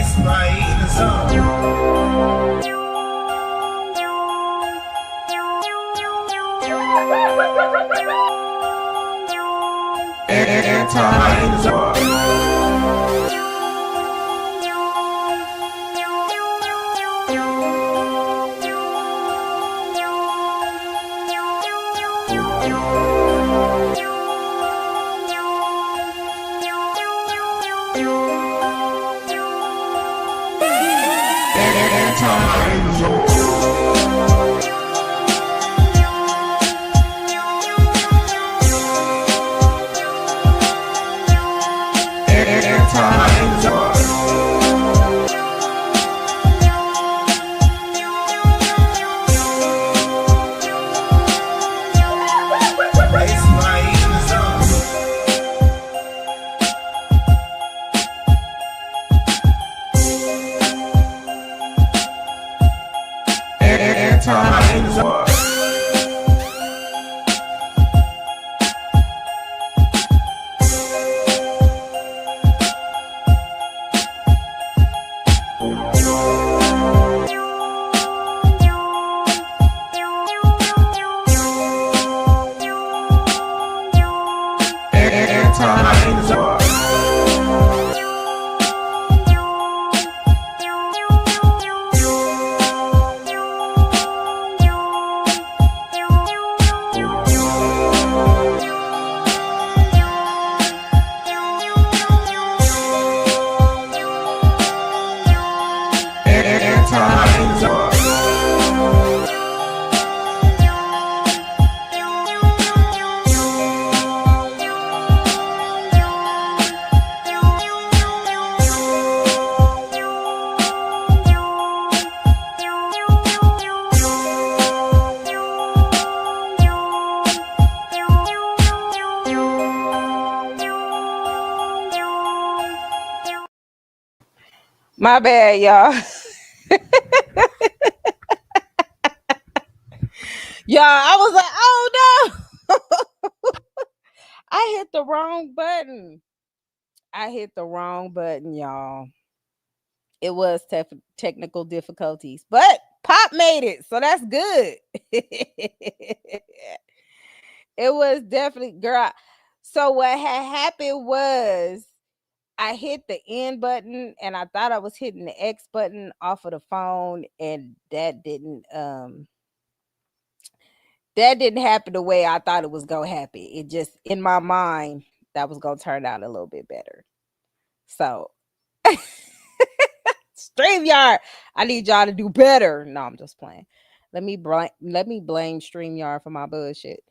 It's my zone. My bad, y'all. Y'all, I was like, oh no. I hit the wrong button. Y'all. It was technical difficulties, but Pop made it, so that's good. It was definitely, girl. So what had happened was I hit the end button and I thought I was hitting the X button off of the phone, and that didn't happen the way I thought it was gonna happen. It just, in my mind, that was gonna turn out a little bit better. So StreamYard, I need y'all to do better. No, I'm just playing. Let me blame StreamYard for my bullshit.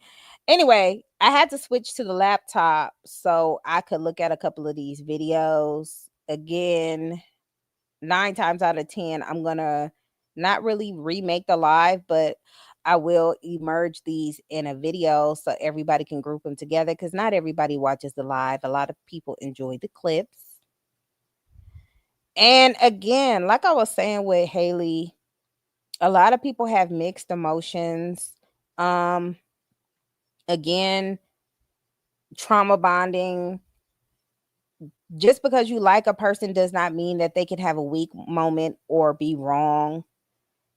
Anyway, I had to switch to the laptop so I could look at a couple of these videos. Again, 9 times out of 10, I'm gonna not really remake the live, but I will emerge these in a video so everybody can group them together, because not everybody watches the live. A lot of people enjoy the clips. And again, like I was saying with Haley, a lot of people have mixed emotions. Again, trauma bonding. Just because you like a person does not mean that they can have a weak moment or be wrong.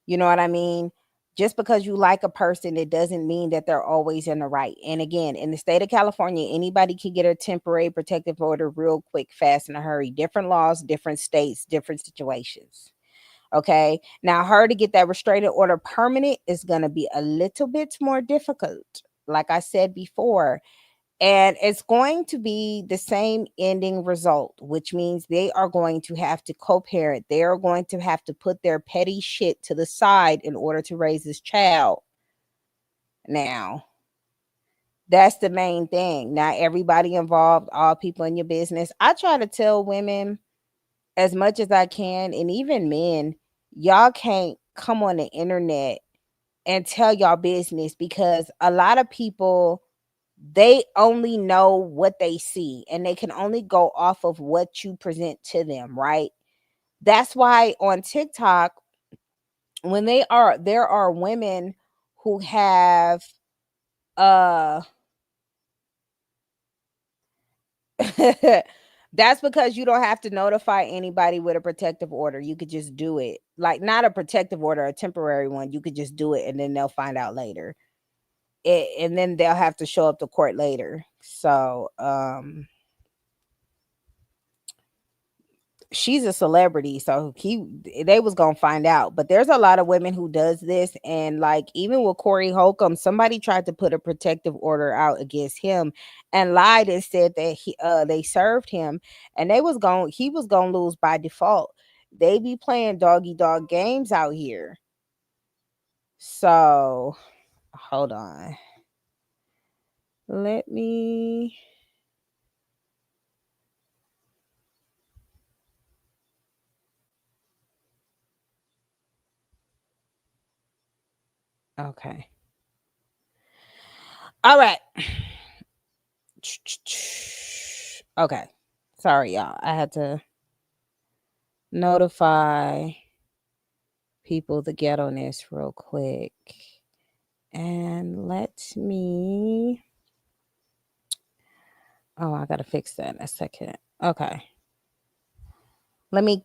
You know what I mean? Just because you like a person, it doesn't mean that they're always in the right. And again, in the state of California, anybody can get a temporary protective order real quick, fast, in a hurry. Different laws, different states, different situations. Okay. Now, her to get that restraining order permanent is going to be a little bit more difficult, like I said before. And it's going to be the same ending result, which means they are going to have to co-parent. They are going to have to put their petty shit to the side in order to raise this child. Now, that's the main thing. Now, everybody involved, all people in your business. I try to tell women as much as I can, and even men, y'all can't come on the internet and tell y'all business, because a lot of people, they only know what they see and they can only go off of what you present to them, right? That's why on TikTok, when there are women who have That's because you don't have to notify anybody with a protective order. You could just do it. Like not a protective order, a temporary one. You could just do it and then they'll find out later. And then they'll have to show up to court later. So, she's a celebrity, so they was gonna find out. But there's a lot of women who does this, and like even with Corey Holcomb, somebody tried to put a protective order out against him and lied and said that they served him and he was gonna lose by default. They be playing doggy dog games out here. So hold on. Let me okay. All right. Okay. Sorry, y'all. I had to notify people the ghetto-ness real quick. And let me. Oh, I gotta fix that in a second. Okay. Let me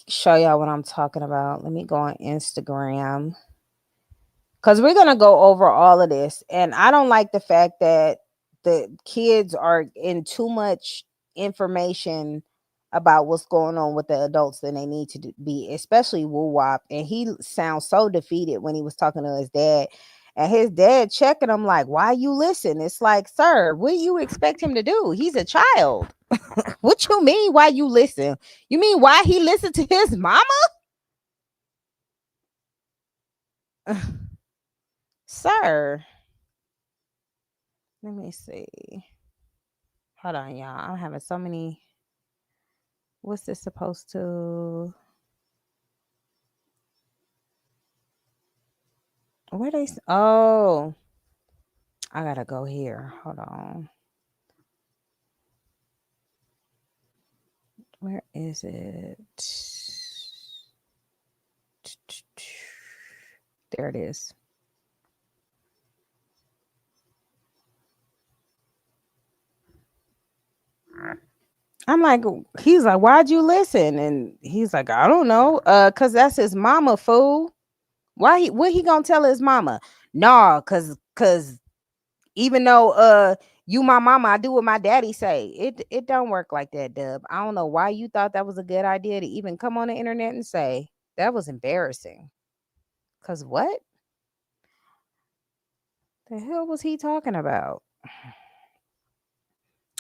show y'all what I'm talking about. Let me go on Instagram. Because we're going to go over all of this. And I don't like the fact that the kids are in too much information about what's going on with the adults than they need to be, especially Woo Wop. And he sounds so defeated when he was talking to his dad. And his dad checking him like, why you listen? It's like, sir, what do you expect him to do? He's a child. What you mean why you listen? You mean why he listened to his mama? Sir. Let me see. Hold on, y'all. I'm having so many. What's this supposed to? Where they? Oh, I gotta go here. Hold on. Where is it? There it is. I'm like, he's like, why'd you listen? And he's like, I don't know. Cause that's his mama, fool. What he gonna tell his mama? Nah, cause even though you my mama, I do what my daddy say. It don't work like that, Dub. I don't know why you thought that was a good idea to even come on the internet and say that was embarrassing. Cause what the hell was he talking about?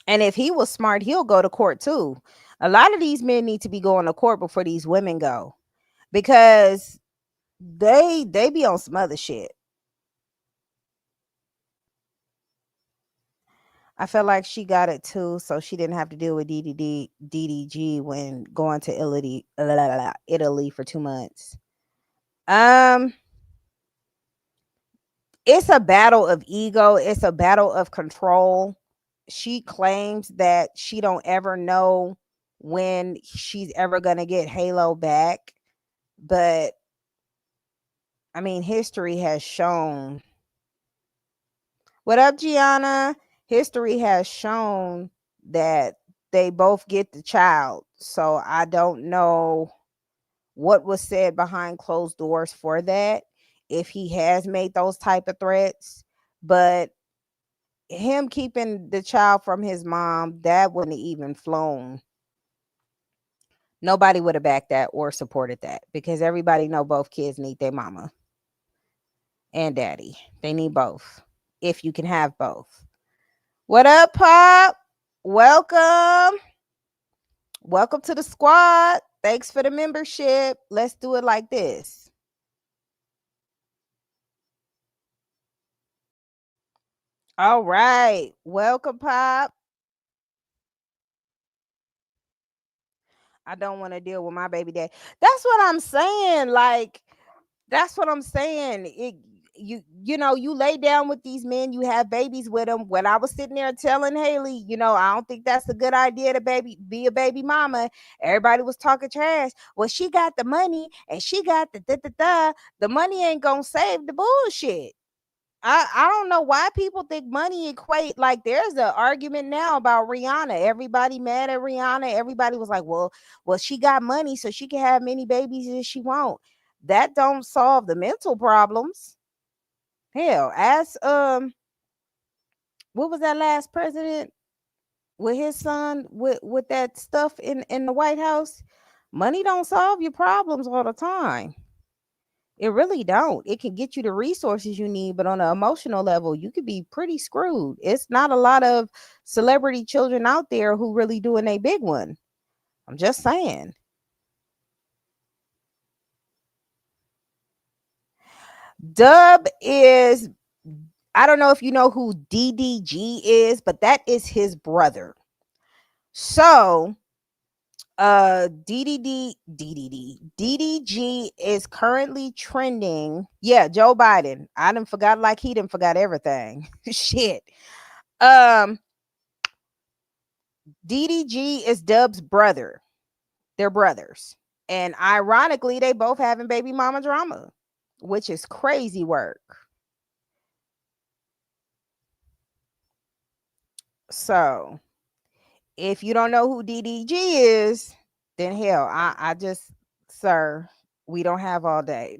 And if he was smart, he'll go to court too. A lot of these men need to be going to court before these women go, because they be on some other shit. I felt like she got it too, so she didn't have to deal with DDG when going to Italy for 2 months. Um, it's a battle of ego. It's a battle of control. She claims that she don't ever know when she's ever gonna get Halo back, but I mean, history has shown. What up, Gianna? History has shown that they both get the child. So I don't know what was said behind closed doors for that, if he has made those type of threats. But him keeping the child from his mom, that wouldn't have even flown. Nobody would have backed that or supported that, because everybody know both kids need their mama and daddy. They need both. If you can have both. What up, Pop? Welcome. Welcome to the squad. Thanks for the membership. Let's do it like this. All right. Welcome, Pop. I don't want to deal with my baby dad. That's what I'm saying. Like, that's what I'm saying. You know, you lay down with these men, you have babies with them. When I was sitting there telling Haley, you know, I don't think that's a good idea to be a baby mama. Everybody was talking trash. Well, she got the money and she got the da da da. The money ain't gonna save the bullshit. I don't know why people think money equate. Like, there's an argument now about Rihanna. Everybody mad at Rihanna. Everybody was like, well, she got money, so she can have many babies as she want. That don't solve the mental problems. Hell, ask what was that last president with his son with that stuff in the White House? Money don't solve your problems all the time. It really don't. It can get you the resources you need, but on an emotional level, you could be pretty screwed. It's not a lot of celebrity children out there who really doing a big one. I'm just saying. Dub is, I don't know if you know who DDG is, but that is his brother. So DDG is currently trending. Yeah, Joe Biden. I didn't forgot, like he didn't forgot everything. Shit. um DDG is Dub's brother. They're brothers, and ironically they both having baby mama drama, which is crazy work. So if you don't know who DDG is, then hell, I just, sir, we don't have all day.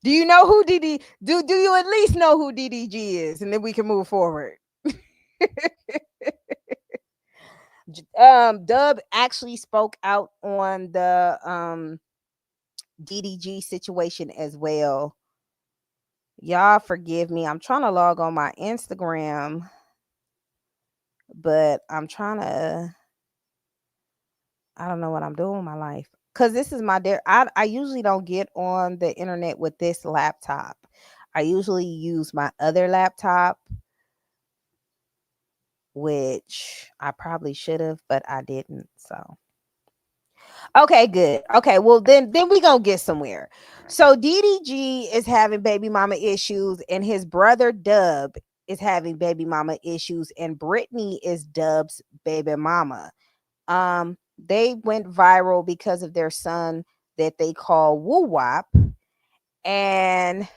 Do you know who DD do you at least know who DDG is, and then we can move forward. Dub actually spoke out on the DDG situation as well. Y'all forgive me. I'm trying to log on my Instagram, but I'm trying to, I don't know what I'm doing with my life. Cause this is my I usually don't get on the internet with this laptop. I usually use my other laptop, which I probably should have, but I didn't. So okay, good. Okay, well then we gonna get somewhere. So DDG is having baby mama issues, and his brother Dub is having baby mama issues, and Brittany is Dub's baby mama. They went viral because of their son that they call Woo Wop, and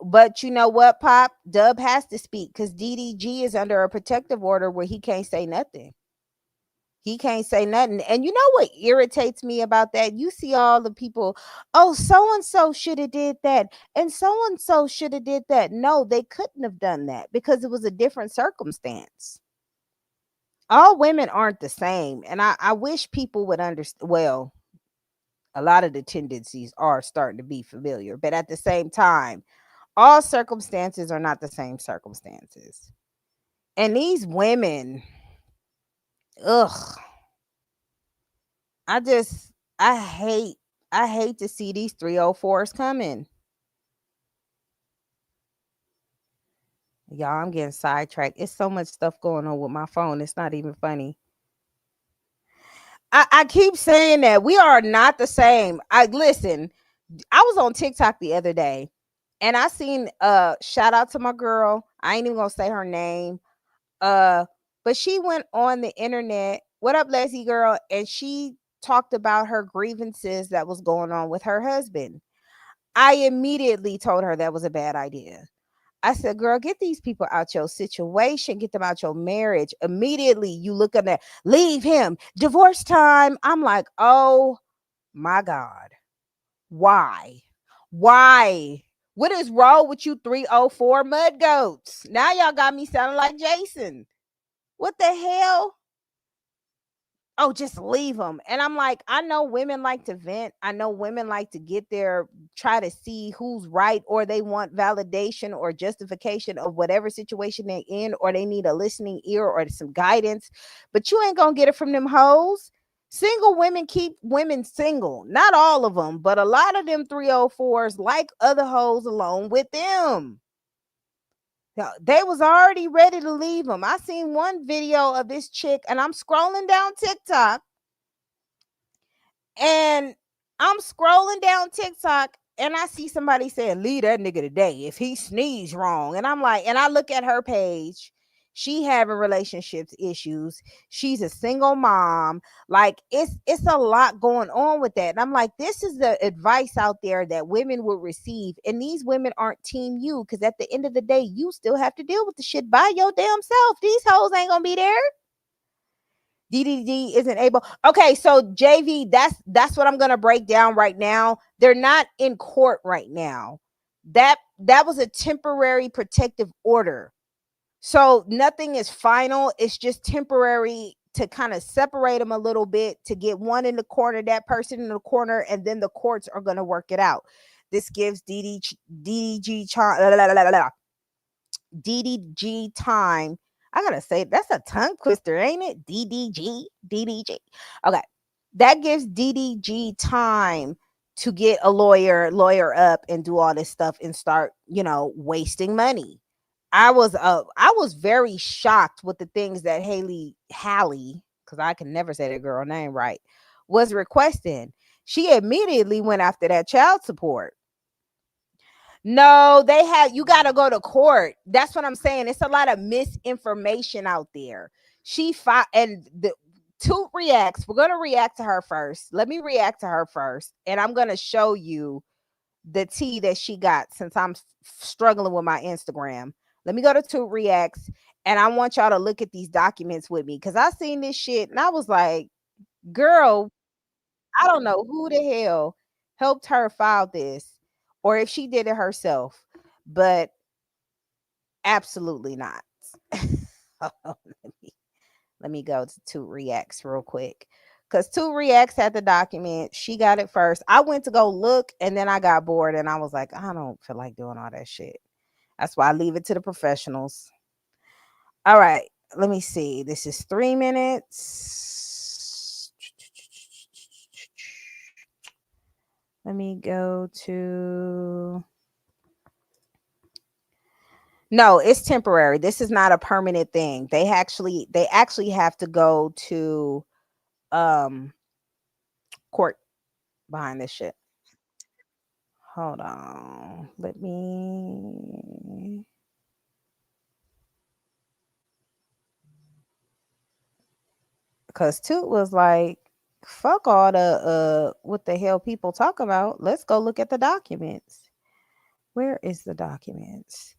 but you know what, Pop? Dub has to speak because DDG is under a protective order where he can't say nothing. He can't say nothing. And you know what irritates me about that? You see all the people, oh, so and so should have did that, and so should have did that. No, they couldn't have done that because it was a different circumstance. All women aren't the same, and I wish people would understand. Well, a lot of the tendencies are starting to be familiar, but at the same time, all circumstances are not the same circumstances. And these women, ugh, I just I hate to see these 304s coming. Y'all, I'm getting sidetracked. It's so much stuff going on with my phone. It's not even funny. I keep saying that we are not the same. I listen, I was on TikTok the other day, and I seen shout out to my girl. I ain't even gonna say her name. Uh, but she went on the internet. What up, Leslie girl? And she talked about her grievances that was going on with her husband. I immediately told her that was a bad idea. I said, girl, get these people out your situation, get them out your marriage. Immediately, you look at that, leave him, divorce time. I'm like, oh my God. Why? Why? What is wrong with you 304 mud goats? Now y'all got me sounding like Jason. What the hell? Oh, just leave them. And I'm like, I know women like to vent. I know women like to get there, try to see who's right, or they want validation or justification of whatever situation they're in, or they need a listening ear or some guidance. But you ain't gonna get it from them hoes. Single women keep women single. Not all of them, but a lot of them 304s like other hoes alone with them. They was already ready to leave him. I seen one video of this chick, and I'm scrolling down TikTok, and I see somebody saying, leave that nigga today if he sneezed wrong. And I'm like, and I look at her page, She having relationships issues. She's a single mom. Like it's a lot going on with that. And I'm like, this is the advice out there that women will receive. And these women aren't team you, because at the end of the day, you still have to deal with the shit by your damn self. These hoes ain't gonna be there. DDG isn't able. Okay, so JV, that's what I'm gonna break down right now. They're not in court right now. That was a temporary protective order. So nothing is final. It's just temporary to kind of separate them a little bit, to get one in the corner, that person in the corner, and then the courts are gonna work it out. This gives DDG DDG time. I gotta say, that's a tongue twister, ain't it? DDG. Okay. That gives DDG time to get a lawyer up and do all this stuff and start, wasting money. I was very shocked with the things that Hallie, because I can never say that girl name right, was requesting. She immediately went after that child support. No, they have, you got to go to court. That's what I'm saying. It's a lot of misinformation out there. She fought, and the two reacts. We're going to react to her first. Let me react to her first, and I'm going to show you the tea that she got, since I'm struggling with my Instagram. Let me go to two reacts, and I want y'all to look at these documents with me, because I seen this shit and I was like, girl, I don't know who the hell helped her file this, or if she did it herself, but absolutely not. Hold on, let me go to two reacts real quick, because two reacts had the document. She got it first. I went to go look, and then I got bored and I was like, I don't feel like doing all that shit. That's why I leave it to the professionals. All right, let me see. This is 3 minutes. Let me go to. No, it's temporary. This is not a permanent thing. They actually have to go to um court behind this shit. Hold on. Let me, because Toot was like, fuck all the what the hell people talk about. Let's go look at the documents. Where is the documents?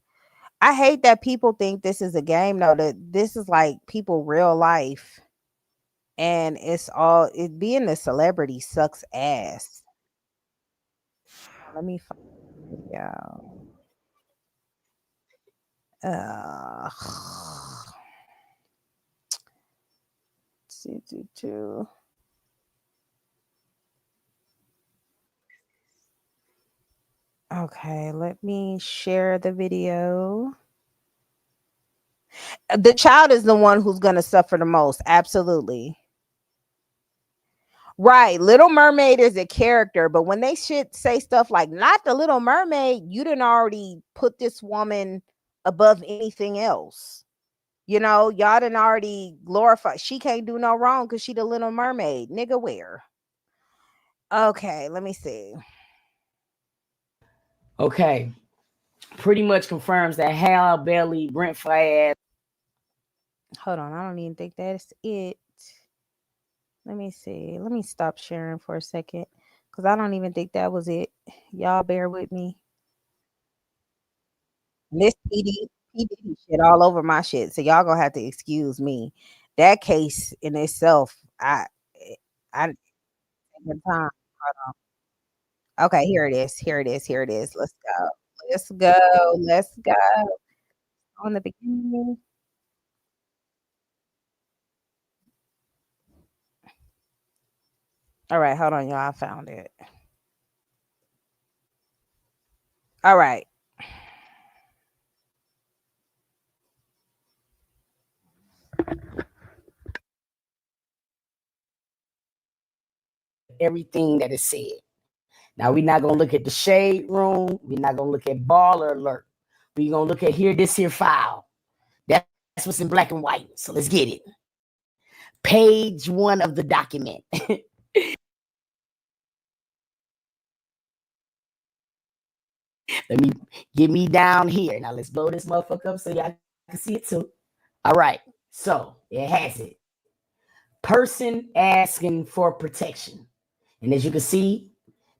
I hate that people think this is a game. No, that this is like people real life. And it's all it being a celebrity sucks ass. Let me find the video. Uh, two. Okay, let me share the video. The child is the one who's going to suffer the most. Absolutely. Right. Little Mermaid is a character, but when they should say stuff like, not the Little Mermaid, you didn't already put this woman above anything else. Y'all didn't already glorify. She can't do no wrong because she the Little Mermaid. Nigga, where? Okay, let me see. Okay. Pretty much confirms that Hal Bailey, Brent Fayad. Hold on. I don't even think that's it. Let me see. Let me stop sharing for a second, because I don't even think that was it. Y'all bear with me. This PD shit all over my shit, so y'all gonna have to excuse me. That case in itself, I taking time. Hold on. Okay, here it is. Here it is. Here it is. Let's go. Let's go. Let's go. On the beginning. All right, hold on, y'all. I found it. All right. Everything that is said. Now, we're not going to look at the shade room. We're not going to look at baller alert. We're going to look at this here file. That's what's in black and white. So let's get it. Page 1 of the document. Let me get me down here. Now, let's blow this motherfucker up so y'all can see it too. All right. So it has it. Person asking for protection. And as you can see,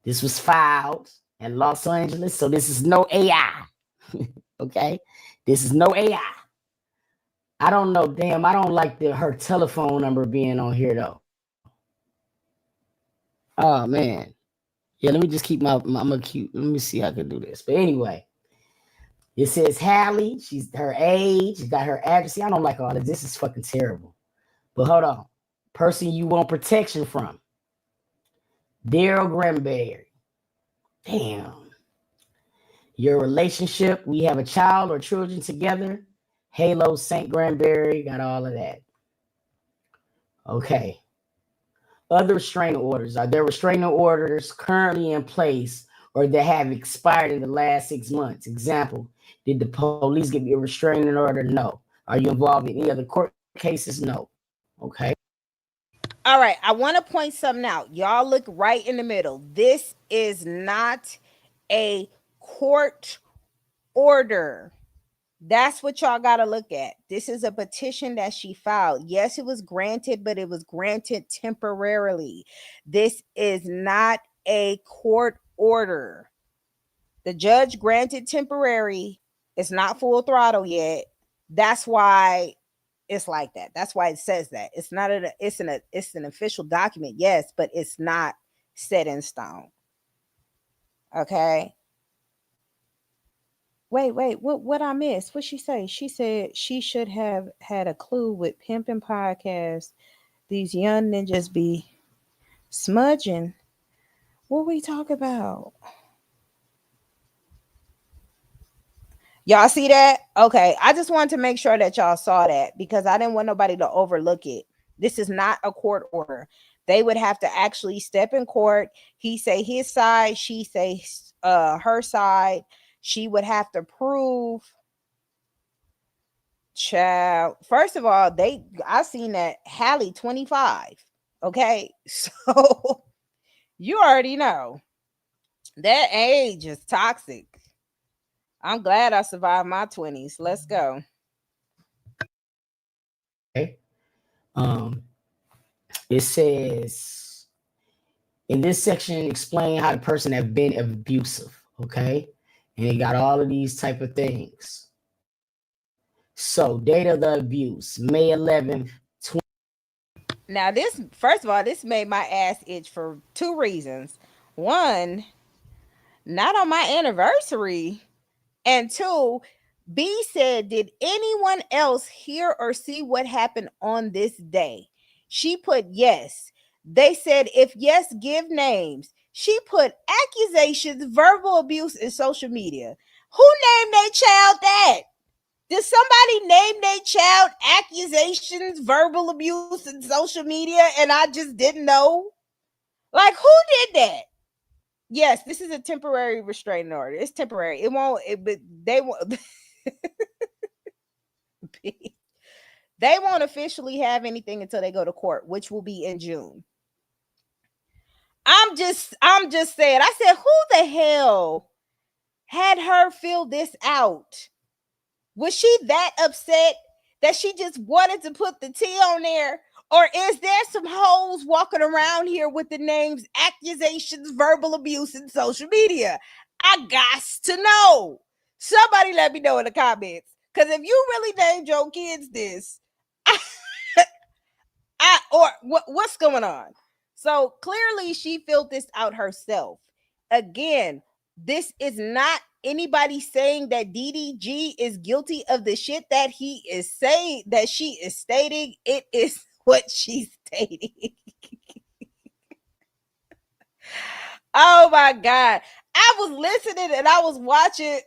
this was filed in Los Angeles. So this is no AI. Okay. This is no AI. I don't know. Damn, I don't like her telephone number being on here though. Oh man. Yeah, let me just keep I'm gonna keep, let me see how I can do this. But anyway, it says Hallie, she's her age, she got her address. See, I don't like all this. This is fucking terrible. But hold on. Person you want protection from. Daryl Granberry. Damn. Your relationship, we have a child or children together. Halo St. Granberry, got all of that. Okay. Other restraining orders. Are there restraining orders currently in place or that have expired in the last 6 months? Example, did the police give you a restraining order? No. Are you involved in any other court cases? No. Okay. All right, I want to point something out. Y'all look right in the middle. This is not a court order. That's what y'all got to look at. This is a petition that she filed. Yes, it was granted, but it was granted temporarily. This is not a court order. The judge granted temporary. It's not full throttle yet. That's why it's like that. That's why it says that. It's not it's an official document, yes, but it's not set in stone. Okay. Wait, what I missed? What she say? She said she should have had a clue with Pimpin' Podcast. These young ninjas be smudging. What we talk about? Y'all see that? Okay. I just wanted to make sure that y'all saw that because I didn't want nobody to overlook it. This is not a court order. They would have to actually step in court. He say his side, she say her side. She would have to prove. Child, first of all, I seen that Hallie 25. Okay, so you already know that age is toxic. I'm glad I survived my 20s. Let's go. Okay. It says in this section, explain how the person have been abusive. Okay, and it got all of these type of things. So, date of the abuse, May 11th. Now, this, first of all, this made my ass itch for 2 reasons. One, not on my anniversary. And 2, B said, did anyone else hear or see what happened on this day? She put yes. They said, if yes, give names. She put accusations, verbal abuse in social media. Who named their child that? Did somebody name their child accusations, verbal abuse in social media, and I just didn't know? Like, who did that? Yes, this is a temporary restraining order. It's temporary. It won't. But they won't. They won't officially have anything until they go to court, which will be in June. I'm just saying. I said, who the hell had her fill this out? Was she that upset that she just wanted to put the T on there? Or is there some hoes walking around here with the names accusations, verbal abuse in social media? I got to know. Somebody let me know in the comments. Because if you really named your kids this, what's going on? So clearly she filled this out herself. Again, this is not anybody saying that DDG is guilty of the shit that he is saying, that she is stating. It is what she's stating. Oh my God. I was listening and I was watching.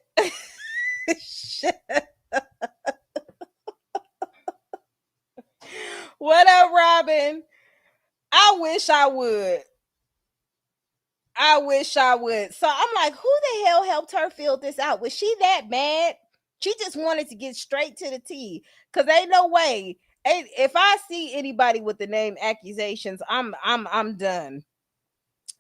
What up, Robin? I wish I would. So I'm like, who the hell helped her fill this out? Was she that mad? She just wanted to get straight to the T. Cause ain't no way. If I see anybody with the name accusations, I'm done.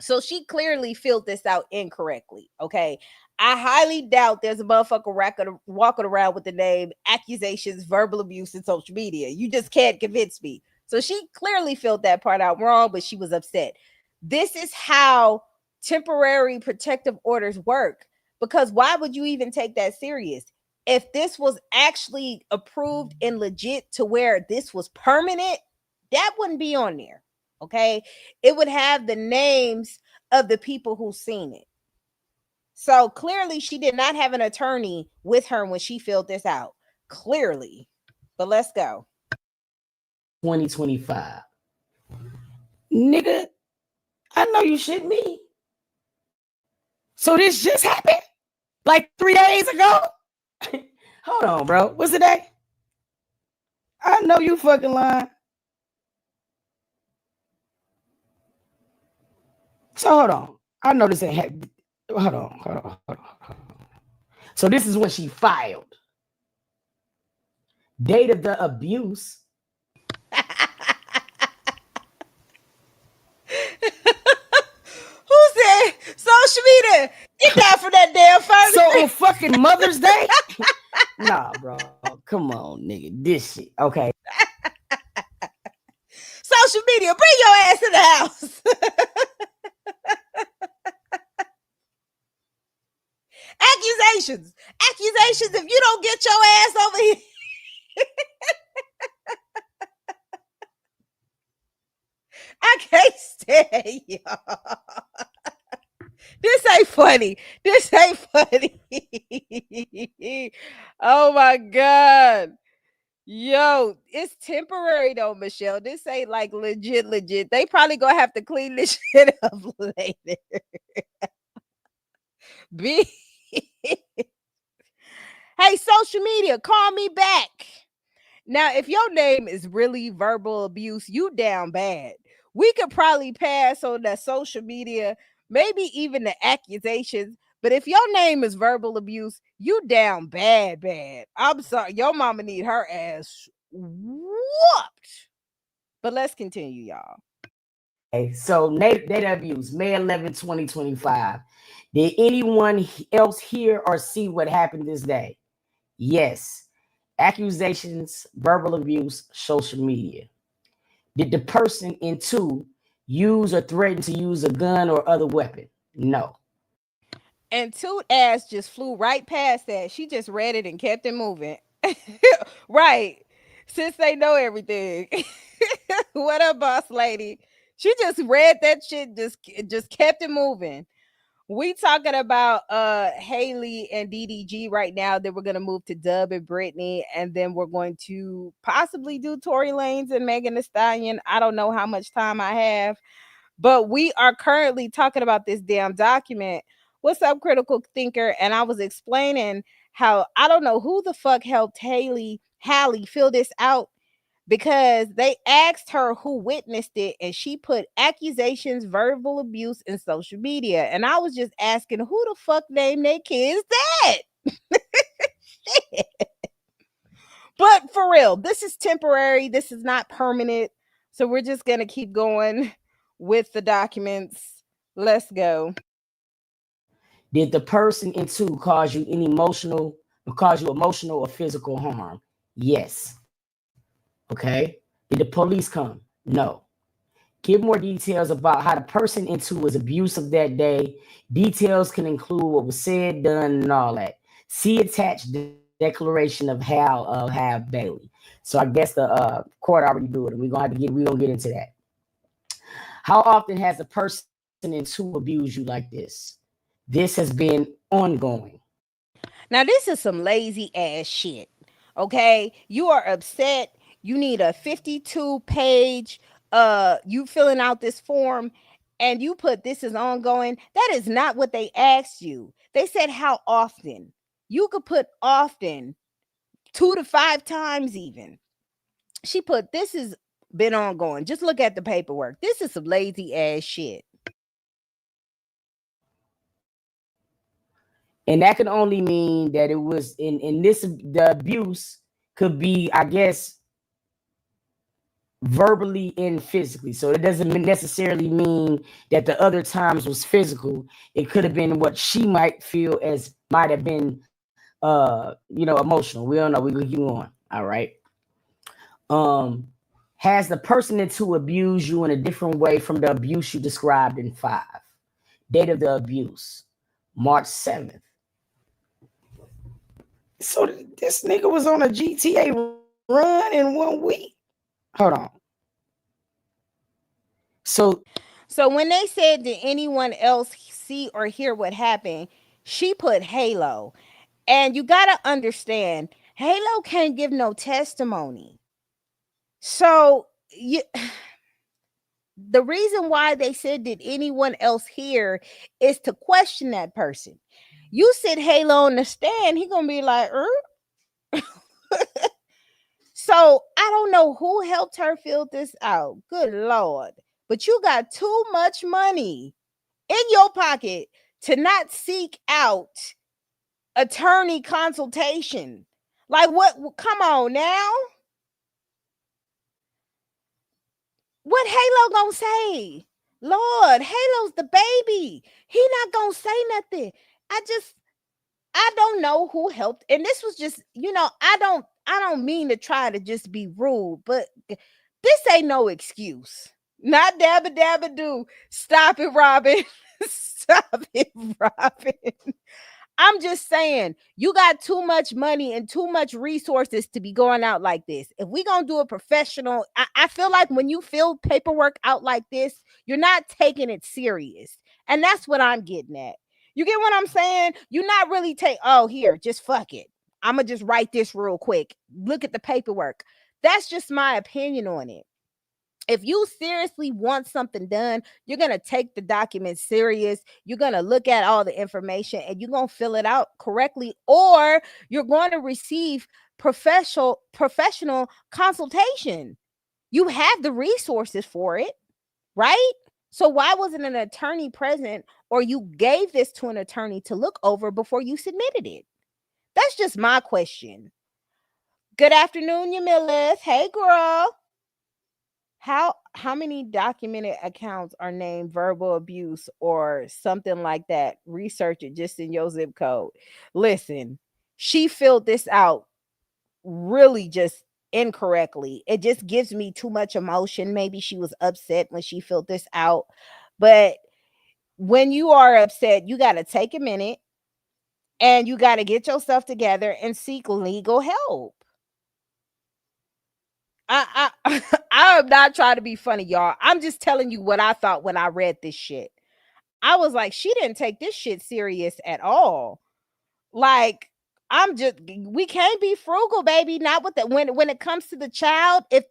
So she clearly filled this out incorrectly. Okay. I highly doubt there's a motherfucker walking around with the name accusations, verbal abuse, and social media. You just can't convince me. So she clearly filled that part out wrong, but she was upset. This is how temporary protective orders work. Because why would you even take that serious? If this was actually approved and legit to where this was permanent, that wouldn't be on there. Okay. It would have the names of the people who seen it. So clearly she did not have an attorney with her when she filled this out. Clearly. But let's go. 2025. Nigga, I know you shit me. So this just happened? Like 3 days ago? Hold on, bro. What's the day? I know you fucking lying. So hold on. I know this ain't happening. Hold on. So this is when she filed. Date of the abuse. Who said social media? Get down from that damn phone. So on fucking Mother's Day? Nah, bro. Come on, nigga. This shit. Okay. Social media, bring your ass in the house. Accusations. If you don't get your ass over here. I can't stand y'all. This ain't funny. Oh my God. Yo, it's temporary though, Michelle. This ain't like legit. They probably gonna have to clean this shit up later. B. Hey, social media, call me back. Now, if your name is really verbal abuse, you down bad. We could probably pass on that social media, maybe even the accusations. But if your name is verbal abuse, you down bad. I'm sorry. Your mama need her ass whooped. But let's continue, y'all. Okay, so data abuse, May 11, 2025. Did anyone else hear or see what happened this day? Yes. Accusations, verbal abuse, social media. Did the person in two use or threaten to use a gun or other weapon? No. And Toot ass just flew right past that. She just read it and kept it moving. Right. Since they know everything. What up, boss lady? She just read that shit, just kept it moving. We talking about Hallie and DDG right now. Then we're gonna move to Dub and Brittany, and then we're going to possibly do Tory Lanez and Megan Thee Stallion. I don't know how much time I have, but we are currently talking about this damn document. What's up, critical thinker? And I was explaining how I don't know who the fuck helped Hallie fill this out, because they asked her who witnessed it and she put accusations, verbal abuse, and social media. And I was just asking, who the fuck named their kids that? But for real, this is temporary. This is not permanent. So we're just going to keep going with the documents. Let's go. Did the person in two cause you emotional or physical harm? Yes. Okay. Did the police come? No. Give more details about how the person in two was abusive that day. Details can include what was said, done, and all that. See attached declaration of Hal Bailey. So I guess the court already do it, and we're gonna get into that. How often has a person in two abused you like this? This has been ongoing. Now, this is some lazy ass shit. Okay. You are upset. You need a 52-page, you filling out this form, and you put this is ongoing. That is not what they asked you. They said how often. You could put often, 2 to 5 times even. She put this has been ongoing. Just look at the paperwork. This is some lazy ass shit. And that can only mean that it was in this, the abuse could be, I guess, verbally and physically. So it doesn't necessarily mean that the other times was physical. It could have been what she might feel as might have been emotional. We don't know. We can keep going. All right. Has the person to abuse you in a different way from the abuse you described in 5? Date of the abuse, March 7th. So this nigga was on a GTA run in 1 week. Hold on. So when they said, did anyone else see or hear what happened, she put Halo. And you got to understand, Halo can't give no testimony. So the reason why they said, did anyone else hear, is to question that person. You sit Halo on the stand, he going to be like, So I don't know who helped her fill this out. Good Lord. But you got too much money in your pocket to not seek out attorney consultation. Like, what? Come on now. What Halo gonna say? Lord, Halo's the baby. He not gonna say nothing. I don't know who helped. And this was just, I don't mean to try to just be rude, but this ain't no excuse. Not dabba dabba do. Stop it, Robin. Stop it, Robin. I'm just saying, you got too much money and too much resources to be going out like this. If we gonna do a professional, I feel like when you fill paperwork out like this, you're not taking it serious. And that's what I'm getting at. You get what I'm saying? You're not really here, just fuck it. I'm gonna just write this real quick. Look at the paperwork. That's just my opinion on it. If you seriously want something done, you're going to take the document serious. You're going to look at all the information and you're going to fill it out correctly, or you're going to receive professional consultation. You have the resources for it, right? So why wasn't an attorney present, or you gave this to an attorney to look over before you submitted it? That's just my question. Good afternoon, Yamilith. Hey, girl. How many documented accounts are named verbal abuse or something like that? Research it just in your zip code. Listen, she filled this out really just incorrectly. It just gives me too much emotion. Maybe she was upset when she filled this out. But when you are upset, you got to take a minute and you got to get yourself together and seek legal help. I I'm not trying to be funny, y'all. I'm just telling you what I thought when I read this shit. I was like, she didn't take this shit serious at all. Like, we can't be frugal, baby. Not with that. When it comes to the child, if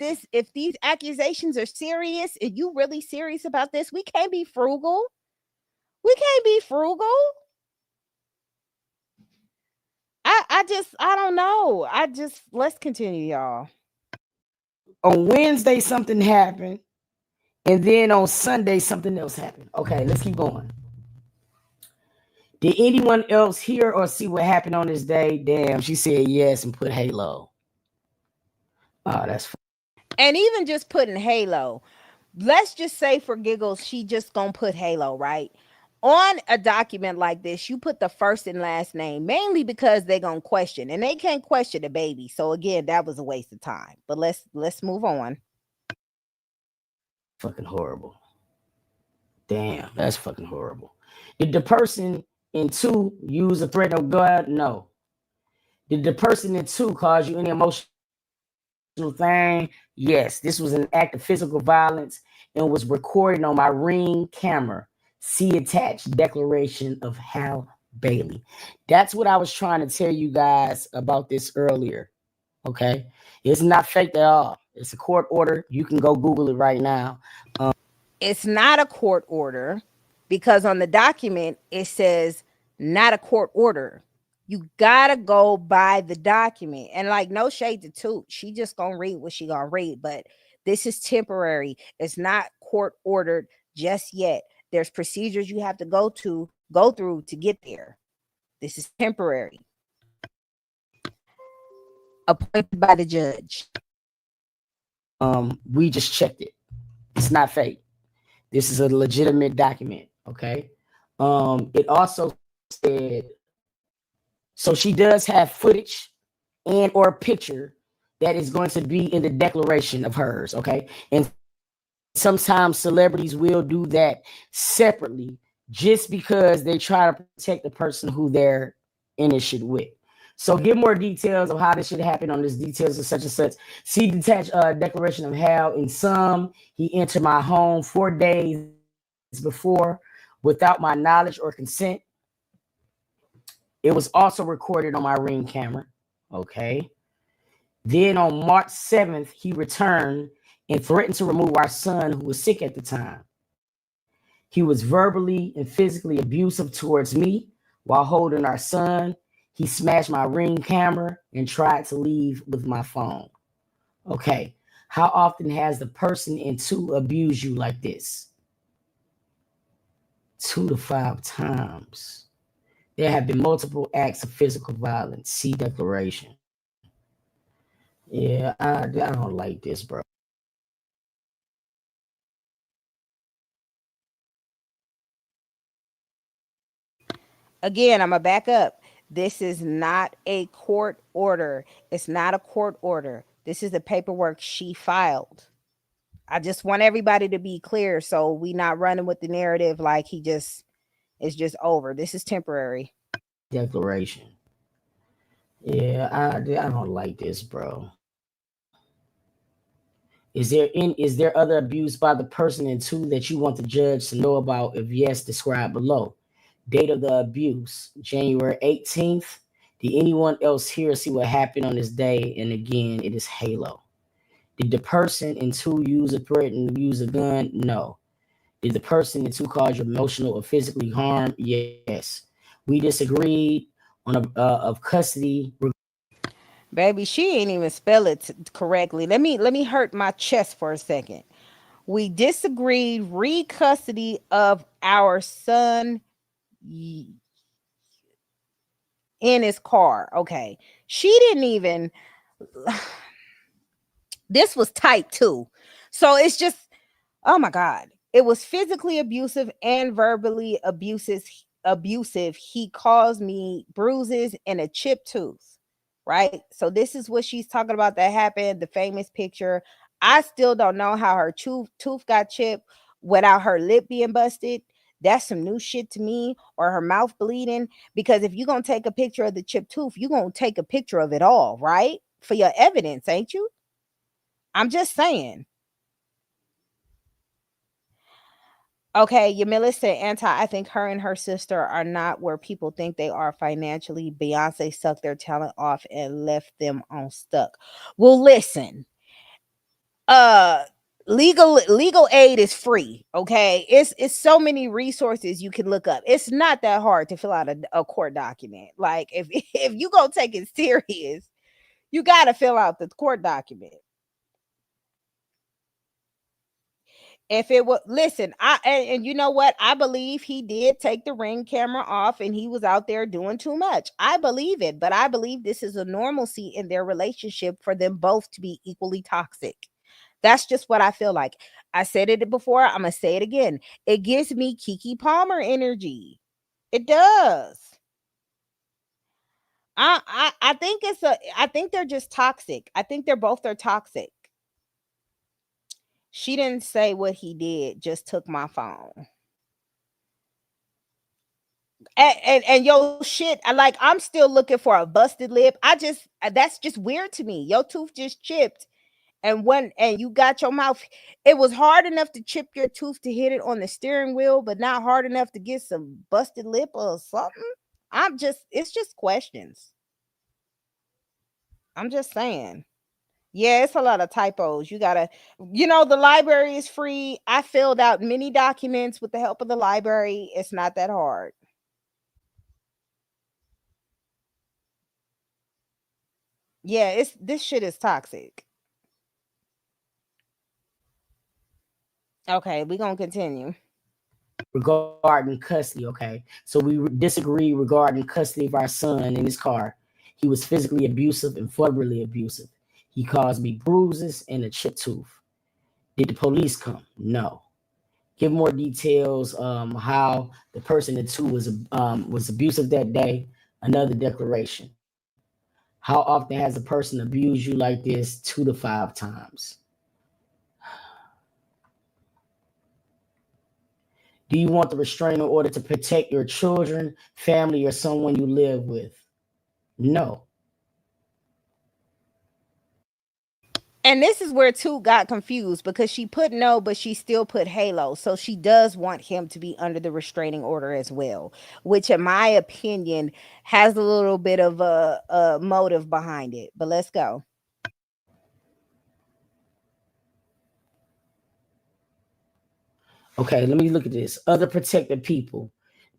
these accusations are serious, and you really serious about this, we can't be frugal. We can't be frugal. I don't know. Let's continue, y'all. On Wednesday, something happened. And then on Sunday, something else happened. Okay, let's keep going. Did anyone else hear or see what happened on this day? Damn, she said yes and put Halo. Oh, that's fun. And even just putting Halo, let's just say for giggles, she just gonna put Halo, right? On a document like this, you put the first and last name, mainly because they're gonna question, and they can't question the baby. So again, that was a waste of time. But let's move on. Fucking horrible. Damn, that's fucking horrible. Did the person in 2 use a threat of God? No. Did the person in 2 cause you any emotional thing? Yes. This was an act of physical violence and was recorded on my Ring camera. See attached declaration of Hal Bailey. That's what I was trying to tell you guys about this earlier. Okay. It's not fake at all. It's a court order. You can go Google it right now. It's not a court order because on the document it says not a court order. You gotta go by the document. And like, no shade to Toot, she just gonna read what she gonna read. But this is temporary. It's not court ordered just yet. There's procedures you have to go through to get there. This is temporary. Appointed by the judge. We just checked it. It's not fake. This is a legitimate document. Okay. It also said, so she does have footage and or picture that is going to be in the declaration of hers. Okay. And sometimes celebrities will do that separately just because they try to protect the person who they're in this shit with. So get more details of how this shit happened on this details of such and such. See detached declaration of how in some he entered my home 4 days before without my knowledge or consent. It was also recorded on my Ring camera. Okay. Then on March 7th, he returned and threatened to remove our son who was sick at the time. He was verbally and physically abusive towards me while holding our son. He smashed my Ring camera and tried to leave with my phone. Okay. How often has the person in 2 abused you like this? 2 to 5 times. There have been multiple acts of physical violence. See declaration. Yeah, I don't like this, bro. Again, I'm going to back up. This is not a court order. It's not a court order. This is the paperwork she filed. I just want everybody to be clear so we not running with the narrative like it's just over. This is temporary. Declaration. Yeah, I don't like this, bro. Is there other abuse by the person in 2 that you want the judge to know about? If yes, describe below. Date of the abuse, January 18th. Did anyone else here see what happened on this day? And again, it is Halo. Did the person in 2 use a threat and use a gun? No. Did the person in 2 cause you emotional or physically harm? Yes. We disagreed on of custody. Baby, she ain't even spell it correctly. Let me hurt my chest for a second. We disagreed re-custody of our son in his car. Okay. She didn't even this was type 2. So it's just, oh my God. It was physically abusive and verbally abusive. He caused me bruises and a chipped tooth. Right? So this is what she's talking about that happened, the famous picture. I still don't know how her tooth got chipped without her lip being busted. That's some new shit to me, or her mouth bleeding. Because if you're going to take a picture of the chipped tooth, you're going to take a picture of it all, right? For your evidence, ain't you? I'm just saying. Okay, Yamila said I think her and her sister are not where people think they are financially. Beyonce sucked their talent off and left them on stuck. Well, listen. Legal aid is free. Okay. It's so many resources you can look up. It's not that hard to fill out a court document. Like if if you gonna take it serious, you gotta fill out the court document. If it was, listen, and you know what? I believe he did take the Ring camera off and he was out there doing too much. I believe it, but I believe this is a normalcy in their relationship for them both to be equally toxic. That's just what I feel like. I said it before. I'm gonna say it again. It gives me Kiki Palmer energy. It does. I think I think they're just toxic. I think they're both are toxic. She didn't say what he did, just took my phone. And yo shit, I'm still looking for a busted lip. That's just weird to me. Your tooth just chipped and you got your mouth. It was hard enough to chip your tooth to hit it on the steering wheel, but not hard enough to get some busted lip or something. It's just questions. I'm just saying. Yeah, it's a lot of typos. The library is free. I filled out many documents with the help of the library. It's not that hard. Yeah, this shit is toxic. Okay, we're gonna continue. Regarding custody, okay? So we disagree regarding custody of our son in his car. He was physically abusive and verbally abusive. He caused me bruises and a chipped tooth. Did the police come? No. Give more details. How the person in two was abusive that day. Another declaration. How often has a person abused you like this? 2 to 5 times. Do you want the restraining order to protect your children, family, or someone you live with? No. And this is where two got confused because she put no, but she still put Halo. So she does want him to be under the restraining order as well, which, in my opinion, has a little bit of a motive behind it. But let's go. Okay, let me look at this. Other protected people.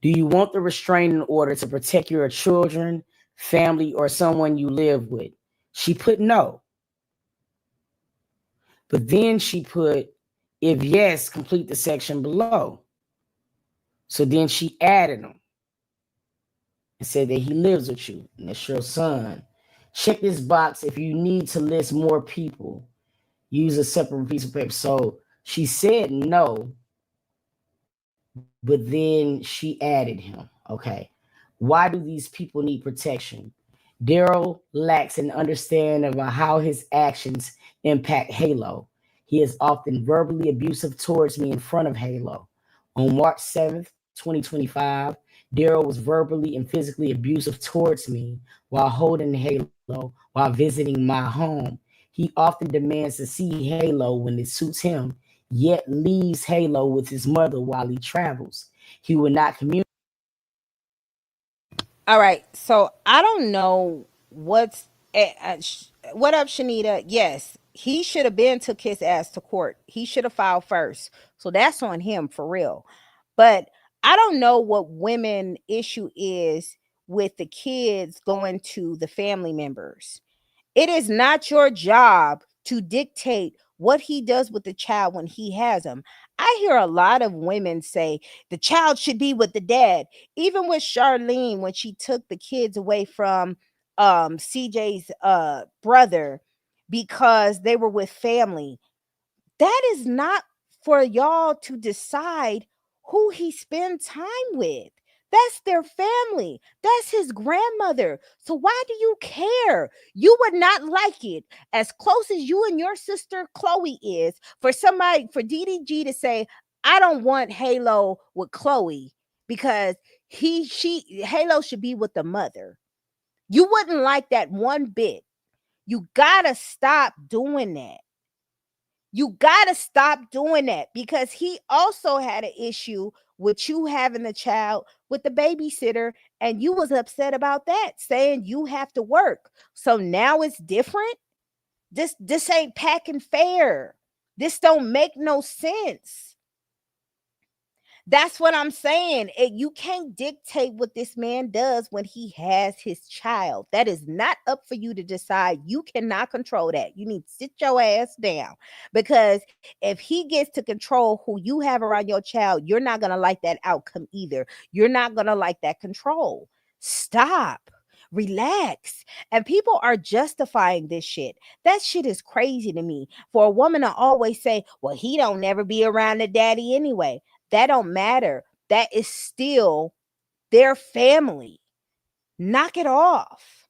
Do you want the restraining order to protect your children, family, or someone you live with? She put no. But then she put, if yes, complete the section below. So then she added them and said that he lives with you and that's your son. Check this box if you need to list more people. Use a separate piece of paper. So she said no, but then she added him. Okay. Why do these people need protection? Daryl lacks an understanding of how his actions impact Halo. He is often verbally abusive towards me in front of Halo. On March 7th, 2025, Daryl was verbally and physically abusive towards me while holding Halo while visiting my home. He often demands to see Halo when it suits him, yet leaves Halo with his mother while he travels. He will not communicate. All right. So I don't know what up, Shanita. Yes, he should have been took his ass to court. He should have filed first. So that's on him for real. But I don't know what women issue is with the kids going to the family members. It is not your job to dictate what he does with the child when he has them. I hear a lot of women say the child should be with the dad. Even with Charlene, when she took the kids away from CJ's brother because they were with family, that is not for y'all to decide who he spend time with. That's their family. That's his grandmother. So why do you care? You would not like it, as close as you and your sister Chloe is, for somebody, for DDG to say, I don't want Halo with Chloe because Halo should be with the mother. You wouldn't like that one bit. You gotta stop doing that. You got to stop doing that, because he also had an issue with you having a child with the babysitter, and you was upset about that, saying you have to work. So now it's different. This ain't packing fair. This don't make no sense. That's what I'm saying. You can't dictate what this man does when he has his child. That is not up for you to decide. You cannot control that. You need to sit your ass down, because if he gets to control who you have around your child, you're not going to like that outcome either. You're not going to like that control. Stop. Relax. And people are justifying this shit. That shit is crazy to me. For a woman to always say, well, he don't never be around the daddy anyway. That don't matter. That is still their family. Knock it off.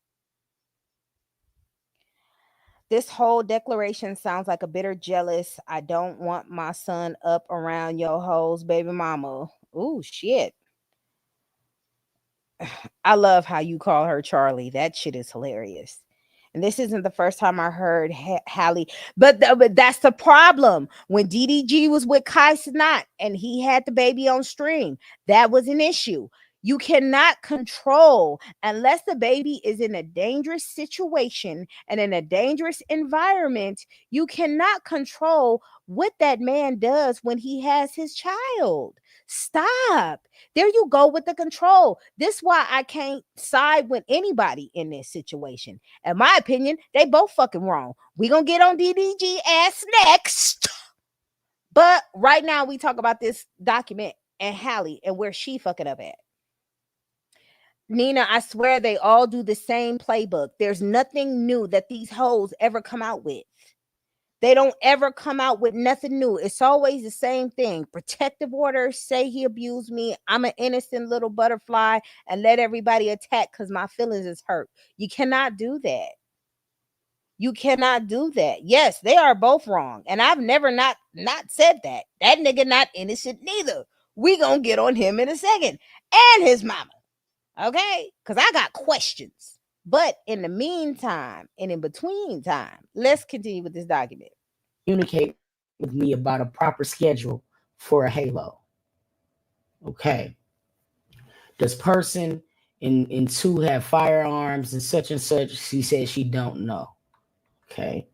This whole declaration sounds like a bitter jealous. I don't want my son up around your hoes, baby mama. Ooh, shit. I love how you call her Charlie. That shit is hilarious. And this isn't the first time I heard Hallie, but that's the problem. When DDG was with Kai Sinat and he had the baby on stream, that was an issue. You cannot control, unless the baby is in a dangerous situation and in a dangerous environment. You cannot control what that man does when he has his child. Stop. There you go with the control. This why I can't side with anybody in this situation. In my opinion, they both fucking wrong. We gonna get on DDG ass next. But right now we talk about this document and Hallie and where she fucking up at. Nina, I swear they all do the same playbook. There's nothing new that these hoes ever come out with. They don't ever come out with nothing new. It's always the same thing. Protective order, say he abused me. I'm an innocent little butterfly and let everybody attack because my feelings is hurt. You cannot do that. You cannot do that. Yes, they are both wrong. And I've never not said that. That nigga not innocent neither. We gonna get on him in a second. And his mama. Okay? Because I got questions. But in the meantime and in between time, let's continue with this document. Communicate with me about a proper schedule for a halo. Okay. Does person in two have firearms and such? She says she don't know. Okay.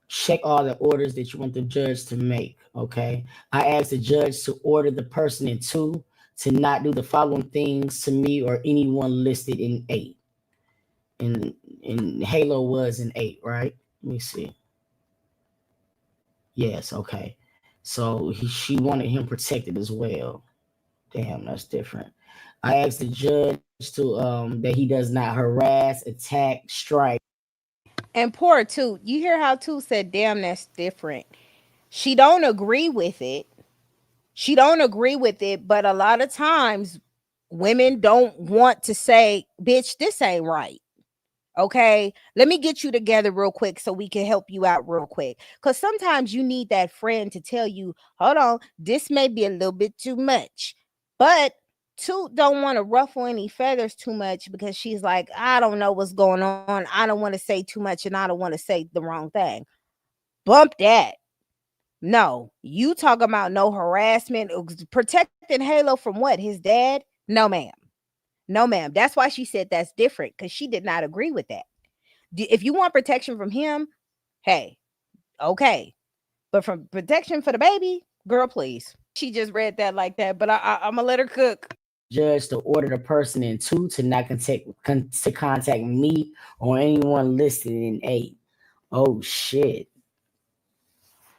Check all the orders that you want the judge to make. Okay. I asked the judge to order the person in two to not do the following things to me or anyone listed in 8. And Halo was in 8, right? Let me see. Yes, okay. So she wanted him protected as well. Damn, that's different. I asked the judge to that he does not harass, attack, strike. And poor Toot, you hear how Toot said, damn, that's different. She don't agree with it. She don't agree with it, but a lot of times women don't want to say, bitch, this ain't right. Okay, let me get you together real quick so we can help you out real quick. Because sometimes you need that friend to tell you, hold on, this may be a little bit too much. But Toot don't want to ruffle any feathers too much because she's like, I don't know what's going on. I don't want to say too much and I don't want to say the wrong thing. Bump that. No, you talk about no harassment, protecting Halo from what? His dad? No, ma'am. No, ma'am. That's why she said that's different because she did not agree with that. If you want protection from him, hey, okay. But from protection for the baby, girl, please. She just read that like that, but I'm gonna let her cook. Judge to order the person in 2 to not contact me or anyone listed in 8. Oh shit.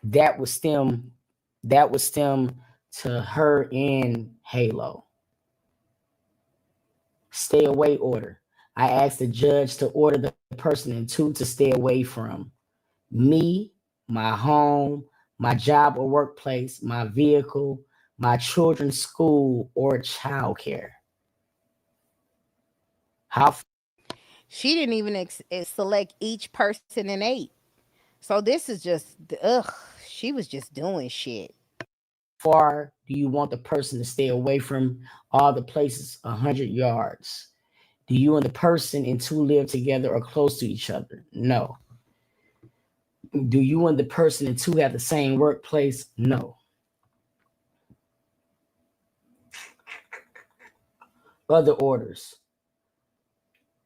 That was stem to her in Halo. Stay away order. I asked the judge to order the person in 2 to stay away from me, my home, my job or workplace, my vehicle, my children's school or childcare. How She didn't even select each person in 8. So this is just, ugh, she was just doing shit. far do you want the person to stay away from all the places 100 yards? Do you and the person in 2 live together or close to each other? No. Do you and the person in 2 have the same workplace? No. Other orders.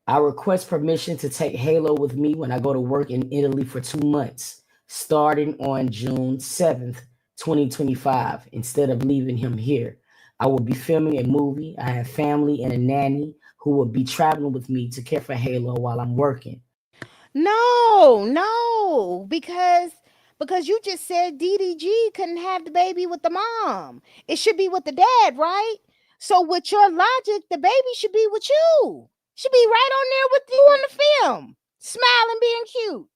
I request permission to take Halo with me when I go to work in Italy for 2 months, starting on June 7th, 2025, instead of leaving him here. I will be filming a movie. I have family and a nanny who will be traveling with me to care for Halo while I'm working. No, because you just said DDG couldn't have the baby with the mom. It should be with the dad, right? So with your logic, the baby should be with you. Should be right on there with you on the film, smiling, being cute.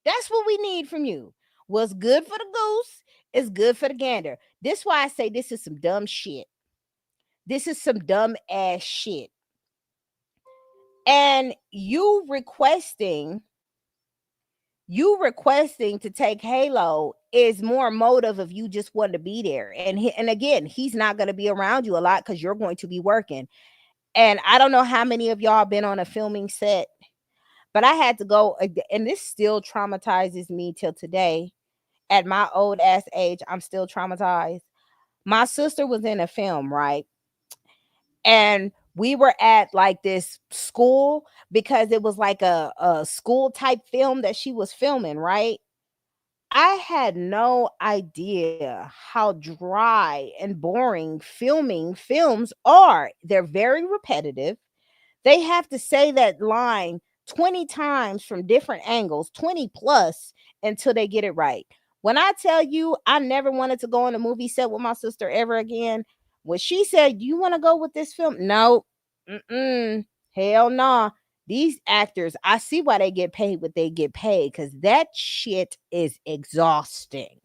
That's what we need from you. What's good for the goose is good for the gander. This is why I say this is some dumb shit. This is some dumb ass shit. And you requesting to take Halo is more motive of you just wanting to be there. And again, he's not going to be around you a lot because you're going to be working. And I don't know how many of y'all been on a filming set, but I had to go, and this still traumatizes me till today. At my old ass age, I'm still traumatized. My sister was in a film, right? And we were at like this school because it was like a school type film that she was filming, right? I had no idea how dry and boring filming films are. They're very repetitive. They have to say that line 20 times from different angles, 20 plus, until they get it right. When I tell you I never wanted to go on a movie set with my sister ever again, When she said, "You want to go with this film?" No, hell no. These actors, I see why they get paid what they get paid, because that shit is exhausting.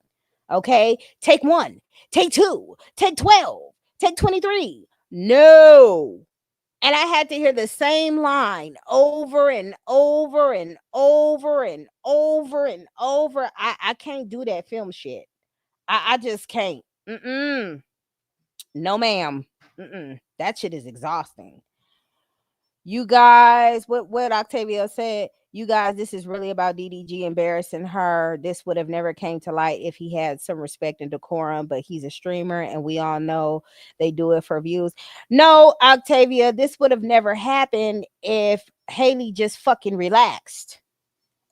Okay, take one, take two, take 12, take 23. No. And I had to hear the same line over and over and over and over and over. I can't do that film shit. I just can't. No, ma'am. That shit is exhausting. You guys, what Octavia said, you guys, this is really about DDG embarrassing her. This would have never came to light if he had some respect and decorum, but he's a streamer and we all know they do it for views. No, Octavia, this would have never happened if Haley just fucking relaxed.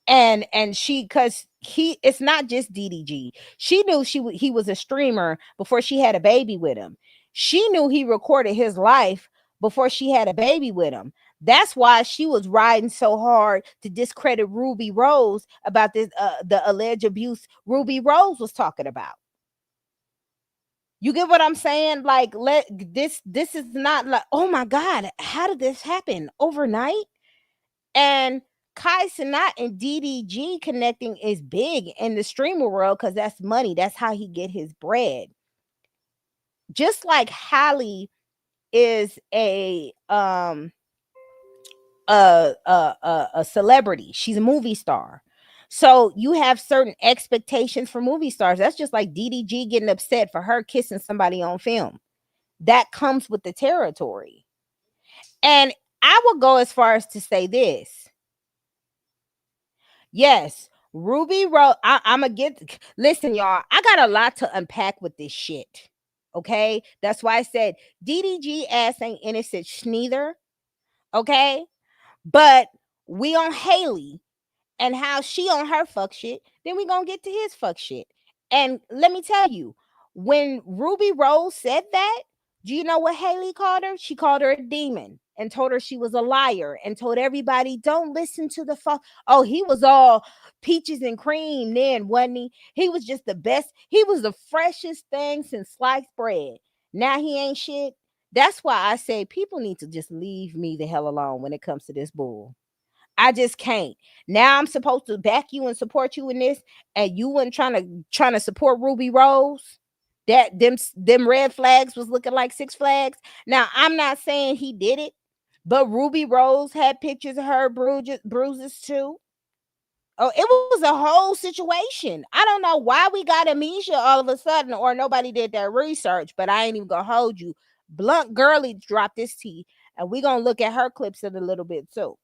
And she, because he, it's not just DDG. She knew he was a streamer before she had a baby with him. She knew he recorded his life before she had a baby with him. That's why she was riding so hard to discredit Ruby Rose about this the alleged abuse Ruby Rose was talking about. You get what I'm saying? Like, this is not like, oh my God, how did this happen overnight? And Kai Cenat and DDG connecting is big in the streamer world because that's money. That's how he get his bread. Just like Hallie is a celebrity. She's a movie star. So you have certain expectations for movie stars. That's just like DDG getting upset for her kissing somebody on film. That comes with the territory. And I will go as far as to say this. Yes, Ruby Rose. I'm gonna get. Listen, y'all. I got a lot to unpack with this shit. Okay, that's why I said DDG ass ain't innocent neither. Okay, but we on Haley and how she on her fuck shit. Then we gonna get to his fuck shit. And let me tell you, when Ruby Rose said that, do you know what Haley called her? She called her a demon and told her she was a liar and told everybody, don't listen to the fuck. Oh, he was all peaches and cream then, wasn't he? He was just the best. He was the freshest thing since sliced bread. Now he ain't shit. That's why I say people need to just leave me the hell alone when it comes to this bull. I just can't. Now I'm supposed to back you and support you in this, and you weren't trying to support Ruby Rose. That them red flags was looking like Six Flags. Now I'm not saying he did it, but Ruby Rose had pictures of her bruises too. Oh, it was a whole situation. I don't know why we got amnesia all of a sudden, or nobody did that research, but I ain't even gonna hold you. Blunt Girly dropped this tea, and we're gonna look at her clips in a little bit too.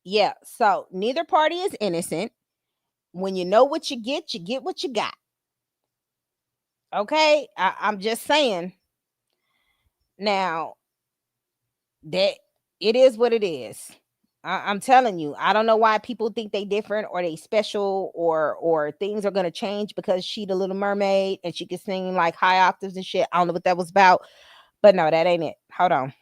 Yeah, so neither party is innocent. When you know what you get what you got. Okay, I'm just saying. Now that it is what it is. I'm telling you, I don't know why people think they different or they special or things are gonna change because she the Little Mermaid and she can sing like high octaves and shit. I don't know what that was about, but no, that ain't it. Hold on.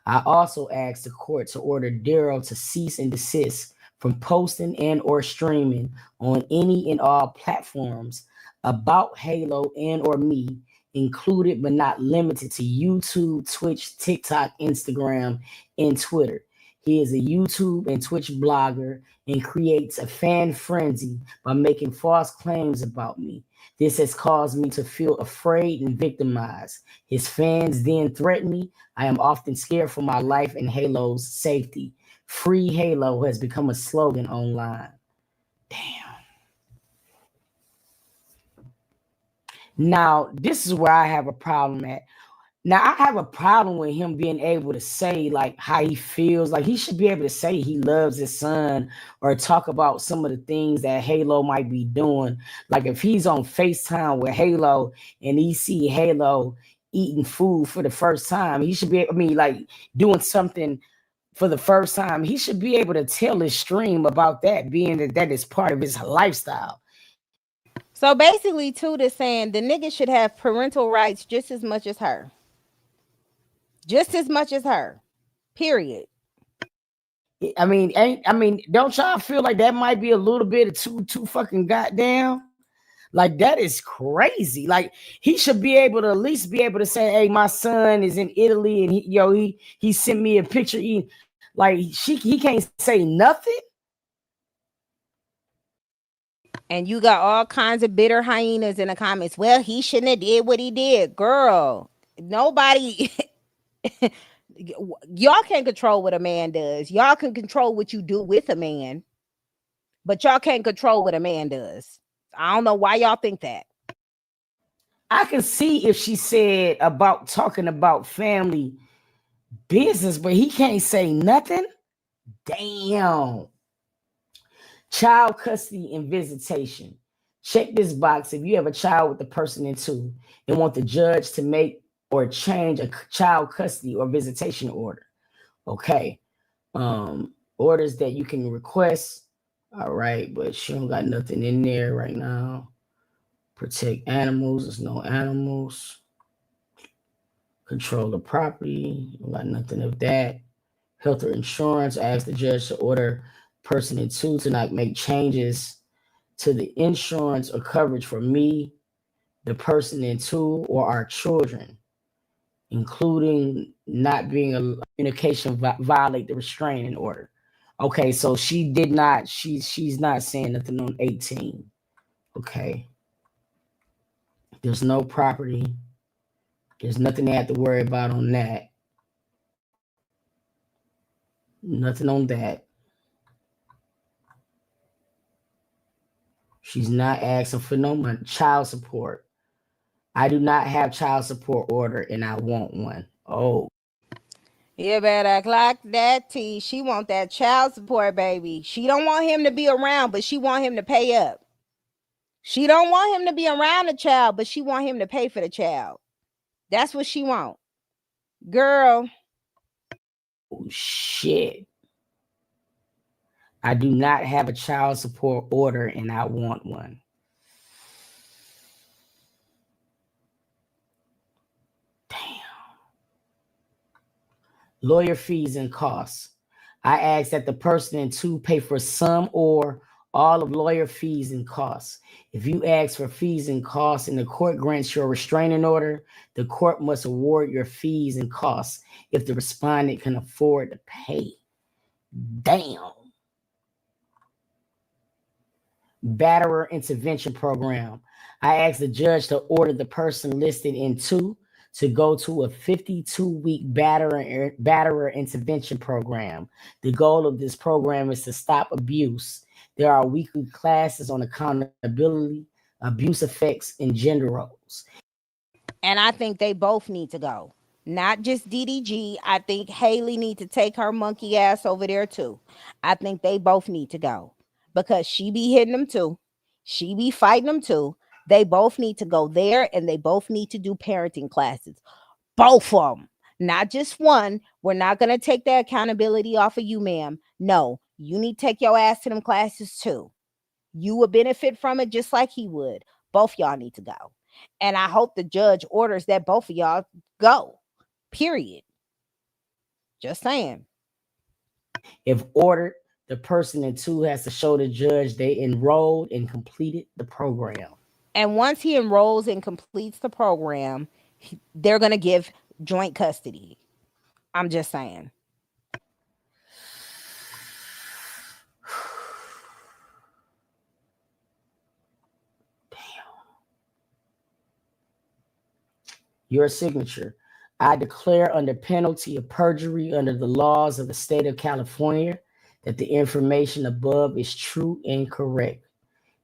I also asked the court to order Daryl to cease and desist from posting and or streaming on any and all platforms about Halo and or me, included but not limited to YouTube, Twitch, TikTok, Instagram, and Twitter. He is a YouTube and Twitch blogger and creates a fan frenzy by making false claims about me. This has caused me to feel afraid and victimized. His fans then threaten me. I am often scared for my life and Halo's safety. Free Halo has become a slogan online. Damn. Now, this is where I have a problem at. Now, I have a problem with him being able to say like how he feels. Like he should be able to say he loves his son or talk about some of the things that Halo might be doing. Like if he's on FaceTime with Halo and he see Halo eating food for the first time, he should be, like doing something for the first time. He should be able to tell his stream about that, being that is part of his lifestyle. So basically, Toot is saying the nigga should have parental rights just as much as her. Just as much as her. Period. Don't y'all feel like that might be a little bit of too fucking goddamn? Like that is crazy. Like he should be able to at least be able to say, "Hey, my son is in Italy, and he sent me a picture." Like he can't say nothing. And you got all kinds of bitter hyenas in the comments. Well, he shouldn't have did what he did, girl. Nobody, y'all can't control what a man does. Y'all can control what you do with a man, but y'all can't control what a man does. I don't know why y'all think that. I can see if she said about talking about family business, but he can't say nothing. Damn. Child custody and visitation. Check this box if you have a child with the person in two and want the judge to make or change a child custody or visitation order. Okay. Orders that you can request. All right, but she don't got nothing in there right now. Protect animals. There's no animals. Control the property. Don't got nothing of that. Health or insurance. I ask the judge to order person in two to not make changes to the insurance or coverage for me, the person in two, or our children, including not being a communication violate the restraining order. Okay, so she did not. She's not saying nothing on 18. Okay, there's no property. There's nothing they have to worry about on that. Nothing on that. She's not asking for no money. Child support. I do not have child support order and I want one. Oh. You better act like that, T. She want that child support, baby. She don't want him to be around, but she want him to pay up. She don't want him to be around the child, but she want him to pay for the child. That's what she want. Girl. Oh, shit. I do not have a child support order and I want one. Damn. Lawyer fees and costs. I ask that the person in two pay for some or all of lawyer fees and costs. If you ask for fees and costs and the court grants your restraining order, the court must award your fees and costs if the respondent can afford to pay. Damn. Batterer intervention program. I asked the judge to order the person listed in two to go to a 52-week batterer intervention program. The goal of this program is to stop abuse. There are weekly classes on accountability, abuse effects, and gender roles. And I think they both need to go. Not just DDG. I think Hallie need to take her monkey ass over there too. I think they both need to go because she be hitting them too. She be fighting them too. They both need to go there and they both need to do parenting classes. Both of them. Not just one. We're not going to take the accountability off of you, ma'am. No, you need to take your ass to them classes too. You would benefit from it just like he would. Both y'all need to go. And I hope the judge orders that both of y'all go. Period. Just saying. If ordered, the person in two has to show the judge they enrolled and completed the program. And once he enrolls and completes the program, they're going to give joint custody. I'm just saying. Your signature. I declare under penalty of perjury under the laws of the state of California that the information above is true and correct.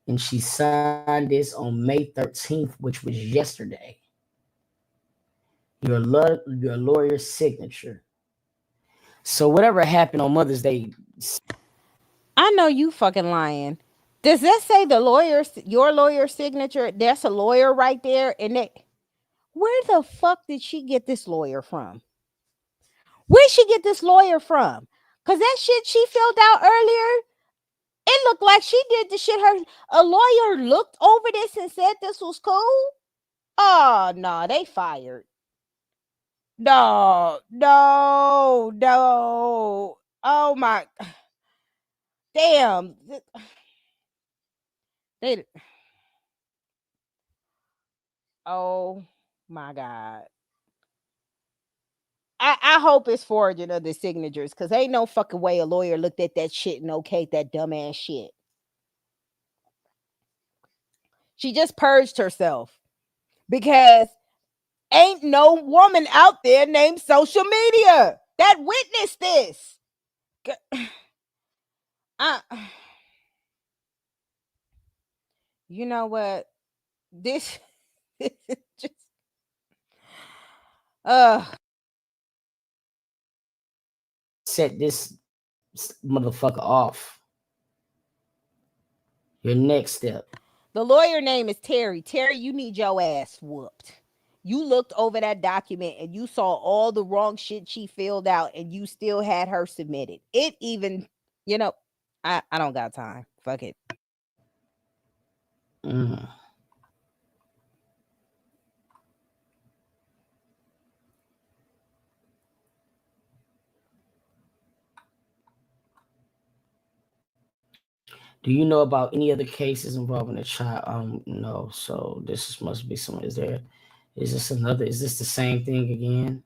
And she signed this on May 13th, which was yesterday. Your lawyer's signature. So whatever happened on Mother's Day. I know you fucking lying. Does that say your lawyer's signature? That's a lawyer right there. And where the fuck did she get this lawyer from? Where'd she get this lawyer from? Because that shit she filled out earlier, it looked like she did the shit a lawyer looked over this and said this was cool. Oh, no, they fired. No. Oh, my. Damn. They Oh my God. I hope it's forging of the signatures because ain't no fucking way a lawyer looked at that shit and okayed that dumbass shit. She just purged herself because ain't no woman out there named social media that witnessed this. I, you know what? This, this is just uh Set this motherfucker off. Your next step. the lawyer name is Terry. Terry, you need your ass whooped. You looked over that document and you saw all the wrong shit she filled out and you still had her submitted. It even, you know, I don't got time. Fuck it. Mm. Do you know about any other cases involving a child? No. So must be some. Is this another? Is this the same thing again?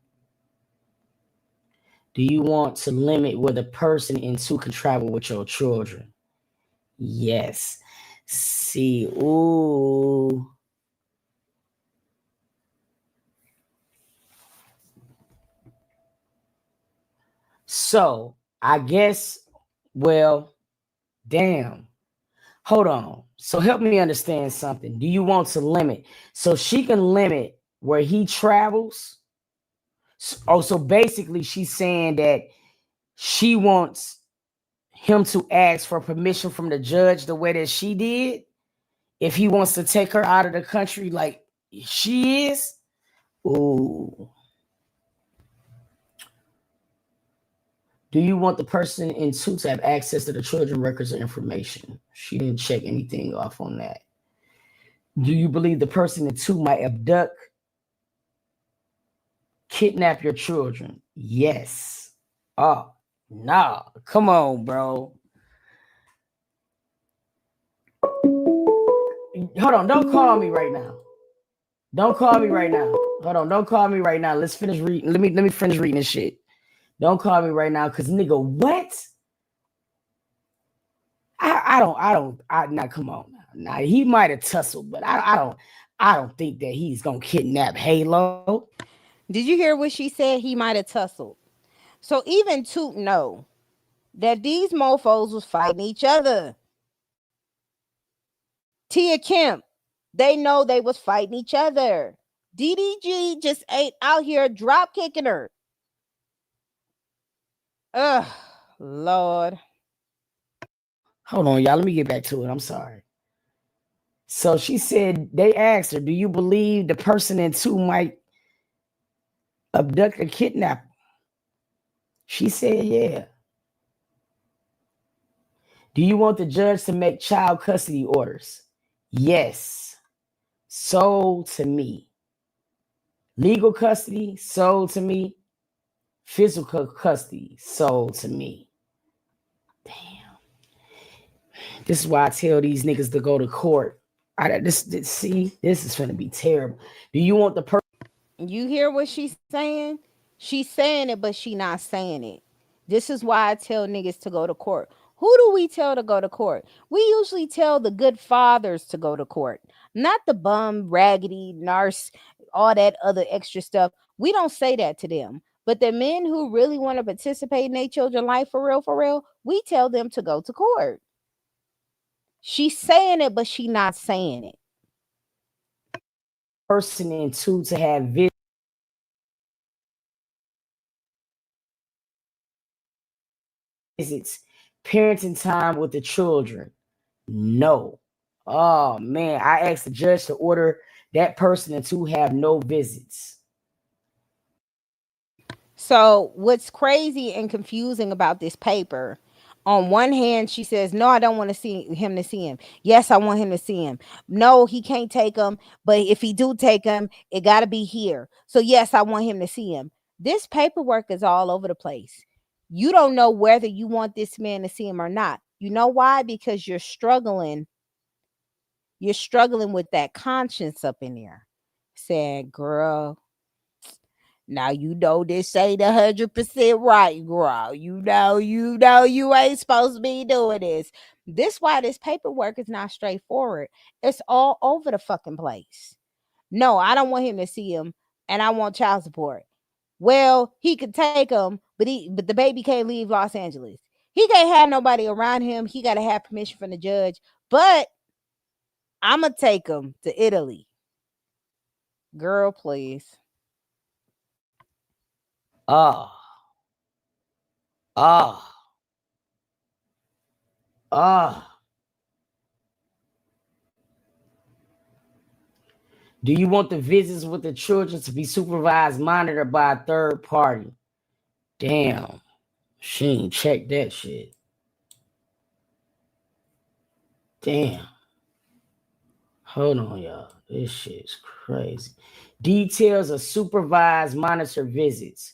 Do you want to limit where the person in two can travel with your children? Yes. See, ooh. So I guess, well, damn. Hold on. So help me understand something. Do you want to limit? So she can limit where he travels? Oh, so basically she's saying that she wants him to ask for permission from the judge the way that she did if he wants to take her out of the country like she is. Ooh. Do you want the person in two to have access to the children records or information? She didn't check anything off on that. Do you believe the person in two might abduct, kidnap your children? Yes. Oh, nah. Come on, bro. Hold on. Don't call me right now. Don't call me right now. Hold on. Don't call me right now. Let's finish reading. Let me finish reading this shit. Don't call me right now, cause nigga, what? Now come on now. Now he might have tussled, but I don't think that he's gonna kidnap Halo. Did you hear what she said? He might have tussled. So even Toot know that these mofos was fighting each other. Tia Kemp, they know they was fighting each other. DDG just ain't out here drop kicking her. Ugh, Lord. Hold on, y'all. Let me get back to it. I'm sorry. So she said they asked her, "Do you believe the person in two might abduct or kidnap?" She said, "Yeah." Do you want the judge to make child custody orders? Yes. Sold to me. Legal custody, sold to me. Physical custody, sold to me. Damn. This is why I tell these niggas to go to court. This is gonna be terrible. Do you want the person? You hear what she's saying? She's saying it, but she not saying it. This is why I tell niggas to go to court. Who do we tell to go to court? We usually tell the good fathers to go to court, not the bum, raggedy, narce, all that other extra stuff. We don't say that to them. But the men who really want to participate in their children's life for real, we tell them to go to court. She's saying it, but she not saying it. Person in two to have visits, parenting time with the children? No. Oh man, I asked the judge to order that person and to have no visits. So, what's crazy and confusing about this paper? On one hand, she says, "No, I don't want to see him to see him. Yes, I want him to see him. No, he can't take him, but if he do take him, it got to be here. So, yes, I want him to see him." This paperwork is all over the place. You don't know whether you want this man to see him or not. You know why? Because you're struggling with that conscience up in there. saying, girl, now you know this ain't 100% right, girl. You ain't supposed to be doing this. This why this paperwork is not straightforward. It's all over the fucking place. No, I don't want him to see him, and I want child support. Well, he could take him, but the baby can't leave Los Angeles. He can't have nobody around him. He got to have permission from the judge. But I'm gonna take him to Italy. Girl, please. Oh, oh, oh. Do you want the visits with the children to be supervised, monitored by a third party? Damn, she ain't checked that shit. Damn. Hold on, y'all. This shit's crazy. Details of supervised monitor visits.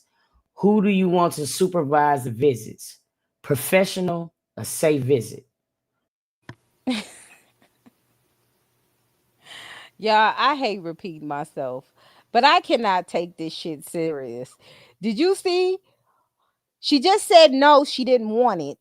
Who do you want to supervise the visits? Professional, a safe visit. Y'all, I hate repeating myself, but I cannot take this shit serious. Did you see? She just said no, she didn't want it.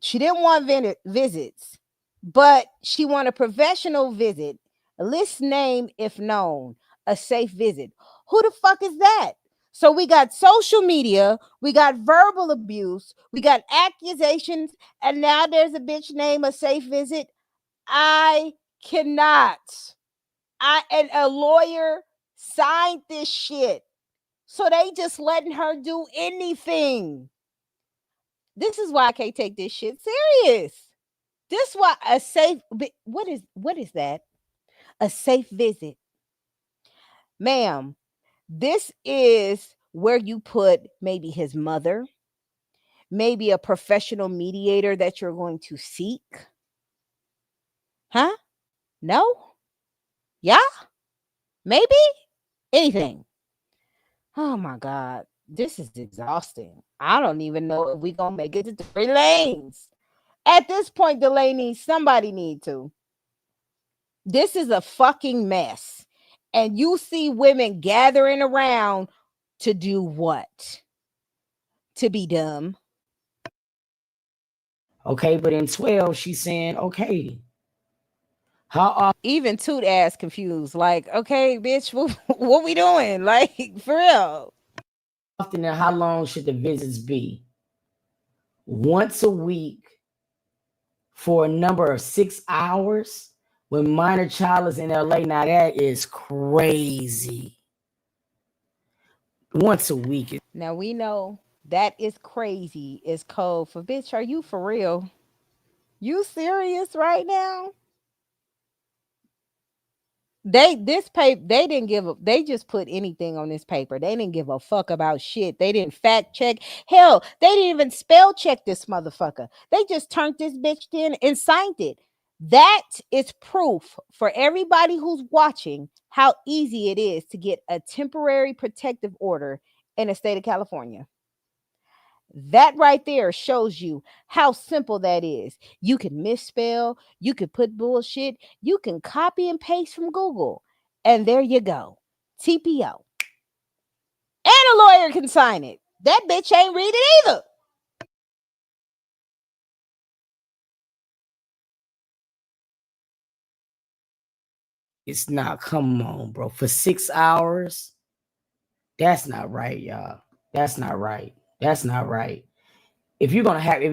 She didn't want visits, but she wanted a professional visit. A list name if known, a safe visit. Who the fuck is that? So we got social media, we got verbal abuse, we got accusations, and now there's a bitch named a safe visit. I cannot. I and a lawyer signed this shit. So they just letting her do anything. This is why I can't take this shit serious. This why a safe what is that? A safe visit. Ma'am, this is where you put maybe his mother, maybe a professional mediator that you're going to seek. Huh? No? Yeah? Maybe? Anything. Oh my God. This is exhausting. I don't even know if we gonna make it to 3 lanes. At this point, Delaney, somebody need to. This is a fucking mess. And you see women gathering around to do what? To be dumb. Okay, but in 12, she's saying, okay, how Even Toot ass confused. Like, okay, bitch, what we doing? Like, for real. often and how long should the visits be? Once a week for a number of 6 hours when minor child is in LA. Now that is crazy. Once a week. Now we know that is crazy. Is code for bitch. Are you for real? You serious right now? This paper they didn't give a they just put anything on this paper. They didn't give a fuck about shit. They didn't fact check. Hell, they didn't even spell check this motherfucker. They just turned this bitch in and signed it. That is proof for everybody who's watching how easy it is to get a temporary protective order in the state of California. That right there shows you how simple that is. You can misspell, you can put bullshit, you can copy and paste from Google, and there you go. TPO. And a lawyer can sign it. That bitch ain't read it either. It's not, come on, bro. For 6 hours? That's not right, y'all. That's not right. That's not right. If you're gonna have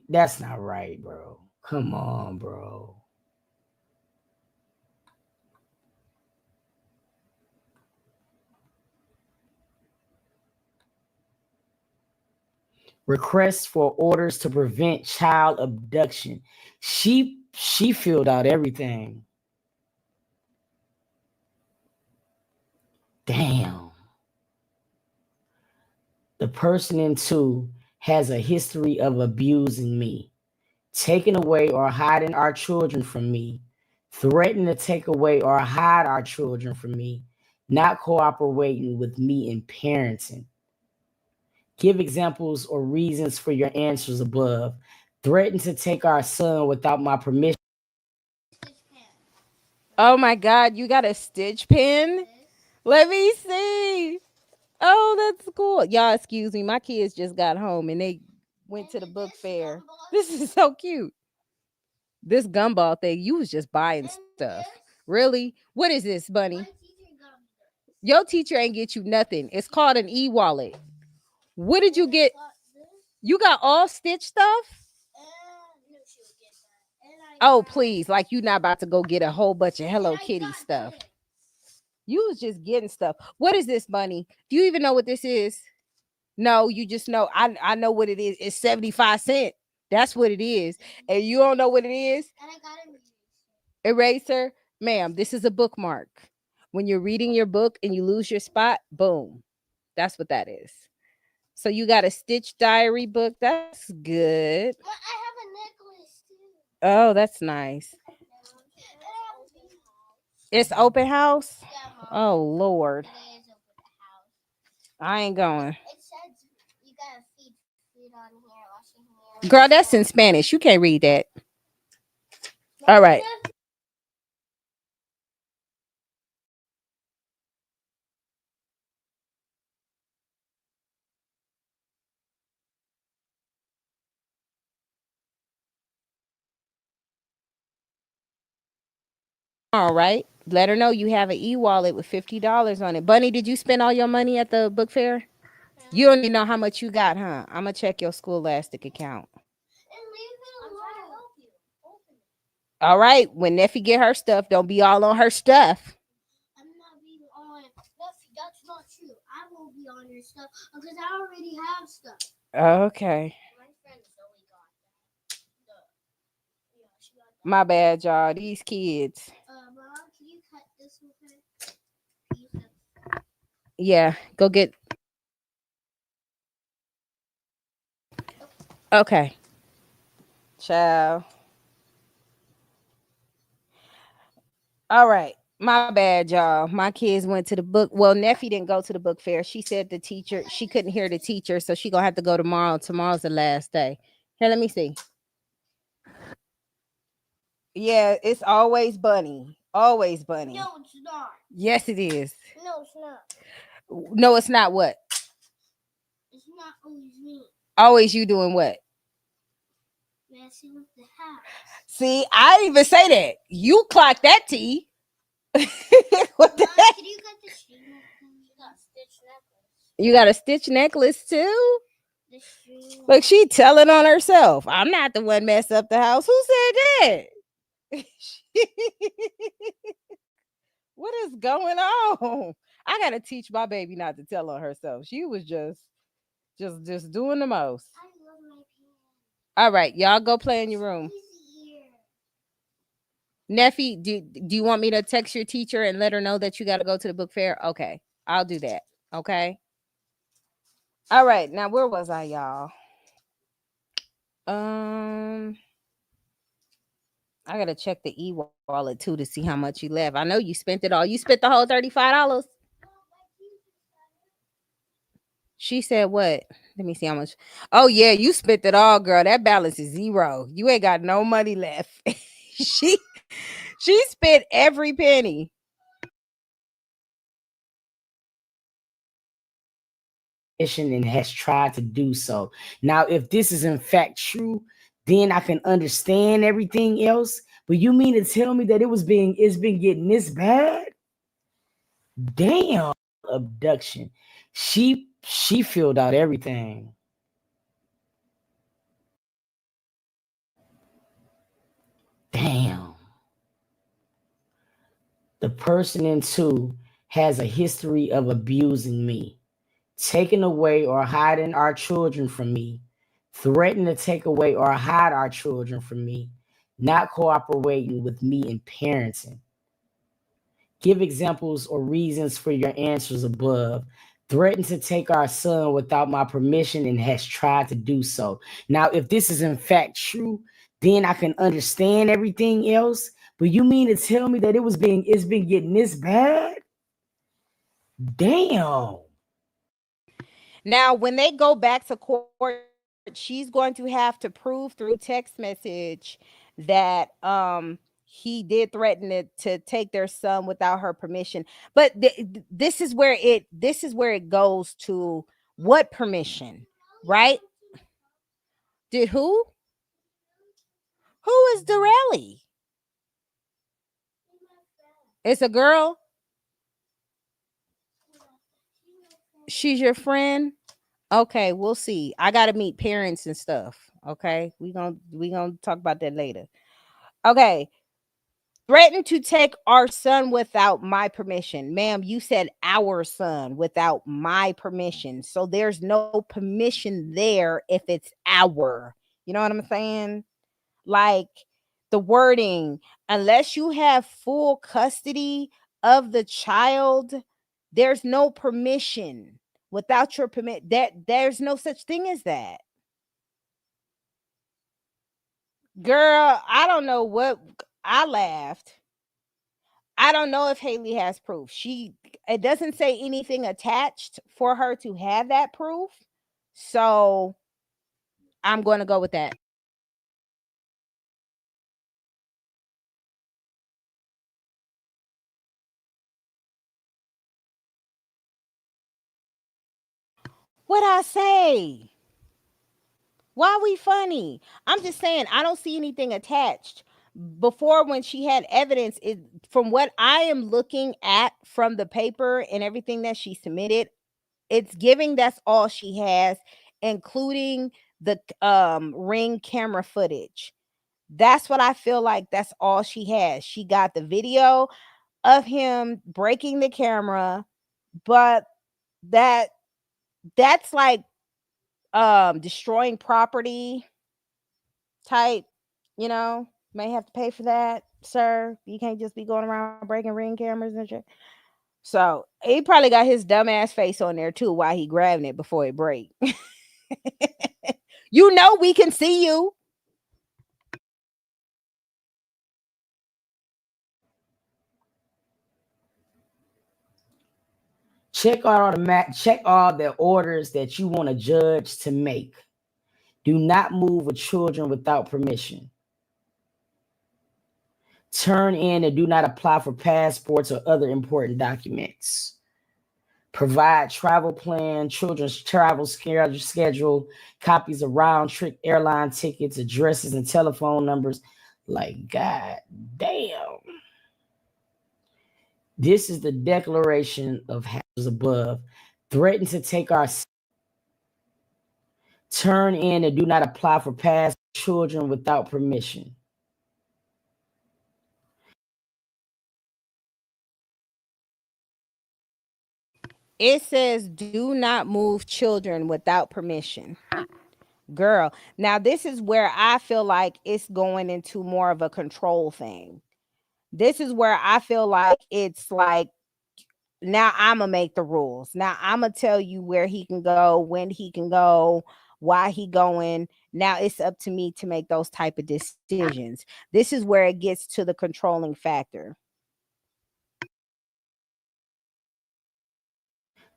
that's not right, bro. Come on, bro. Requests for orders to prevent child abduction. She filled out everything. Damn. The person in 2 has a history of abusing me, taking away or hiding our children from me, threatening to take away or hide our children from me, not cooperating with me in parenting. Give examples or reasons for your answers above. Threaten to take our son without my permission. Oh my God, you got a stitch pin? Let me see. Oh, that's cool. Y'all, excuse me. My kids just got home and they went to the book fair. This is so cute. This gumball thing, you was just buying stuff. Really? What is this, Bunny? Your teacher ain't get you nothing. It's called an e-wallet. What did you get? You got all Stitch stuff? Oh, please. Like you not about to go get a whole bunch of Hello Kitty stuff. You was just getting stuff. What is this, Bunny? Do you even know what this is? No, you just know. I know what it is. It's 75 cents. That's what it is. And you don't know what it is? Eraser. Ma'am, this is a bookmark. When you're reading your book and you lose your spot, boom. That's what that is. So you got a Stitch diary book. That's good. Oh, that's nice. It's open house? Oh, Lord. I ain't going. Girl, that's in Spanish. You can't read that. All right. All right. Let her know you have an e-wallet with $50 on it. Bunny, did you spend all your money at the book fair? You don't even know how much you got, huh? I'm gonna check your Scholastic account. All right. When Neffy get her stuff, don't be all on her stuff. Okay. My bad, y'all. These kids. Yeah, go get. Okay. Ciao. All right. My bad, y'all. My kids went to the book. Well, Neffy didn't go to the book fair. She said the teacher, she couldn't hear the teacher, so she gonna have to go tomorrow. Tomorrow's the last day. Here, let me see. Yeah, it's always Bunny. Always Bunny. No, it's not. Yes, it is. No, it's not. No, it's not what? It's not always me. Always you doing what? Messing with the house. See, I didn't even say that. You clocked that T. What the heck? Can you get the string necklace? You got a Stitch necklace too? Look, she telling on herself. I'm not the one mess up the house. Who said that? What is going on? I gotta teach my baby not to tell on herself. She was just doing the most. I love my pen. All right, y'all go play in your room. Neffy, do you want me to text your teacher and let her know that you got to go to the book fair? Okay, I'll do that. Okay. All right. Now, where was I, y'all? I gotta check the e-wallet too to see how much you left. I know you spent it all. You spent the whole $35. She said what? Let me see how much. Oh yeah, you spent it all, girl. That balance is zero. You ain't got no money left. she she spent every penny. And has tried to do so. Now, if this is in fact true, then I can understand everything else. But you mean to tell me that it's been getting this bad? Damn, abduction. She filled out everything. Damn. The person in two has a history of abusing me, taking away or hiding our children from me, threatening to take away or hide our children from me, not cooperating with me in parenting. Give examples or reasons for your answers above. Threatened to take our son without my permission and has tried to do so. Now, if this is in fact true, then I can understand everything else. But you mean to tell me that it's been getting this bad? Damn. Now, when they go back to court, she's going to have to prove through text message that he did threaten to take their son without her permission. But this is where it goes to what permission, right? Did who? Who is Dorelli? It's a girl. She's your friend. Okay, we'll see. I gotta meet parents and stuff. Okay, we gonna talk about that later. Okay, threatened to take our son without my permission. Ma'am, you said our son without my permission. So there's no permission there if it's our. You know what I'm saying? Like the wording, unless you have full custody of the child, there's no permission. Without your permit, there's no such thing as that. Girl, I don't know what I laughed. I don't know if Haley has proof. It doesn't say anything attached for her to have that proof. So I'm going to go with that. What I say? Why we funny? I'm just saying I don't see anything attached. Before, when she had evidence, from what I am looking at from the paper and everything that she submitted, it's giving that's all she has, including the ring camera footage. That's what I feel like that's all she has. She got the video of him breaking the camera, but that that's like destroying property type, you know, may have to pay for that, sir. You can't just be going around breaking ring cameras and shit. So he probably got his dumbass face on there too while he grabbing it before it break. You know we can see you. Check all the orders that you want a judge to make. Do not move with children without permission. Turn in and do not apply for passports or other important documents. Provide travel plan, children's travel schedule, copies of round trip airline tickets, addresses, and telephone numbers. Like, god damn. This is the declaration of hazards above. Threaten to take our turn in and do not apply for past children without permission. It says do not move children without permission. Girl, now this is where I feel like it's going into more of a control thing. This is where I feel like it's like, now I'm gonna make the rules. Now I'm gonna tell you where he can go, when he can go, why he going. Now it's up to me to make those type of decisions. This is where it gets to the controlling factor.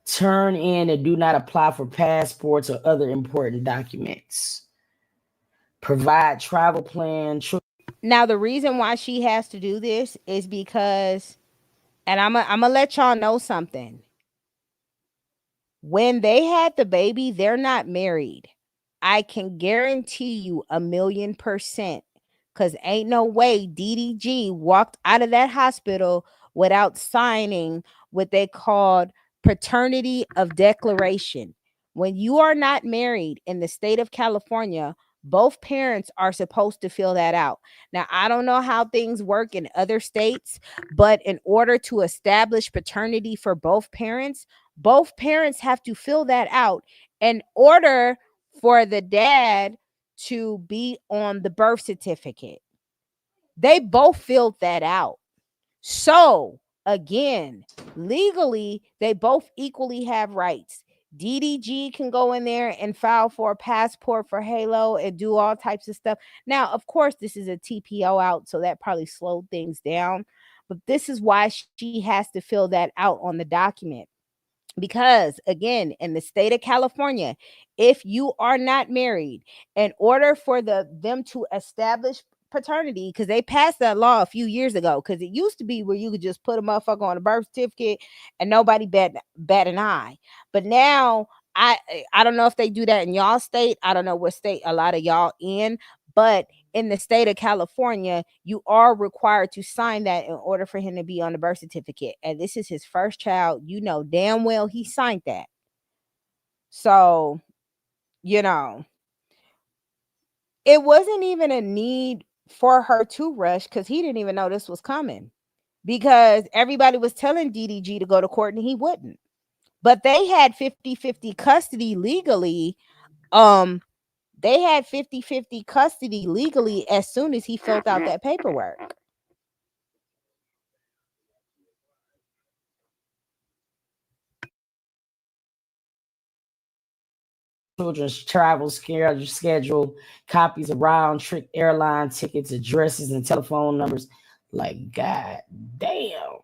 Turn in and do not apply for passports or other important documents. Provide travel plan. Now the reason why she has to do this is because, and I'm gonna let y'all know something. When they had the baby, they're not married. I can guarantee you 1,000,000%. Because ain't no way DDG walked out of that hospital without signing what they called paternity of declaration. When you are not married in the state of California, both parents are supposed to fill that out. Now, I don't know how things work in other states, but in order to establish paternity for both parents have to fill that out in order for the dad to be on the birth certificate. They both filled that out. So, again, legally, they both equally have rights. DDG can go in there and file for a passport for Halo and do all types of stuff. Now, of course, this is a TPO out, so that probably slowed things down. But this is why she has to fill that out on the document. Because again, in the state of California, if you are not married, in order for them to establish paternity because they passed that law a few years ago. Because it used to be where you could just put a motherfucker on a birth certificate and nobody bat an eye. But now I don't know if they do that in y'all state. I don't know what state a lot of y'all in, but in the state of California, you are required to sign that in order for him to be on the birth certificate. And this is his first child. You know damn well he signed that. So, you know, it wasn't even a need for her to rush because he didn't even know this was coming because everybody was telling DDG to go to court and he wouldn't. But they had 50-50 custody legally. They had 50-50 custody legally as soon as he filled out that paperwork. Children's travel schedule, copies of round trip airline tickets, addresses, and telephone numbers. Like, god damn.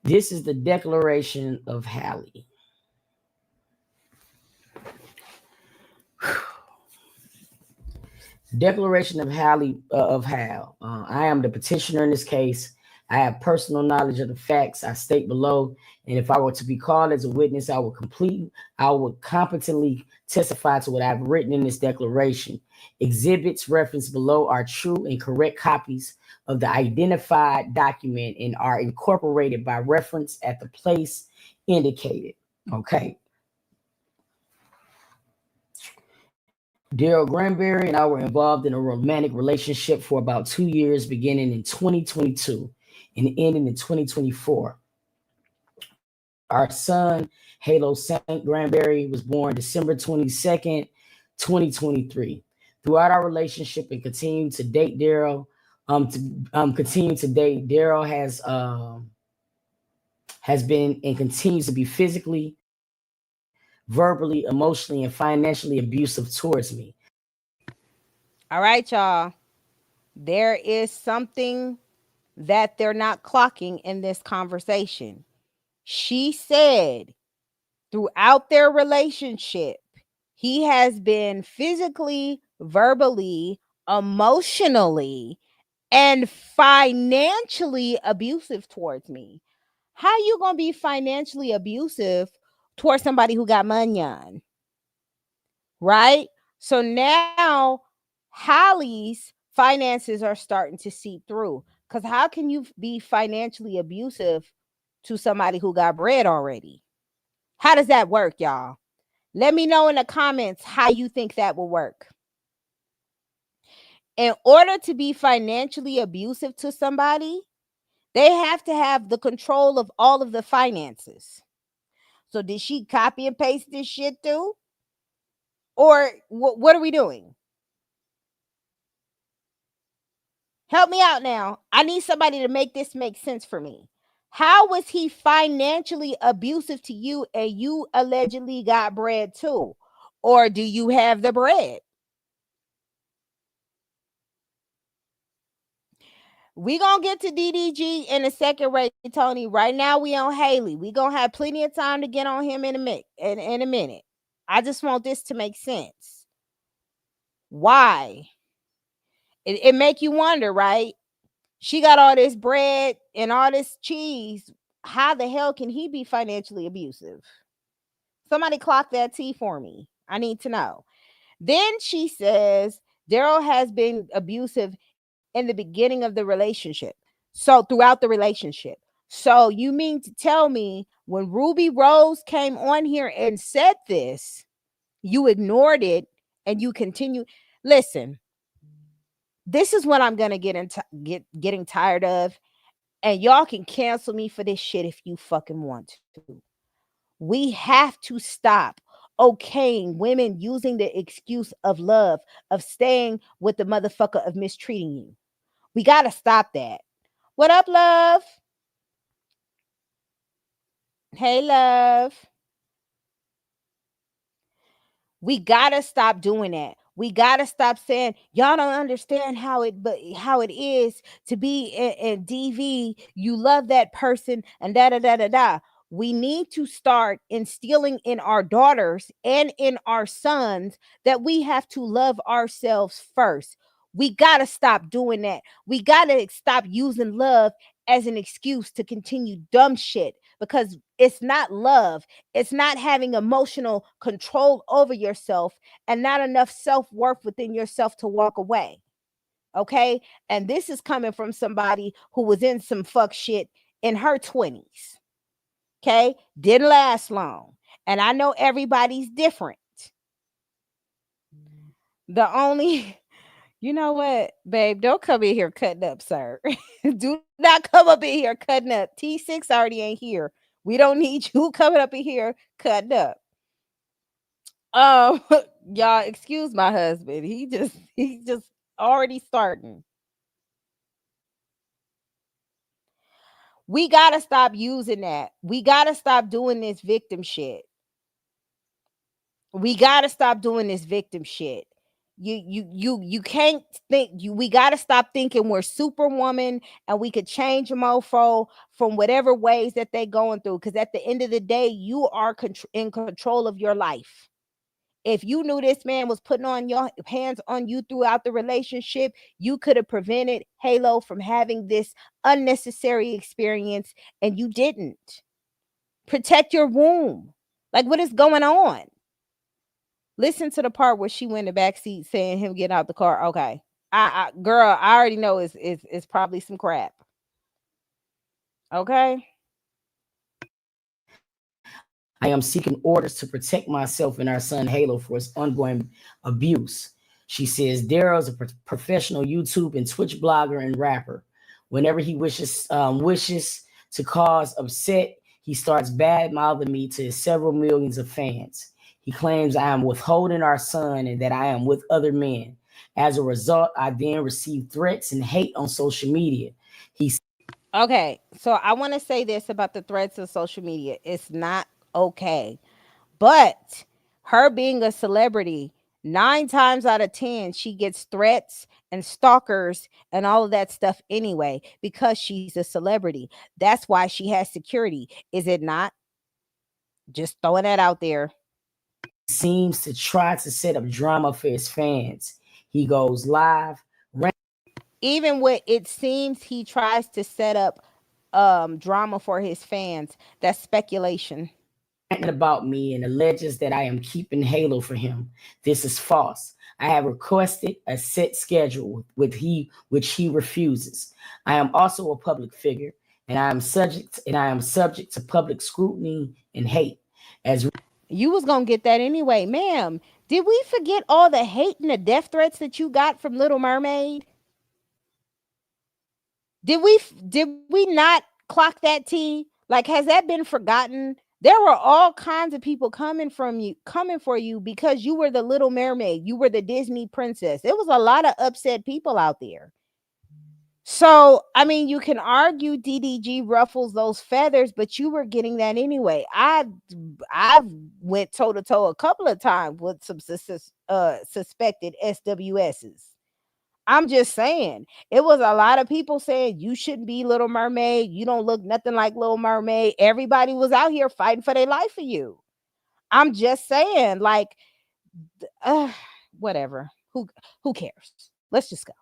This is the Declaration of Hallie. Declaration of Hallie of Hal. I am the petitioner in this case. I have personal knowledge of the facts I state below, and if I were to be called as a witness, I would competently testify to what I've written in this declaration. Exhibits referenced below are true and correct copies of the identified document and are incorporated by reference at the place indicated. Okay. Daryl Granberry and I were involved in a romantic relationship for about 2 years, beginning in 2022 and ending in 2024. Our son, Halo Saint Granberry, was born December 22nd, 2023. Throughout our relationship and continue to date Daryl, Daryl has been and continues to be physically, verbally, emotionally, and financially abusive towards me. All right, y'all. There is something that they're not clocking in this conversation. She said throughout their relationship, he has been physically, verbally, emotionally, and financially abusive towards me. How you gonna be financially abusive towards somebody who got money on? Right? So now Hallie's finances are starting to seep through. Because how can you be financially abusive to somebody who got bread already? How does that work, y'all? Let me know in the comments how you think that will work. In order to be financially abusive to somebody, they have to have the control of all of the finances. So did she copy and paste this shit too? Or what are we doing? Help me out now. I need somebody to make this make sense for me. How was he financially abusive to you and you allegedly got bread too? Or do you have the bread? We gonna get to DDG in a second, Ray Tony. Right now we on Haley. We gonna have plenty of time to get on him in a minute. I just want this to make sense. Why? It make you wonder, right? She got all this bread and all this cheese. How the hell can he be financially abusive? Somebody clock that T for me. I need to know. Then she says Daryl has been abusive in the beginning of the relationship. So throughout the relationship. So you mean to tell me when Ruby Rose came on here and said this, you ignored it and you continue? Listen, this is what I'm gonna getting tired of. And y'all can cancel me for this shit if you fucking want to. We have to stop okaying women using the excuse of love, of staying with the motherfucker, of mistreating you. We got to stop that. What up, love? Hey, love. We got to stop doing that. We got to stop saying y'all don't understand how it is to be in DV. You love that person and da da da da da. We need to start instilling in our daughters and in our sons that we have to love ourselves first. We got to stop doing that. We got to stop using love as an excuse to continue dumb shit, because it's not love. It's not having emotional control over yourself and not enough self-worth within yourself to walk away. Okay? And this is coming from somebody who was in some fuck shit in her 20s. Okay? Didn't last long. And I know everybody's different. The only You know what, babe? Don't come in here cutting up, sir. Do not come up in here cutting up. T6 already ain't here. We don't need you coming up in here cutting up. Um, y'all, excuse my husband. He just already starting. We gotta stop using that. We gotta stop doing this victim shit. We gotta stop doing this victim shit. You can't think you we gotta stop thinking we're superwoman and we could change a mofo from whatever ways that they going through. Because at the end of the day, you are in control of your life. If you knew this man was putting on your hands on you throughout the relationship, you could have prevented Halo from having this unnecessary experience, and you didn't. Protect your womb. Like, what is going on? Listen to the part where she went in the back seat saying him getting out the car. Okay. Girl, I already know it's probably some crap. Okay. I am seeking orders to protect myself and our son Halo for his ongoing abuse. She says Daryl is a professional YouTube and Twitch blogger and rapper. Whenever he wishes to cause upset, he starts bad mouthing me to his several millions of fans. He claims I am withholding our son and that I am with other men. As a result, I then receive threats and hate on social media. Okay. So I want to say this about the threats of social media. It's not okay. But her being a celebrity, 9 times out of 10, she gets threats and stalkers and all of that stuff anyway, because she's a celebrity. That's why she has security. Is it not? Just throwing that out there. Seems to try to set up drama for his fans. He goes live, Even with it seems he tries to set up drama for his fans. That's speculation. ranting about me and alleges that I am keeping Halo for him. This is false. I have requested a set schedule which he refuses. I am also a public figure, and I am subject to public scrutiny and hate. As You was gonna get that anyway, ma'am. Did we forget all the hate and the death threats that you got from Little Mermaid? Did we not clock that T? Like, has that been forgotten? There were all kinds of people coming for you because you were the Little Mermaid. You were the Disney princess. There was a lot of upset people out there. So, I mean, you can argue DDG ruffles those feathers, but you were getting that anyway. I've went toe to toe a couple of times with some suspected SWSs. I'm just saying, it was a lot of people saying you shouldn't be Little Mermaid. You don't look nothing like Little Mermaid. Everybody was out here fighting for their life for you. I'm just saying, like, uh, whatever. Who cares? Let's just go.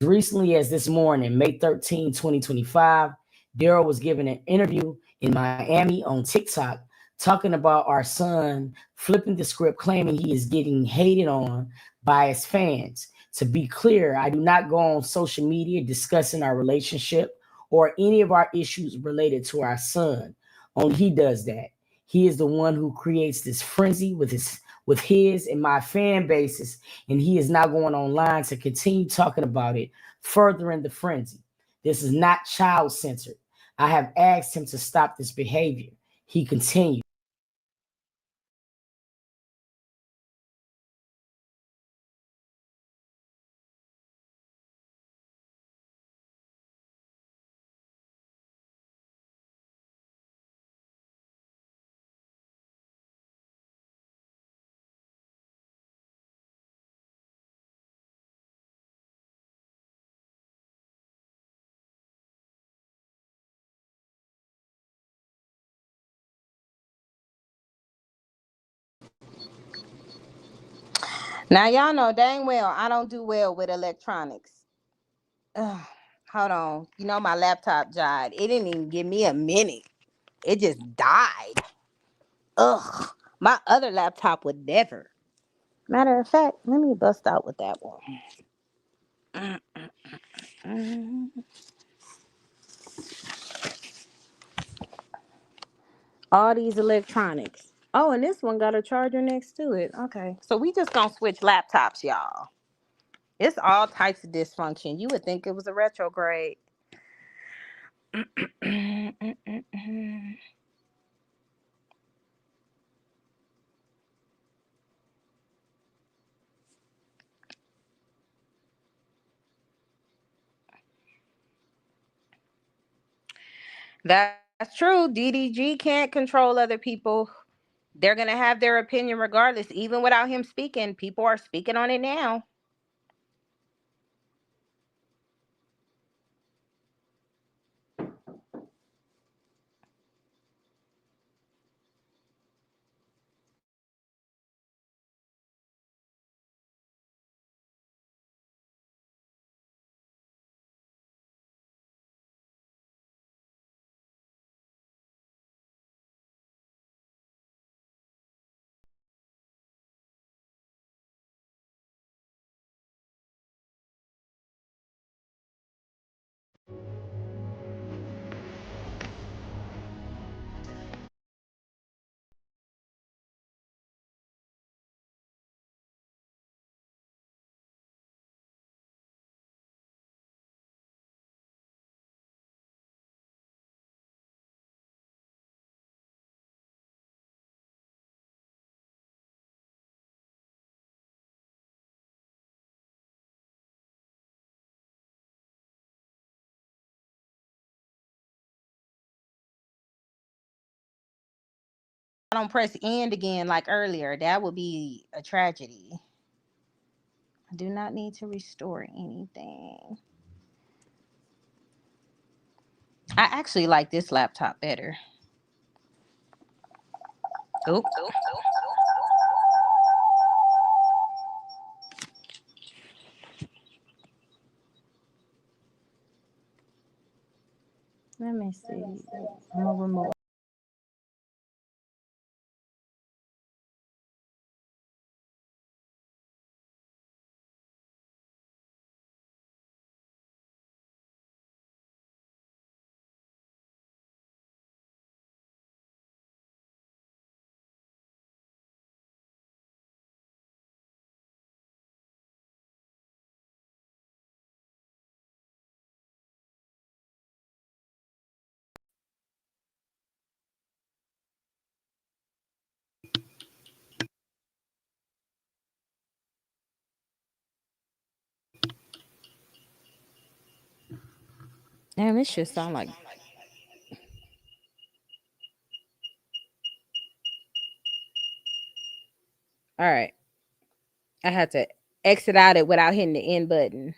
recently as this morning, May 13, 2025, Daryl was given an interview in Miami on TikTok talking about our son flipping the script, claiming he is getting hated on by his fans. To be clear, I do not go on social media discussing our relationship or any of our issues related to our son. Only he does that. He is the one who creates this frenzy with his and my fan bases, and he is now going online to continue talking about it, furthering the frenzy. This is not child-centered. I have asked him to stop this behavior. He continued. Now y'all know dang well I don't do well with electronics. Ugh, hold on. You know my laptop died. It didn't even give me a minute. It just died. Ugh. My other laptop would never. Matter of fact, let me bust out with that one. All these electronics. Oh, and this one got a charger next to it. Okay. So we just gonna switch laptops, y'all. It's all types of dysfunction. You would think it was a retrograde. That's true. DDG can't control other people. They're going to have their opinion regardless, even without him speaking. People are speaking on it now. I don't press end again like earlier. That would be a tragedy. I do not need to restore anything. I actually like this laptop better. Oh, let me see. I'm gonna remove. Damn, this shit sound like. All right. I had to exit out it without hitting the end button.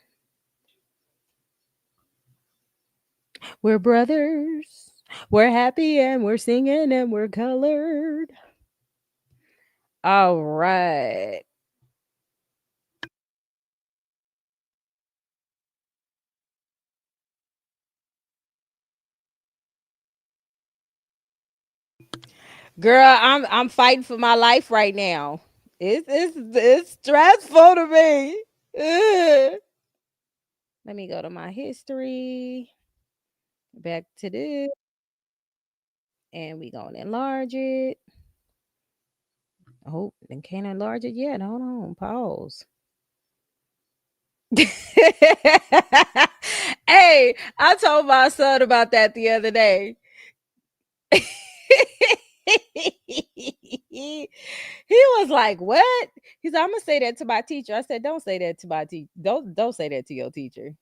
We're brothers. We're happy and we're singing and we're colored. All right. Girl, I'm fighting for my life right now. It's stressful to me. Ugh. Let me go to my history. Back to this. And we gonna enlarge it. Oh, and can't enlarge it yet. Hold on. Pause. Hey, I told my son about that the other day. He was like, "What?" He said, "I'm gonna say that to my teacher." I said, "Don't say that to my teacher. Don't say that to your teacher.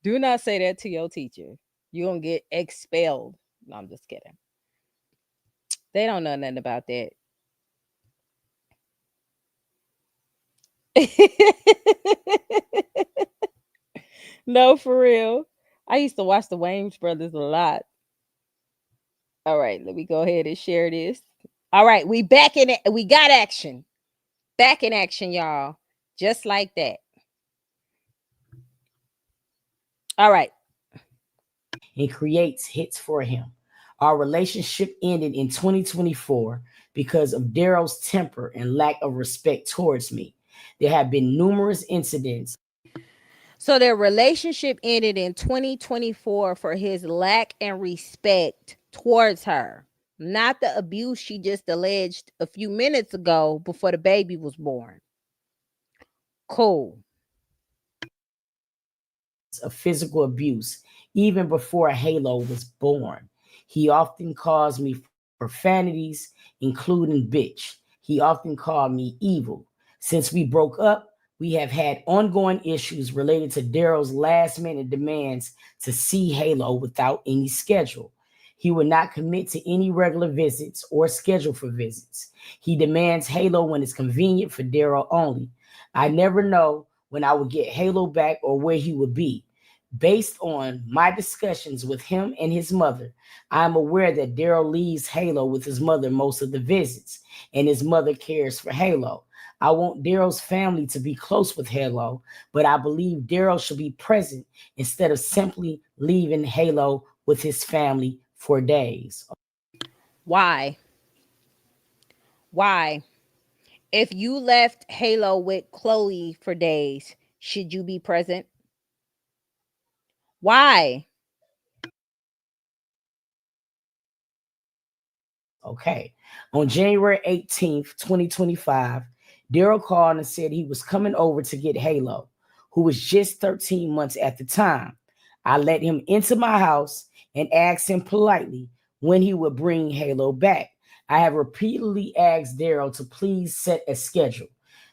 Do not say that to your teacher. You're gonna get expelled." No, I'm just kidding. They don't know nothing about that. No, for real. I used to watch the Wayne's brothers a lot. All right, let me go ahead and share this. All right, we back in it. We got action. Back in action, y'all. Just like that. All right. And creates hits for him. Our relationship ended in 2024 because of Daryl's temper and lack of respect towards me. There have been numerous incidents. So their relationship ended in 2024 for his lack and respect towards her, not the abuse she just alleged a few minutes ago before the baby was born. Cool. Of physical abuse even before Halo was born. He often calls me profanities, including bitch. He often called me evil. Since we broke up, we have had ongoing issues related to Daryl's last minute demands to see Halo without any schedule. He would not commit to any regular visits or schedule for visits. He demands Halo when it's convenient for Daryl only. I never know when I would get Halo back or where he would be. Based on my discussions with him and his mother, I'm aware that Daryl leaves Halo with his mother most of the visits, and his mother cares for Halo. I want Daryl's family to be close with Halo, but I believe Daryl should be present instead of simply leaving Halo with his family for days. Why? Why? If you left Halo with Chloe for days, should you be present? Why? Okay. On January 18th, 2025, Daryl called and said he was coming over to get Halo, who was just 13 months at the time. I let him into my house and asked him politely when he would bring Halo back. I have repeatedly asked Daryl to please set a schedule.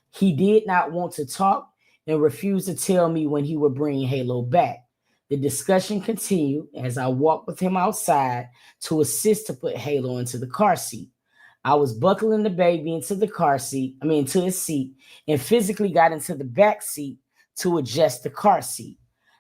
He did not want to talk and refused to tell me when he would bring Halo back. The discussion continued as I walked with him outside to assist to put Halo into the car seat. I was buckling the baby into the car seat, into his seat, and physically got into the back seat to adjust the car seat.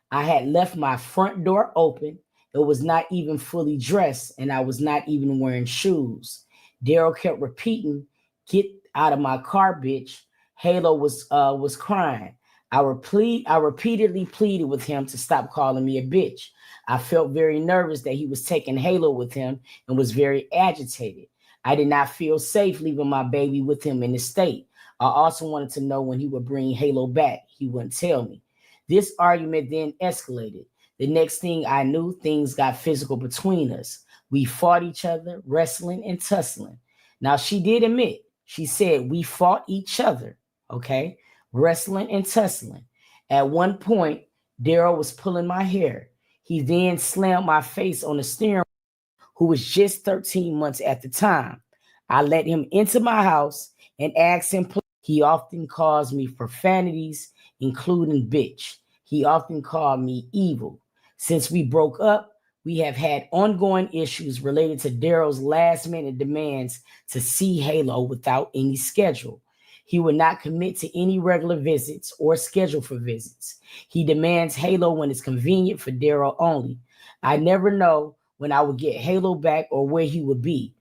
I had left my front door open. It was not even fully dressed, and I was not even wearing shoes. Daryl kept repeating, "Get out of my car, bitch." Halo was crying. I repeatedly pleaded with him to stop calling me a bitch. I felt very nervous that he was taking Halo with him and was very agitated. I did not feel safe leaving my baby with him in the state. I also wanted to know when he would bring Halo back. He wouldn't tell me. This argument then escalated. The next thing I knew, things got physical between us. We fought each other, wrestling and tussling. Now, she did admit, she said we fought each other, okay? Wrestling and tussling. At one point, Daryl was pulling my hair. He then slammed my face on the steering wheel, who was just 13 months at the time. I let him into my house and asked him. He often calls me profanities, including bitch. He often called me evil. Since we broke up, we have had ongoing issues related to Daryl's last minute demands to see Halo without any schedule. He would not commit to any regular visits or schedule for visits. He demands Halo when it's convenient for Daryl only. I never know when I would get Halo back or where he would be.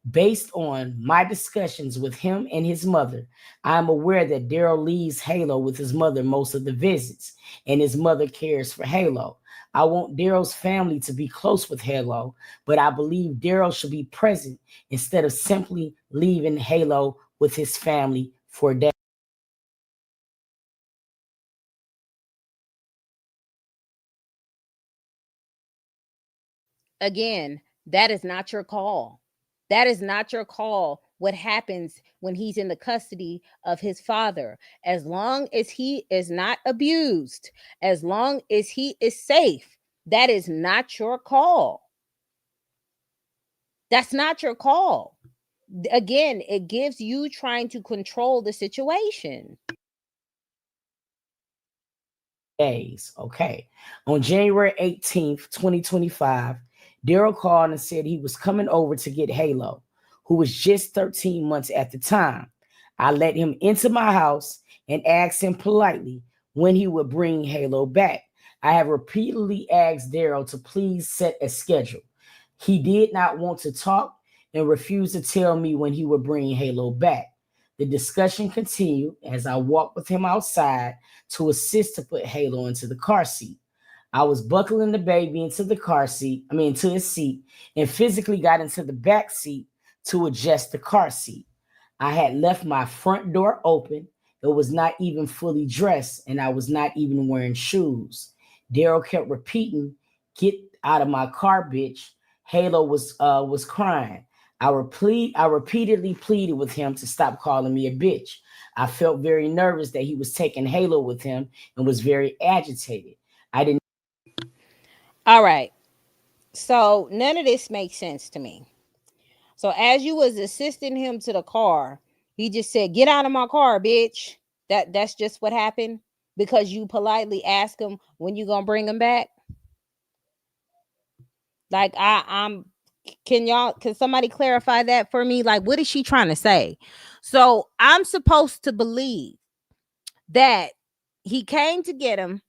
Based on my discussions with him and his mother, I am aware that Daryl leaves Halo with his mother most of the visits, and his mother cares for Halo. I want Daryl's family to be close with Halo, but I believe Daryl should be present instead of simply leaving Halo with his family for days. Again, that is not your call. That is not your call. What happens when he's in the custody of his father? As long as he is not abused, as long as he is safe, that is not your call. That's not your call. Again, it gives you trying to control the situation. Days. Okay. On January 18th, 2025, Daryl called and said he was coming over to get Halo, who was just 13 months at the time. I let him into my house and asked him politely when he would bring Halo back. I have repeatedly asked Daryl to please set a schedule. He did not want to talk and refused to tell me when he would bring Halo back. The discussion continued as I walked with him outside to assist to put Halo into the car seat. I was buckling the baby into the car seat, into his seat, and physically got into the back seat to adjust the car seat. I had left my front door open. It was not even fully dressed, and I was not even wearing shoes. Daryl kept repeating, "Get out of my car, bitch." Halo was crying. I repeatedly pleaded with him to stop calling me a bitch. I felt very nervous that he was taking Halo with him and was very agitated. I didn't. All right. So none of this makes sense to me. So as you was assisting him to the car, he just said, "Get out of my car, bitch." That's just what happened because you politely asked him when you gonna bring him back. Like I'm can somebody clarify that for me? Like, what is she trying to say? So I'm supposed to believe that he came to get him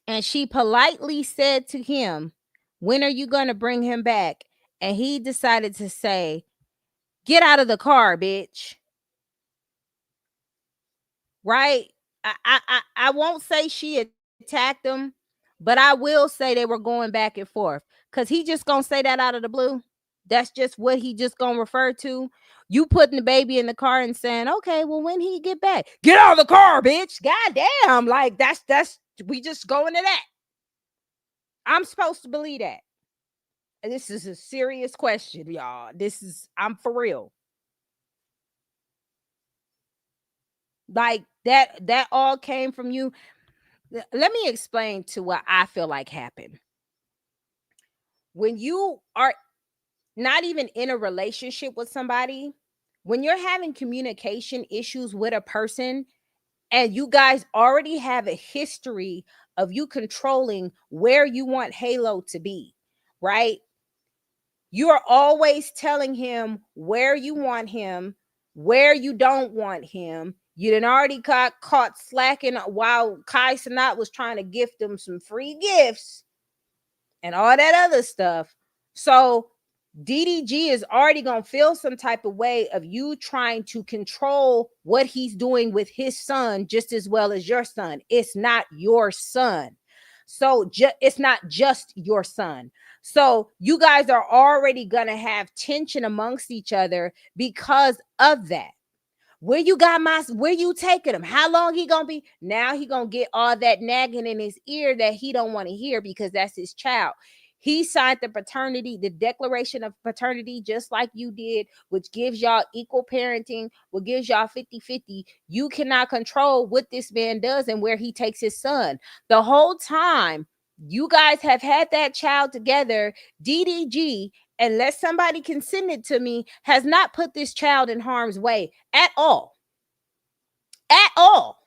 and she politely said to him, "When are you going to bring him back?" And he decided to say, "Get out of the car, bitch." Right? I won't say she attacked him, but I will say they were going back and forth. Cause he just gonna say that out of the blue. That's just what he just gonna refer to. You putting the baby in the car and saying, "Okay, well, when he get back, get out of the car, bitch." God damn, like that's we just go into that. I'm supposed to believe that. And this is a serious question, y'all. I'm for real. Like that all came from you. Let me explain to what I feel like happened. When you are not even in a relationship with somebody, when you're having communication issues with a person and you guys already have a history of you controlling where you want Halo to be, right? You are always telling him where you want him, where you don't want him. You done already got caught slacking while Kai Sanat was trying to gift him some free gifts and all that other stuff. So DDG is already going to feel some type of way of you trying to control what he's doing with his son just as well as your son. It's not your son. So it's not just your son. So you guys are already going to have tension amongst each other because of that. Where you taking him? How long he gonna be? Now he gonna get all that nagging in his ear that he don't want to hear because that's his child. He signed the declaration of paternity, just like you did, which gives y'all equal parenting, what gives y'all 50-50. You cannot control what this man does and where he takes his son. The whole time you guys have had that child together, DDG, unless somebody can send it to me, has not put this child in harm's way at all. At all.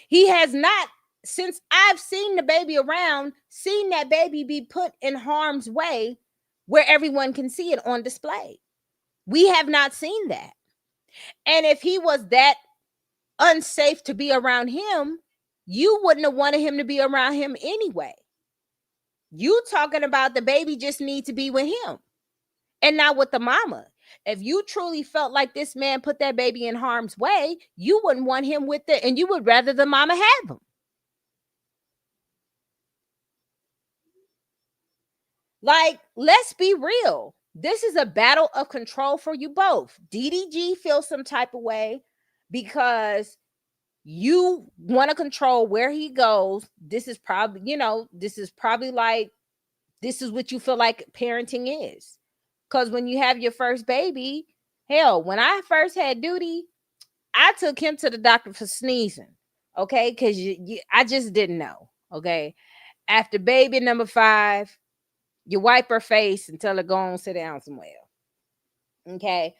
He has not, since I've seen the baby around, seen that baby be put in harm's way where everyone can see it on display. We have not seen that. And if he was that unsafe to be around him, you wouldn't have wanted him to be around him anyway. You talking about the baby just need to be with him and not with the mama. If you truly felt like this man put that baby in harm's way, you wouldn't want him with it, and you would rather the mama have him. Like, let's be real. This is a battle of control for you both. DDG feels some type of way because you want to control where he goes. This is probably like, this is what you feel like parenting is. Because when you have your first baby, hell, when I first had Duty, I took him to the doctor for sneezing. Okay. Because I just didn't know. Okay. After baby number 5, you wipe her face and tell her go on sit down somewhere. Okay.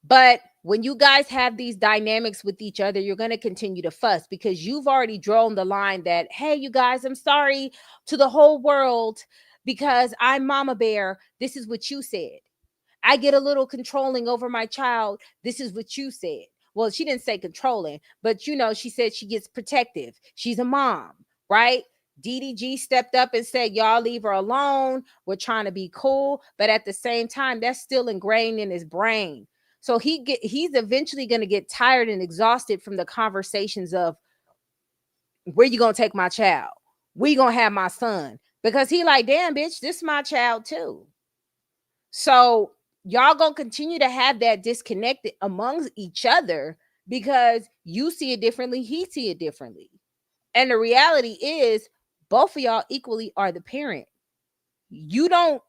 But when you guys have these dynamics with each other, you're going to continue to fuss because you've already drawn the line that, hey, you guys, I'm sorry to the whole world because I'm Mama Bear. This is what you said. I get a little controlling over my child. This is what you said. Well, she didn't say controlling, but she said she gets protective. She's a mom, right? DDG stepped up and said, y'all leave her alone. We're trying to be cool. But at the same time, that's still ingrained in his brain. So he's eventually going to get tired and exhausted from the conversations of, where you going to take my child? We going to have my son. Because he like, damn, bitch, this is my child too. So y'all going to continue to have that disconnect amongst each other because you see it differently, he see it differently. And the reality is both of y'all equally are the parent. You're not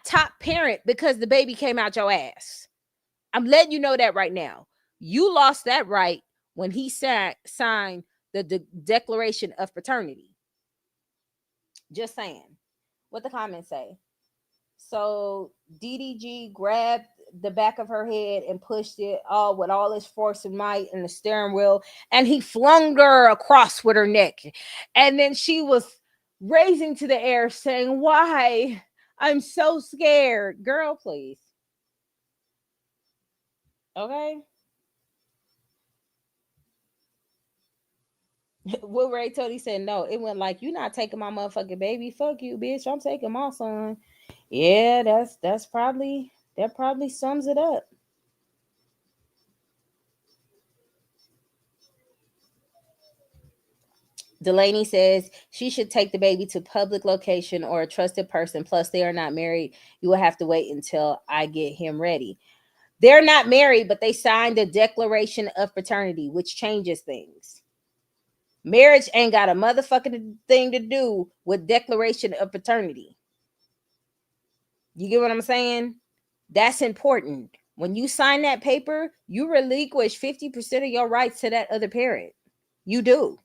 top parent because the baby came out your ass. I'm letting you know that right now. You lost that right when he signed the Declaration of Paternity. Just saying. What the comments say? So DDG grabbed the back of her head and pushed it all with all his force and might in the steering wheel, and he flung her across with her neck. And then she was raising to the air saying, "Why? I'm so scared." Girl, please. Okay. Will Ray Tony said, no, it went like, you not taking my motherfucking baby. Fuck you, bitch. I'm taking my son. Yeah, that probably sums it up. Delaney says she should take the baby to public location or a trusted person. Plus, they are not married. You will have to wait until I get him ready. They're not married, but they signed the Declaration of Paternity, which changes things. Marriage ain't got a motherfucking thing to do with Declaration of Paternity. You get what I'm saying? That's important. When you sign that paper, you relinquish 50% of your rights to that other parent. You do.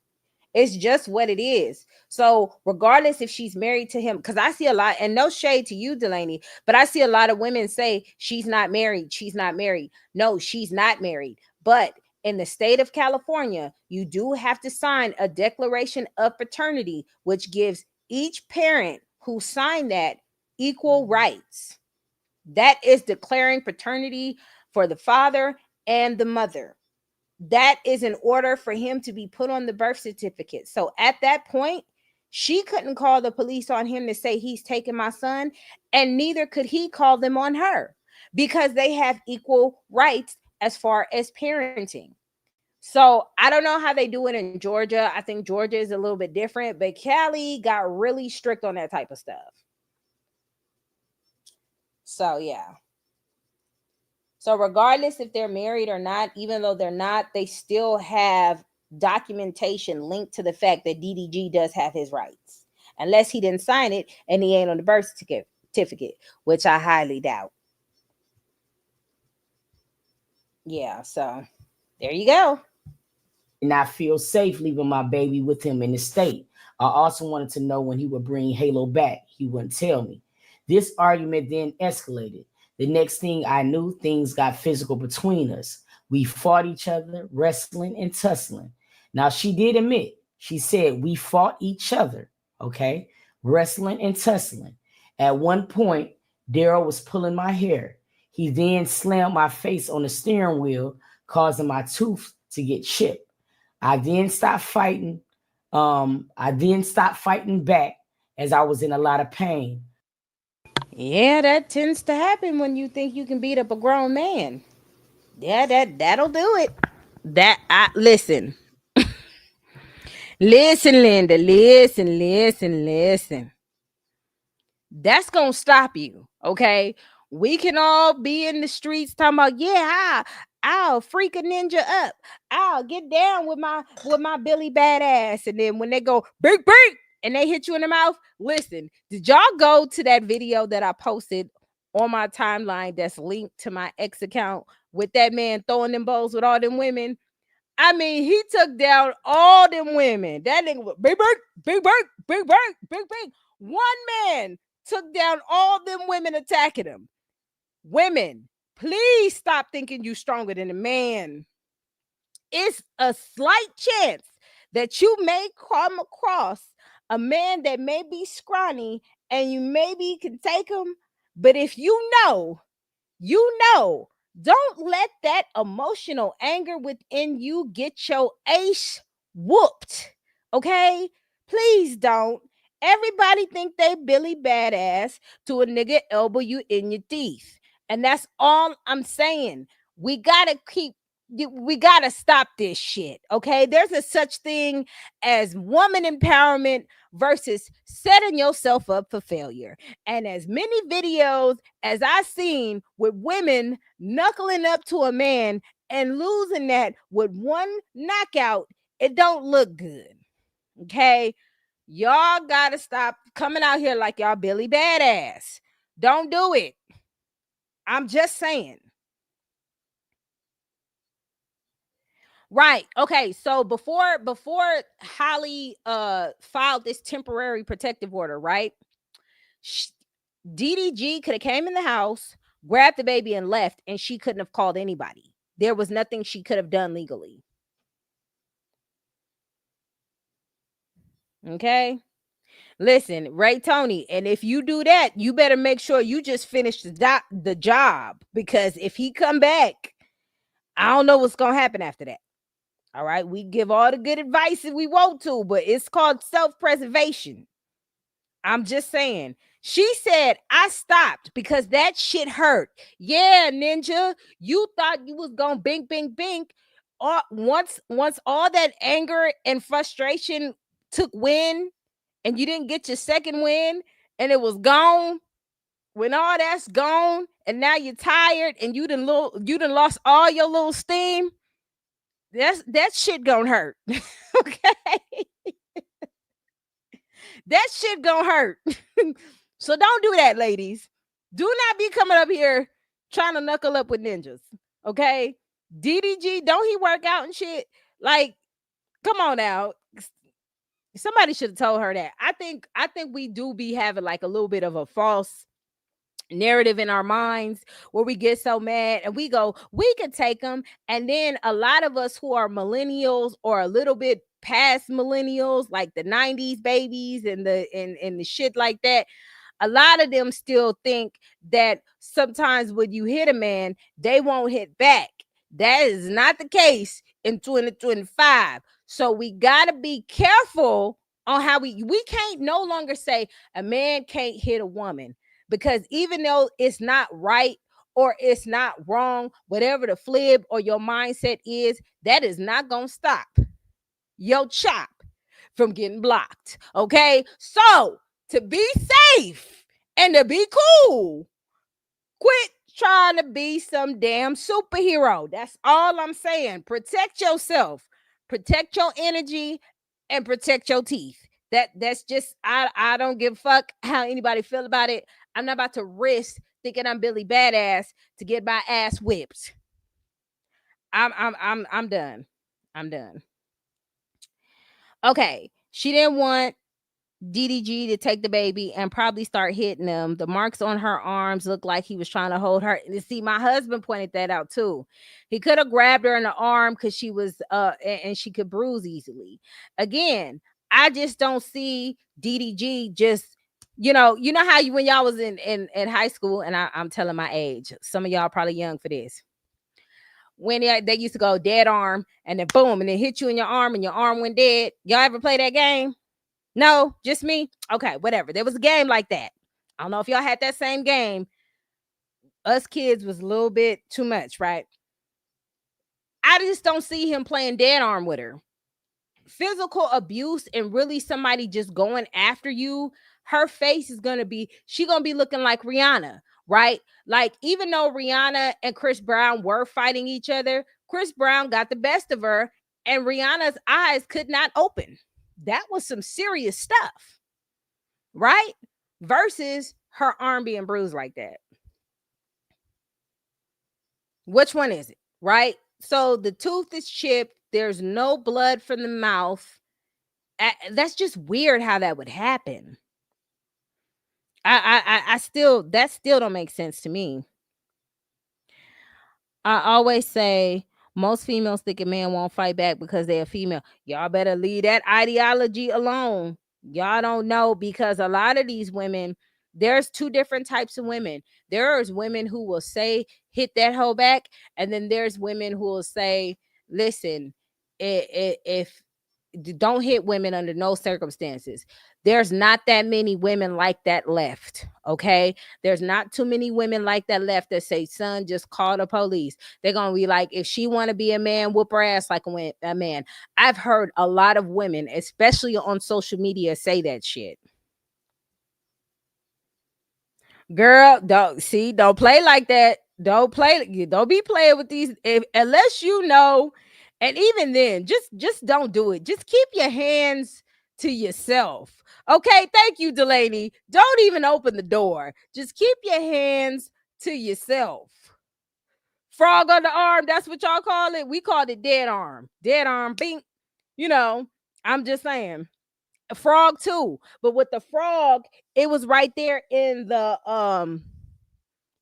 It's just what it is. So regardless if she's married to him, because I see a lot, and no shade to you, Delaney, but I see a lot of women say she's not married. She's not married. No, she's not married. But in the state of California, you do have to sign a Declaration of Paternity, which gives each parent who signed that equal rights. That is declaring paternity for the father and the mother. That is in order for him to be put on the birth certificate. So at that point, she couldn't call the police on him to say he's taking my son, and neither could he call them on her because they have equal rights as far as parenting. So I don't know how they do it in Georgia. I think Georgia is a little bit different, but Cali got really strict on that type of stuff. So yeah. So regardless if they're married or not, even though they're not, they still have documentation linked to the fact that DDG does have his rights. Unless he didn't sign it and he ain't on the birth certificate, which I highly doubt. Yeah, so there you go. And I feel safe leaving my baby with him in the state. I also wanted to know when he would bring Halo back. He wouldn't tell me. This argument then escalated. The next thing I knew, things got physical between us. We fought each other, wrestling and tussling. Now, she did admit, she said we fought each other, okay? Wrestling and tussling. At one point, Daryl was pulling my hair. He then slammed my face on the steering wheel, causing my tooth to get chipped. I then stopped fighting. Back as I was in a lot of pain. Yeah, that tends to happen when you think you can beat up a grown man. Yeah, that'll do it. Listen. Listen, Linda. Listen. That's gonna stop you, okay? We can all be in the streets talking about, yeah, I'll freak a ninja up. I'll get down with my Billy badass. And then when they go big and they hit you in the mouth, listen, did y'all go to that video that I posted on my timeline that's linked to my ex account with that man throwing them bowls with all them women? I mean, he took down all them women. That nigga was big. One man took down all them women attacking him. Women, please stop thinking you stronger than a man. It's a slight chance that you may come across a man that may be scrawny and you maybe can take him. But if you know, don't let that emotional anger within you get your ace whooped. Okay? Please don't. Everybody think they Billy badass to a nigga elbow you in your teeth. And that's all I'm saying. We gotta stop this shit. Okay. There's a such thing as woman empowerment versus setting yourself up for failure. And as many videos as I've seen with women knuckling up to a man and losing that with one knockout, it don't look good. Okay. Y'all gotta stop coming out here like y'all Billy Badass. Don't do it. I'm just saying. Right. Okay. So before Hallie filed this temporary protective order, right? DDG could have came in the house, grabbed the baby and left, and she couldn't have called anybody. There was nothing she could have done legally. Okay. Listen, Ray Tony, and if you do that, you better make sure you just finish the job, because if he come back, I don't know what's gonna happen after that. All right, we give all the good advice if we want to, but it's called self-preservation. I'm just saying. She said, I stopped because that shit hurt. Yeah, Ninja, you thought you was gonna bink, bink, bink. Once all that anger and frustration took win, and you didn't get your second win, and it was gone. When all that's gone, and now you're tired, and you done lost all your little steam. That shit gonna hurt. Okay. That shit gonna hurt. So don't do that, ladies. Do not be coming up here trying to knuckle up with ninjas. Okay. DDG, don't he work out and shit? Like, come on now. Somebody should have told her that. I think we do be having like a little bit of a false narrative in our minds where we get so mad and we go, we could take them. And then a lot of us who are millennials or a little bit past millennials, like the 90s babies and the shit like that, a lot of them still think that sometimes when you hit a man, they won't hit back. That is not the case in 2025. So we got to be careful on how we can't no longer say a man can't hit a woman, because even though it's not right or it's not wrong, whatever the flip or your mindset is, that is not going to stop your chop from getting blocked. Okay. So to be safe and to be cool, quit trying to be some damn superhero. That's all I'm saying. Protect yourself, protect your energy, and protect your teeth. That's just, I don't give a fuck how anybody feel about it. I'm not about to risk thinking I'm Billy Badass to get my ass whipped. I'm done. I'm done. Okay. She didn't want DDG to take the baby and probably start hitting him. The marks on her arms looked like he was trying to hold her. And see, my husband pointed that out too. He could have grabbed her in the arm because she was and she could bruise easily. Again, I just don't see DDG just, you know how when y'all was in high school, and I'm telling my age. Some of y'all probably young for this. When they used to go dead arm and then boom, and then hit you in your arm and your arm went dead. Y'all ever play that game? No, just me. Okay, whatever. There was a game like that. I don't know if y'all had that same game. Us kids was a little bit too much, right? I just don't see him playing dead arm with her. Physical abuse and really somebody just going after you, her face is gonna be looking like Rihanna, right? Like, even though Rihanna and Chris Brown were fighting each other, Chris Brown got the best of her and Rihanna's eyes could not open. That was some serious stuff, right? Versus her arm being bruised like that. Which one is it, right? So the tooth is chipped. There's no blood from the mouth. That's just weird how that would happen. That still don't make sense to me. I always say most females think a man won't fight back because they're a female. Y'all better leave that ideology alone. Y'all don't know, because a lot of these women, there's two different types of women. There's women who will say, hit that hoe back. And then there's women who will say, listen, if don't hit women under no circumstances. There's not that many women like that left. Okay. There's not too many women like that left that say, son, just call the police. They're going to be like, if she want to be a man, whoop her ass like a man. I've heard a lot of women, especially on social media, say that shit. Girl, don't play like that. Don't be playing with these unless you know. And even then, just don't do it. Just keep your hands to yourself. Okay, thank you, Delaney. Don't even open the door. Just keep your hands to yourself. Frog on the arm, that's what y'all call it. We called it dead arm. Dead arm, bing. I'm just saying. A frog too. But with the frog, it was right there in the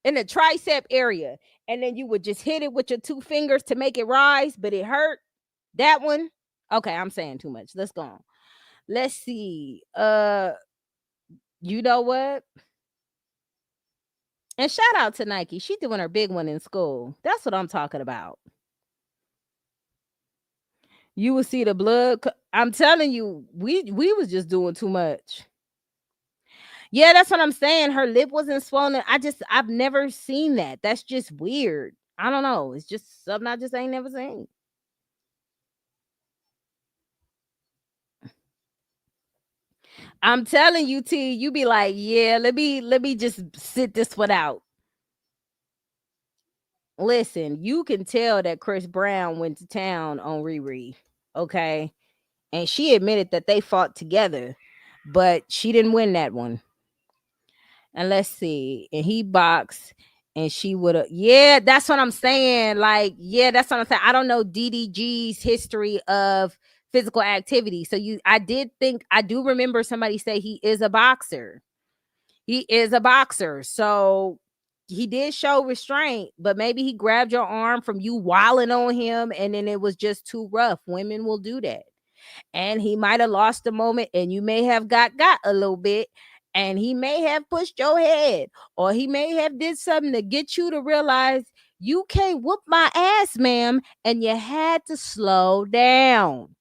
tricep area, and then you would just hit it with your 2 fingers to make it rise, but it hurt. That one. Okay, I'm saying too much. Let's go on. Let's see. You know what? And shout out to Nike. She doing her big one in school. That's what I'm talking about. You will see the blood. I'm telling you, we was just doing too much. Yeah, that's what I'm saying. Her lip wasn't swollen. I've never seen that. That's just weird. I don't know. It's just something I just ain't never seen. I'm telling you, T, you be like, yeah, let me just sit this one out. Listen, you can tell that Chris Brown went to town on Riri, okay? And she admitted that they fought together, but she didn't win that one. And let's see. And he boxed and she would have. Yeah, that's what I'm saying. Like, yeah, that's what I'm saying. I don't know DDG's history of physical activity. So I do remember somebody say he is a boxer. He is a boxer. So he did show restraint, but maybe he grabbed your arm from you wilding on him and then it was just too rough. Women will do that. And he might have lost a moment and you may have got a little bit and he may have pushed your head or he may have did something to get you to realize you can't whoop my ass, ma'am, and you had to slow down.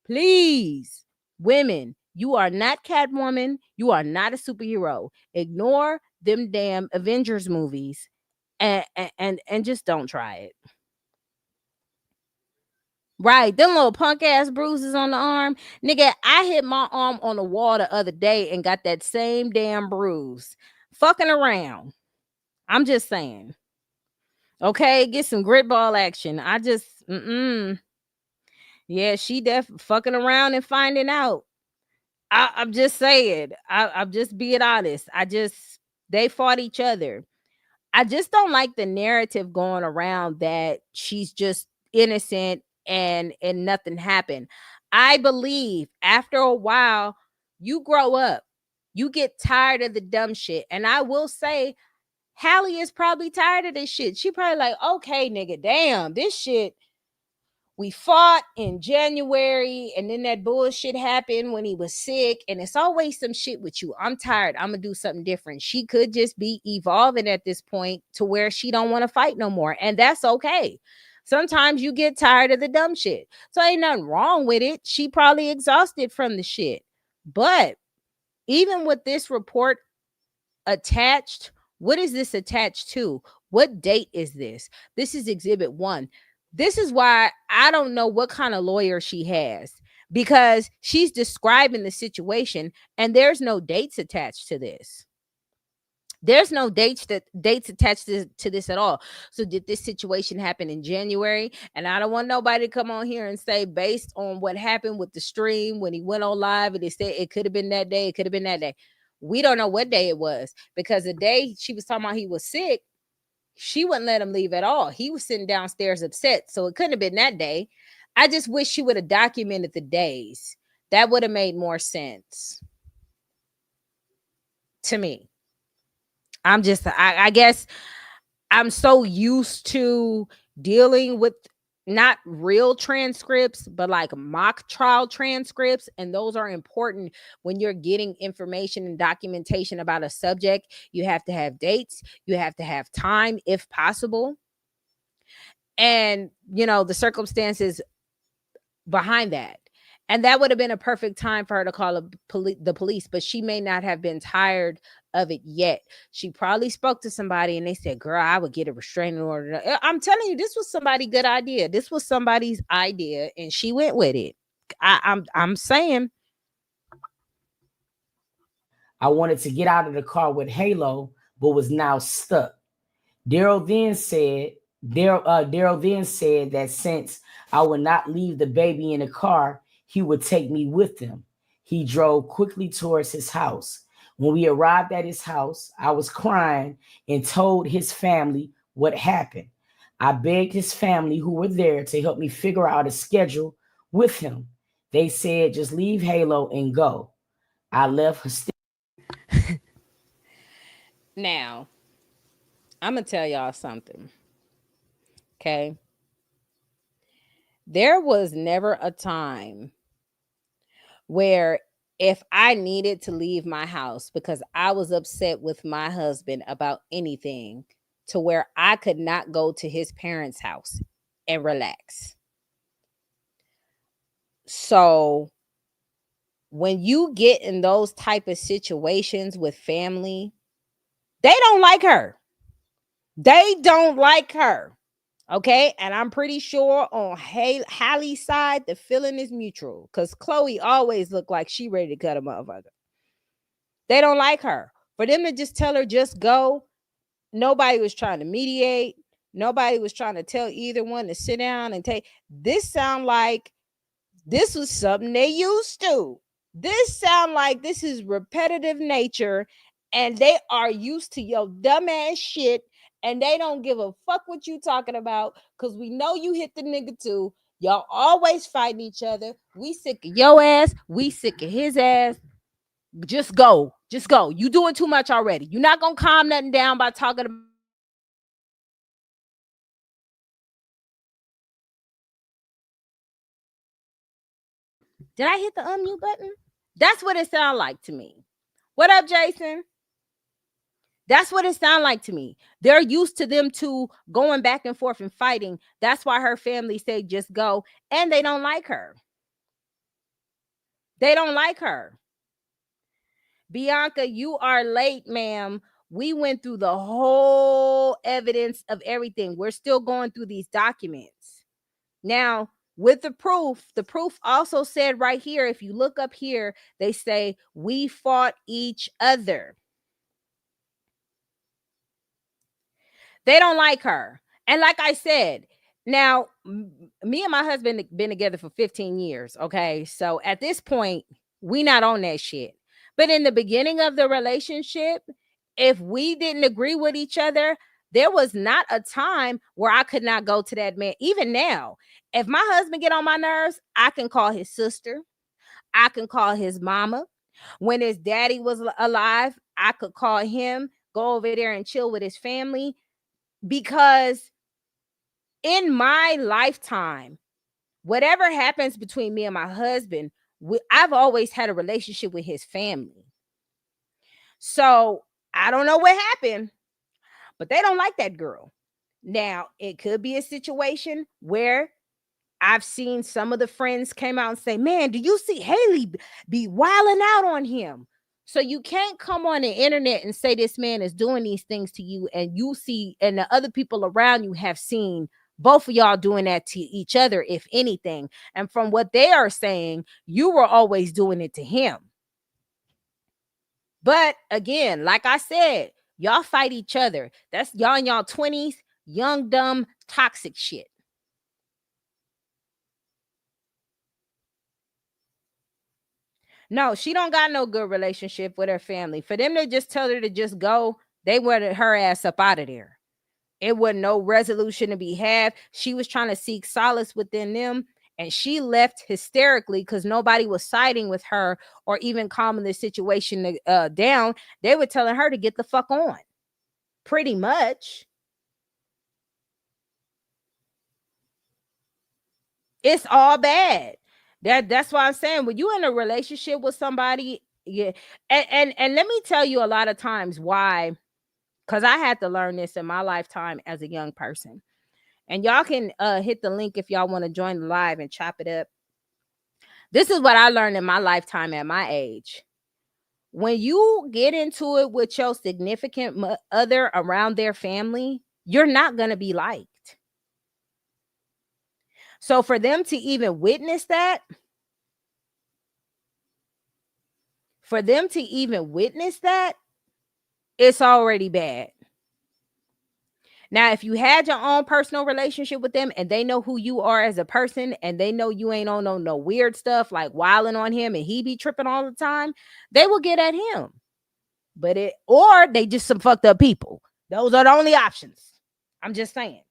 Please, women, you are not Catwoman. You are not a superhero. Ignore them damn Avengers movies and just don't try it. Right, them little punk ass bruises on the arm. Nigga, I hit my arm on the wall the other day and got that same damn bruise. Fucking around. I'm just saying. Okay, get some grit ball action. Yeah, she fucking around and finding out. I'm just saying. I'm just being honest. They fought each other. I just don't like the narrative going around that she's just innocent and nothing happened. I believe after a while you grow up. You get tired of the dumb shit. And I will say Hallie is probably tired of this shit. She probably like, okay, nigga, damn, this shit. We fought in January and then that bullshit happened when he was sick. And it's always some shit with you. I'm tired. I'm going to do something different. She could just be evolving at this point to where she don't want to fight no more. And that's okay. Sometimes you get tired of the dumb shit. So ain't nothing wrong with it. She probably exhausted from the shit. But even with this report attached, what is this attached to? What date is this? This is Exhibit 1. This is why I don't know what kind of lawyer she has, because she's describing the situation and there's no dates attached to this. There's no dates attached to this at all. So did this situation happen in January? And I don't want nobody to come on here and say based on what happened with the stream when he went on live and they said it could have been that day. It could have been that day. We don't know what day it was, because the day she was talking about he was sick, she wouldn't let him leave at all. He was sitting downstairs upset. So it couldn't have been that day. I just wish she would have documented the days. That would have made more sense to me. I guess I'm so used to dealing with not real transcripts, but like mock trial transcripts. And those are important when you're getting information and documentation about a subject. You have to have dates. You have to have time if possible. And, the circumstances behind that. And that would have been a perfect time for her to call the police, but she may not have been tired of it yet. She probably spoke to somebody and they said, girl, I would get a restraining order. I'm telling you, this was somebody's good idea. This was somebody's idea and she went with it. I'm saying. I wanted to get out of the car with Halo, but was now stuck. Daryl then said that since I would not leave the baby in the car, he would take me with him. He drove quickly towards his house. When we arrived at his house, I was crying and told his family what happened. I begged his family who were there to help me figure out a schedule with him. They said, just leave Halo and go. I left hysterical. Now, I'm going to tell y'all something. Okay. There was never a time where if I needed to leave my house because I was upset with my husband about anything, to where I could not go to his parents' house and relax. So when you get in those type of situations with family, they don't like her. They don't like her. Okay. And I'm pretty sure on Hallie's side, the feeling is mutual because Chloe always looked like she ready to cut a motherfucker. They don't like her. For them to just tell her, just go, nobody was trying to mediate. Nobody was trying to tell either one to sit down and take. This sound like this was something they used to. This sound like this is repetitive nature and they are used to your dumbass shit and they don't give a fuck what you talking about because we know you hit the nigga too. Y'all always fighting each other. We sick of your ass. We sick of his ass. Just go. Just go. You doing too much already. You're not going to calm nothing down by talking about. Did I hit the unmute button? That's what it sounds like to me. What up, Jason? That's what it sounds like to me. They're used to them two going back and forth and fighting. That's why her family say just go. And they don't like her. They don't like her. Bianca, you are late, ma'am. We went through the whole evidence of everything. We're still going through these documents. Now, with the proof also said right here, if you look up here, they say we fought each other. They don't like her. And like I said, now me and my husband been together for 15 years. Okay. So at this point, we not on that shit. But in the beginning of the relationship, if we didn't agree with each other, there was not a time where I could not go to that man. Even now, if my husband get on my nerves, I can call his sister. I can call his mama. When his daddy was alive, I could call him, go over there and chill with his family. Because in my lifetime, whatever happens between me and my husband, I've always had a relationship with his family. So I don't know what happened, but they don't like that girl. Now, it could be a situation where I've seen some of the friends came out and say, man, do you see Haley be wilding out on him? So you can't come on the internet and say this man is doing these things to you and you see, and the other people around you have seen both of y'all doing that to each other, if anything. And from what they are saying, you were always doing it to him. But again, like I said, y'all fight each other. That's y'all in y'all 20s, young, dumb, toxic shit. No, she don't got no good relationship with her family. For them to just tell her to just go, they wanted her ass up out of there. It wasn't no resolution to be had. She was trying to seek solace within them, and she left hysterically because nobody was siding with her or even calming the situation down. They were telling her to get the fuck on. Pretty much. It's all bad. That's why I'm saying when you in a relationship with somebody, yeah, and let me tell you a lot of times why, because I had to learn this in my lifetime as a young person. And y'all can hit the link if y'all want to join the live and chop it up. This is what I learned in my lifetime at my age. When you get into it with your significant other around their family, you're not going to be liked. So for them to even witness that, it's already bad. Now, if you had your own personal relationship with them and they know who you are as a person and they know you ain't on no weird stuff like wilding on him and he be tripping all the time, they will get at him. Or they just some fucked up people. Those are the only options. I'm just saying.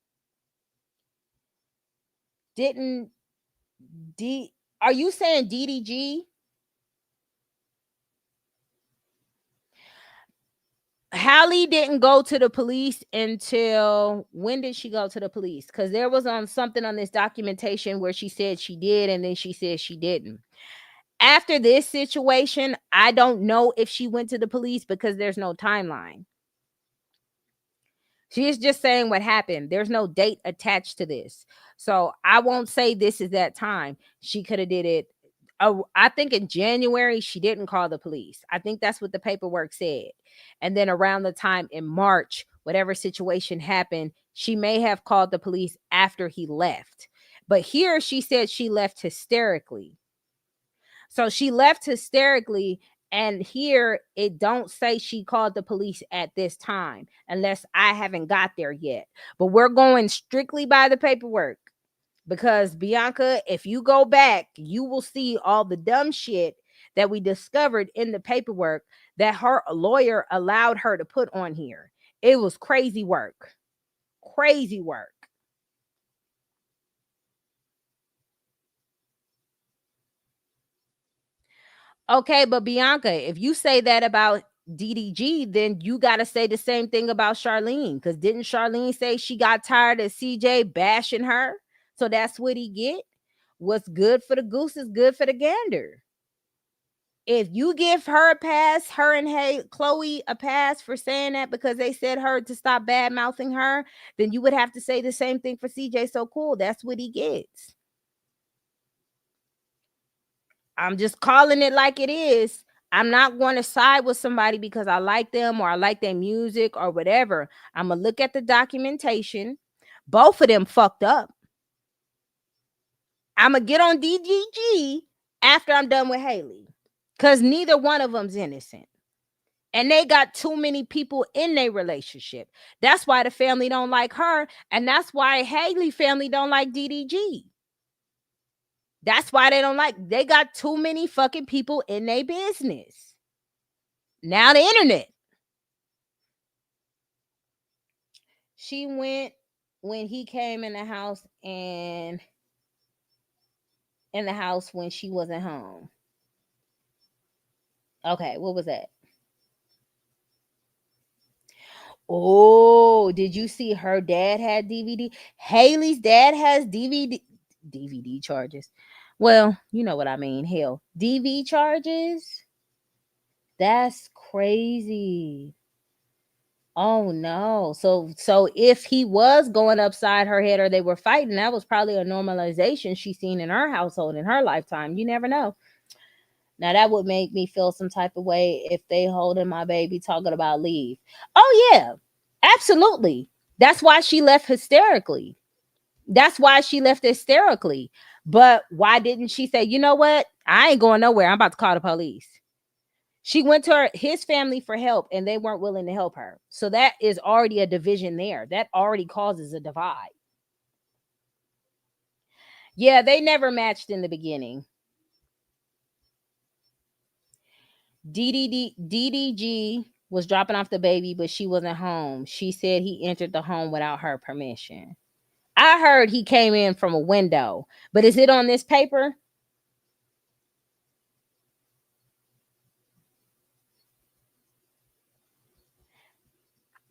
Are you saying DDG? Hallie didn't go to the police until when did she go to the police? Because there was something on this documentation where she said she did and then she said she didn't. After this situation, I don't know if she went to the police because there's no timeline. She is just saying what happened. There's no date attached to this. So I won't say this is that time. She could have did it. I think in January, she didn't call the police. I think that's what the paperwork said. And then around the time in March, whatever situation happened, she may have called the police after he left. But here she said she left hysterically. So she left hysterically. And here it don't say she called the police at this time, unless I haven't got there yet. But we're going strictly by the paperwork. Because Bianca, if you go back, you will see all the dumb shit that we discovered in the paperwork that her lawyer allowed her to put on here. It was crazy work. Crazy work. Okay, but Bianca, if you say that about DDG, then you got to say the same thing about Charlene. Because didn't Charlene say she got tired of CJ bashing her? So that's what he get. What's good for the goose is good for the gander. If you give her a pass, her and Chloe a pass for saying that because they said her to stop bad mouthing her, then you would have to say the same thing for CJ So Cool. That's what he gets. I'm just calling it like it is. I'm not going to side with somebody because I like them or I like their music or whatever. I'm going to look at the documentation. Both of them fucked up. I'm going to get on DDG after I'm done with Hallie because neither one of them's innocent. And they got too many people in their relationship. That's why the family don't like her. And that's why Hallie family don't like DDG. That's why they got too many fucking people in their business. Now the internet. She went when he came in the house and in the house when she wasn't home. Okay, what was that? Oh, did you see her dad had DVD? Haley's dad has DVD charges. Well, you know what I mean. Hell, DV charges. That's crazy. Oh no. So if he was going upside her head or they were fighting, that was probably a normalization she's seen in her household in her lifetime. You never know. Now that would make me feel some type of way if they holding my baby talking about leave. Oh yeah. Absolutely. That's why she left hysterically. But why didn't she say, you know what? I ain't going nowhere. I'm about to call the police. She went to his family for help and they weren't willing to help her. So that is already a division there. That already causes a divide. Yeah, they never matched in the beginning. DDG was dropping off the baby, but she wasn't home. She said he entered the home without her permission. I heard he came in from a window, but is it on this paper?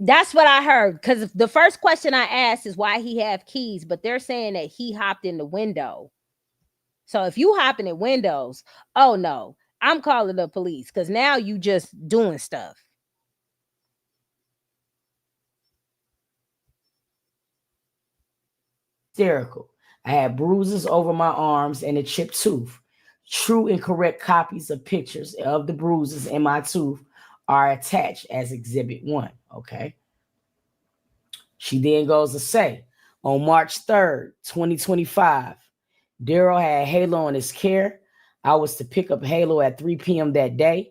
That's what I heard. Because the first question I asked is why he have keys, but they're saying that he hopped in the window. So if you hopping in windows, oh no, I'm calling the police because now you just doing stuff. Hysterical. I had bruises over my arms and a chipped tooth. True and correct copies of pictures of the bruises in my tooth are attached as Exhibit 1. Okay. She then goes to say, on March 3rd, 2025, Daryl had Halo in his care. I was to pick up Halo at 3 p.m. that day.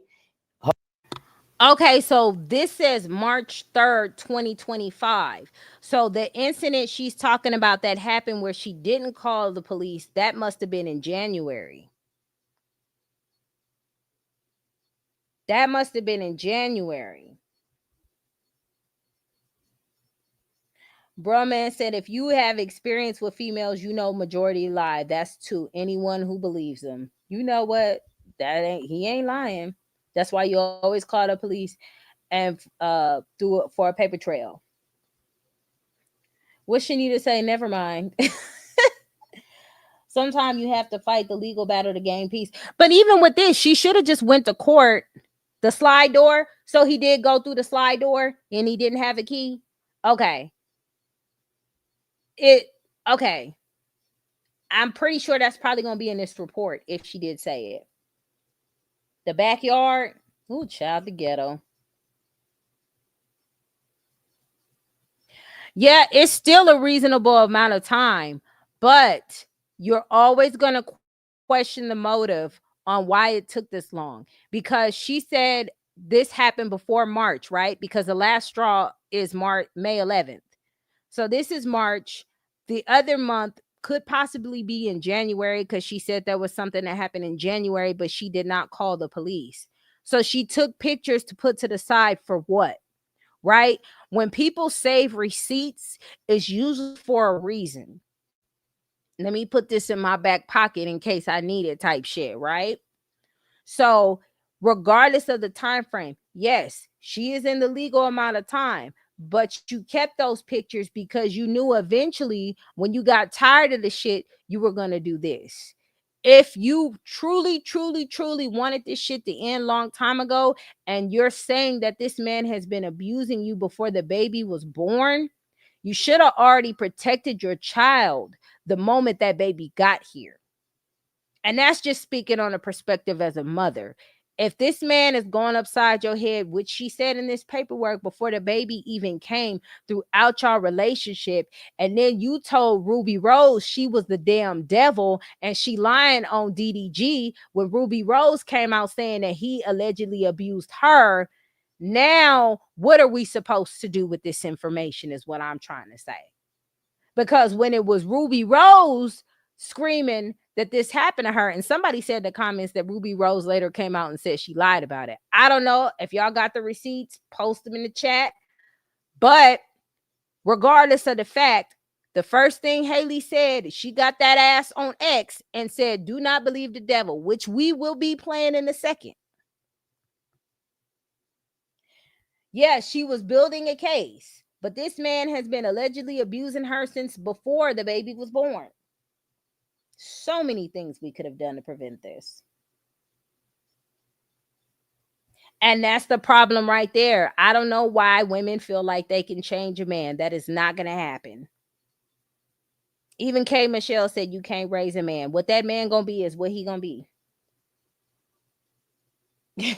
Okay, so this says March 3rd, 2025. So the incident she's talking about that happened where she didn't call the police, that must have been in January. That must have been in January. Bruh man said, if you have experience with females, you know majority lie. That's to anyone who believes them. You know what? He ain't lying. That's why you always call the police and do it for a paper trail. What she need to say? Never mind. Sometimes you have to fight the legal battle to gain peace. But even with this, she should have just went to court, the slide door. So he did go through the slide door and he didn't have a key. Okay. Okay. I'm pretty sure that's probably going to be in this report if she did say it. The backyard. Ooh, child, the ghetto. Yeah, it's still a reasonable amount of time, but you're always going to question the motive on why it took this long, because she said this happened before March, right? Because the last straw is May 11th. So this is March. The other month could possibly be in January, because she said there was something that happened in January, but she did not call the police. So she took pictures to put to the side for what? Right? When people save receipts, it's usually for a reason. Let me put this in my back pocket in case I need it type shit, right? So regardless of the time frame, yes, she is in the legal amount of time, but you kept those pictures because you knew eventually when you got tired of the shit, you were going to do this. If you truly, truly, truly wanted this shit to end long time ago, and you're saying that this man has been abusing you before the baby was born, you should have already protected your child the moment that baby got here. And that's just speaking on a perspective as a mother. If this man is going upside your head, which she said in this paperwork before the baby even came throughout your relationship, and then you told Ruby Rose she was the damn devil and she lying on DDG when Ruby Rose came out saying that he allegedly abused her, now what are we supposed to do with this information is what I'm trying to say. Because when it was Ruby Rose screaming that this happened to her, and somebody said in the comments that Ruby Rose later came out and said she lied about it. I don't know if y'all got the receipts, post them in the chat. But regardless of the fact, the first thing Hallie said, she got that ass on X and said, do not believe the devil, which we will be playing in a second. Yeah, she was building a case, but this man has been allegedly abusing her since before the baby was born. So many things we could have done to prevent this. And that's the problem right there. I don't know why women feel like they can change a man. That is not going to happen. Even K. Michelle said you can't raise a man. What that man going to be is what he going to be. They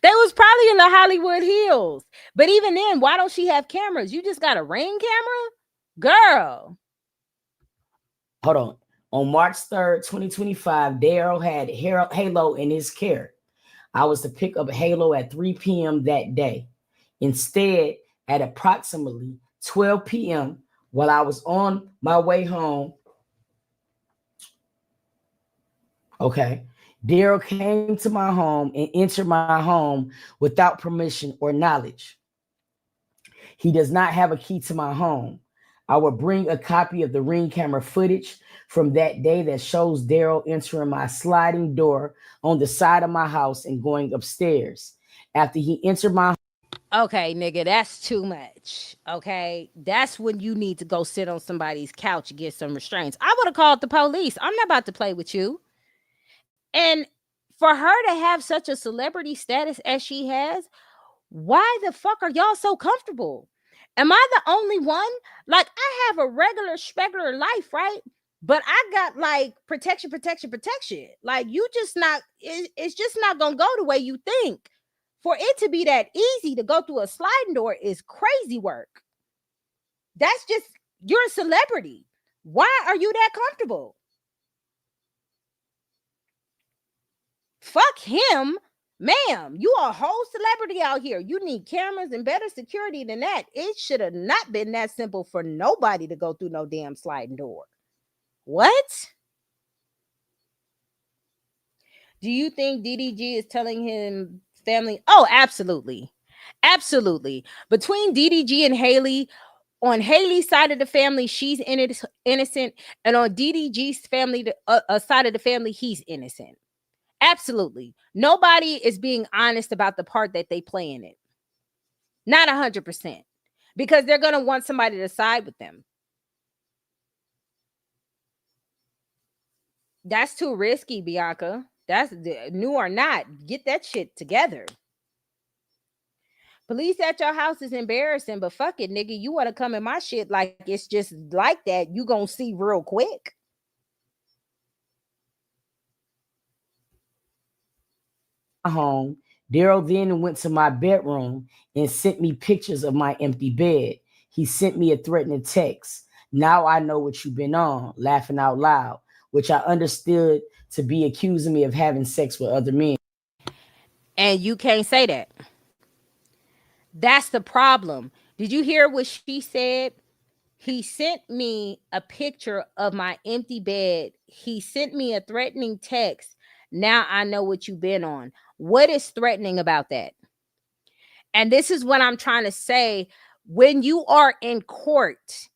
was probably in the Hollywood Hills. But even then, why don't she have cameras? You just got a Ring camera? Girl. Hold on. On March 3rd, 2025, Daryl had Halo in his care. I was to pick up Halo at 3 p.m. that day. Instead, at approximately 12 p.m., while I was on my way home, Daryl came to my home and entered my home without permission or knowledge. He does not have a key to my home. I will bring a copy of the Ring camera footage from that day that shows Daryl entering my sliding door on the side of my house and going upstairs. After he entered my Okay, nigga, that's too much. Okay, that's when you need to go sit on somebody's couch and get some restraints. I would have called the police. I'm not about to play with you. And for her to have such a celebrity status as she has, why the fuck are y'all so comfortable? Am I the only one? Like, I have a regular, specular life, right? But I got like protection. Like you just not, it's just not gonna go the way you think. For it to be that easy to go through a sliding door is crazy work. That's just, you're a celebrity. Why are you that comfortable? Fuck him. Ma'am, you are a whole celebrity out here. You need cameras and better security than that. It should have not been that simple for nobody to go through no damn sliding door. What? Do you think DDG is telling him family? Oh, absolutely. Absolutely. Between DDG and Hallie, on Hallie's side of the family, she's innocent. And on DDG's family, side of the family, he's innocent. Absolutely. Nobody is being honest about the part that they play in it. Not 100%. Because they're going to want somebody to side with them. That's too risky, Bianca. That's new or not. Get that shit together. Police at your house is embarrassing, but fuck it, nigga. You want to come in my shit like it's just like that. You gonna see real quick. Home, Daryl then went to my bedroom and sent me pictures of my empty bed. He sent me a threatening text. Now I know what you've been on, laughing out loud, which I understood to be accusing me of having sex with other men. And you can't say that. That's the problem. Did you hear what she said? He sent me a picture of my empty bed. He sent me a threatening text. Now I know what you've been on. What is threatening about that? And this is what I'm trying to say. When you are in court,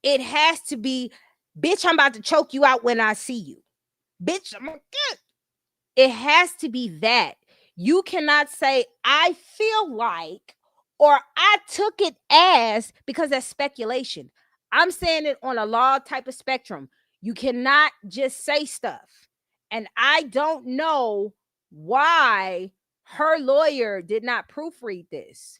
it has to be, bitch, I'm about to choke you out when I see you. Bitch, I'm gonna get. It has to be that. You cannot say, I feel like, or I took it as, because that's speculation. I'm saying it on a law type of spectrum. You cannot just say stuff. And I don't know why her lawyer did not proofread this.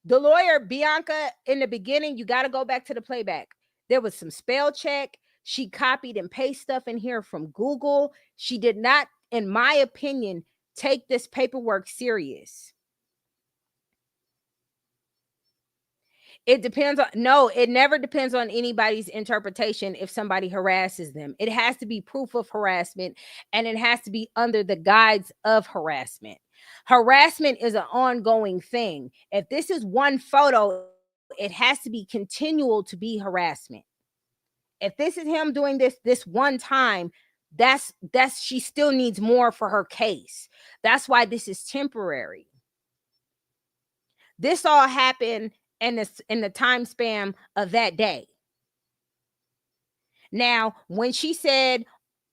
The lawyer, Bianca, in the beginning, you got to go back to the playback. There was some spell check. She copied and pasted stuff in here from Google. She did not, in my opinion, take this paperwork serious. It depends on, no, it never depends on anybody's interpretation if somebody harasses them. It has to be proof of harassment, and it has to be under the guise of harassment. Harassment is an ongoing thing. If this is one photo, it has to be continual to be harassment. If this is him doing this one time, that's she still needs more for her case. That's why this is temporary. This all happened in the time span of that day. Now, when she said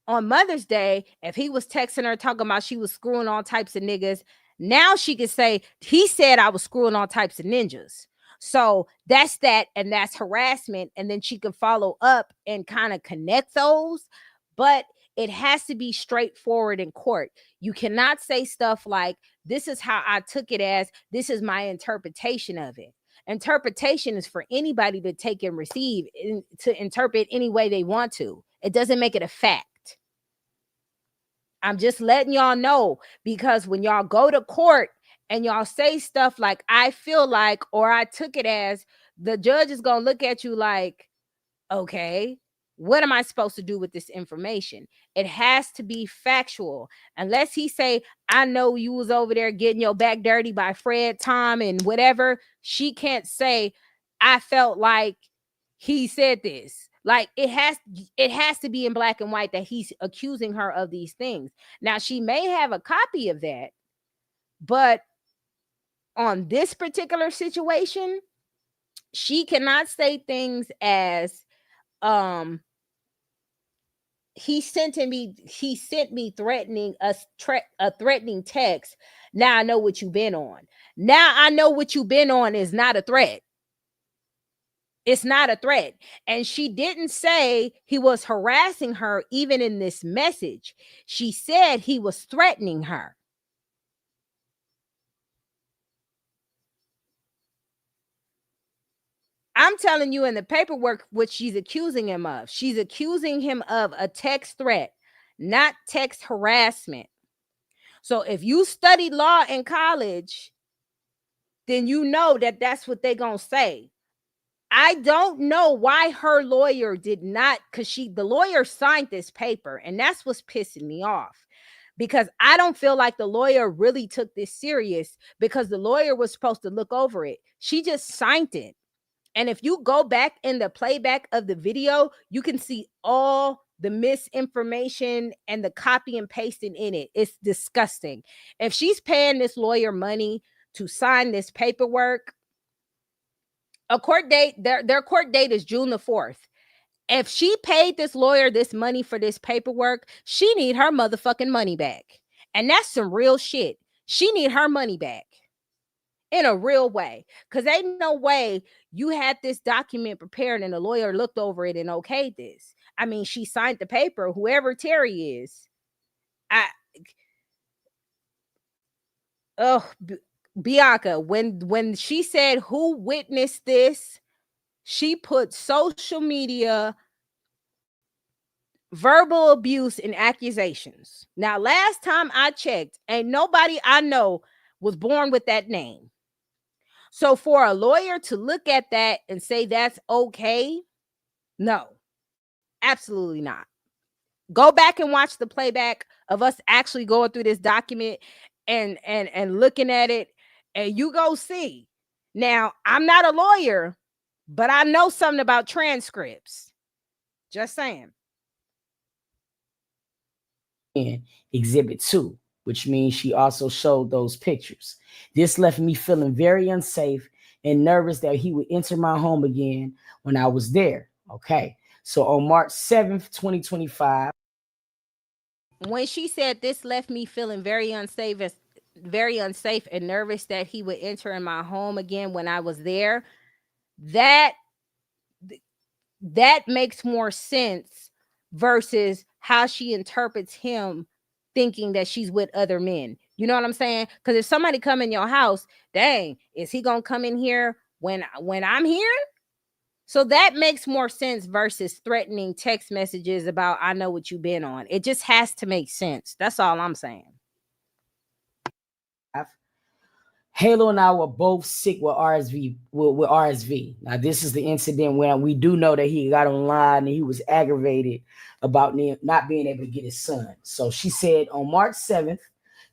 on Mother's Day, if he was texting her talking about she was screwing all types of niggas, now she could say he said I was screwing all types of ninjas. So that's that, and that's harassment. And then she could follow up and kind of connect those. But it has to be straightforward in court. You cannot say stuff like, this is how I took it as, this is my interpretation of it. Interpretation is for anybody to take and receive, to interpret any way they want to. It doesn't make it a fact. I'm just letting y'all know, because when y'all go to court and y'all say stuff like, I feel like, or I took it as, the judge is going to look at you like, okay, what am I supposed to do with this information? It has to be factual. Unless he say, I know you was over there getting your back dirty by Fred, Tom, and whatever. She can't say, I felt like he said this. Like it has to be in black and white that he's accusing her of these things. Now, she may have a copy of that, but on this particular situation, she cannot say things as, he sent me threatening a threatening text. Now I know what you've been on. Now I know what you've been on is not a threat. It's not a threat. And she didn't say he was harassing her even in this message. She said he was threatening her. I'm telling you in the paperwork what she's accusing him of. She's accusing him of a text threat, not text harassment. So if you studied law in college, then you know that that's what they're going to say. I don't know why her lawyer did not, because the lawyer signed this paper, and that's what's pissing me off. Because I don't feel like the lawyer really took this serious, because the lawyer was supposed to look over it. She just signed it. And if you go back in the playback of the video, you can see all the misinformation and the copy and pasting in it. It's disgusting. If she's paying this lawyer money to sign this paperwork, a court date, their court date is June the 4th. If she paid this lawyer this money for this paperwork, she need her motherfucking money back. And that's some real shit. She need her money back in a real way. Because ain't no way you had this document prepared and the lawyer looked over it and okayed this. I mean, she signed the paper, whoever Terry is. Bianca, when she said who witnessed this, she put social media, verbal abuse, and accusations. Now, last time I checked, ain't nobody I know was born with that name. So for a lawyer to look at that and say that's okay, no, absolutely not. Go back and watch the playback of us actually going through this document and looking at it, and you go see. Now, I'm not a lawyer, but I know something about transcripts. Just saying. In Exhibit 2, which means she also showed those pictures. This left me feeling very unsafe and nervous that he would enter my home again when I was there. Okay. So on March 7th, 2025. When she said this left me feeling very unsafe and nervous that he would enter in my home again when I was there, that makes more sense versus how she interprets him thinking that she's with other men. You know what I'm saying? Because if somebody come in your house, dang, is he gonna come in here when I'm here? So that makes more sense versus threatening text messages about I know what you've been on. It just has to make sense. That's all I'm saying. Halo and I were both sick with RSV. With RSV. Now, this is the incident when we do know that he got online and he was aggravated about not being able to get his son. So she said on March 7th,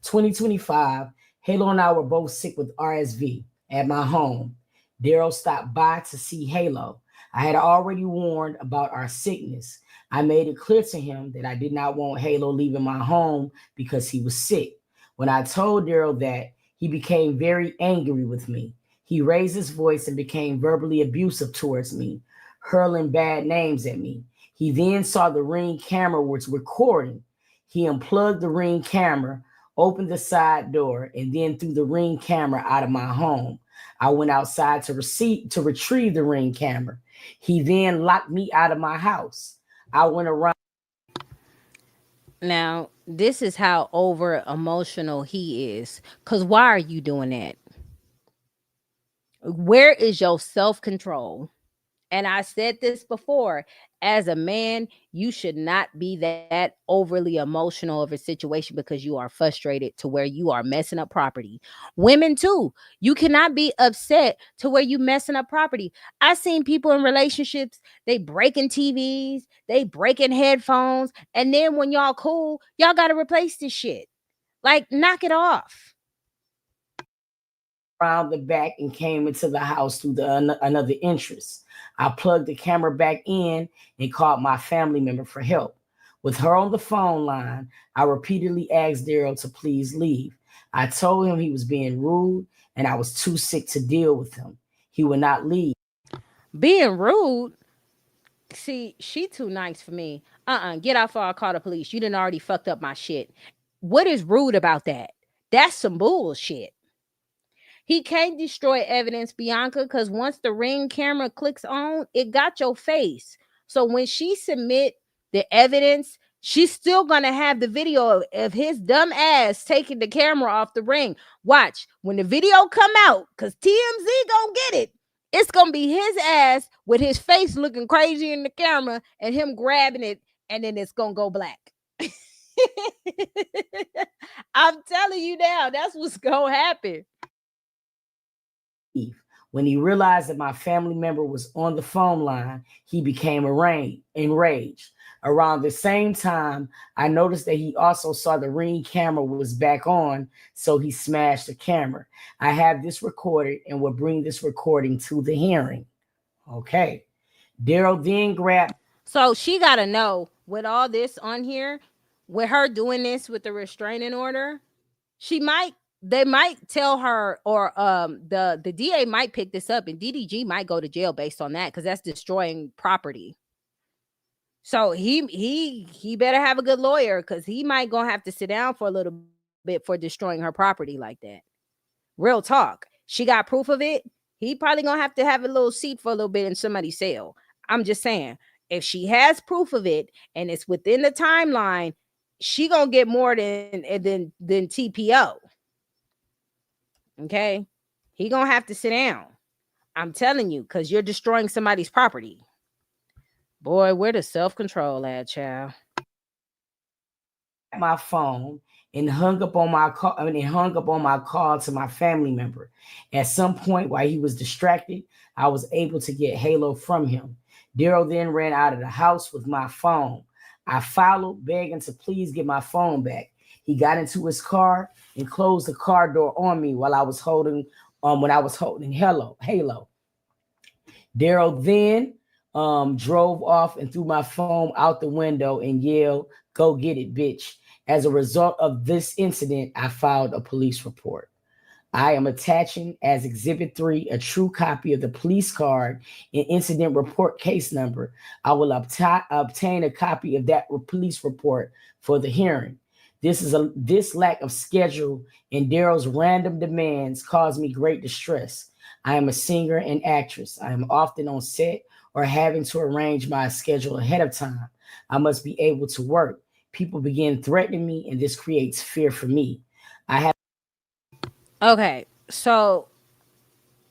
2025, Halo and I were both sick with RSV at my home. Daryl stopped by to see Halo. I had already warned about our sickness. I made it clear to him that I did not want Halo leaving my home because he was sick. When I told Daryl that, he became very angry with me. He raised his voice and became verbally abusive towards me, hurling bad names at me. He then saw the Ring camera was recording. He unplugged the Ring camera, opened the side door, and then threw the Ring camera out of my home. I went outside to retrieve the Ring camera. He then locked me out of my house. I went around. Now, this is how over emotional he is. Because why are you doing that? Where is your self-control? And I said this before, as a man, you should not be that overly emotional of a situation because you are frustrated to where you are messing up property. Women too, you cannot be upset to where you messing up property. I seen people in relationships, they breaking TVs, they breaking headphones, and then when y'all cool, y'all got to replace this shit. Like, knock it off. Around the back and came into the house through another entrance. I plugged the camera back in and called my family member for help. With her on the phone line, I repeatedly asked Daryl to please leave. I told him he was being rude and I was too sick to deal with him. He would not leave. Being rude? See, she too nice for me. Get out before I call the police. You done already fucked up my shit. What is rude about that? That's some bullshit. He can't destroy evidence, Bianca, because once the Ring camera clicks on, it got your face. So when she submit the evidence, she's still going to have the video of his dumb ass taking the camera off the Ring. Watch, when the video come out, because TMZ going to get it, It's gonna be his ass with his face looking crazy in the camera and him grabbing it, and then it's gonna go black. I'm telling you now, that's what's gonna happen. When he realized that my family member was on the phone line, he became enraged. Around the same time, I noticed that he also saw the Ring camera was back on, so he smashed the camera. I have this recorded and will bring this recording to the hearing. Okay. Daryl then grabbed. So she got to know with all this on here, with her doing this with the restraining order, they might tell her, or the DA might pick this up and DDG might go to jail based on that, because that's destroying property. So he better have a good lawyer, because he might gonna have to sit down for a little bit for destroying her property like that. Real talk. She got proof of it. He probably gonna have to have a little seat for a little bit in somebody's cell. I'm just saying, if she has proof of it and it's within the timeline, she gonna get more than TPO. Okay, he gonna have to sit down. I'm telling you, because you're destroying somebody's property. Boy, where the self-control at, child? My phone and hung up on my call to my family member. At some point while he was distracted, I was able to get Halo from him. Daryl then ran out of the house with my phone. I followed, begging to please get my phone back. He got into his car and closed the car door on me while I was holding Halo. Daryl then drove off and threw my phone out the window and yelled, "Go get it, bitch." As a result of this incident, I filed a police report. I am attaching as Exhibit 3 a true copy of the police card and incident report case number. I will obtain a copy of that police report for the hearing. This lack of schedule and Daryl's random demands caused me great distress. I am a singer and actress. I am often on set or having to arrange my schedule ahead of time. I must be able to work. People begin threatening me, and this creates fear for me. Okay, so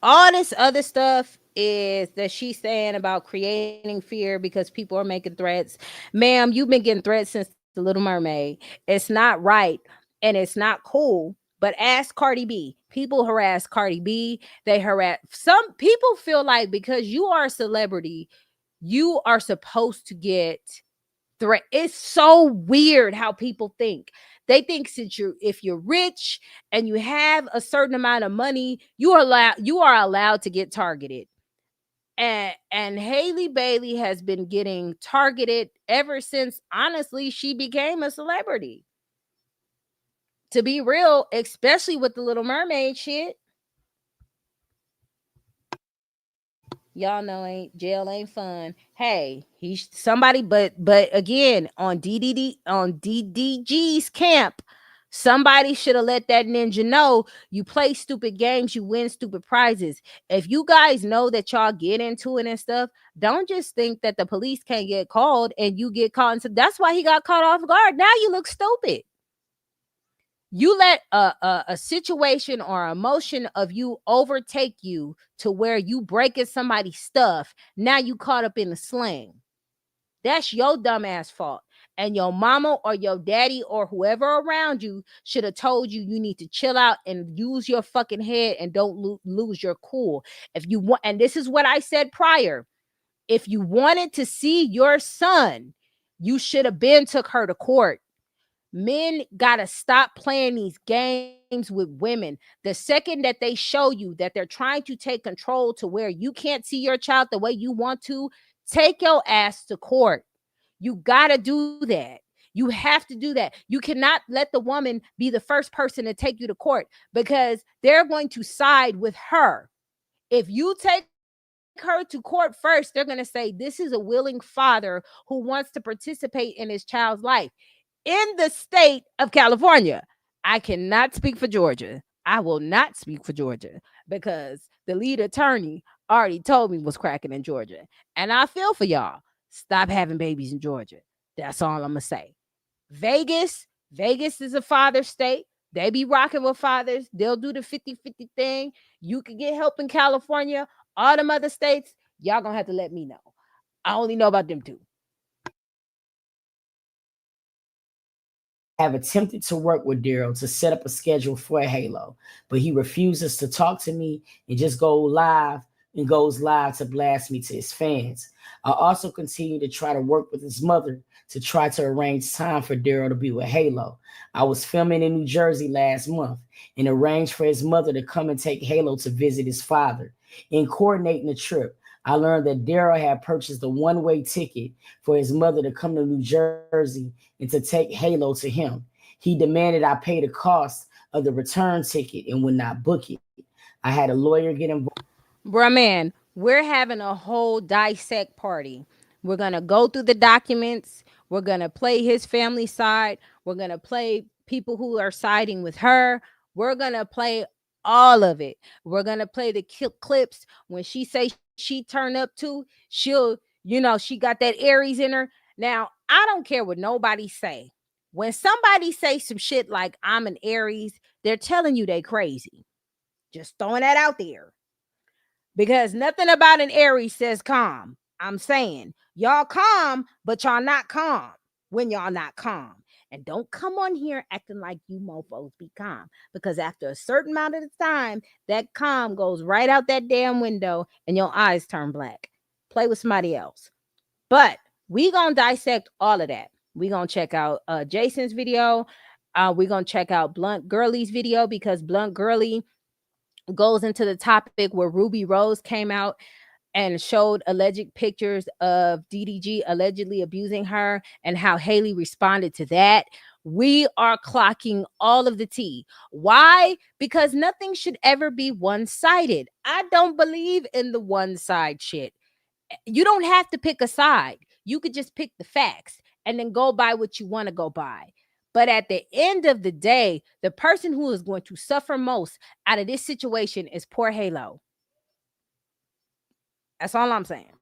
all this other stuff is that she's saying about creating fear because people are making threats. Ma'am, you've been getting threats since The Little Mermaid. It's not right and it's not cool. But ask Cardi B. People harass Cardi B. They harass. Some people feel like because you are a celebrity, you are supposed to get threat. It's so weird how people think. They think if you're rich and you have a certain amount of money, you are allowed to get targeted. And Haley Bailey has been getting targeted ever since, honestly, she became a celebrity. To be real, especially with the Little Mermaid shit. Y'all know jail ain't fun. Hey, he's somebody, but again, on DDG's camp, somebody should have let that ninja know you play stupid games, you win stupid prizes. If you guys know that y'all get into it and stuff, don't just think that the police can't get called and you get caught. So that's why he got caught off guard. Now you look stupid. You let a situation or emotion of you overtake you to where you breaking somebody's stuff. Now you caught up in the sling. That's your dumbass fault. And your mama or your daddy or whoever around you should have told you need to chill out and use your fucking head and don't lose your cool. If you want, and this is what I said prior, if you wanted to see your son, you should have been took her to court. Men gotta stop playing these games with women. The second that they show you that they're trying to take control to where you can't see your child the way you want to, take your ass to court. You gotta do that. You have to do that. You cannot let the woman be the first person to take you to court, because they're going to side with her. If you take her to court first, they're going to say this is a willing father who wants to participate in his child's life. In the state of California, I cannot speak for Georgia. I will not speak for Georgia because the lead attorney already told me what's cracking in Georgia. And I feel for y'all. Stop having babies in Georgia. That's all I'm going to say. Vegas is a father state. They be rocking with fathers. They'll do the 50-50 thing. You can get help in California. All them other states, y'all gonna have to let me know. I only know about them two. Have attempted to work with Daryl to set up a schedule for Halo, but he refuses to talk to me and just goes live to blast me to his fans. I also continue to try to work with his mother to try to arrange time for Daryl to be with Halo. I was filming in New Jersey last month and arranged for his mother to come and take Halo to visit his father. In coordinating the trip, I learned that Daryl had purchased a one-way ticket for his mother to come to New Jersey and to take Halo to him. He demanded I pay the cost of the return ticket and would not book it. I had a lawyer get involved. Bruh, man, we're having a whole dissect party. We're going to go through the documents. We're going to play his family side. We're going to play people who are siding with her. We're going to play all of it. We're going to play the clips when she say she turn up too. She'll, she got that Aries in her. Now, I don't care what nobody say. When somebody say some shit like I'm an Aries, they're telling you they crazy. Just throwing that out there. Because nothing about an Aries says calm. I'm saying y'all calm, but y'all not calm when y'all not calm. And don't come on here acting like you mofos be calm. Because after a certain amount of the time, that calm goes right out that damn window and your eyes turn black. Play with somebody else. But we gonna dissect all of that. We gonna check out Jason's video. We gonna check out Blunt Girly's video because Blunt Girly goes into the topic where Ruby Rose came out and showed alleged pictures of DDG allegedly abusing her and how Hallie responded to that. We are clocking all of the tea. Why? Because nothing should ever be one-sided. I don't believe in the one-side shit. You don't have to pick a side. You could just pick the facts and then go by what you want to go by. But at the end of the day, the person who is going to suffer most out of this situation is poor Halo. That's all I'm saying.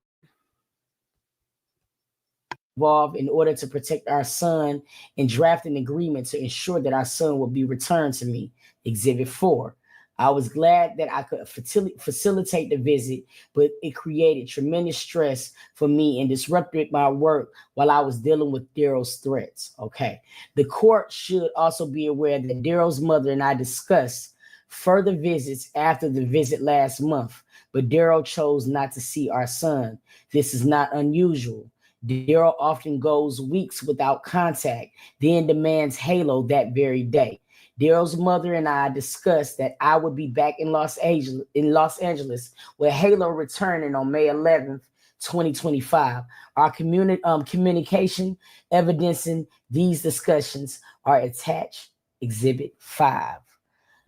Involved in order to protect our son and draft an agreement to ensure that our son will be returned to me. Exhibit 4. I was glad that I could facilitate the visit, but it created tremendous stress for me and disrupted my work while I was dealing with Daryl's threats. Okay. The court should also be aware that Daryl's mother and I discussed further visits after the visit last month, but Daryl chose not to see our son. This is not unusual. Daryl often goes weeks without contact, then demands Halo that very day. Daryl's mother and I discussed that I would be back in Los Angeles with Halo returning on May 11th, 2025. Our communication evidencing these discussions are attached. Exhibit 5.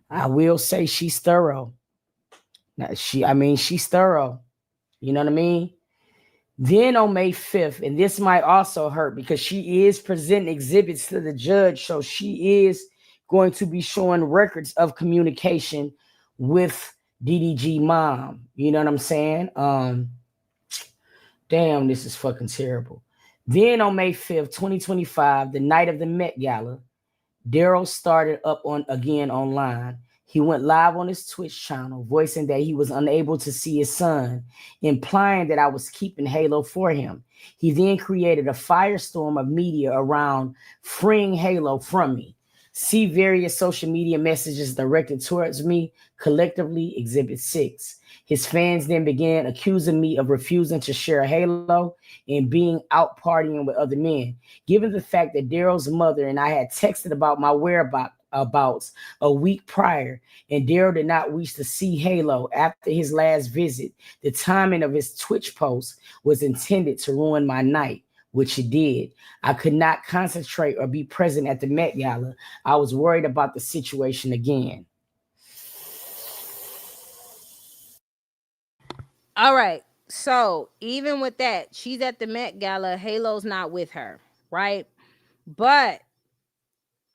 I will say she's thorough. Now, she's thorough. You know what I mean? Then on May 5th, and this might also hurt because she is presenting exhibits to the judge, so she is going to be showing records of communication with DDG mom. You know what I'm saying? Damn, this is fucking terrible. Then on May 5th, 2025, the night of the Met Gala, Daryl started up again online. He went live on his Twitch channel, voicing that he was unable to see his son, implying that I was keeping Halo for him. He then created a firestorm of media around freeing Halo from me. See various social media messages directed towards me, collectively Exhibit 6. His fans then began accusing me of refusing to share Halo and being out partying with other men. Given the fact that Daryl's mother and I had texted about my whereabouts a week prior, and Daryl did not wish to see Halo after his last visit, the timing of his Twitch post was intended to ruin my night, which it did. I could not concentrate or be present at the Met Gala. I was worried about the situation again. All right. So even with that, she's at the Met Gala. Halo's not with her, right? But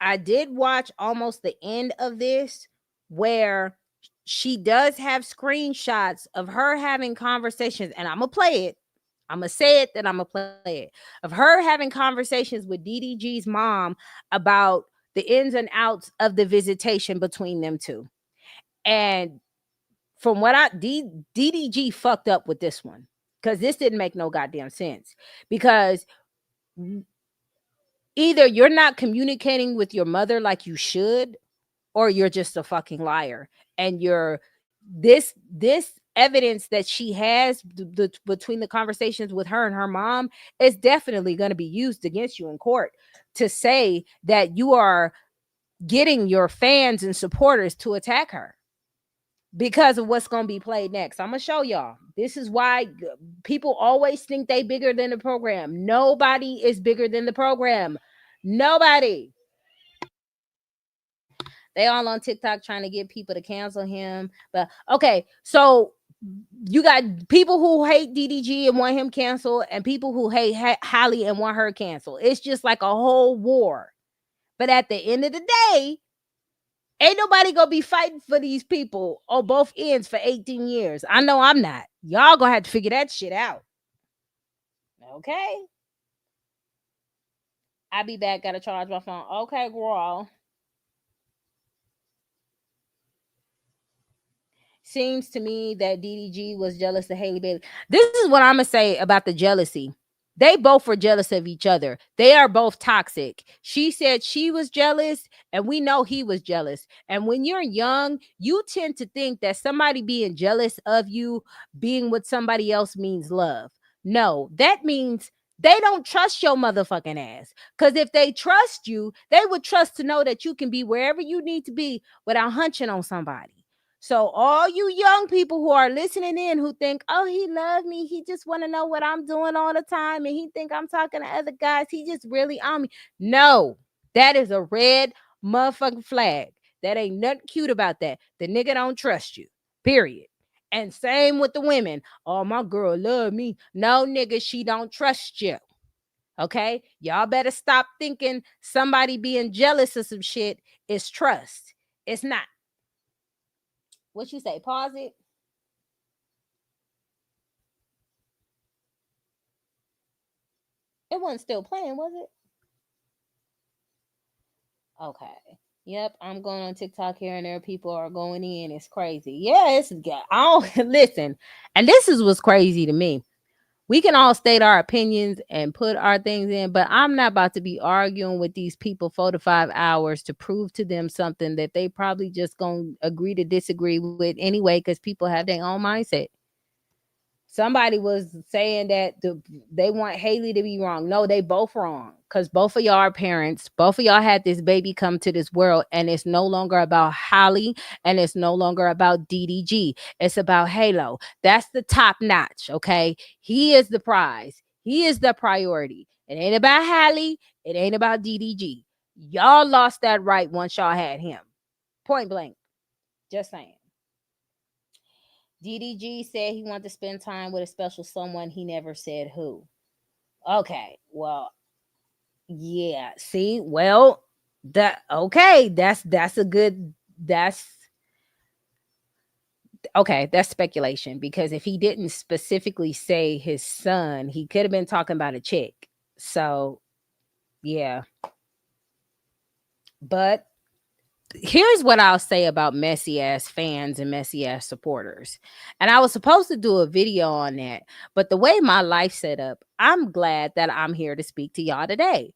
I did watch almost the end of this where she does have screenshots of her having conversations, and I'm going to play it. I'm going to say it, then I'm going to play it. Of her having conversations with DDG's mom about the ins and outs of the visitation between them two. And from what DDG fucked up with this one, because this didn't make no goddamn sense. Because either you're not communicating with your mother like you should, or you're just a fucking liar. And you're this evidence that she has between the conversations with her and her mom is definitely going to be used against you in court to say that you are getting your fans and supporters to attack her because of what's going to be played next. I'm going to show y'all. This is why people always think they bigger than the program. Nobody is bigger than the program. Nobody. They all on TikTok trying to get people to cancel him. But okay, so you got people who hate DDG and want him canceled, and people who hate Hallie and want her canceled. It's just like a whole war. But at the end of the day, ain't nobody gonna be fighting for these people on both ends for 18 years. I know I'm not. Y'all gonna have to figure that shit out. Okay. I'll be back. Gotta charge my phone. Okay, girl. Seems to me that DDG was jealous of Haley Bailey. This is what I'm gonna say about the jealousy. They both were jealous of each other. They are both toxic. She said she was jealous, and we know he was jealous. And when you're young, you tend to think that somebody being jealous of you being with somebody else means love. No, that means they don't trust your motherfucking ass. Because if they trust you, they would trust to know that you can be wherever you need to be without hunching on somebody. So all you young people who are listening in who think, oh, he loved me, he just want to know what I'm doing all the time, and he think I'm talking to other guys, he just really on me. No, that is a red motherfucking flag. That ain't nothing cute about that. The nigga don't trust you, period. And same with the women. Oh, my girl love me. No, nigga, she don't trust you. Okay? Y'all better stop thinking somebody being jealous of some shit is trust. It's not. What you say? Pause it. It wasn't still playing, was it? Okay. Yep, I'm going on TikTok here and there. People are going in. It's crazy. Yeah, I don't listen. And this is what's crazy to me. We can all state our opinions and put our things in, but I'm not about to be arguing with these people 4 to 5 hours to prove to them something that they probably just gonna agree to disagree with anyway, because people have their own mindset. Somebody was saying that they want Haley to be wrong. No, they both wrong, because both of y'all are parents. Both of y'all had this baby come to this world, and it's no longer about Hallie, and it's no longer about DDG. It's about Halo. That's the top notch, okay? He is the prize. He is the priority. It ain't about Hallie. It ain't about DDG. Y'all lost that right once y'all had him. Point blank. Just saying. DDG said he wanted to spend time with a special someone. He never said who. Okay, well, yeah. See, well, that's a good. That's okay. That's speculation, because if he didn't specifically say his son, he could have been talking about a chick. So, yeah. But here's what I'll say about messy ass fans and messy ass supporters. And I was supposed to do a video on that, but the way my life set up, I'm glad that I'm here to speak to y'all today.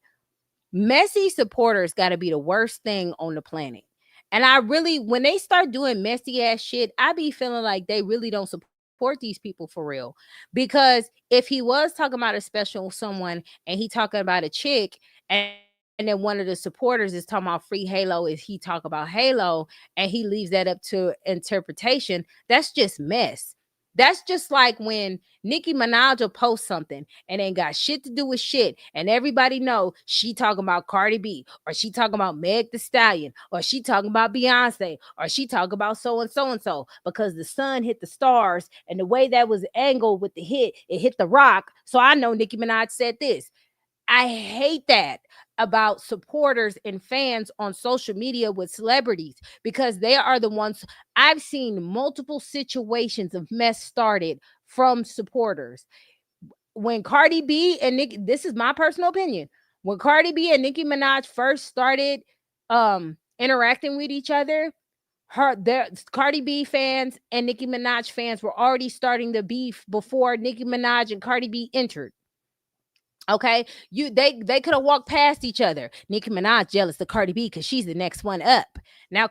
Messy supporters got to be the worst thing on the planet. And I really, when they start doing messy ass shit, I be feeling like they really don't support these people for real. Because if he was talking about a special someone and he talking about a chick, and then one of the supporters is talking about free Halo, is he talk about Halo, and he leaves that up to interpretation, that's just mess. That's just like when Nicki Minaj will post something and ain't got shit to do with shit, and everybody know she talking about Cardi B, or she talking about Meg the Stallion, or she talking about Beyonce, or she talking about so and so and so, because the sun hit the stars, and the way that was angled with the hit, it hit the rock. So I know Nicki Minaj said this. I hate that about supporters and fans on social media with celebrities, because they are the ones. I've seen multiple situations of mess started from supporters. When Cardi B and Nicki, this is my personal opinion, when Cardi B and Nicki Minaj first started interacting with each other, Their Cardi B fans and Nicki Minaj fans were already starting the beef before Nicki Minaj and Cardi B entered. Okay, they could have walked past each other. Nicki Minaj jealous of Cardi B because she's the next one up. Now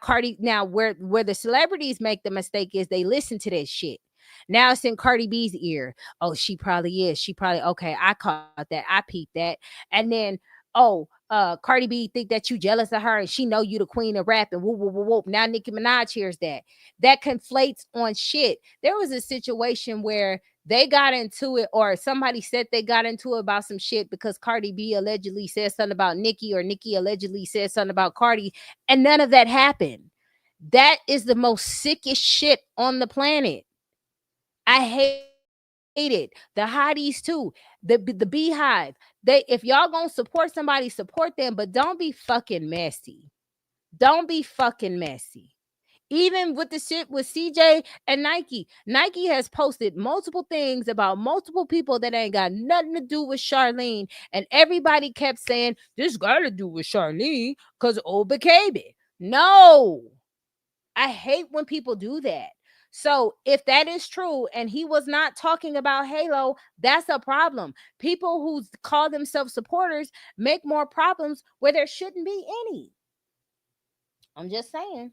where the celebrities make the mistake is they listen to that shit. Now it's in Cardi B's ear. Oh, she probably is. She probably okay. I caught that. I peeped that. And then Cardi B think that you jealous of her and she know you the queen of rap and whoop whoop whoop whoop. Now Nicki Minaj hears that. That conflates on shit. There was a situation where they got into it, or somebody said they got into it about some shit because Cardi B allegedly said something about Nicki, or Nicki allegedly said something about Cardi, and none of that happened. That is the most sickest shit on the planet. I hate it. The hotties too. The beehive. If y'all gonna support somebody, support them, but don't be fucking messy. Don't be fucking messy. Even with the shit with CJ and Nike, Nike has posted multiple things about multiple people that ain't got nothing to do with Charlene. And everybody kept saying, this got to do with Charlene because Oba Kabi. No, I hate when people do that. So if that is true and he was not talking about Halo, that's a problem. People who call themselves supporters make more problems where there shouldn't be any. I'm just saying.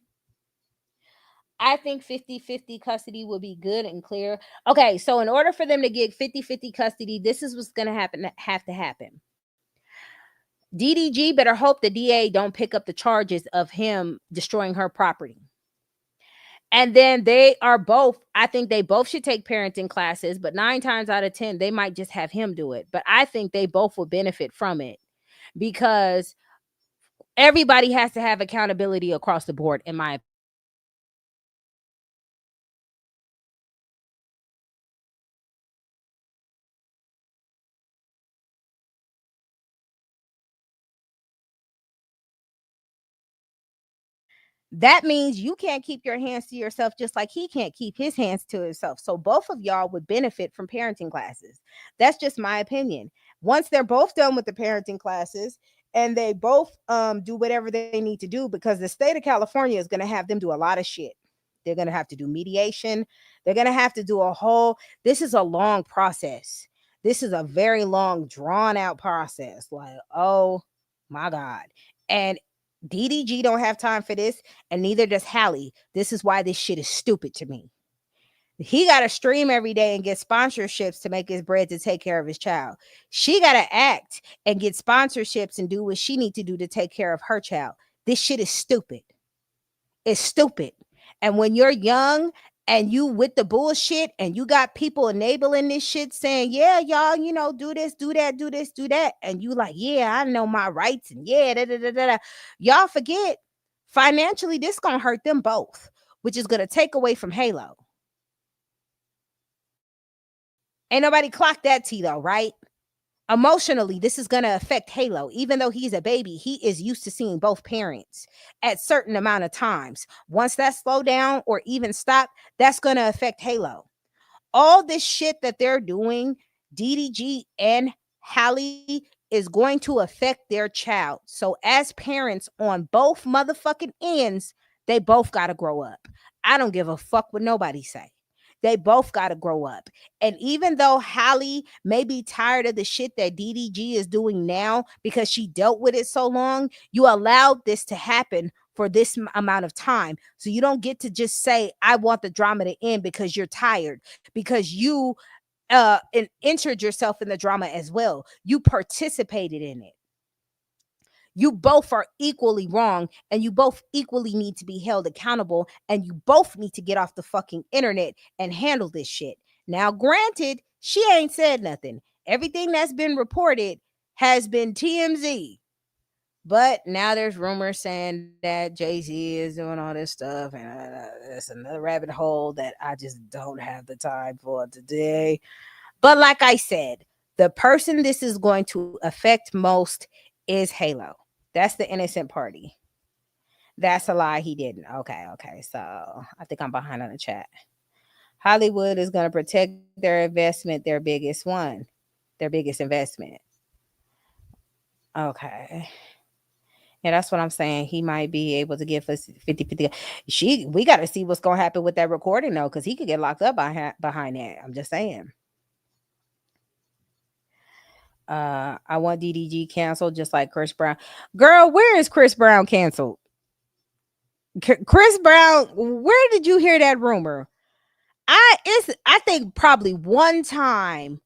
I think 50-50 custody would be good and clear. Okay, so in order for them to get 50-50 custody, this is what's going to have to happen. DDG better hope the DA don't pick up the charges of him destroying her property. And then I think they both should take parenting classes, but 9 times out of 10, they might just have him do it. But I think they both will benefit from it because everybody has to have accountability across the board, in my opinion. That means you can't keep your hands to yourself just like he can't keep his hands to himself. So both of y'all would benefit from parenting classes. That's just my opinion. Once they're both done with the parenting classes and they both do whatever they need to do, because the state of California is going to have them do a lot of shit. They're going to have to do mediation. They're going to have to do this is a long process. This is a very long, drawn out process. Like, oh my God. And DDG don't have time for this, and neither does Hallie. This is why this shit is stupid to me. He got to stream every day and get sponsorships to make his bread to take care of his child. She got to act and get sponsorships and do what she need to do to take care of her child. This shit is stupid. It's stupid. And when you're young and you with the bullshit and you got people enabling this shit saying, yeah, y'all, do this, do that, do this, do that. And you like, yeah, I know my rights. And yeah, da, da, da, da, da. Y'all forget financially, this going to hurt them both, which is going to take away from Halo. Ain't nobody clocked that T though, right? Emotionally, this is going to affect Halo. Even though he's a baby, he is used to seeing both parents at certain amount of times. Once that slow down or even stop, that's going to affect Halo. All this shit that they're doing, DDG and Hallie, is going to affect their child. So as parents on both motherfucking ends, they both got to grow up. I don't give a fuck what nobody say. They both got to grow up. And even though Hallie may be tired of the shit that DDG is doing now because she dealt with it so long, you allowed this to happen for this amount of time. So you don't get to just say, I want the drama to end because you're tired, because you entered yourself in the drama as well. You participated in it. You both are equally wrong, and you both equally need to be held accountable, and you both need to get off the fucking internet and handle this shit. Now, granted, she ain't said nothing. Everything that's been reported has been TMZ. But now there's rumors saying that Jay-Z is doing all this stuff, and it's another rabbit hole that I just don't have the time for today. But like I said, the person this is going to affect most is Halo. That's the innocent party. That's a lie. He didn't. Okay. So I think I'm behind on the chat. Hollywood is going to protect their investment, their biggest investment. Okay. Yeah, that's what I'm saying. He might be able to give us 50-50. We got to see what's going to happen with that recording, though, because he could get locked up behind that. I'm just saying. I want DDG canceled just like Chris Brown. Girl, where is Chris Brown canceled? Chris Brown, where did you hear that rumor? I think probably one time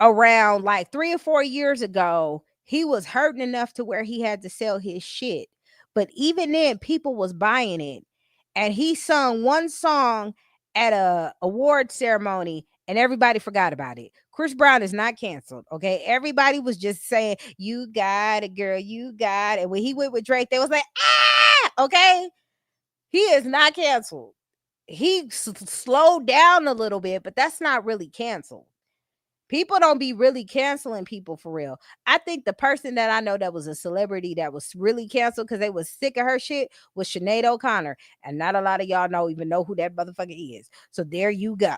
around like 3 or 4 years ago, he was hurting enough to where he had to sell his shit. But even then, people was buying it. And he sung one song at a award ceremony and everybody forgot about it. Chris Brown is not canceled. Okay. Everybody was just saying, "You got it, girl, you got it." And when he went with Drake, they was like, "Ah, okay." He is not canceled. He slowed down a little bit, but that's not really canceled. People don't be really canceling people for real. I think the person that I know that was a celebrity that was really canceled because they was sick of her shit was Sinead O'Connor. And not a lot of y'all even know who that motherfucker is. So there you go.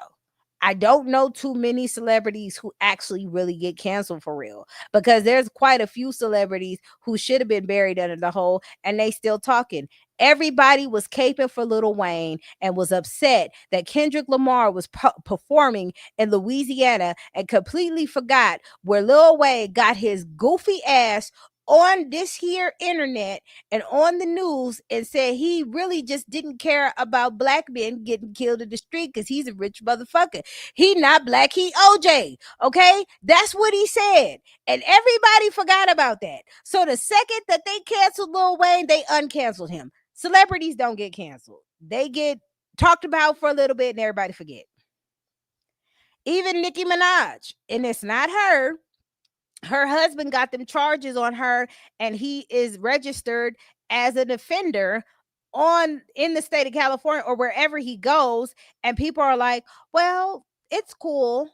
I don't know too many celebrities who actually really get canceled for real, because there's quite a few celebrities who should have been buried under the hole and they still talking. Everybody was caping for Lil Wayne and was upset that Kendrick Lamar was performing in Louisiana and completely forgot where Lil Wayne got his goofy ass on this here internet and on the news and said he really just didn't care about black men getting killed in the street because he's a rich motherfucker. He not black, he OJ. Okay, that's what he said, and everybody forgot about that. So the second that they canceled Lil Wayne, they uncanceled him. Celebrities don't get canceled. They get talked about for a little bit and everybody forget. Even Nicki Minaj, and it's not her. Her husband got them charges on her, and he is registered as an offender in the state of California or wherever he goes. And people are like, well, it's cool.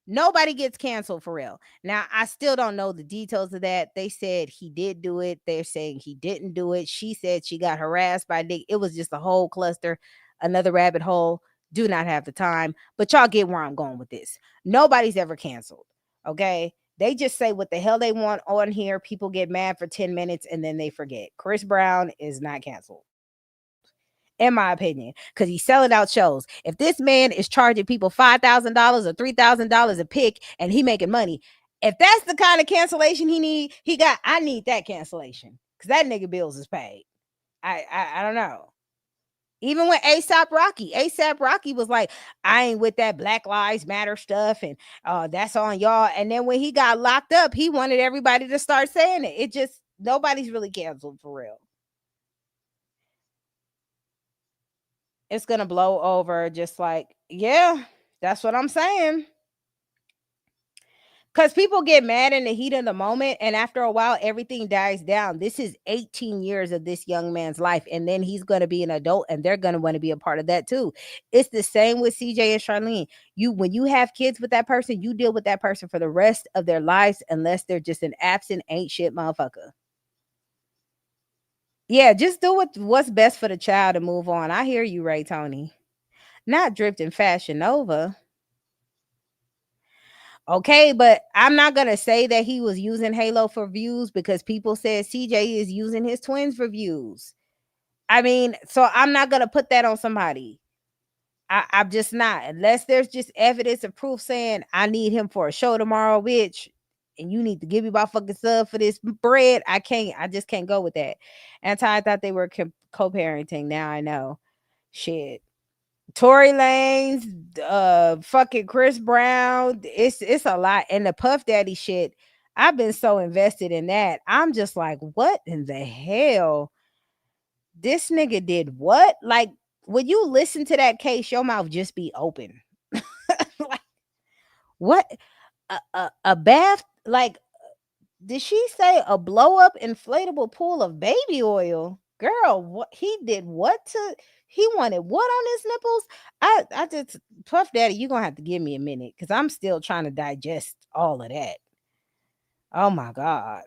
Nobody gets canceled for real. Now, I still don't know the details of that. They said he did do it. They're saying he didn't do it. She said she got harassed by Nick. It was just a whole cluster, another rabbit hole. Do not have the time, but y'all get where I'm going with this. Nobody's ever canceled. Okay. They just say what the hell they want on here. People get mad for 10 minutes and then they forget. Chris Brown is not canceled, in my opinion, because he's selling out shows. If this man is charging people $5,000 or $3,000 a pick and he making money, if that's the kind of cancellation I need that cancellation because that nigga bills is paid. I don't know. Even with ASAP Rocky was like, I ain't with that Black Lives Matter stuff, and that's on y'all. And then when he got locked up, he wanted everybody to start saying it. It just, nobody's really canceled for real. It's gonna blow over, just like, yeah, that's what I'm saying. Because people get mad in the heat of the moment, and after a while, everything dies down. This is 18 years of this young man's life, and then he's going to be an adult, and they're going to want to be a part of that too. It's the same with CJ and Charlene. When you have kids with that person, you deal with that person for the rest of their lives, unless they're just an absent, ain't shit motherfucker. Yeah, just do what's best for the child and move on. I hear you, Ray Tony. Not drifting Fashion Nova. Okay, but I'm not going to say that he was using Halo for views because people said CJ is using his twins for views. I mean, so I'm not going to put that on somebody. I'm just not. Unless there's just evidence and proof saying I need him for a show tomorrow, bitch, and you need to give me my fucking sub for this bread. I just can't go with that. And I thought they were co-parenting. Now I know. Shit. Tory Lanez, fucking Chris Brown. It's a lot. And the Puff Daddy shit, I've been so invested in that. I'm just like, what in the hell? This nigga did what? Like, when you listen to that case, your mouth just be open. Like, what? A bath? Like, did she say a blow up inflatable pool of baby oil? Girl, what he did what to he wanted what on his nipples? I just, Puff Daddy, you're gonna have to give me a minute because I'm still trying to digest all of that. Oh my God.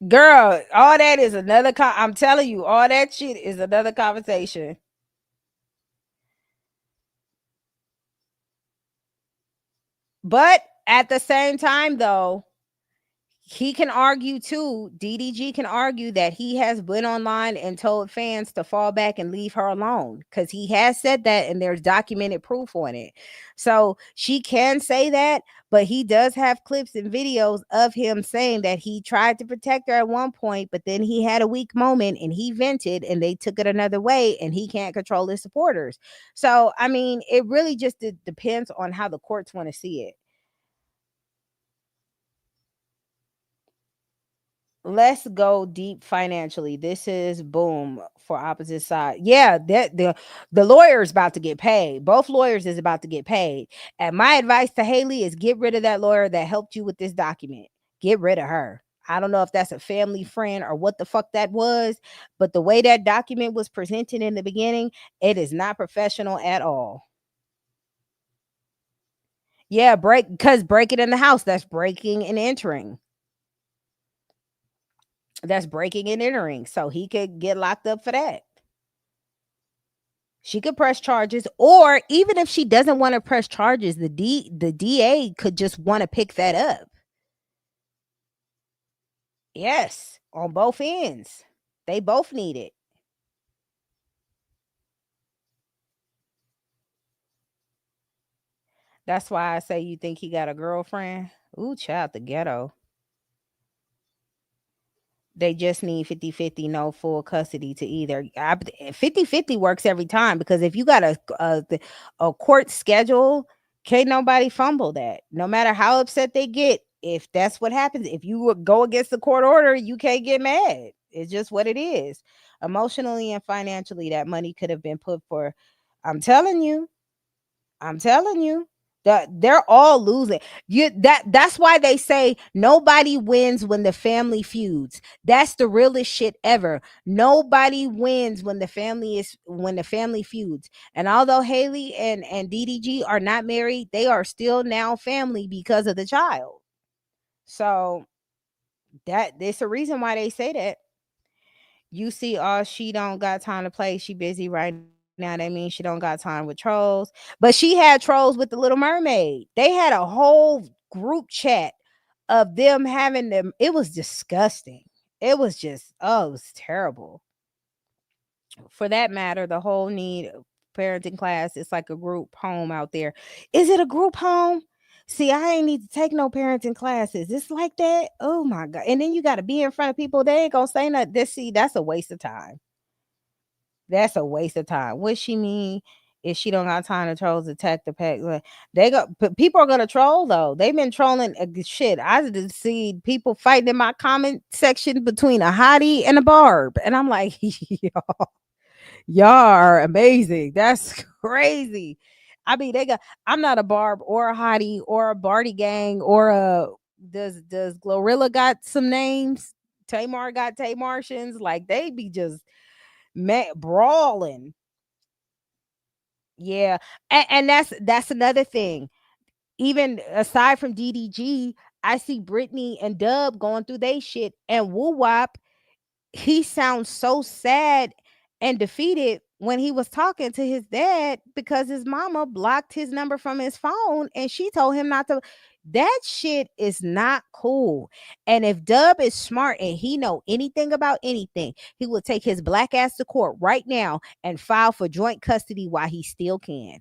Girl, all that is another I'm telling you, all that shit is another conversation. But at the same time, though, he can argue too. DDG can argue that he has went online and told fans to fall back and leave her alone because he has said that and there's documented proof on it. So she can say that, but he does have clips and videos of him saying that he tried to protect her at one point, but then he had a weak moment and he vented and they took it another way and he can't control his supporters. So, I mean, it really just depends on how the courts want to see it. Let's go deep financially. This is boom for opposite side. Yeah, that the lawyer is about to get paid. Both lawyers is about to get paid. And my advice to Haley is get rid of that lawyer that helped you with this document. Get rid of her. I don't know if that's a family friend or what the fuck that was, but the way that document was presented in the beginning, it is not professional at all. Yeah, break it in the house. That's breaking and entering. That's breaking and entering. So he could get locked up for that. She could press charges, or even if she doesn't want to press charges, the DA could just want to pick that up. Yes, on both ends. They both need it. That's why I say you think he got a girlfriend. Ooh, child, the ghetto. They just need 50-50, no full custody to either. 50-50 works every time because if you got a court schedule, can't nobody fumble that. No matter how upset they get, if that's what happens, if you would go against the court order, you can't get mad. It's just what it is. Emotionally and financially, that money could have been put for. I'm telling you, I'm telling you that they're all losing. That's why they say nobody wins when the family feuds. That's the realest shit ever. Nobody wins when the family feuds. And although Haley and DDG are not married, they are still now family because of the child. So that there's a reason why they say that. You see, oh, she don't got time to play. She busy right now. That means she don't got time with trolls. But she had trolls with the Little Mermaid. They had a whole group chat of them having them. It was disgusting. It was just, oh, it was terrible. For that matter, the whole need parenting class, it's like a group home out there. Is it a group home? See, I ain't need to take no parenting classes. It's like that. Oh my God. And then you got to be in front of people. They ain't going to say nothing. That's a waste of time. That's a waste of time. What she mean if she don't got time to trolls attack the pack? People are gonna troll though. They've been trolling shit. I just see people fighting in my comment section between a hottie and a barb, and I'm like, y'all are amazing. That's crazy. I mean, they got. I'm not a barb or a hottie or a Barty gang or a. Does Glorilla got some names? Tamar got Tamartians. Like they be just brawling. Yeah, and that's another thing. Even aside from DDG, I see Brittany and Dub going through they shit, and Woo Wop, he sounds so sad and defeated when he was talking to his dad because his mama blocked his number from his phone and she told him not to. That shit is not cool. And if Dub is smart and he know anything about anything, he will take his black ass to court right now and file for joint custody while he still can.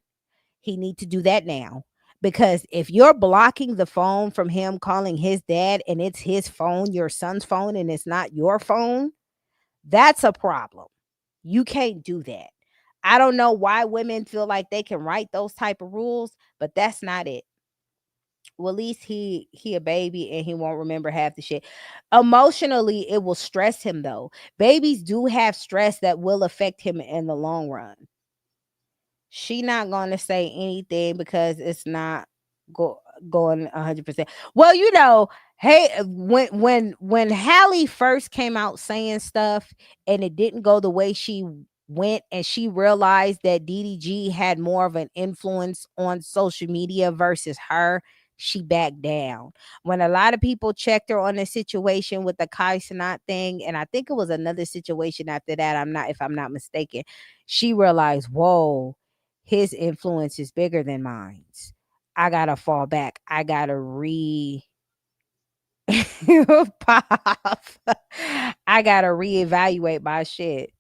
He need to do that now. Because if you're blocking the phone from him calling his dad and it's his phone, your son's phone, and it's not your phone, that's a problem. You can't do that. I don't know why women feel like they can write those type of rules, but that's not it. Well, at least he a baby and he won't remember half the shit. Emotionally, it will stress him though. Babies do have stress that will affect him in the long run. She not going to say anything because it's not going 100%. Well, hey, when Hallie first came out saying stuff and it didn't go the way she went and she realized that DDG had more of an influence on social media versus her, she backed down. When a lot of people checked her on the situation with the Kai Sanat thing, and I think it was another situation after that, if I'm not mistaken, she realized, whoa, his influence is bigger than mine. I gotta fall back. I gotta Pop. I gotta reevaluate my shit.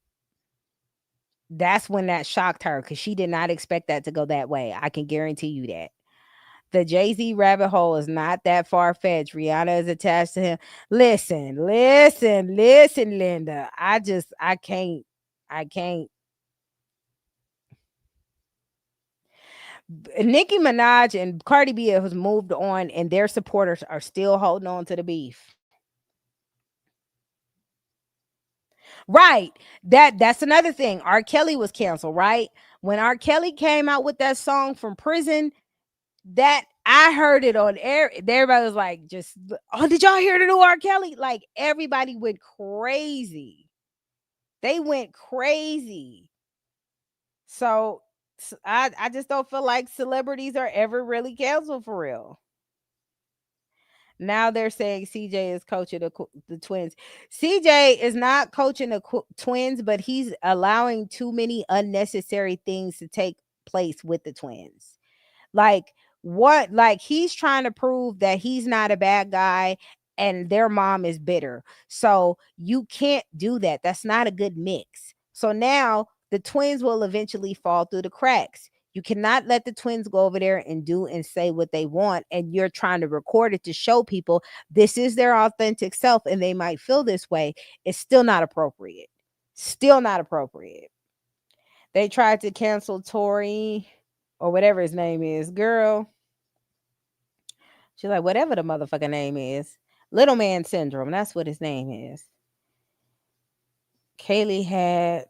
That's when that shocked her because she did not expect that to go that way. I can guarantee you that. The Jay-Z rabbit hole is not that far fetched. Rihanna is attached to him. Listen, Linda. I can't. Nicki Minaj and Cardi B has moved on, and their supporters are still holding on to the beef. Right. That's another thing. R. Kelly was canceled, right? When R. Kelly came out with that song from prison, that I heard it on air. Everybody was like, just, oh, did y'all hear the new R. Kelly? Like everybody went crazy. They went crazy. So I just don't feel like celebrities are ever really canceled for real. Now they're saying CJ is coaching the Twins. CJ is not coaching the Twins, but he's allowing too many unnecessary things to take place with the Twins. Like what? Like he's trying to prove that he's not a bad guy and their mom is bitter. So you can't do that. That's not a good mix. So now the Twins will eventually fall through the cracks. You cannot let the Twins go over there and do and say what they want, and you're trying to record it to show people this is their authentic self and they might feel this way. It's still not appropriate. Still not appropriate. They tried to cancel Tori or whatever his name is. Girl, she's like, whatever the motherfucking name is. Little man syndrome. That's what his name is. Kaylee had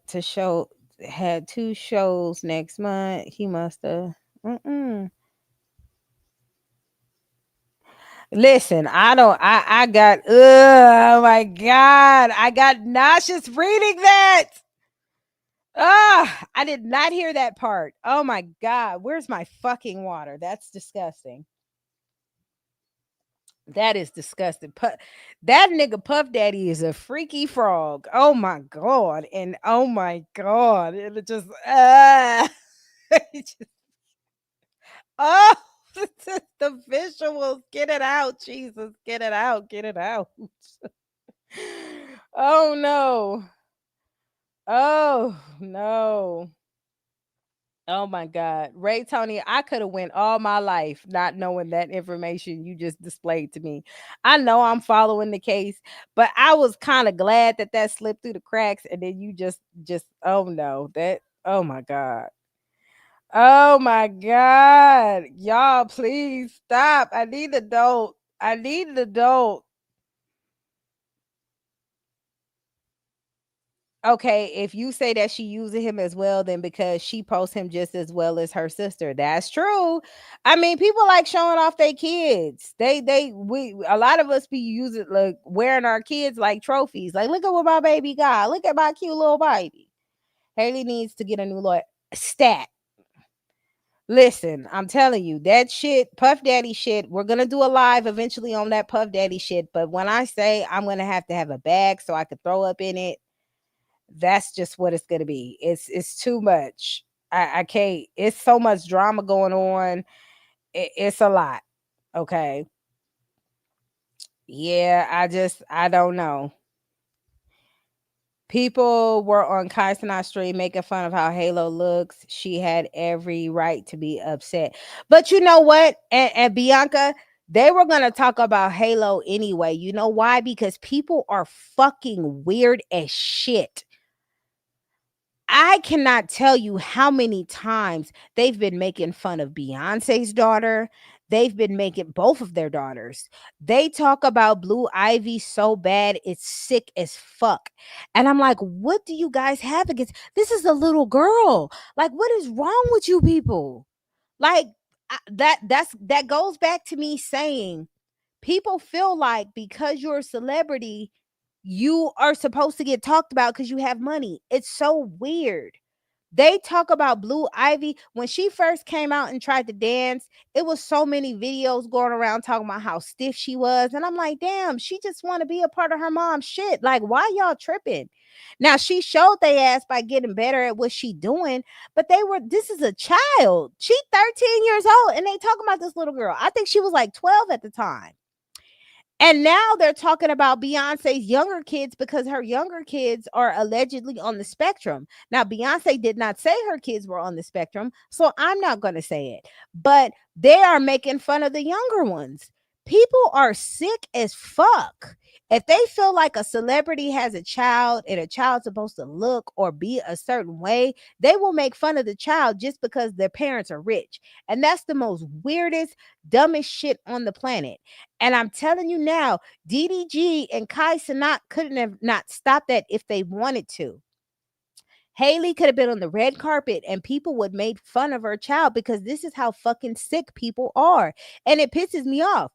2 shows next month. He must have. Listen, I got, oh my God. I got nauseous reading that. I did not hear that part. Oh my God. Where's my fucking water? That's disgusting. That is disgusting. That nigga Puff Daddy is a freaky frog. Oh my God. And oh my God. It just, it just oh, the visuals. Get it out, Jesus. Get it out. Get it out. Oh no. Oh no. Oh my God. Ray Tony, I could have went all my life not knowing that information you just displayed to me. I know I'm following the case, but I was kind of glad that that slipped through the cracks and then you just oh no. That oh my God. Oh my God. Y'all please stop. I need an adult. I need an adult. Okay, if you say that she uses him as well, then because she posts him just as well as her sister. That's true. I mean, people like showing off their kids. We a lot of us be using like wearing our kids like trophies. Like, look at what my baby got. Look at my cute little baby. Haley needs to get a new lawyer. Stat. Listen, I'm telling you, that shit, Puff Daddy shit, we're gonna do a live eventually on that Puff Daddy shit. But when I say I'm gonna have to have a bag so I could throw up in it, that's just what it's gonna be. It's too much. I can't. It's so much drama going on. It's a lot. Okay. Yeah, I don't know. People were on Kai Cenat stream making fun of how Halo looks. She had every right to be upset. But you know what? And Bianca, they were gonna talk about Halo anyway. You know why? Because people are fucking weird as shit. I cannot tell you how many times they've been making fun of Beyonce's daughter. They've been making both of their daughters. They talk about Blue Ivy so bad, it's sick as fuck. And I'm like, what do you guys have against? This is a little girl. Like, what is wrong with you people? Like, that goes back to me saying people feel like because you're a celebrity, you are supposed to get talked about because you have money. It's so weird. They talk about Blue Ivy when she first came out and tried to dance. It was so many videos going around talking about how stiff she was, and I'm like, damn, she just want to be a part of her mom's shit. Like, why y'all tripping? Now she showed they ass by getting better at what she doing, but they were. This is a child. She 13 years old, and they talking about this little girl. I think she was like 12 at the time. And now they're talking about Beyonce's younger kids because her younger kids are allegedly on the spectrum. Now, Beyonce did not say her kids were on the spectrum, so I'm not going to say it. But they are making fun of the younger ones. People are sick as fuck. If they feel like a celebrity has a child and a child's supposed to look or be a certain way, they will make fun of the child just because their parents are rich. And that's the most weirdest, dumbest shit on the planet. And I'm telling you now, DDG and Kai Cenat couldn't have not stopped that if they wanted to. Haley could have been on the red carpet and people would make fun of her child because this is how fucking sick people are. And it pisses me off.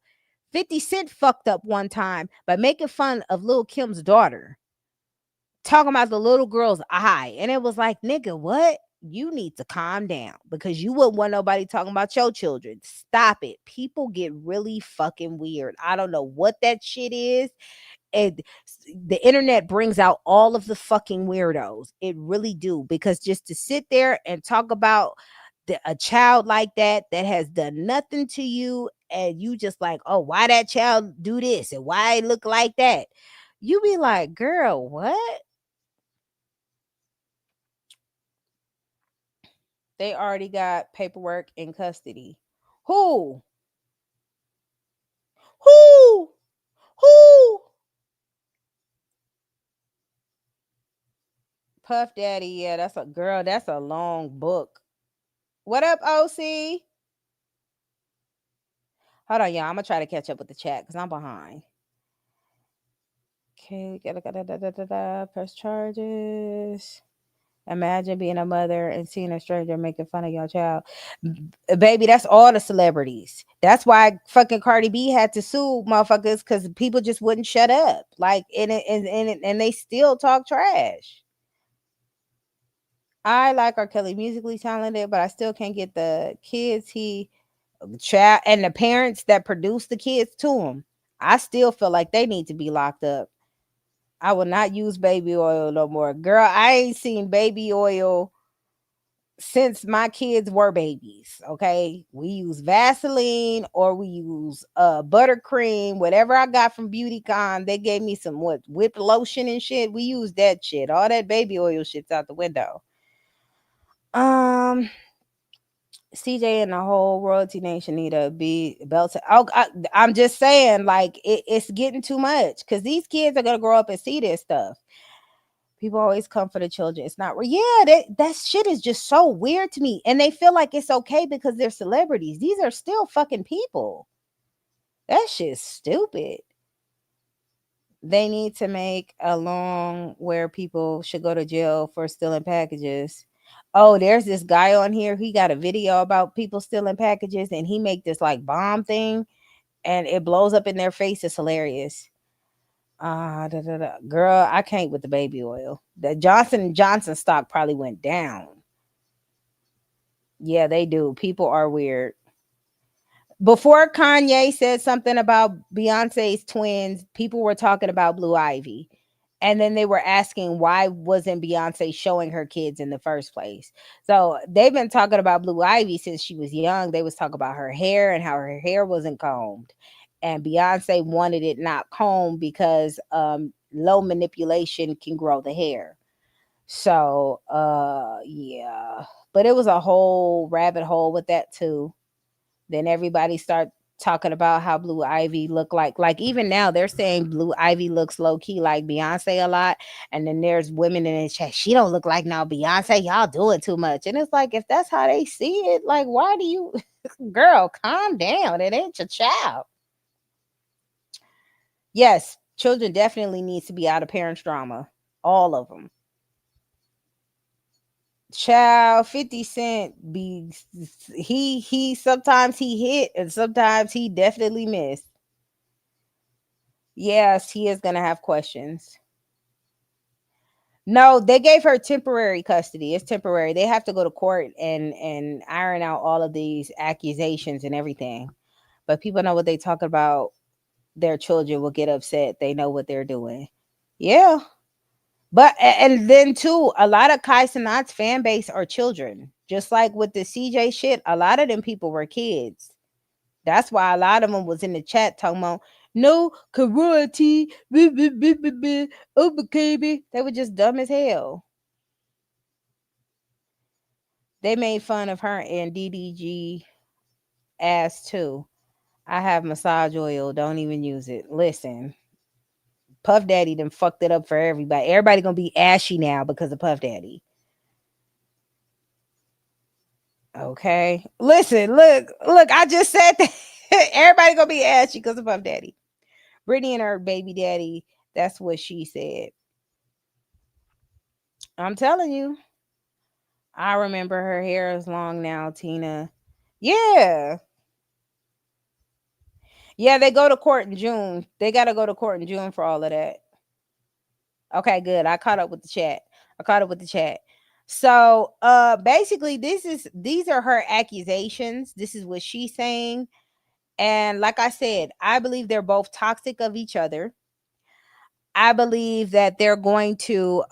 50 Cent fucked up one time by making fun of Lil Kim's daughter, talking about the little girl's eye. And it was like, nigga, what? You need to calm down because you wouldn't want nobody talking about your children. Stop it. People get really fucking weird. I don't know what that shit is. And the internet brings out all of the fucking weirdos. It really do. Because just to sit there and talk about a child like that has done nothing to you, and you just like, oh, why that child do this and why it look like that, you be like, girl, what? They already got paperwork in custody. Who? Who? Who? Puff Daddy, yeah, that's a girl. That's a long book. What up, OC? Hold on, y'all. I'm gonna try to catch up with the chat because I'm behind. Okay, gotta press charges. Imagine being a mother and seeing a stranger making fun of your child. Baby, that's all the celebrities. That's why fucking Cardi B had to sue motherfuckers because people just wouldn't shut up. Like, and they still talk trash. I like R. Kelly, musically talented, but I still can't get the kids child and the parents that produce the kids to him. I still feel like they need to be locked up. I will not use baby oil no more. Girl, I ain't seen baby oil since my kids were babies. Okay. We use Vaseline or we use buttercream, whatever I got from BeautyCon. They gave me some whipped lotion and shit. We use that shit. All that baby oil shit's out the window. CJ and the whole royalty nation need to be belted. I'm just saying, like, it's getting too much because these kids are gonna grow up and see this stuff. People always come for the children. It's not. Yeah, that shit is just so weird to me, and they feel like it's okay because they're celebrities. These are still fucking people. That shit's stupid. They need to make a law where people should go to jail for stealing packages. Oh, there's this guy on here. He got a video about people stealing packages, and he make this like bomb thing, and it blows up in their face. It's hilarious. Girl, I can't with the baby oil. The Johnson & Johnson stock probably went down. Yeah, they do. People are weird. Before Kanye said something about Beyonce's twins, people were talking about Blue Ivy. And then they were asking why wasn't Beyonce showing her kids in the first place. So they've been talking about Blue Ivy since she was young. They was talking about her hair and how her hair wasn't combed. And Beyonce wanted it not combed because low manipulation can grow the hair. So yeah. But it was a whole rabbit hole with that too. Then everybody start talking about how Blue Ivy look like even now they're saying Blue Ivy looks low key like Beyonce a lot. And then there's women in the chat, she don't look like no Beyonce, y'all doing too much. And it's like, if that's how they see it, like, why do you girl, calm down, it ain't your child. Yes, children definitely need to be out of parents' drama, all of them. Child, 50 Cent be he sometimes he hit and sometimes he definitely missed. Yes, he is gonna have questions. No, they gave her temporary custody. It's temporary. They have to go to court and iron out all of these accusations and everything. But people know what they talk about. Their children will get upset. They know what they're doing. Yeah. But and then too, a lot of Kai Cenat's fan base are children. Just like with the CJ shit, a lot of them people were kids. That's why a lot of them was in the chat talking about No karate. Oh, baby. They were just dumb as hell. They made fun of her and DDG ass too. I have massage oil. Don't even use it. Listen, Puff Daddy done fucked it up for everybody. Everybody gonna be ashy now because of Puff Daddy. Okay. Listen, look, I just said that. Everybody gonna be ashy because of Puff Daddy. Brittany and her baby daddy, that's what she said. I'm telling you. I remember her hair is long now, Tina. Yeah. Yeah, they go to court in June. They gotta go to court in June for all of that. Okay, good. I caught up with the chat. I caught up with the chat. So basically these are her accusations. This is what she's saying. And like I said, I believe they're both toxic of each other. I believe that they're going to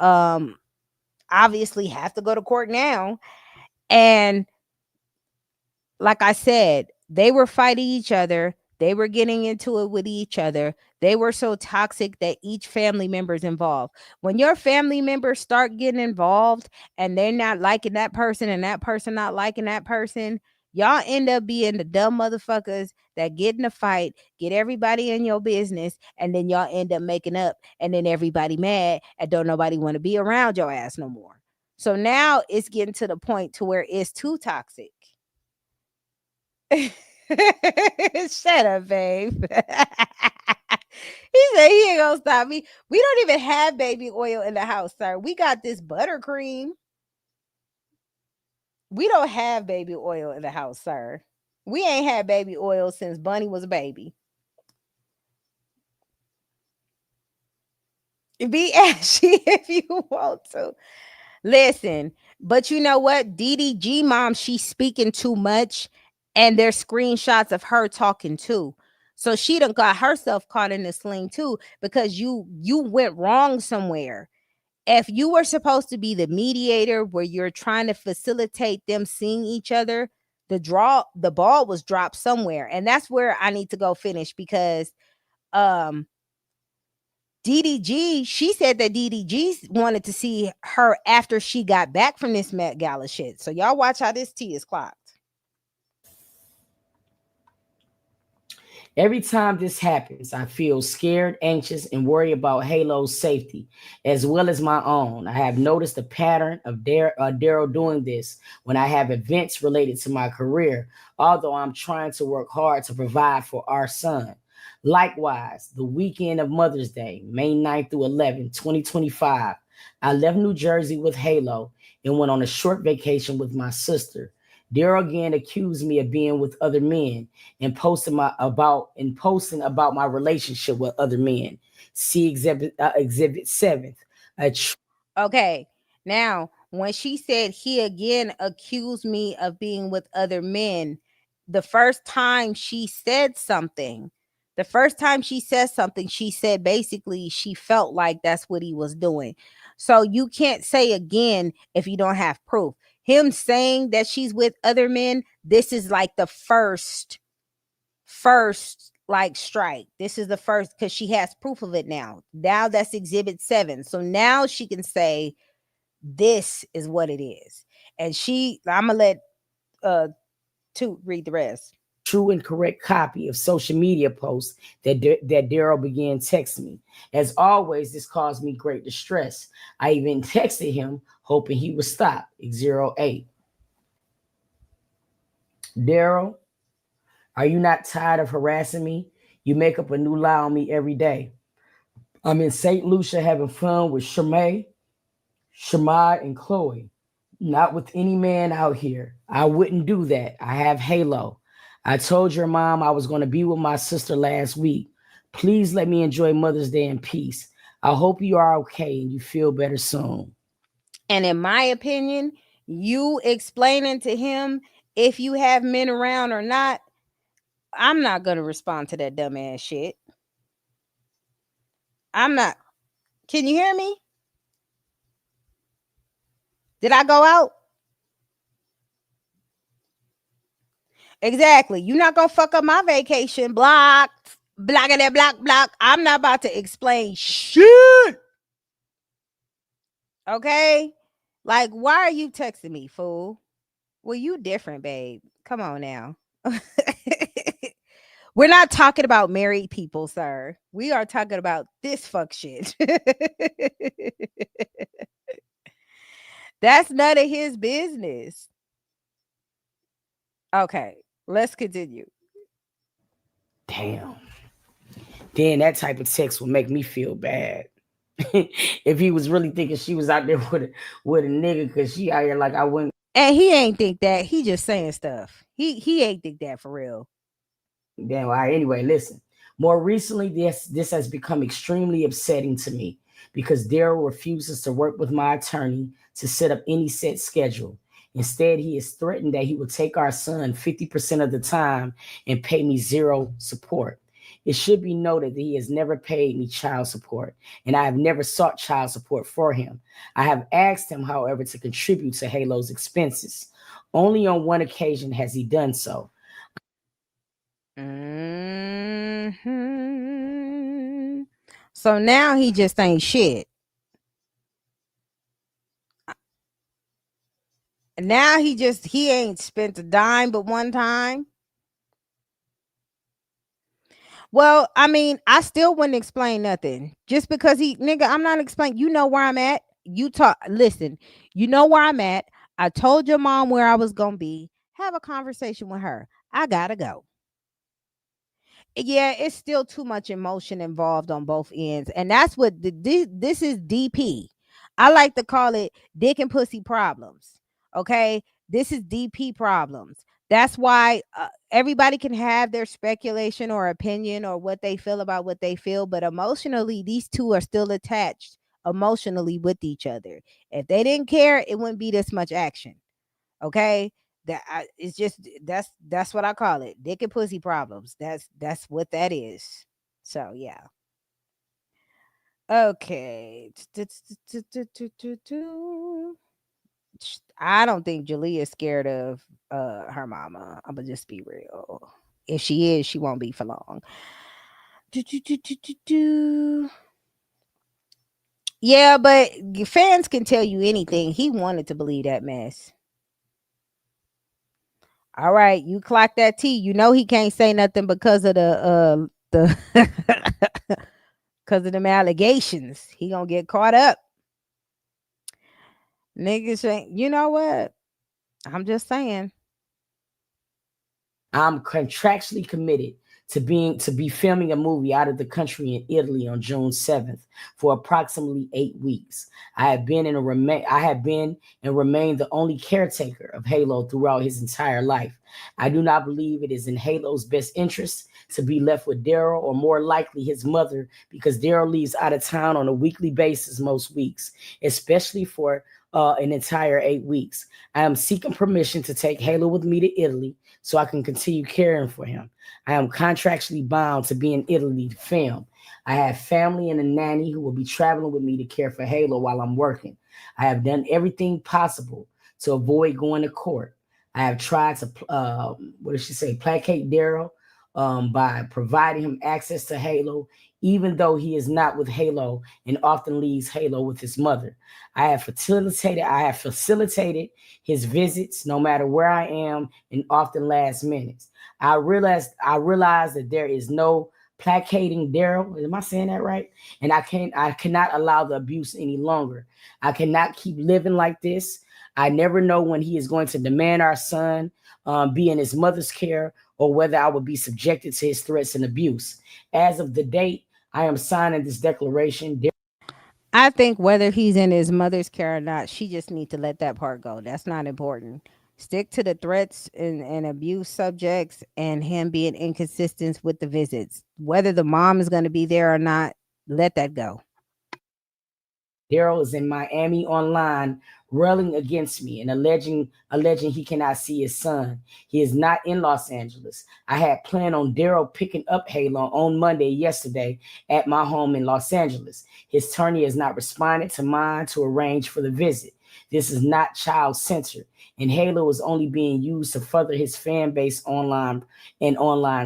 obviously have to go to court now. And like I said, they were fighting each other. They were getting into it with each other. They were so toxic that each family member is involved. When your family members start getting involved and they're not liking that person and that person not liking that person, y'all end up being the dumb motherfuckers that get in a fight, get everybody in your business, and then y'all end up making up, and then everybody mad and don't nobody want to be around your ass no more. So now it's getting to the point to where it's too toxic. Shut up, babe. He said he ain't gonna stop me. We don't even have baby oil in the house, sir. We got this buttercream. We don't have baby oil in the house, sir. We ain't had baby oil since Bunny was a baby. Be ashy if you want to. Listen, but you know what? DDG mom, she's speaking too much, and there's screenshots of her talking too. So she done got herself caught in the sling too because you went wrong somewhere. If you were supposed to be the mediator where you're trying to facilitate them seeing each other, the ball was dropped somewhere. And that's where I need to go finish because um DDG, she said that DDG wanted to see her after she got back from this Met Gala shit. So y'all watch how this tea is clocked. Every time this happens, I feel scared, anxious, and worry about Halo's safety, as well as my own. I have noticed a pattern of Daryl doing this when I have events related to my career, although I'm trying to work hard to provide for our son. Likewise, the weekend of Mother's Day, May 9th through 11th, 2025, I left New Jersey with Halo and went on a short vacation with my sister. Daryl again accused me of being with other men and posting about my relationship with other men. See exhibit 7th. Okay. Now, when she said he again accused me of being with other men, the first time she said something, she said basically she felt like that's what he was doing. So you can't say again if you don't have proof. Him saying that she's with other men, this is like the first like strike. This is the first because she has proof of it now. Now that's exhibit 7. So now she can say this is what it is. And I'm gonna let Toot read the rest. True and correct copy of social media posts that Daryl began texting me. As always, this caused me great distress. I even texted him hoping he would stop. 08. Daryl, are you not tired of harassing me? You make up a new lie on me every day. I'm in St. Lucia having fun with Shamai, and Chloe. Not with any man out here. I wouldn't do that. I have Halo. I told your mom I was going to be with my sister last week. Please let me enjoy Mother's Day in peace. I hope you are okay and you feel better soon. And in my opinion, you explaining to him if you have men around or not, I'm not going to respond to that dumbass shit. I'm not. Can you hear me? Did I go out? Exactly. You're not going to fuck up my vacation. Blocked. Blockity block block. I'm not about to explain shit. Okay? Like, why are you texting me, fool? Well, you different, babe. Come on now. We're not talking about married people, sir. We are talking about this fuck shit. That's none of his business. Okay, let's continue. Damn. Then that type of text would make me feel bad. If he was really thinking she was out there with a nigga, because she out here like I wouldn't. And he ain't think that. He just saying stuff. He ain't think that for real. Damn. All right. Anyway, listen. More recently, this has become extremely upsetting to me because Daryl refuses to work with my attorney to set up any set schedule. Instead, he has threatened that he will take our son 50% of the time and pay me zero support. It should be noted that he has never paid me child support, and I have never sought child support for him. I have asked him, however, to contribute to Halo's expenses. Only on one occasion has he done so. Mm-hmm. So now he just ain't shit. Now he ain't spent a dime but one time. Well, I mean, I still wouldn't explain nothing. Just because nigga, I'm not explaining. You know where I'm at. Listen, you know where I'm at. I told your mom where I was going to be. Have a conversation with her. I got to go. Yeah, it's still too much emotion involved on both ends. And that's what this is DP. I like to call it dick and pussy problems. Okay? This is DP problems. That's why everybody can have their speculation or opinion or what they feel about what they feel, but emotionally, these two are still attached emotionally with each other. If they didn't care, it wouldn't be this much action. Okay? It's just that's what I call it. Dick and pussy problems. That's what that is. So yeah. Okay. I don't think Julia is scared of her mama. I'm gonna just be real. If she is, she won't be for long. Yeah, but fans can tell you anything. He wanted to believe that mess. All right, you clock that T. You know he can't say nothing because of the because of them allegations. He gonna get caught up. Niggas ain't. You know what? I'm just saying. I'm contractually committed to be filming a movie out of the country in Italy on June 7th for approximately 8 weeks. I have been and remain the only caretaker of Halo throughout his entire life. I do not believe it is in Halo's best interest to be left with Daryl, or more likely his mother, because Daryl leaves out of town on a weekly basis most weeks, especially for an entire 8 weeks. I am seeking permission to take Halo with me to Italy so I can continue caring for him. I am contractually bound to be in Italy to film. I have family and a nanny who will be traveling with me to care for Halo while I'm working. I have done everything possible to avoid going to court. I have tried to, placate Daryl by providing him access to Halo, even though he is not with Halo and often leaves Halo with his mother. I have facilitated his visits no matter where I am, and often last minutes. I realized that there is no placating Daryl. Am I saying that right? And I cannot allow the abuse any longer. I cannot keep living like this. I never know when he is going to demand our son be in his mother's care, or whether I will be subjected to his threats and abuse. As of the date I am signing this declaration, I think whether he's in his mother's care or not, she just need to let that part go. That's not important. Stick to the threats and abuse subjects and him being inconsistent with the visits. Whether the mom is going to be there or not, let that go. Daryl is in Miami online railing against me and alleging he cannot see his son. He is not in Los Angeles. I had planned on Daryl picking up Halo on Monday yesterday at my home in Los Angeles. His attorney has not responded to mine to arrange for the visit. This is not child-centered, and Halo is only being used to further his fan base online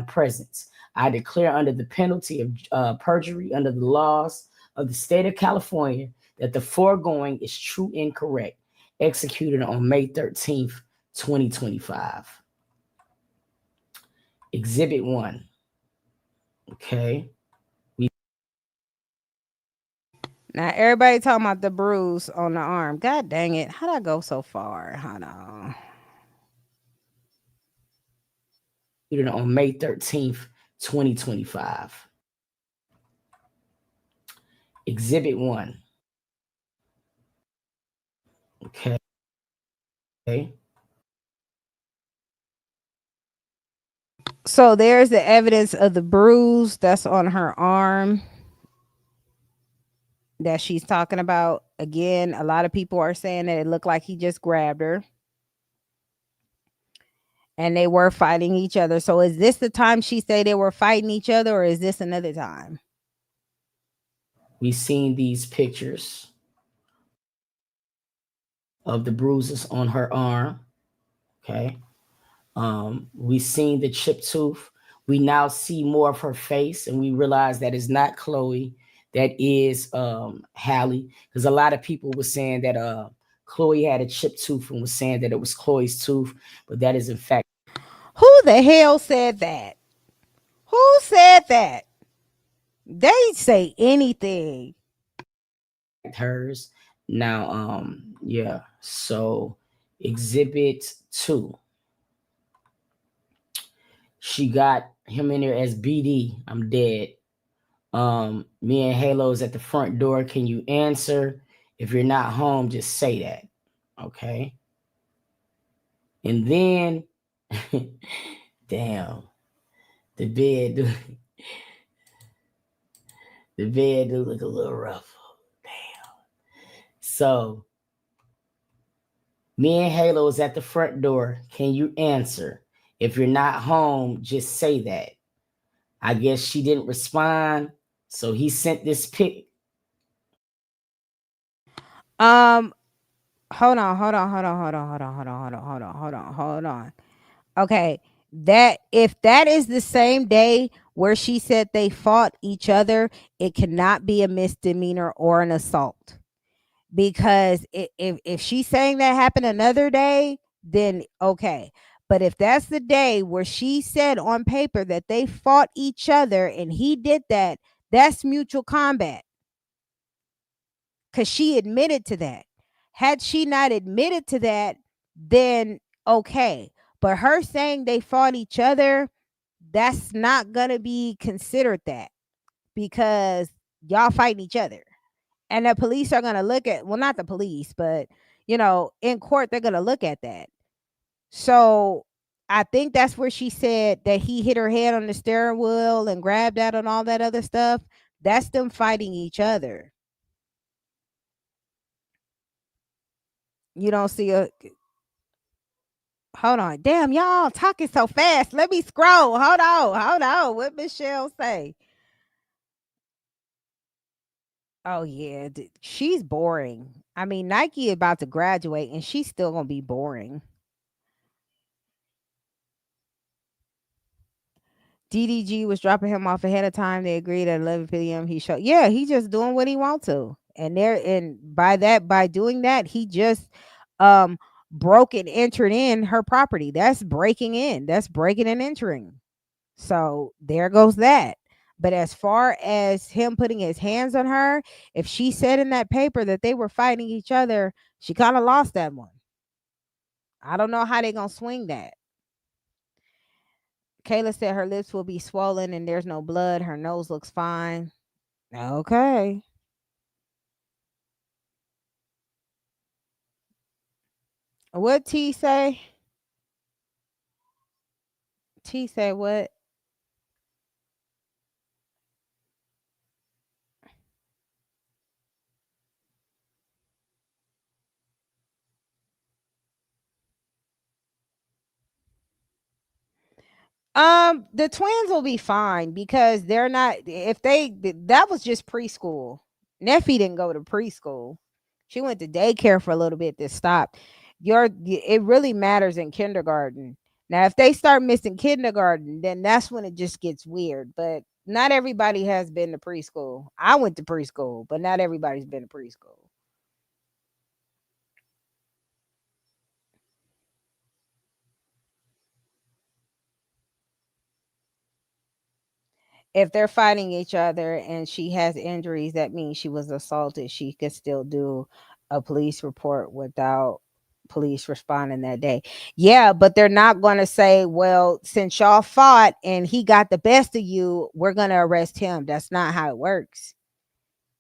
presence. I declare under the penalty of perjury under the laws of the state of California that the foregoing is true and correct. Executed on May 13th, 2025. Exhibit 1. Okay. Now everybody talking about the bruise on the arm. God dang it. How'd I go so far? Hold on. On May 13th, 2025. Exhibit 1. Okay. So there's the evidence of the bruise that's on her arm that she's talking about. Again, a lot of people are saying that it looked like he just grabbed her and they were fighting each other. So is this the time she said they were fighting each other, or is this another time? We've seen these pictures of the bruises on her arm. Okay. We've seen the chipped tooth. We now see more of her face, and we realize that it's not Chloe. That is Hallie. Because a lot of people were saying that Chloe had a chipped tooth and was saying that it was Chloe's tooth, but that is in fact. Who the hell said that? Who said that? They say anything. Hers. Now, yeah. So exhibit 2. She got him in there as BD. I'm dead. Me and Halo's at the front door. Can you answer? If you're not home, just say that. Okay. And then, damn, the bed do look a little rough. Damn. So, me and Halo's at the front door. Can you answer? If you're not home, just say that. I guess she didn't respond, so he sent this pic. Hold on. Okay. That if that is the same day where she said they fought each other, it cannot be a misdemeanor or an assault. Because if she's saying that happened another day, then okay. But if that's the day where she said on paper that they fought each other and he did that, that's mutual combat. Because she admitted to that. Had she not admitted to that, then okay. But her saying they fought each other, that's not going to be considered that, because y'all fighting each other. And the police are going to look at, well, not the police, but, in court, they're going to look at that. So I think that's where she said that he hit her head on the steering wheel and grabbed that and all that other stuff. That's them fighting each other. You don't see a. Hold on. Damn, y'all talking so fast. Let me scroll. Hold on. What Michelle say? Oh yeah, she's boring. I mean, Nike about to graduate and she's still gonna be boring. DDG was dropping him off ahead of time. They agreed at 11 p.m. He showed, yeah, he just doing what he wants to, and by doing that, he just um broke and entered in her property. That's breaking in. That's breaking and entering. So there goes that. But as far as him putting his hands on her, if she said in that paper that they were fighting each other, she kind of lost that one. I don't know how they gonna swing that. Kayla said her lips will be swollen and there's no blood. Her nose looks fine. Okay. What T say? T say what? The twins will be fine because they're not. If that was just preschool. Neffy didn't go to preschool. She went to daycare for a little bit. That stopped. It really matters in kindergarten. Now, if they start missing kindergarten, then that's when it just gets weird. But not everybody has been to preschool. I went to preschool, but not everybody's been to preschool. If they're fighting each other and she has injuries, that means she was assaulted. She could still do a police report without police responding that day. Yeah, but they're not going to say, well, since y'all fought and he got the best of you, we're going to arrest him. That's not how it works.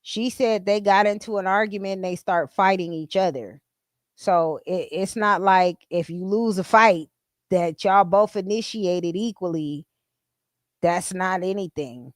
She said they got into an argument and they start fighting each other. So it's not like if you lose a fight that y'all both initiated equally, that's not anything.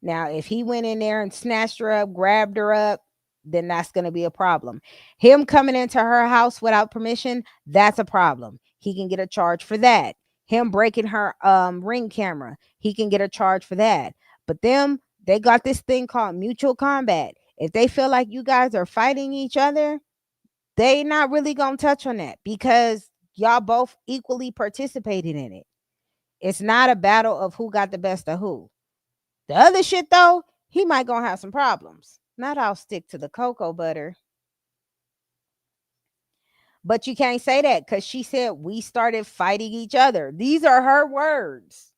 Now, if he went in there and snatched her up, grabbed her up, then that's going to be a problem. Him coming into her house without permission, that's a problem. He can get a charge for that. Him breaking her ring camera, he can get a charge for that. But them, they got this thing called mutual combat. If they feel like you guys are fighting each other, they not really going to touch on that because y'all both equally participated in it. It's not a battle of who got the best of who. The other shit though, he might gonna have some problems. Not I'll stick to the cocoa butter. But you can't say that because she said we started fighting each other. These are her words.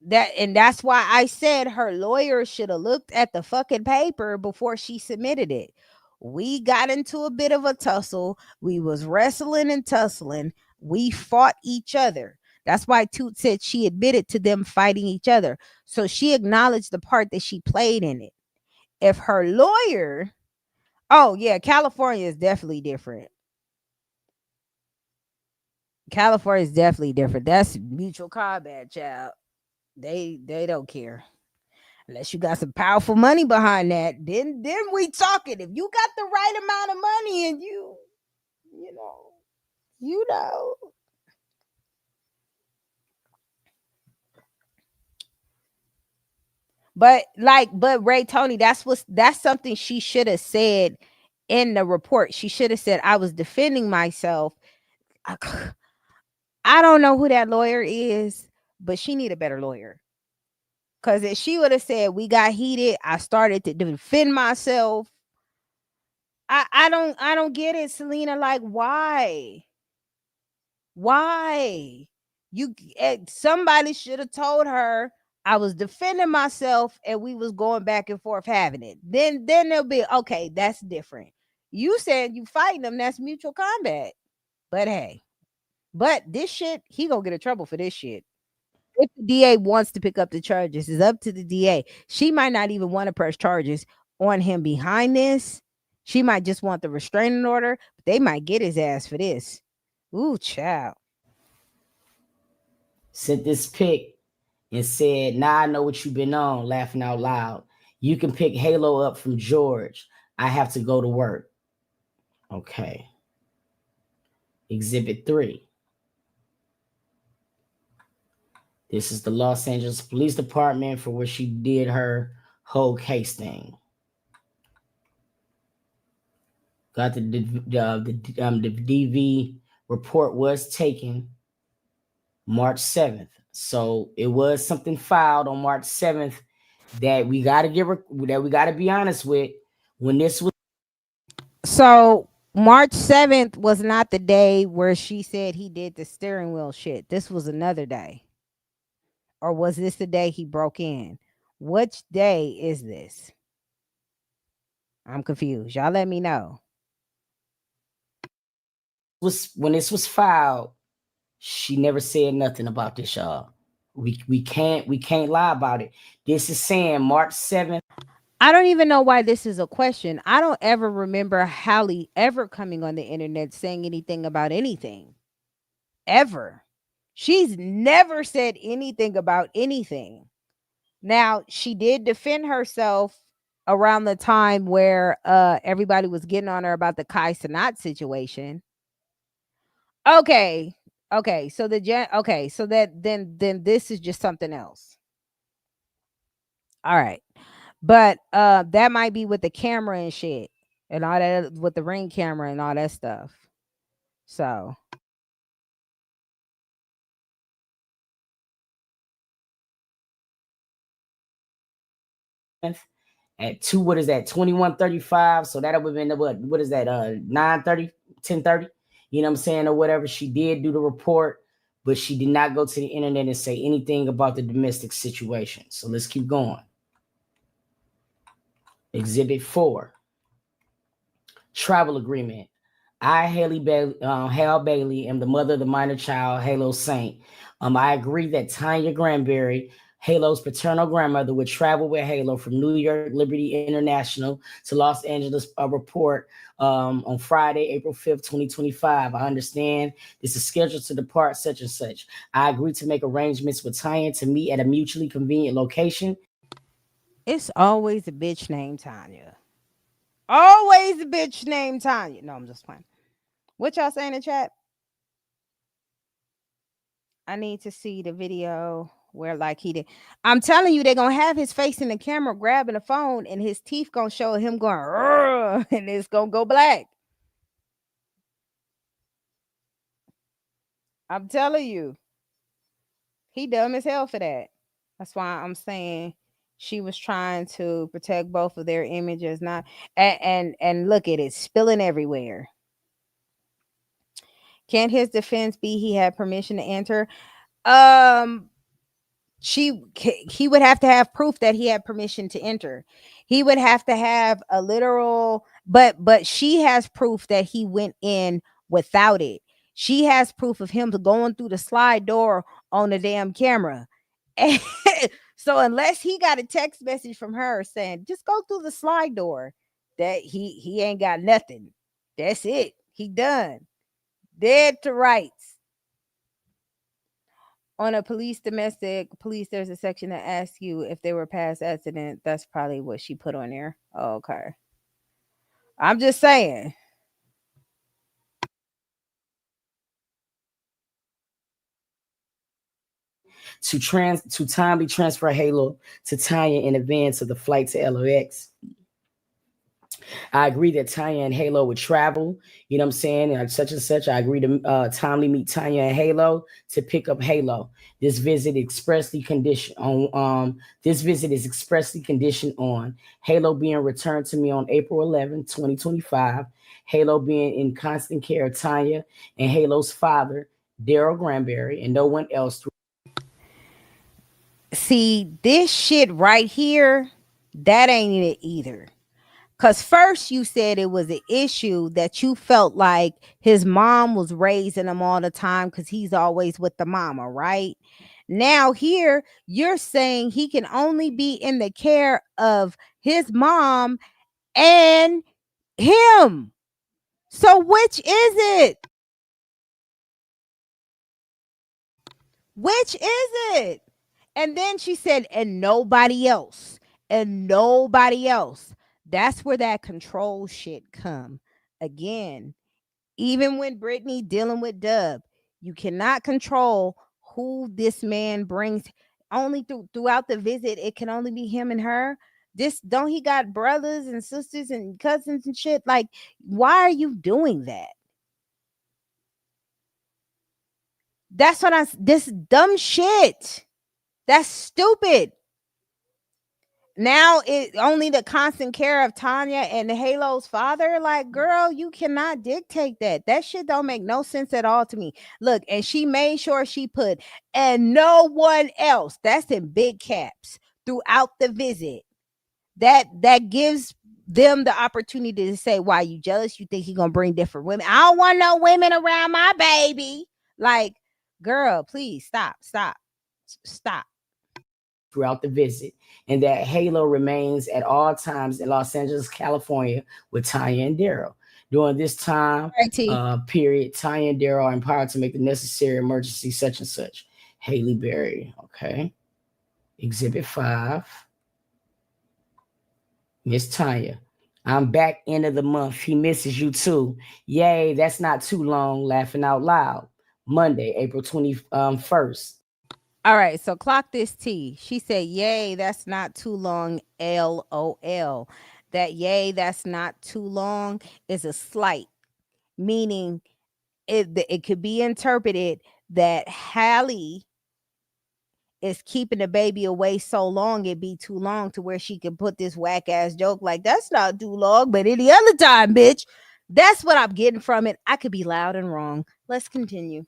That's why I said her lawyer should have looked at the fucking paper before she submitted it. We got into a bit of a tussle. We was wrestling and tussling. We fought each other. That's why Toot said she admitted to them fighting each other. So she acknowledged the part that she played in it. If her lawyer, oh yeah, California is definitely different. California is definitely different. That's mutual combat, child. They don't care. Unless you got some powerful money behind that, then we talking. If you got the right amount of money and you know, you know. But Ray Tony, that's something she should have said in the report. She should have said, I was defending myself. I, I don't know who that lawyer is, but she need a better lawyer. Cause if she would have said we got heated, I started to defend myself. I don't get it, Selena. Like, why? Why? Somebody should have told her I was defending myself and we was going back and forth having it. Then they'll be okay, that's different. You said you fighting them, that's mutual combat. But hey, but this shit, he gonna get in trouble for this shit. If the DA wants to pick up the charges, it's up to the DA. She might not even want to press charges on him behind this. She might just want the restraining order. But they might get his ass for this. Ooh, child. Sent this pic and said, "Now I know what you've been on," laughing out loud. "You can pick Halo up from George. I have to go to work." Okay. Exhibit 3. This is the Los Angeles Police Department for where she did her whole case thing. Got the DV report was taken March 7th. So it was something filed on March 7th that we got to be honest with. When this was So March 7th was not the day where she said he did the steering wheel shit. This was another day. Or was this the day he broke in? Which day is this? I'm confused. Y'all let me know. when this was filed, she never said nothing about this, y'all. We can't lie about it. This is saying March 7th. I don't even know why this is a question. I don't ever remember Hallie ever coming on the internet saying anything about anything. Ever. She's never said anything about anything. Now, she did defend herself around the time where everybody was getting on her about the Kai Sanat situation. Okay. Okay. So so that then this is just something else. All right. But that might be with the camera and shit and all that with the ring camera and all that stuff. So at 2, what is that, 21:35? So that would have been what is that, 9:30, 10:30, you know what I'm saying, or whatever. She did do the report, but she did not go to the internet and say anything about the domestic situation. So let's keep going. Exhibit 4, travel agreement. I, Hal Bailey, am the mother of the minor child, Halo Saint. I agree that Tanya Granberry, Halo's paternal grandmother, would travel with Halo from New York Liberty International to Los Angeles, report on Friday, April 5th, 2025. I understand this is scheduled to depart such and such. I agree to make arrangements with Tanya to meet at a mutually convenient location. It's always a bitch named Tanya. Always a bitch named Tanya. No, I'm just playing. What y'all say in the chat? I need to see the video where like he did. I'm telling you, they're gonna have his face in the camera grabbing the phone and his teeth gonna show him going, "Rrr," and it's gonna go black. I'm telling you, he dumb as hell for that. That's why I'm saying she was trying to protect both of their images, not and look at it spilling everywhere. Can't his defense be he had permission to enter? Um, he would have to have proof that he had permission to enter. He would have to have a literal, but she has proof that he went in without it. She has proof of him going through the slide door on the damn camera. So unless he got a text message from her saying just go through the slide door, that he ain't got nothing. That's it. He done. Dead to rights. On a domestic police, there's a section that asks you if they were past accident. That's probably what she put on there. Oh, okay. I'm just saying. To timely transfer Halo to Tanya in advance of the flight to LAX. I agree that Tanya and Halo would travel, you know what I'm saying, and such and such. I agree to timely meet Tanya and Halo to pick up Halo. This visit expressly conditioned on this visit is expressly conditioned on Halo being returned to me on April 11th, 2025. Halo being in constant care of Tanya and Halo's father, Daryl Granberry, and no one else. See, this shit right here, that ain't it either. Because first you said it was an issue that you felt like his mom was raising him all the time because he's always with the mama, right? Now here you're saying he can only be in the care of his mom and him. So which is it? Which is it? And then she said, and nobody else. And nobody else. That's where that control shit come. Again, even when Brittany dealing with Dub, you cannot control who this man brings. Only throughout the visit, it can only be him and her. This don't he got brothers and sisters and cousins and shit? Like, why are you doing that? That's what this dumb shit. That's stupid. Now it only the constant care of Tanya and Halo's father. Like, girl, you cannot dictate that. That shit don't make no sense at all to me. Look, and she made sure she put and no one else. That's in big caps throughout the visit. That gives them the opportunity to say, why you jealous? You think he gonna bring different women? I don't want no women around my baby. Like, girl, please stop. Throughout the visit, and that Halo remains at all times in Los Angeles, California, with Tanya and Daryl. During this time period, Tanya and Daryl are empowered to make the necessary emergency such and such. Haley Berry, okay. Exhibit 5. Miss Tanya, I'm back end of the month. He misses you too. Yay, that's not too long. Laughing out loud. Monday, April 21st. All right, so clock this T. She said, yay, that's not too long, LOL. That yay, that's not too long is a slight, meaning it could be interpreted that Hallie is keeping the baby away so long it be too long to where she can put this whack ass joke like that's not too long, but any other time, bitch. That's what I'm getting from it. I could be loud and wrong. Let's continue.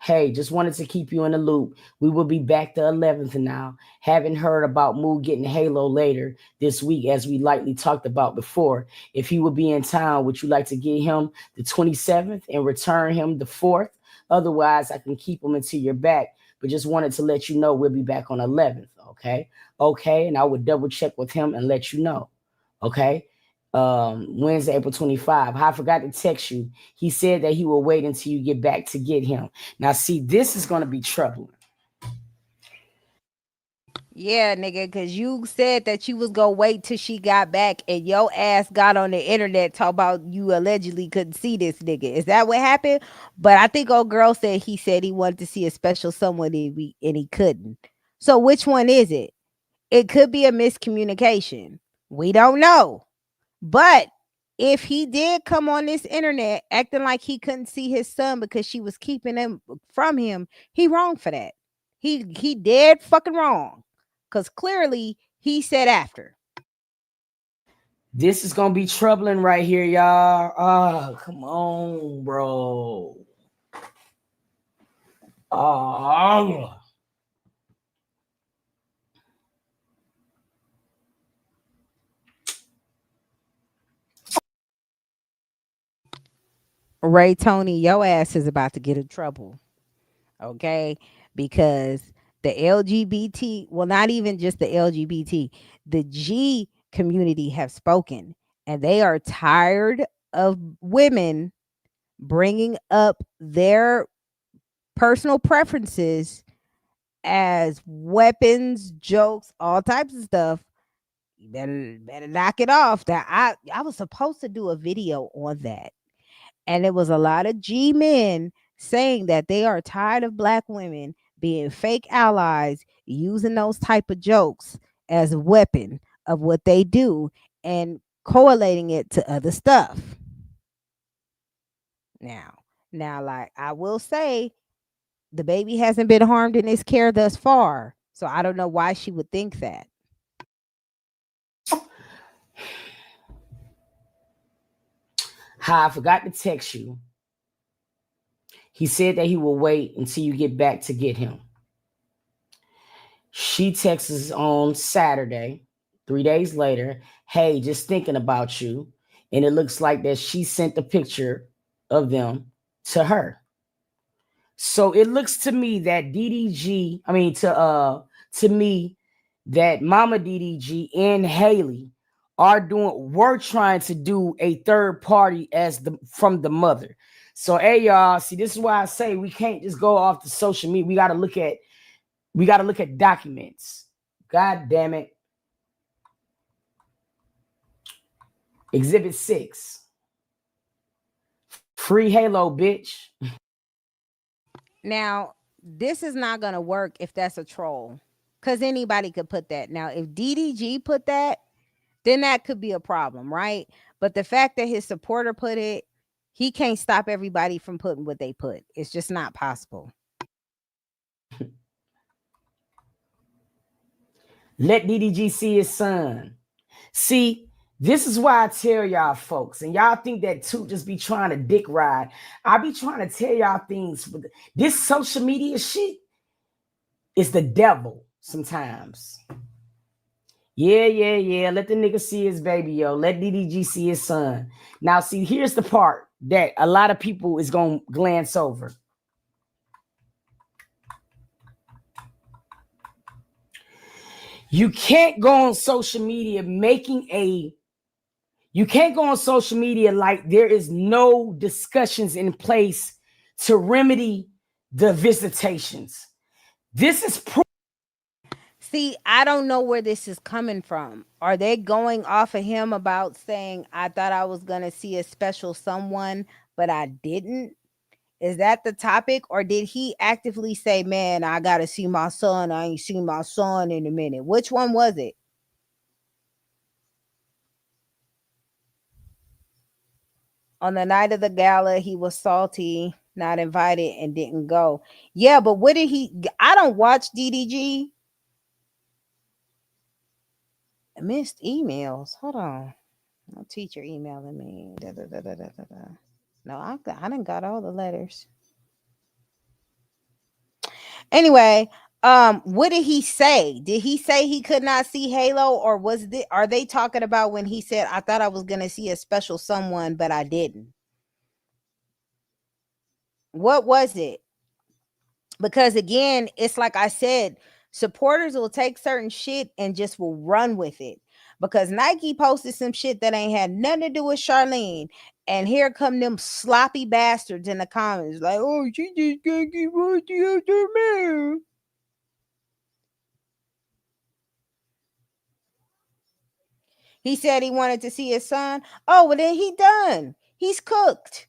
Hey, just wanted to keep you in the loop. We will be back the 11th now. Haven't heard about Mood getting Halo later this week, as we lightly talked about before. If he would be in town, would you like to get him the 27th and return him the 4th? Otherwise, I can keep him until you're back. But just wanted to let you know we'll be back on 11th. Okay. Okay. And I would double check with him and let you know. Okay. Wednesday, April 25. I forgot to text you. He said that he will wait until you get back to get him. Now, see, this is going to be troubling. Yeah, nigga, because you said that you was gonna wait till she got back and your ass got on the internet talk about you allegedly couldn't see this nigga. Is that what happened? But I think old girl said he wanted to see a special someone and he couldn't. So which one is it? It could be a miscommunication. We don't know. But if he did come on this internet acting like he couldn't see his son because she was keeping him from him, he wrong for that. He dead fucking wrong. Cause clearly he said after. This is going to be troubling right here, y'all. Oh, come on, bro. Oh. Ray Tony, your ass is about to get in trouble. Okay? Because the LGBT, well, not even just the LGBT, the G community have spoken and they are tired of women bringing up their personal preferences as weapons, jokes, all types of stuff. You better knock it off. That I was supposed to do a video on that. And it was a lot of G men saying that they are tired of black women being fake allies, using those type of jokes as a weapon of what they do and correlating it to other stuff. Now, like I will say, the baby hasn't been harmed in his care thus far. So I don't know why she would think that. I forgot to text you. He said that he will wait until you get back to get him. She texts on Saturday, 3 days later, hey, just thinking about you. And it looks like that she sent the picture of them to her. So it looks to me that to me that Mama DDG and Hallie we're trying to do a third party from the mother. So hey y'all, see, this is why I say we can't just go off the social media. We gotta look at documents. God damn it. Exhibit 6. Free Halo, bitch. Now, this is not going to work if that's a troll. Because anybody could put that. Now, if DDG put that, then that could be a problem, right? But the fact that his supporter put it, he can't stop everybody from putting what they put. It's just not possible. Let DDG see his son. See, this is why I tell y'all folks, and y'all think that too, just be trying to dick ride. I be trying to tell y'all things. This social media shit is the devil sometimes. Yeah. Let the nigga see his baby, yo. Let DDG see his son. Now, see, here's the part that a lot of people is going to glance over. You can't go on social media like there is no discussions in place to remedy the visitations. This is proof. See, I don't know where this is coming from. Are they going off of him about saying, I thought I was going to see a special someone, but I didn't? Is that the topic? Or did he actively say, man, I got to see my son. I ain't seen my son in a minute. Which one was it? On the night of the gala, he was salty. not invited and didn't go. Yeah, but what did he? I don't watch DDG. Missed emails. Hold on. No teacher emailing me. Da, da, da, da, da, da, da. No, I done got all the letters. Anyway, what did he say? Did he say he could not see Halo, or are they talking about when he said, I thought I was gonna see a special someone, but I didn't? What was it? Because again, it's like I said, supporters will take certain shit and just will run with it. Because Nike posted some shit that ain't had nothing to do with Charlene. And here come them sloppy bastards in the comments, like, oh, she just can't keep on to her man. He said he wanted to see his son. Oh, well then he done. He's cooked.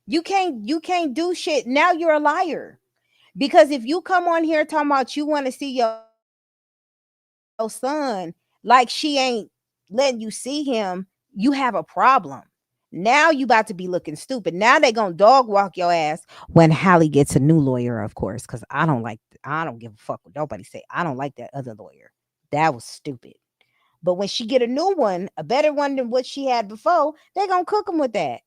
You can't do shit. Now you're a liar. Because if you come on here talking about you want to see your son, like she ain't letting you see him, you have a problem. Now you about to be looking stupid. Now they gonna dog walk your ass when Hallie gets a new lawyer, of course. Because I don't give a fuck what nobody say. I don't like that other lawyer. That was stupid. But when she get a new one, a better one than what she had before, they gonna cook them with that.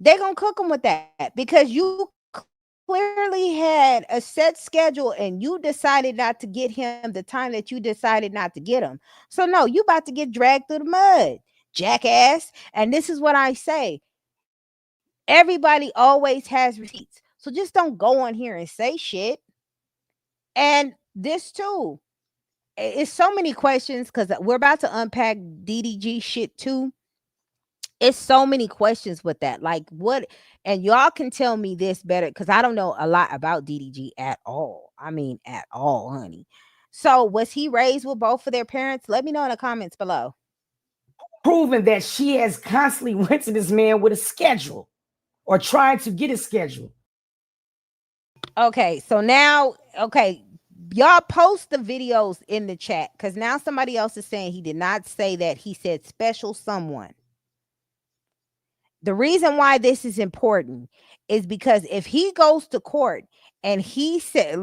They gonna cook them with that because you clearly had a set schedule and you decided not to get him the time that you decided not to get him. So no, you about to get dragged through the mud, jackass. And this is what I say. Everybody always has receipts. So just don't go on here and say shit. And this too. It's so many questions because we're about to unpack DDG shit too. It's so many questions with that. Like what, and y'all can tell me this better because I don't know a lot about DDG at all. I mean, at all, honey. So was he raised with both of their parents? Let me know in the comments below. Proving that she has constantly went to this man with a schedule or trying to get a schedule. Okay, so now, okay, y'all post the videos in the chat because now somebody else is saying he did not say that. He said special someone. The reason why this is important is because if he goes to court and he said,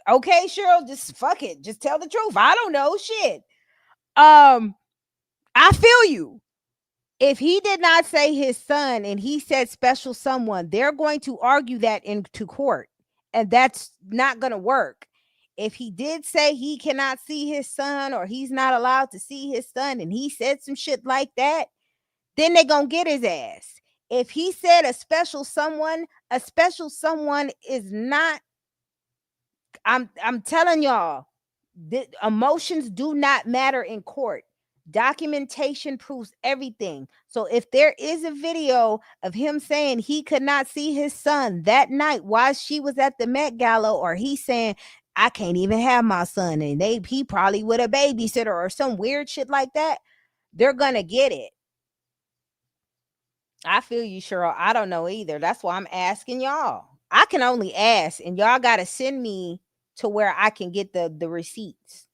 okay, Cheryl, just fuck it, just tell the truth. I don't know shit. I feel you. If he did not say his son and he said special someone, they're going to argue that into court, and that's not going to work. If he did say he cannot see his son or he's not allowed to see his son and he said some shit like that, then they're going to get his ass. If he said a special someone is not, I'm telling y'all, the emotions do not matter in court. Documentation proves everything. So if there is a video of him saying he could not see his son that night while she was at the Met Gala, or he's saying I can't even have my son and he probably with a babysitter or some weird shit like that, they're gonna get it. I feel you, Cheryl. I don't know either. That's why I'm asking y'all. I can only ask, and y'all gotta send me to where I can get the receipts.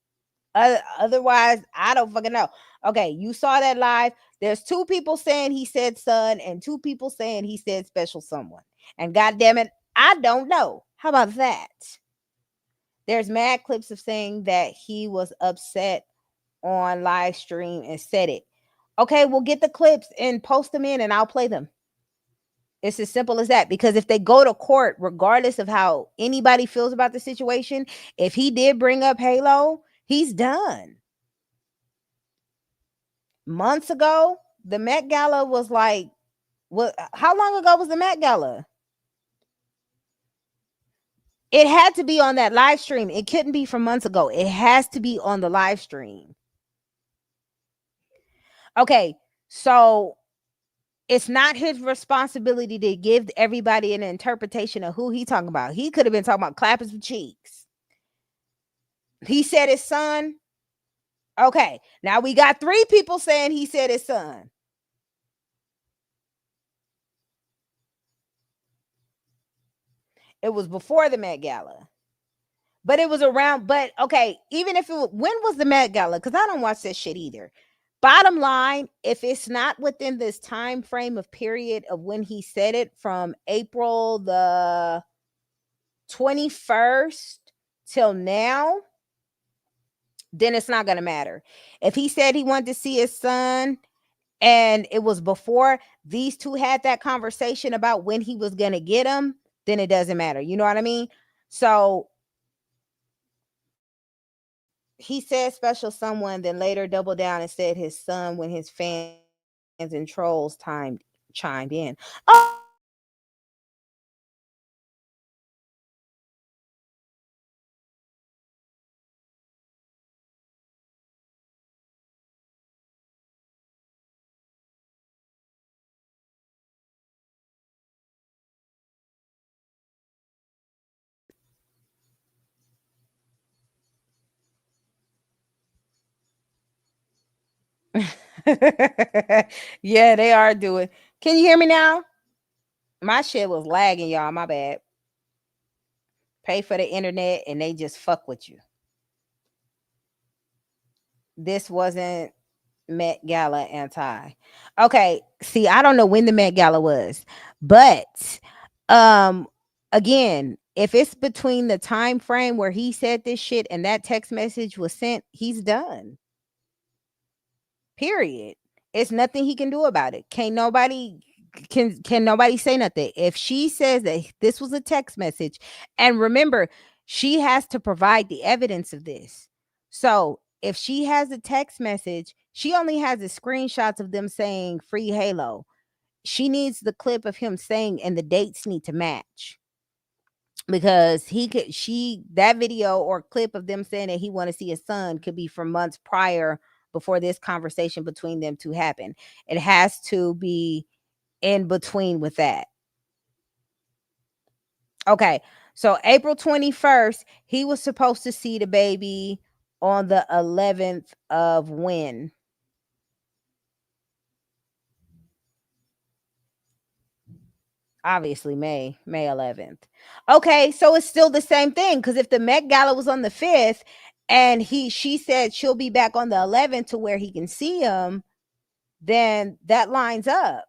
Otherwise, I don't fucking know. Okay, you saw that live. There's two people saying he said son, and two people saying he said special someone. And goddamn it, I don't know. How about that? There's mad clips of saying that he was upset on live stream and said it. Okay, we'll get the clips and post them in, and I'll play them. It's as simple as that. Because if they go to court, regardless of how anybody feels about the situation, if he did bring up Halo, he's done. Months ago, the Met Gala was like, what? How long ago was the Met Gala? It had to be on that live stream. It couldn't be from months ago. It has to be on the live stream. Okay, so it's not his responsibility to give everybody an interpretation of who he talking about. He could have been talking about clapping some cheeks. He said his son. Okay, now we got three people saying he said his son. It was before the Met Gala. But it was around, but okay, even if it was, when was the Met Gala? Because I don't watch that shit either. Bottom line, if it's not within this time frame of period of when he said it, from April the 21st till now, then it's not going to matter. If he said he wanted to see his son and it was before these two had that conversation about when he was going to get him, then it doesn't matter. You know what I mean? So he said special someone, then later doubled down and said his son when his fans and trolls chimed in. Oh, so he said his son when his fans and trolls chimed in. Yeah, they are doing. Can you hear me now? My shit was lagging, y'all. My bad. Pay for the internet and they just fuck with you. This wasn't Met Gala anti. Okay, see, I don't know when the Met Gala was, but um again, if it's between the time frame where he said this shit and that text message was sent, he's done. Period. It's nothing he can do about it. Can nobody say nothing. If she says that this was a text message, and remember, she has to provide the evidence of this. So if she has a text message, she only has the screenshots of them saying free Halo. She needs the clip of him saying, and the dates need to match, because that video or clip of them saying that he want to see his son could be from months prior, before this conversation between them two happened. It has to be in between with that. Okay, so April 21st, he was supposed to see the baby on the 11th of when? Obviously May 11th. Okay, so it's still the same thing, because if the Met Gala was on the 5th and she said she'll be back on the 11th to where he can see him, then that lines up.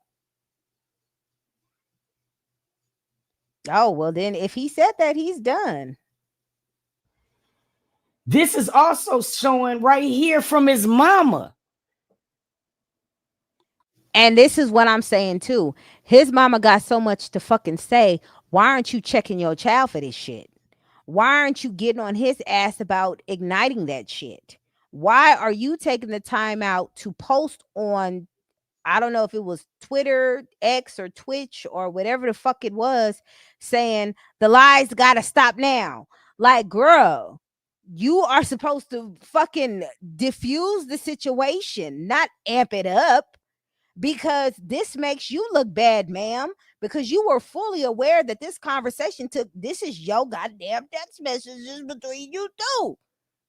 Oh, well, then if he said that, he's done. This is also showing right here from his mama. And this is what I'm saying too. His mama got so much to fucking say. Why aren't you checking your child for this shit? Why aren't you getting on his ass about igniting that shit? Why are you taking the time out to post on, I don't know if it was Twitter, X, or Twitch, or whatever the fuck it was, saying the lies gotta stop now? Like, girl, you are supposed to fucking diffuse the situation, not amp it up, because this makes you look bad, ma'am, because you were fully aware that this conversation took, this is your goddamn text messages between you two.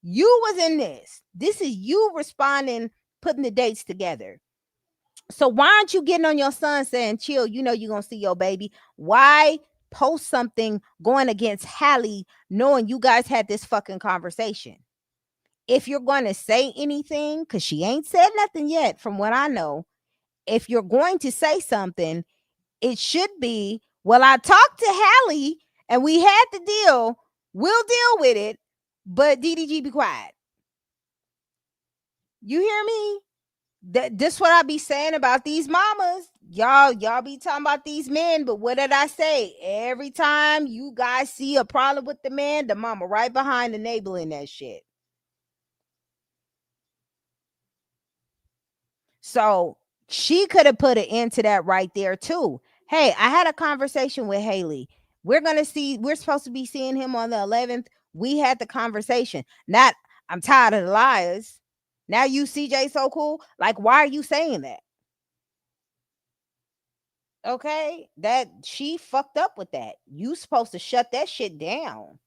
You was in this. This is you responding, putting the dates together. So why aren't you getting on your son saying, chill, you know you're going to see your baby? Why post something going against Hallie knowing you guys had this fucking conversation? If you're going to say anything, because she ain't said nothing yet from what I know, if you're going to say something, it should be, well, I talked to Hallie and we had the deal. We'll deal with it, but DDG, be quiet. You hear me? This what I be saying about these mamas. Y'all be talking about these men, but what did I say? Every time you guys see a problem with the man, the mama right behind enabling that shit. So she could have put an end to that right there too. Hey, I had a conversation with Haley. We're supposed to be seeing him on the 11th. We had the conversation. Not, I'm tired of the liars. Now you CJ so cool. Like, why are you saying that? Okay, that she fucked up with that. You supposed to shut that shit down.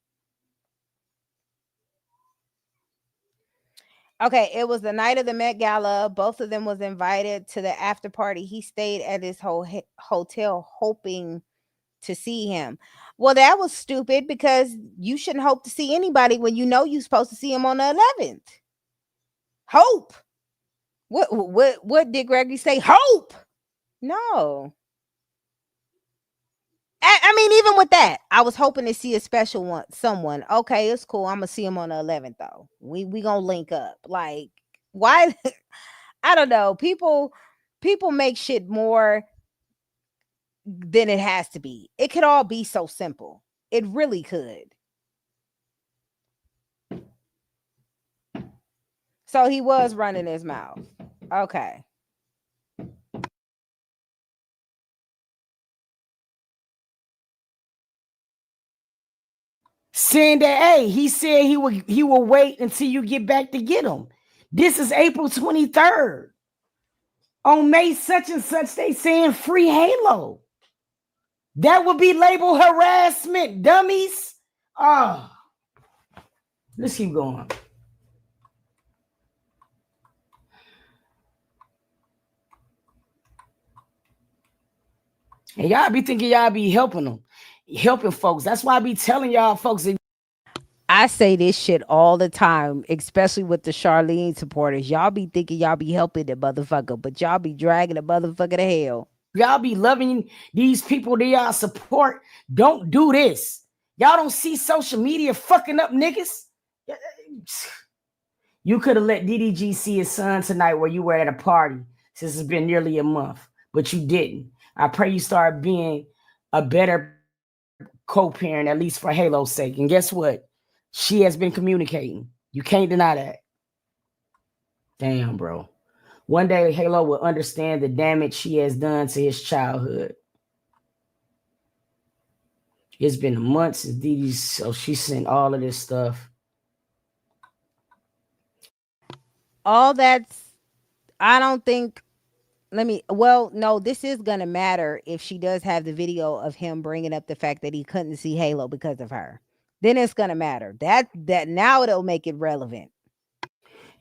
Okay, it was the night of the Met Gala. Both of them was invited to the after party. He stayed at his hotel hoping to see him. Well, that was stupid, because you shouldn't hope to see anybody when you know you're supposed to see him on the 11th. Hope. What did Gregory say? Hope. No. I mean, even with that, I was hoping to see a special one, someone. Okay, it's cool. I'm gonna see him on the 11th though. We gonna link up. Like, why? I don't know. People make shit more than it has to be. It could all be so simple. It really could. So he was running his mouth. Okay. Saying that, hey, he said he will wait until you get back to get him. This is April 23rd. On May such and such, they saying free Halo. That would be labeled harassment, dummies. Oh, let's keep going. And y'all be thinking y'all be helping them, helping folks. That's why I be telling y'all folks. I say this shit all the time, especially with the Charlene supporters. Y'all be thinking y'all be helping the motherfucker, but y'all be dragging the motherfucker to hell. Y'all be loving these people that y'all support. Don't do this. Y'all don't see social media fucking up niggas. You could have let DDG see his son tonight where you were at a party since it's been nearly a month, but you didn't. I pray you start being a better co-parent, at least for Halo's sake. And guess what? She has been communicating. You can't deny that. Damn, bro. One day Halo will understand the damage she has done to his childhood. It's been months since DDG, so she sent all of this stuff. All that's, I don't think, no, this is going to matter if she does have the video of him bringing up the fact that he couldn't see Halo because of her. Then it's going to matter. That now it'll make it relevant.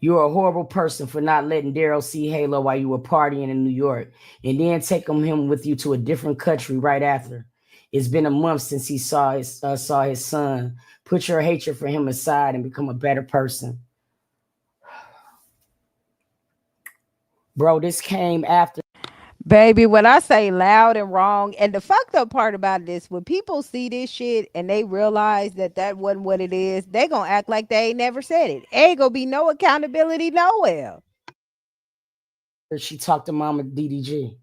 You're a horrible person for not letting Daryl see Halo while you were partying in New York and then taking him with you to a different country right after. It's been a month since he saw his son. Put your hatred for him aside and become a better person. Bro, this came after. Baby, when I say loud and wrong, and the fucked up part about this, when people see this shit and they realize that wasn't what it is, they gonna act like they ain't never said it. Ain't gonna be no accountability nowhere. She talked to Mama DDG.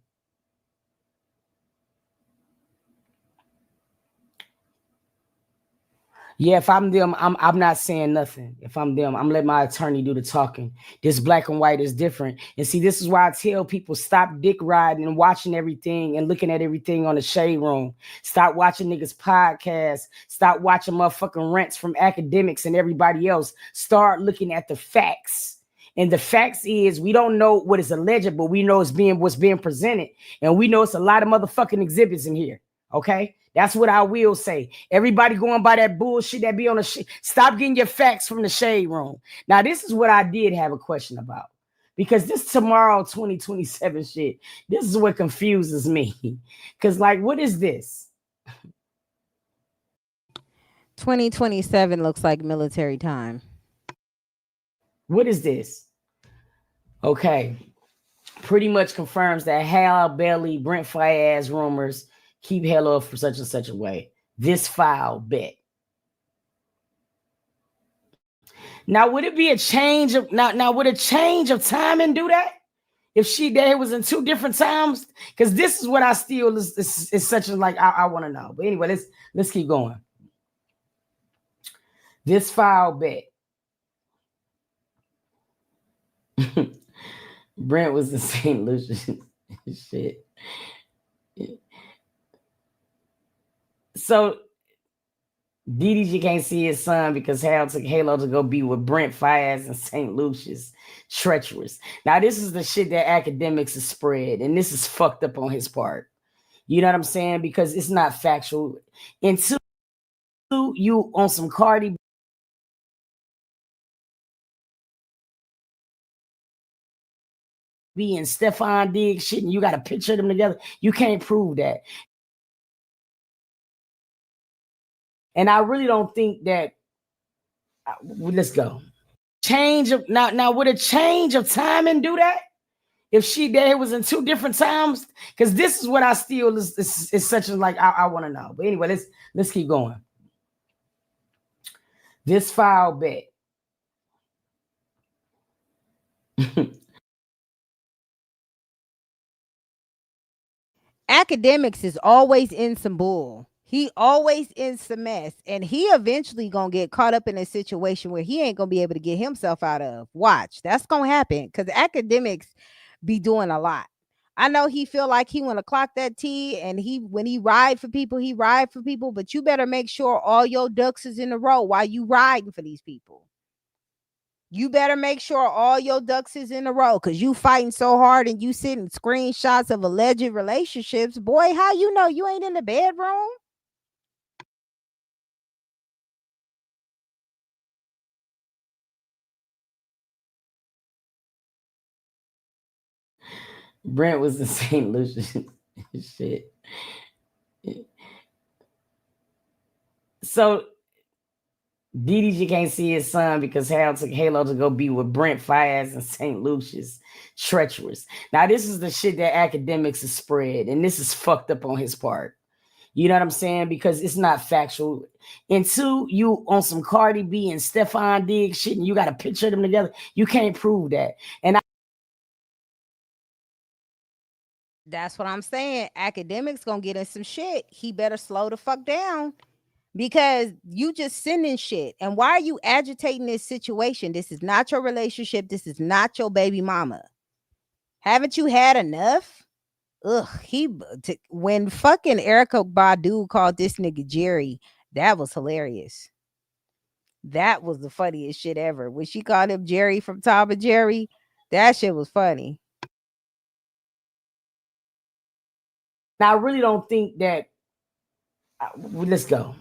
Yeah, if I'm them, I'm not saying nothing. If I'm them, I'm letting my attorney do the talking. This black and white is different. And see, this is why I tell people stop dick riding and watching everything and looking at everything on the shade room. Stop watching niggas podcasts. Stop watching motherfucking rants from academics and everybody else. Start looking at the facts. And the facts is we don't know what is alleged, but we know what's being presented. And we know it's a lot of motherfucking exhibits in here. Okay? That's what I will say. Everybody going by that bullshit that be on the shit. Stop getting your facts from the shade room. Now, this is what I did have a question about. Because this tomorrow 2027 shit, this is what confuses me. Because, like, what is this? 2027 looks like military time. What is this? Okay. Pretty much confirms that Hal Bailey, Brent Fayez rumors keep Halo for such and such a way. This file bet. Now, would it be a change of now would a change of timing do that? If she there was in two different times? Because this is what I still is such a like I want to know. But anyway, let's keep going. This file bet. Brent was in St. Lucia. Shit. So DDG can't see his son because Hal took Halo to go be with Brent Fayez in St. Lucia's. Treacherous. Now, this is the shit that academics have spread, and this is fucked up on his part. You know what I'm saying? Because it's not factual. And two, you on some Cardi B and Stefan Diggs shit, and you got to picture them together. You can't prove that. And I really don't think that. Let's go. Change of now would a change of timing do that? if she there was in two different times, because this is what I still is such a like I want to know. But anyway, let's keep going. This foul bet. Academics is always in some bull. He always in some mess, and he eventually gonna get caught up in a situation where he ain't gonna be able to get himself out of. Watch, that's gonna happen because academics be doing a lot. I know he feel like he want to clock that T, and when he ride for people, he ride for people. But you better make sure all your ducks is in a row while you riding for these people. You better make sure all your ducks is in a row because you fighting so hard and you sending screenshots of alleged relationships. Boy, how you know you ain't in the bedroom? Brent was in St. Lucia. Shit. So DDG can't see his son because Hal took Halo to go be with Brent Fias in St. Lucia's. Treacherous. Now, this is the shit that academics have spread, and this is fucked up on his part. You know what I'm saying? Because it's not factual. And two, you on some Cardi B and Stefan Diggs shit, and you got a picture of them together. You can't prove that. And That's what I'm saying. Academics gonna get in some shit. He better slow the fuck down because you just sending shit. And why are you agitating this situation? This is not your relationship. This is not your baby mama. Haven't you had enough? Ugh, when fucking Erica Badu called this nigga Jerry, that was hilarious. That was the funniest shit ever. When she called him Jerry from Tom and Jerry, that shit was funny. I really don't think that. Let's go.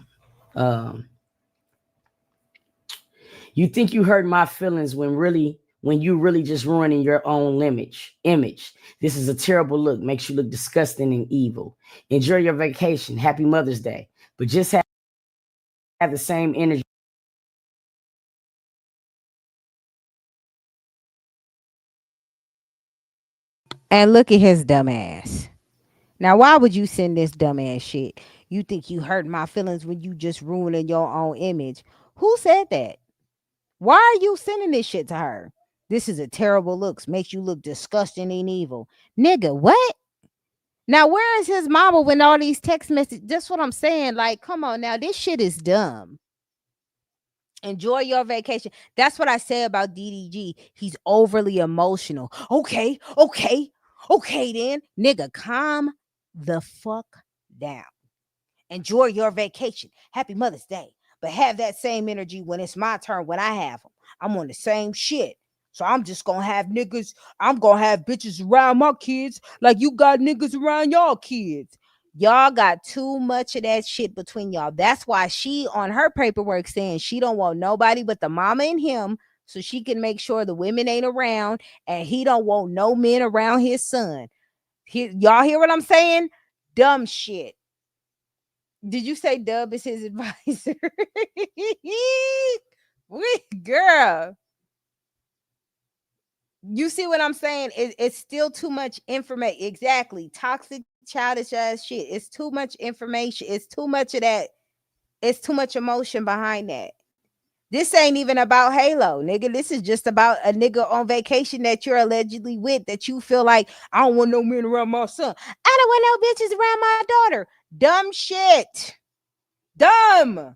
You think you hurt my feelings when you really just ruining your own image. This is a terrible look. Makes you look disgusting and evil. Enjoy your vacation. Happy Mother's Day. But just have the same energy. And look at his dumb ass. Now, why would you send this dumbass shit? You think you hurt my feelings when you just ruining your own image. Who said that? Why are you sending this shit to her? This is a terrible looks. Makes you look disgusting and evil. Nigga, what? Now, where is his mama when all these text messages? That's what I'm saying. Like, come on now. This shit is dumb. Enjoy your vacation. That's what I say about DDG. He's overly emotional. Okay then. Nigga, calm the fuck down. Enjoy your vacation. Happy Mother's Day. But have that same energy when it's my turn, when I have them. I'm on the same shit. So I'm just gonna have niggas, I'm gonna have bitches around my kids like you got niggas around y'all kids. Y'all got too much of that shit between y'all. That's why she on her paperwork saying she don't want nobody but the mama and him so she can make sure the women ain't around and he don't want no men around his son. Y'all hear what I'm saying? Dumb shit. Did you say Dub is his advisor? Girl. You see what I'm saying? It's still too much information. Exactly. Toxic, childish ass shit. It's too much information. It's too much of that. It's too much emotion behind that. This ain't even about Halo, nigga. This is just about a nigga on vacation that you're allegedly with that you feel like, I don't want no men around my son. I don't want no bitches around my daughter. Dumb shit. Dumb.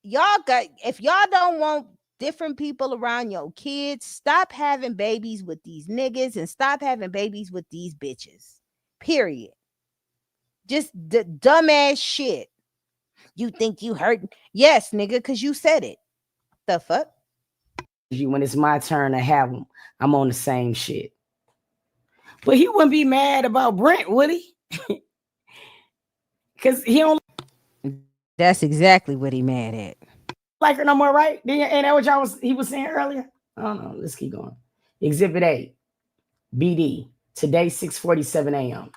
If y'all don't want different people around your kids, stop having babies with these niggas and stop having babies with these bitches. Period. Just the dumbass shit. You think you hurt? Yes, nigga, because you said it. The fuck? When it's my turn to have them, I'm on the same shit. But he wouldn't be mad about Brent, would he? Because he don't. That's exactly what he mad at. Like her no more, right? Ain't that what he was saying earlier? I don't know. Let's keep going. Exhibit 8. BD. Today, 6:47 a.m.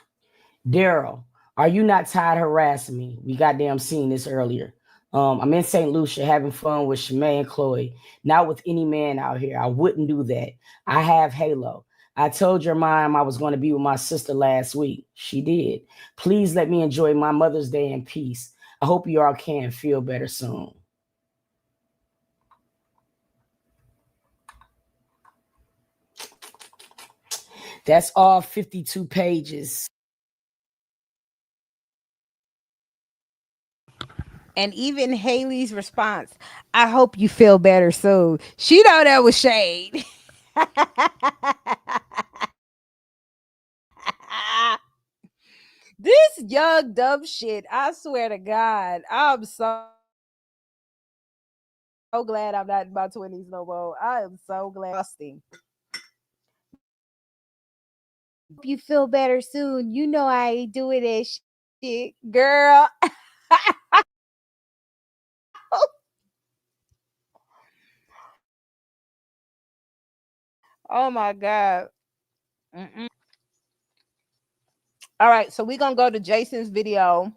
Daryl, are you not tired of harassing me? We goddamn seen this earlier. I'm in St. Lucia having fun with Shemay and Chloe. Not with any man out here. I wouldn't do that. I have Halo. I told your mom I was going to be with my sister last week. She did. Please let me enjoy my Mother's Day in peace. I hope you all can feel better soon. That's all 52 pages. And even Haley's response, I hope you feel better soon. She know that was shade. This young dumb shit, I swear to God, I'm so glad I'm not in my 20s no more. I am so glad. Hope you feel better soon. You know I ain't doing that shit, girl. Oh my God. Mm-mm. All right, so we're gonna go to Jason's video.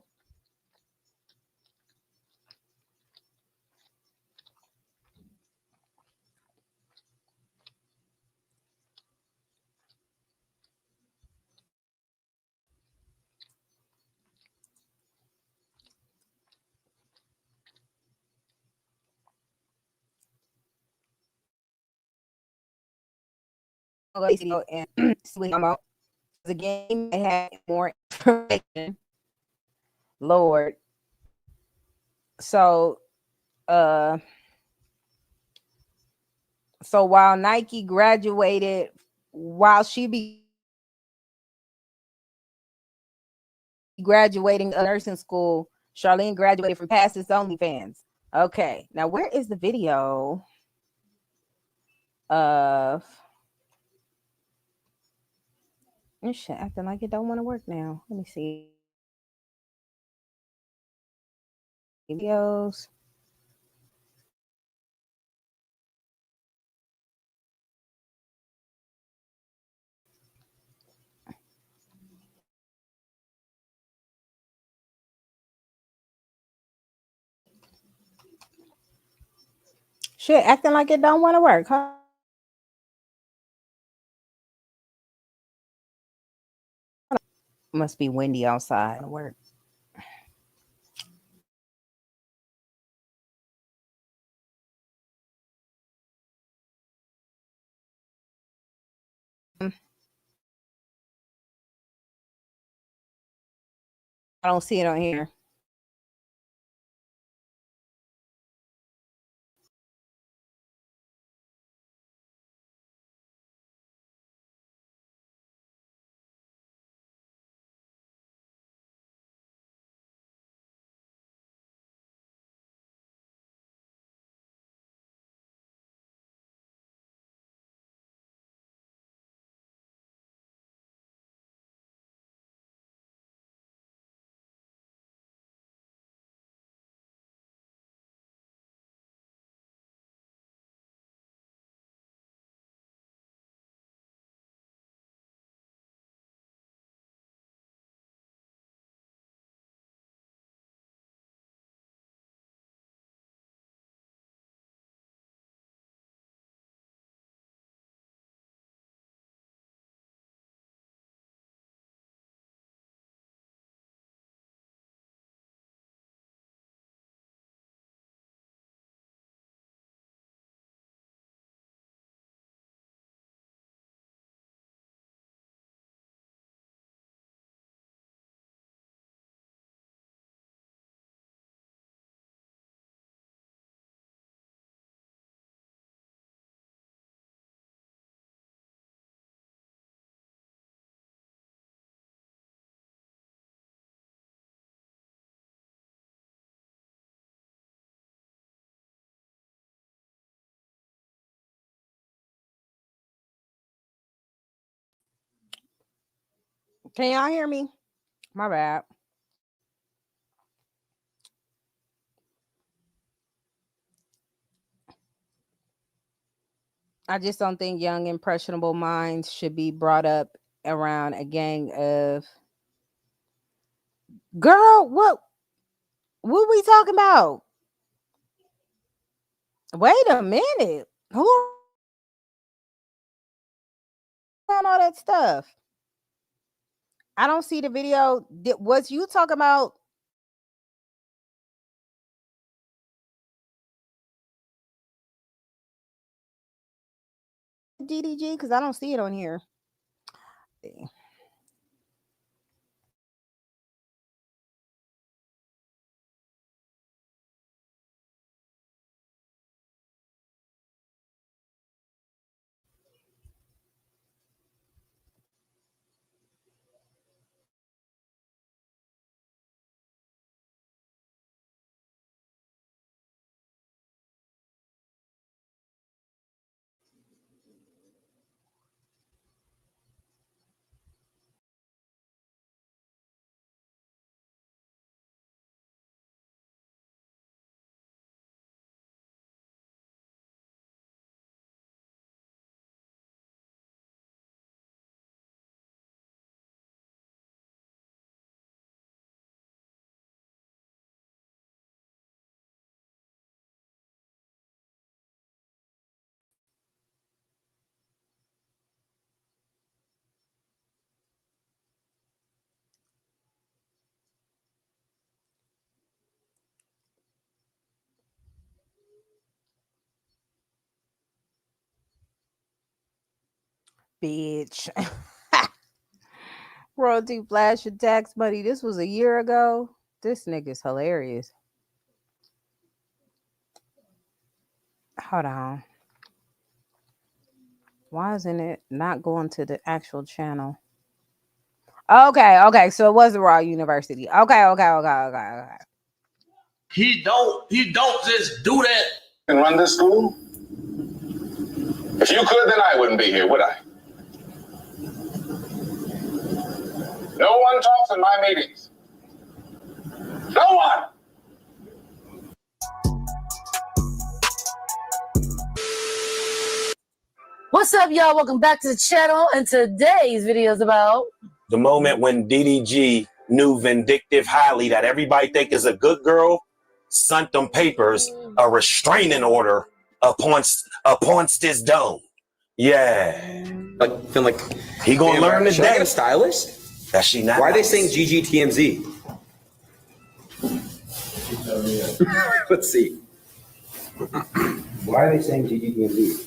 And see what the game had more information. Lord. So so while Nike graduated, while she be graduating a nursing school, Charlene graduated from Passes OnlyFans. Okay, now where is the video of this shit acting like it don't want to work now? Let me see. Videos. Shit acting like it don't want to work. Huh? Must be windy outside. Work. I don't see it on here. Can y'all hear me? My bad. I just don't think young impressionable minds should be brought up around a gang of girl. What we talking about? Wait a minute. Who on all that stuff? I don't see the video. Was you talking about DDG? Because I don't see it on here. Bitch. Royalty flash and tax money. This was a year ago. This nigga's hilarious. Hold on. Why isn't it not going to the actual channel? Okay. So it was the Raw University. Okay. He don't just do that and run this school. If you could, then I wouldn't be here, would I? No one talks in my meetings. No one. What's up, y'all? Welcome back to the channel, and today's video is about the moment when DDG knew vindictive Hallie, that everybody think is a good girl, sent them papers, a restraining order upon this dome. Yeah. Like, feel like he gonna learn today. Should I get a today. stylist? That she not. Why are they nice. saying GGTMZ? Let's see. Why are they saying GGTMZ?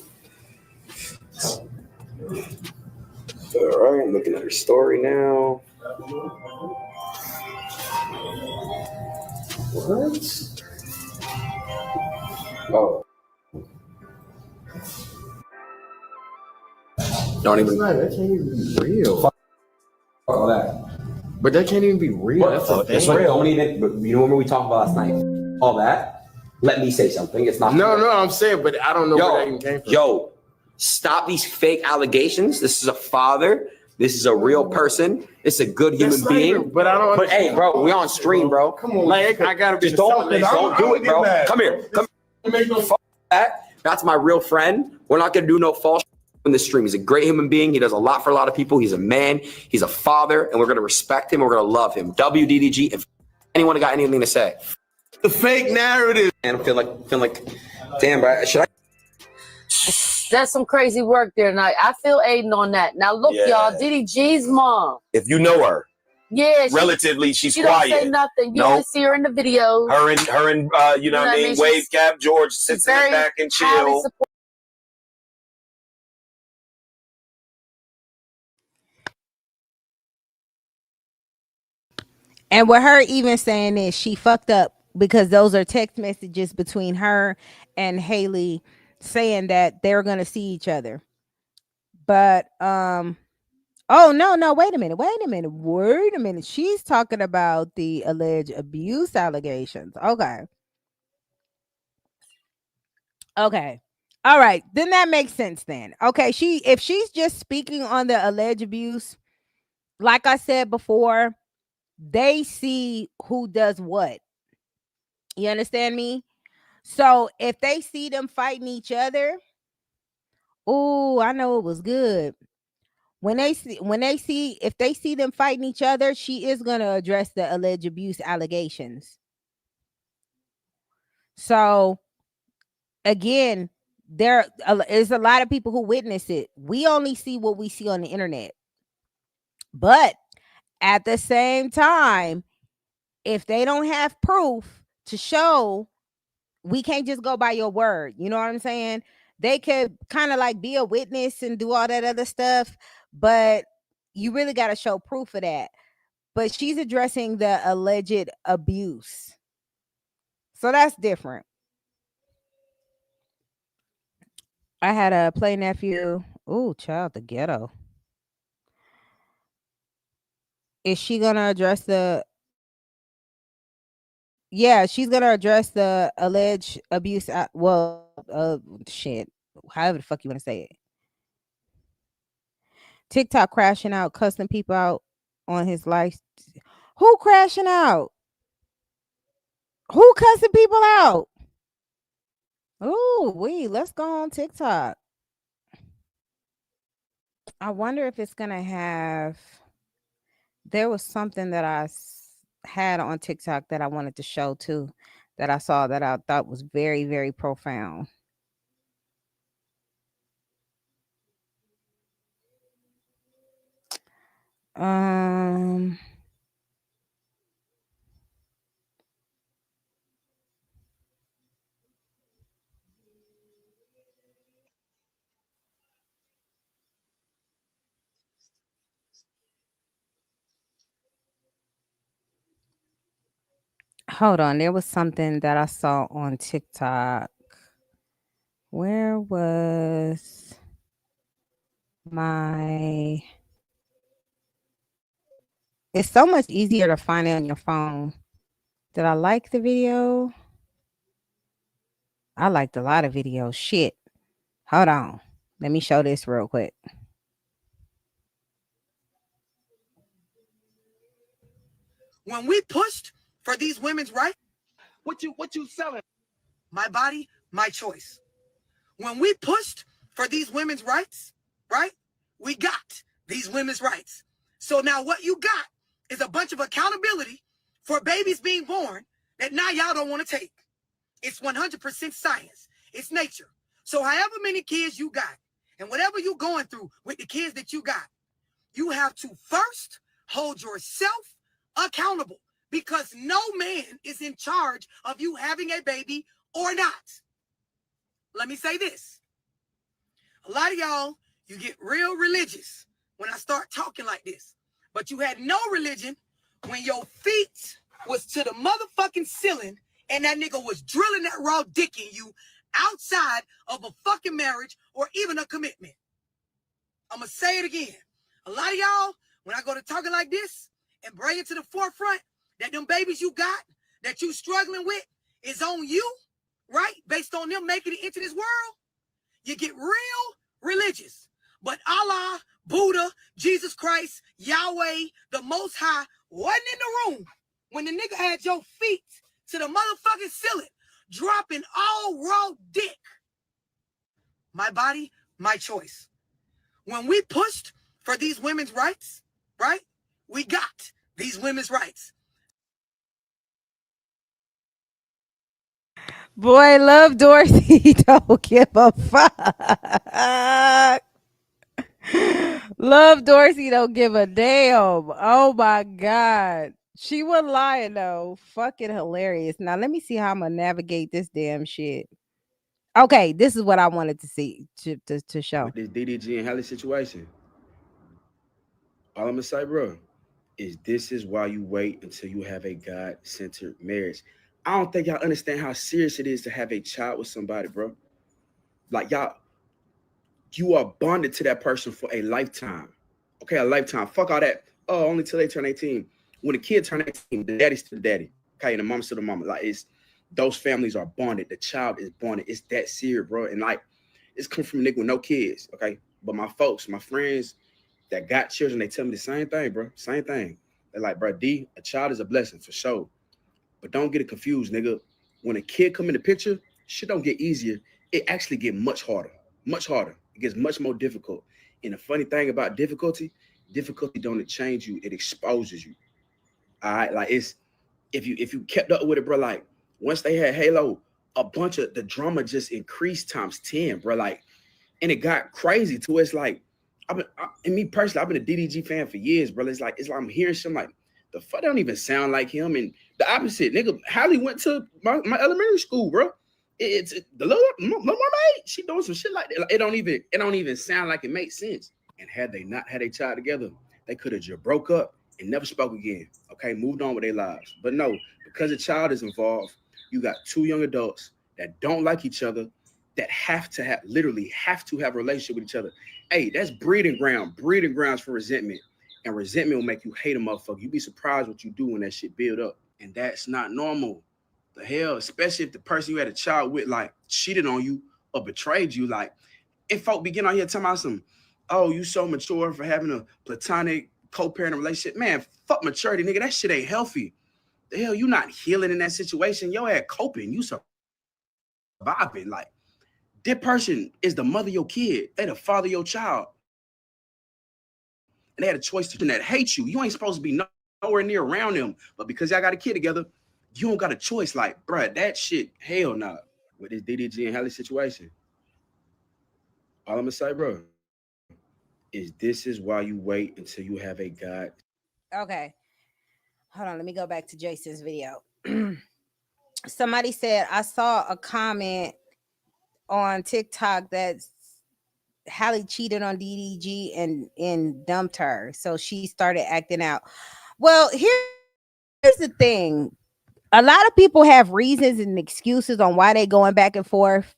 All right, I'm looking at her story now. What? Oh. Don't even. That can't even be real. Fuck all that. But that can't even be real. That's a It's thing. real. Don't even. But you know what we talked about last night? All that. Let me say something. It's not. No, I'm saying, but I don't know where that even came from. Yo, stop these fake allegations. This is a father. This is a real person. It's a good human That's not being. even- but I don't. But hey, bro, we on stream, bro. Come on, like I gotta be. Just don't do it, bro. Come here. Fuck that. That's my real friend. We're not gonna do no false in the stream. He's a great human being. He does a lot for a lot of people. He's a man. He's a father, and we're gonna respect him. We're gonna love him. WDDG. If anyone got anything to say, The fake narrative. and I feel like, damn, bro. Should I? that's some crazy work there. Now I feel aiding on that. Now look, Yeah. y'all, DDG's mom. If you know her, Yeah, relatively, she's she don't say quiet. nothing. You Nope. only see her in the video. Her and you know what I mean, She's- wave cap George sits in the very back and highly chill. supportive. And with her even saying this, she fucked up because those are text messages between her and Haley saying that they're gonna see each other. But oh no, wait a minute. She's talking about the alleged abuse allegations. Okay. All right, then that makes sense then. Okay, if she's just speaking on the alleged abuse, like I said before, they see who does what. You understand me? So if they see them fighting each other, oh, I know it was good. If they see them fighting each other, she is going to address the alleged abuse allegations. So again, there is a lot of people who witness it. We only see what we see on the internet. But at the same time, if they don't have proof to show, we can't just go by your word. You know what I'm saying? They could kind of like be a witness and do all that other stuff, but you really got to show proof of that. But she's addressing the alleged abuse. So that's different. I had a play nephew. Ooh, child, the ghetto. Is she gonna address the? Yeah, she's gonna address the alleged abuse. Shit. However the fuck you want to say it. TikTok crashing out, cussing people out on his life. Who crashing out? Who cussing people out? Ooh, let's go on TikTok. I wonder if it's gonna have. There was something that I had on TikTok that I wanted to show too, that I saw that I thought was very, very profound. Hold on, there was something that I saw on TikTok. Where was my... It's so much easier to find it on your phone. Did I like the video? I liked a lot of videos. Shit. Hold on. Let me show this real quick. When we pushed for these women's rights, what you selling? My body, my choice. When we pushed for these women's rights, right? We got these women's rights. So now what you got is a bunch of accountability for babies being born that now y'all don't want to take. It's 100% science. It's nature. So however many kids you got and whatever you're going through with the kids that you got, you have to first hold yourself accountable, because no man is in charge of you having a baby or not. Let me say this. A lot of y'all, you get real religious when I start talking like this, but you had no religion when your feet was to the motherfucking ceiling and that nigga was drilling that raw dick in you outside of a fucking marriage or even a commitment. I'm going to say it again. A lot of y'all, when I go to talking like this and bring it to the forefront that them babies you got, that you struggling with, is on you, right? Based on them making it into this world, you get real religious. But Allah, Buddha, Jesus Christ, Yahweh, the Most High wasn't in the room when the nigga had your feet to the motherfucking ceiling, dropping all raw dick. My body, my choice. When we pushed for these women's rights, right? We got these women's rights. Boy, Love Dorsey don't give a fuck. Love Dorsey don't give a damn. Oh my God. She wasn't lying though. Fucking hilarious. Now let me see how I'm gonna navigate this damn shit. Okay, this is what I wanted to see to show. With this DDG and Hallie situation, all I'm gonna say, bro, is this is why you wait until you have a God-centered marriage. I don't think y'all understand how serious it is to have a child with somebody, bro. Like y'all, you are bonded to that person for a lifetime. Okay, a lifetime. Fuck all that. Oh, only till they turn 18. When the kid turn 18, the daddy's to the daddy. Okay, and the mom's to the mama. Like it's those families are bonded. The child is bonded. It's that serious, bro. And like it's come from a nigga with no kids. Okay, but my folks, my friends that got children, they tell me the same thing, bro. Same thing. They're like, bro, D, a child is a blessing for sure. But don't get it confused, nigga. When a kid come in the picture, shit don't get easier. It actually get much harder. Much harder. It gets much more difficult. And the funny thing about difficulty don't change you, it exposes you. All right, like it's if you kept up with it, bro. Like once they had Halo, a bunch of the drama just increased times 10, bro. Like, and it got crazy too. It's like, and me personally, I've been a DDG fan for years, bro. It's like I'm hearing something like, the fuck, they don't even sound like him. And the opposite, nigga, Hallie went to my elementary school, bro. It's the little mermaid. She doing some shit like that. Like, it don't even sound like it makes sense. And had they not had a child together, they could have just broke up and never spoke again. Okay, moved on with their lives. But no, because a child is involved, you got two young adults that don't like each other, that literally have to have a relationship with each other. Hey, that's breeding grounds for resentment. And resentment will make you hate a motherfucker. You'd be surprised what you do when that shit build up. And that's not normal. The hell, especially if the person you had a child with, like, cheated on you or betrayed you. Like, if folk begin out here talking about some, oh, you so mature for having a platonic co-parent relationship. Man, fuck maturity, nigga. That shit ain't healthy. The hell, you not healing in that situation. Your ass coping. You surviving. Like, this person is the mother of your kid. They the father of your child. And they had a choice to that hate you. You ain't supposed to be nowhere near around them. But because y'all got a kid together, you don't got a choice. Like, bruh, that shit, hell nah. With this DDG and Hallie situation, all I'm gonna say, bro, is this is why you wait until you have a God. Okay. Hold on. Let me go back to Jason's video. Somebody said, I saw a comment on TikTok that Hallie cheated on DDG and dumped her. So she started acting out. Well, here's the thing. A lot of people have reasons and excuses on why they going back and forth.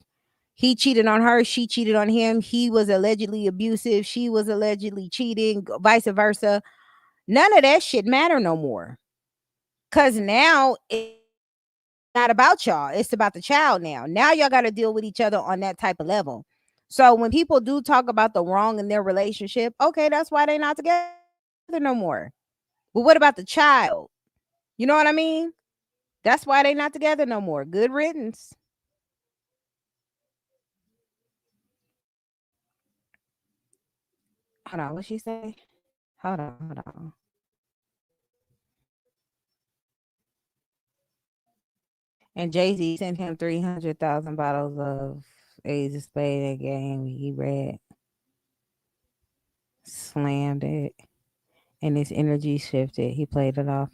He cheated on her. She cheated on him. He was allegedly abusive. She was allegedly cheating, vice versa. None of that shit matter no more. Because now it's not about y'all. It's about the child now. Now y'all got to deal with each other on that type of level. So when people do talk about the wrong in their relationship, okay, that's why they're not together no more. But what about the child? You know what I mean? That's why they're not together no more. Good riddance. Hold on, what she say? Hold on. And Jay-Z sent him 300,000 bottles of Ace of Spade that game. He read, slammed it, and his energy shifted. He played it off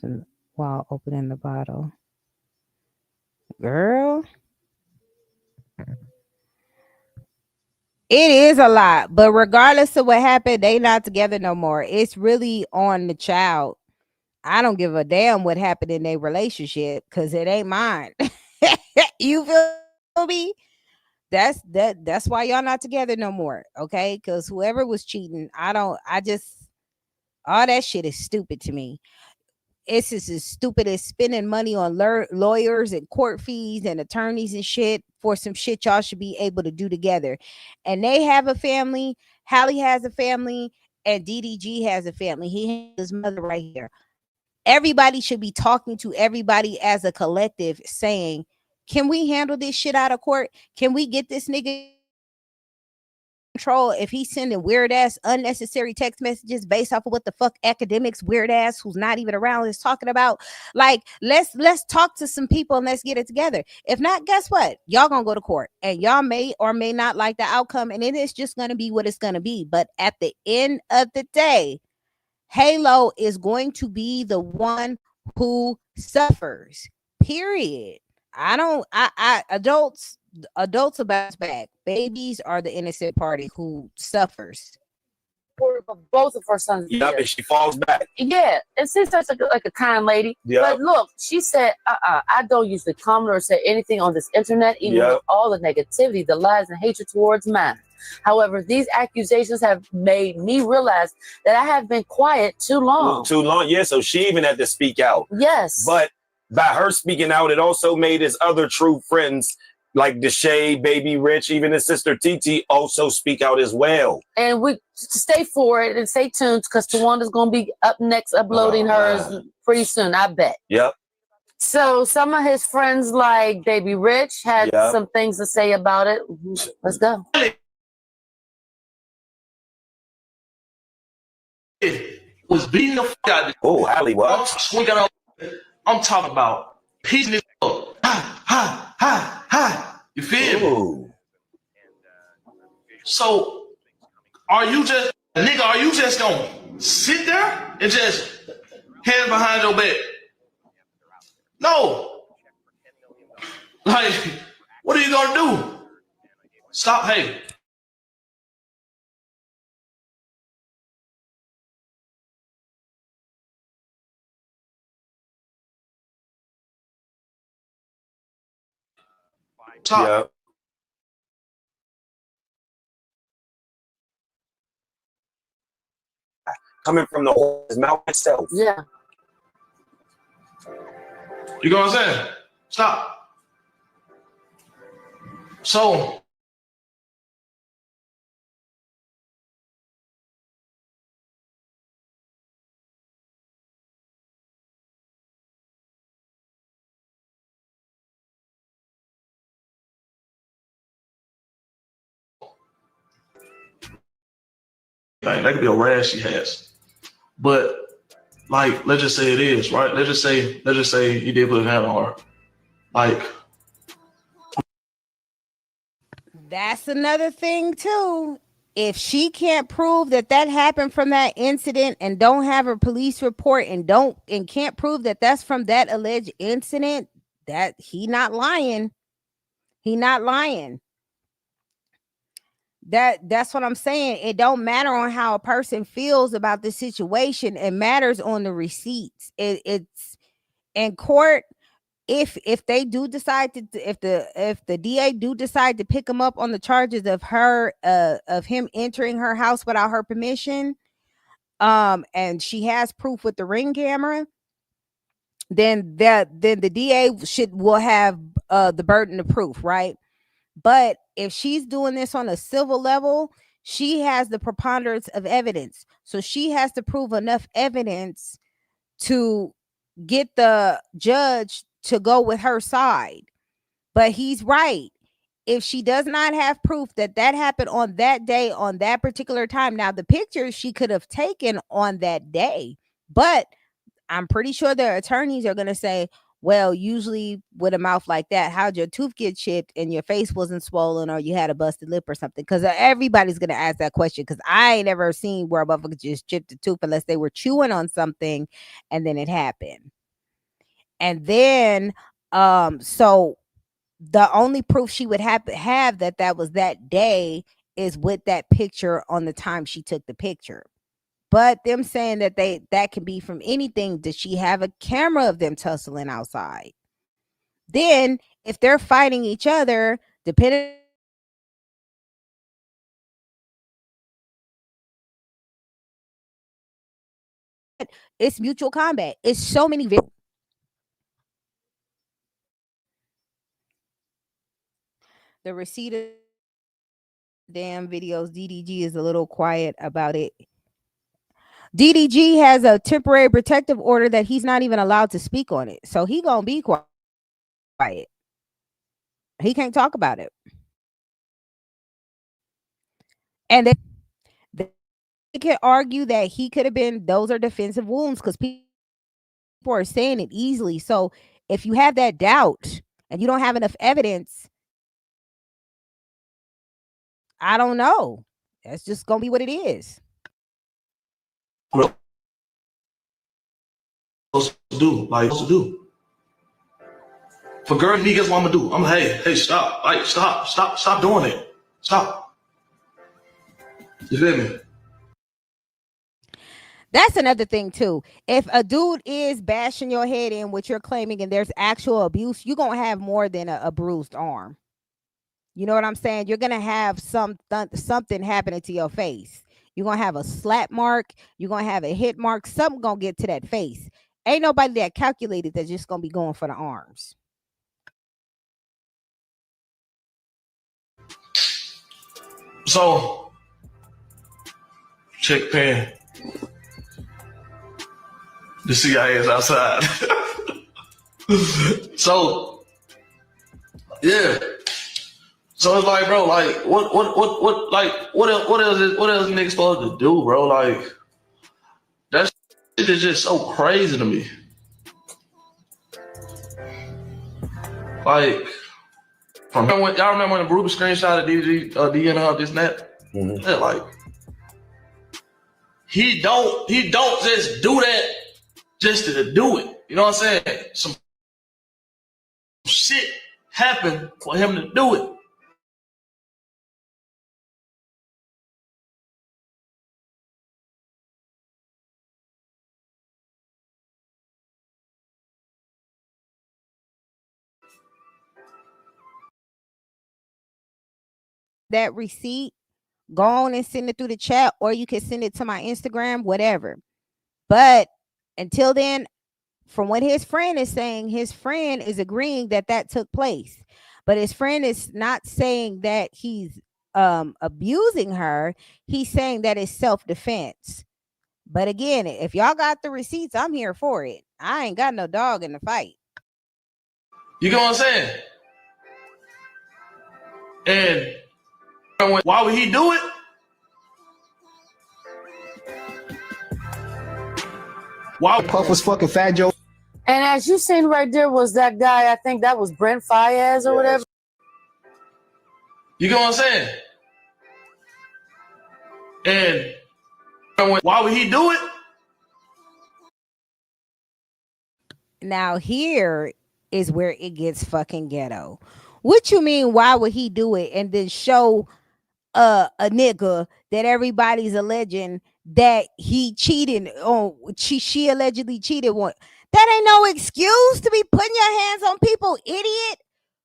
while opening the bottle. Girl. It is a lot, but regardless of what happened, they not together no more. It's really on the child. I don't give a damn what happened in their relationship because it ain't mine. You feel me? That's why y'all not together no more. Okay, because whoever was cheating, all that shit is stupid to me. It's just as stupid as spending money on lawyers and court fees and attorneys and shit for some shit y'all should be able to do together. And they have a family. Hallie has a family, and DDG has a family. He has his mother right here. Everybody should be talking to everybody as a collective, saying, "Can we handle this shit out of court? Can we get this nigga control if he's sending weird ass unnecessary text messages based off of what the fuck academics weird ass who's not even around is talking about? Like, let's talk to some people and let's get it together. If not, guess what? Y'all gonna go to court and y'all may or may not like the outcome, and it is just gonna be what it's gonna be. But at the end of the day, Halo is going to be the one who suffers. Period. Adults will bounce back. Babies are the innocent party who suffers. Both of her sons. Yep, and she falls back. Yeah, and since that's like a kind lady. Yep. But look, she said, I don't usually comment or say anything on this internet, even Yep. with all the negativity, the lies, and hatred towards man. However, these accusations have made me realize that I have been quiet too long. Too long, yeah. So she even had to speak out. Yes. But by her speaking out, it also made his other true friends like Deshae, Baby Rich, even his sister TT also speak out as well. And we stay for it and stay tuned because Tawanda's going to be up next uploading hers pretty soon, I bet. Yep. So some of his friends like Baby Rich had some things to say about it. Let's go. Was beating the fuck out of it. Oh, Hallie, what? I'm talking about piecing it up. Ha, ha, ha, ha. You feel me? So are you just gonna sit there and just hands behind your back? No. Like, what are you gonna do? Stop. Hey. Stop. Yeah. Coming from the horse's mouth itself. Yeah. You know what I'm saying? Stop. So like, that could be a rash she has. But like, let's just say it is, right? Let's just say you did put a hand on her. Like, That's another thing too. If she can't prove that that happened from that incident and don't have a police report and can't prove that that's from that alleged incident, that he not lying. He not lying. That's what I'm saying. It don't matter on how a person feels about the situation. It matters on the receipts. It's in court. If they do decide to, if the DA do decide to pick him up on the charges of him entering her house without her permission, and she has proof with the Ring camera, then the DA will have the burden of proof, right? But if she's doing this on a civil level, she has the preponderance of evidence. So she has to prove enough evidence to get the judge to go with her side. But he's right. If she does not have proof that happened on that day, on that particular time, now the pictures she could have taken on that day, but I'm pretty sure their attorneys are going to say, well, usually with a mouth like that, how'd your tooth get chipped and your face wasn't swollen or you had a busted lip or something? Because everybody's going to ask that question, because I ain't ever seen where a motherfucker just chipped a tooth unless they were chewing on something and then it happened. And then, so the only proof she would have that was that day is with that picture on the time she took the picture. But them saying that can be from anything. Does she have a camera of them tussling outside? Then if they're fighting each other, depending, it's mutual combat. It's so many the receipt of damn videos. DDG is a little quiet about it. DDG has a temporary protective order that he's not even allowed to speak on it. So he gonna be quiet. He can't talk about it. And they can argue that he could have been, those are defensive wounds, because people are saying it easily. So if you have that doubt and you don't have enough evidence, I don't know. That's just gonna be what it is. supposed to do. For girl, he gets what I'm gonna do. I'm hey, stop. Like, stop doing it. Stop. You feel me? That's another thing too. If a dude is bashing your head in what you're claiming and there's actual abuse, you're gonna have more than a bruised arm. You know what I'm saying? You're gonna have something happening to your face. You're gonna have a slap mark. You're gonna have a hit mark. Something gonna get to that face. Ain't nobody that calculated that's just gonna be going for the arms. So, check pen. The CIA is outside. So, yeah. So it's like, bro, like, what else niggas supposed to do, bro? Like, that shit is just so crazy to me. Like, From y'all remember when the Ruby screenshot of DDG DN her this and that? Mm-hmm. Yeah, like he don't just do that just to do it. You know what I'm saying? Some shit happened for him to do it. That receipt, go on and send it through the chat, or you can send it to my Instagram, whatever. But until then, from what his friend is saying, his friend is agreeing that that took place. But his friend is not saying that he's abusing her. He's saying that it's self-defense. But again, if y'all got the receipts, I'm here for it. I ain't got no dog in the fight. You get what I'm saying? And why would he do it? Why Puff was fucking Fat Joe? And as you seen right there was that guy, I think that was Brent Fayez or whatever. You get what I'm saying? And why would he do it? Now here is where it gets fucking ghetto. What you mean, why would he do it and then show a nigga that everybody's alleging that he cheated on, she allegedly cheated on? That ain't no excuse to be putting your hands on people, idiot.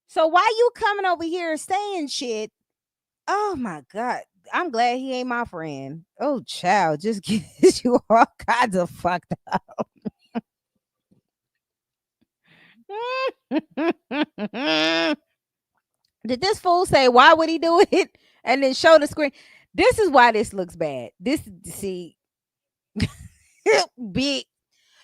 So why you coming over here saying shit? Oh my God. I'm glad he ain't my friend. Oh, child, just gives you all kinds of fucked up. Did this fool say, why would he do it? And then show the screen. This is why this looks bad. This, see, big.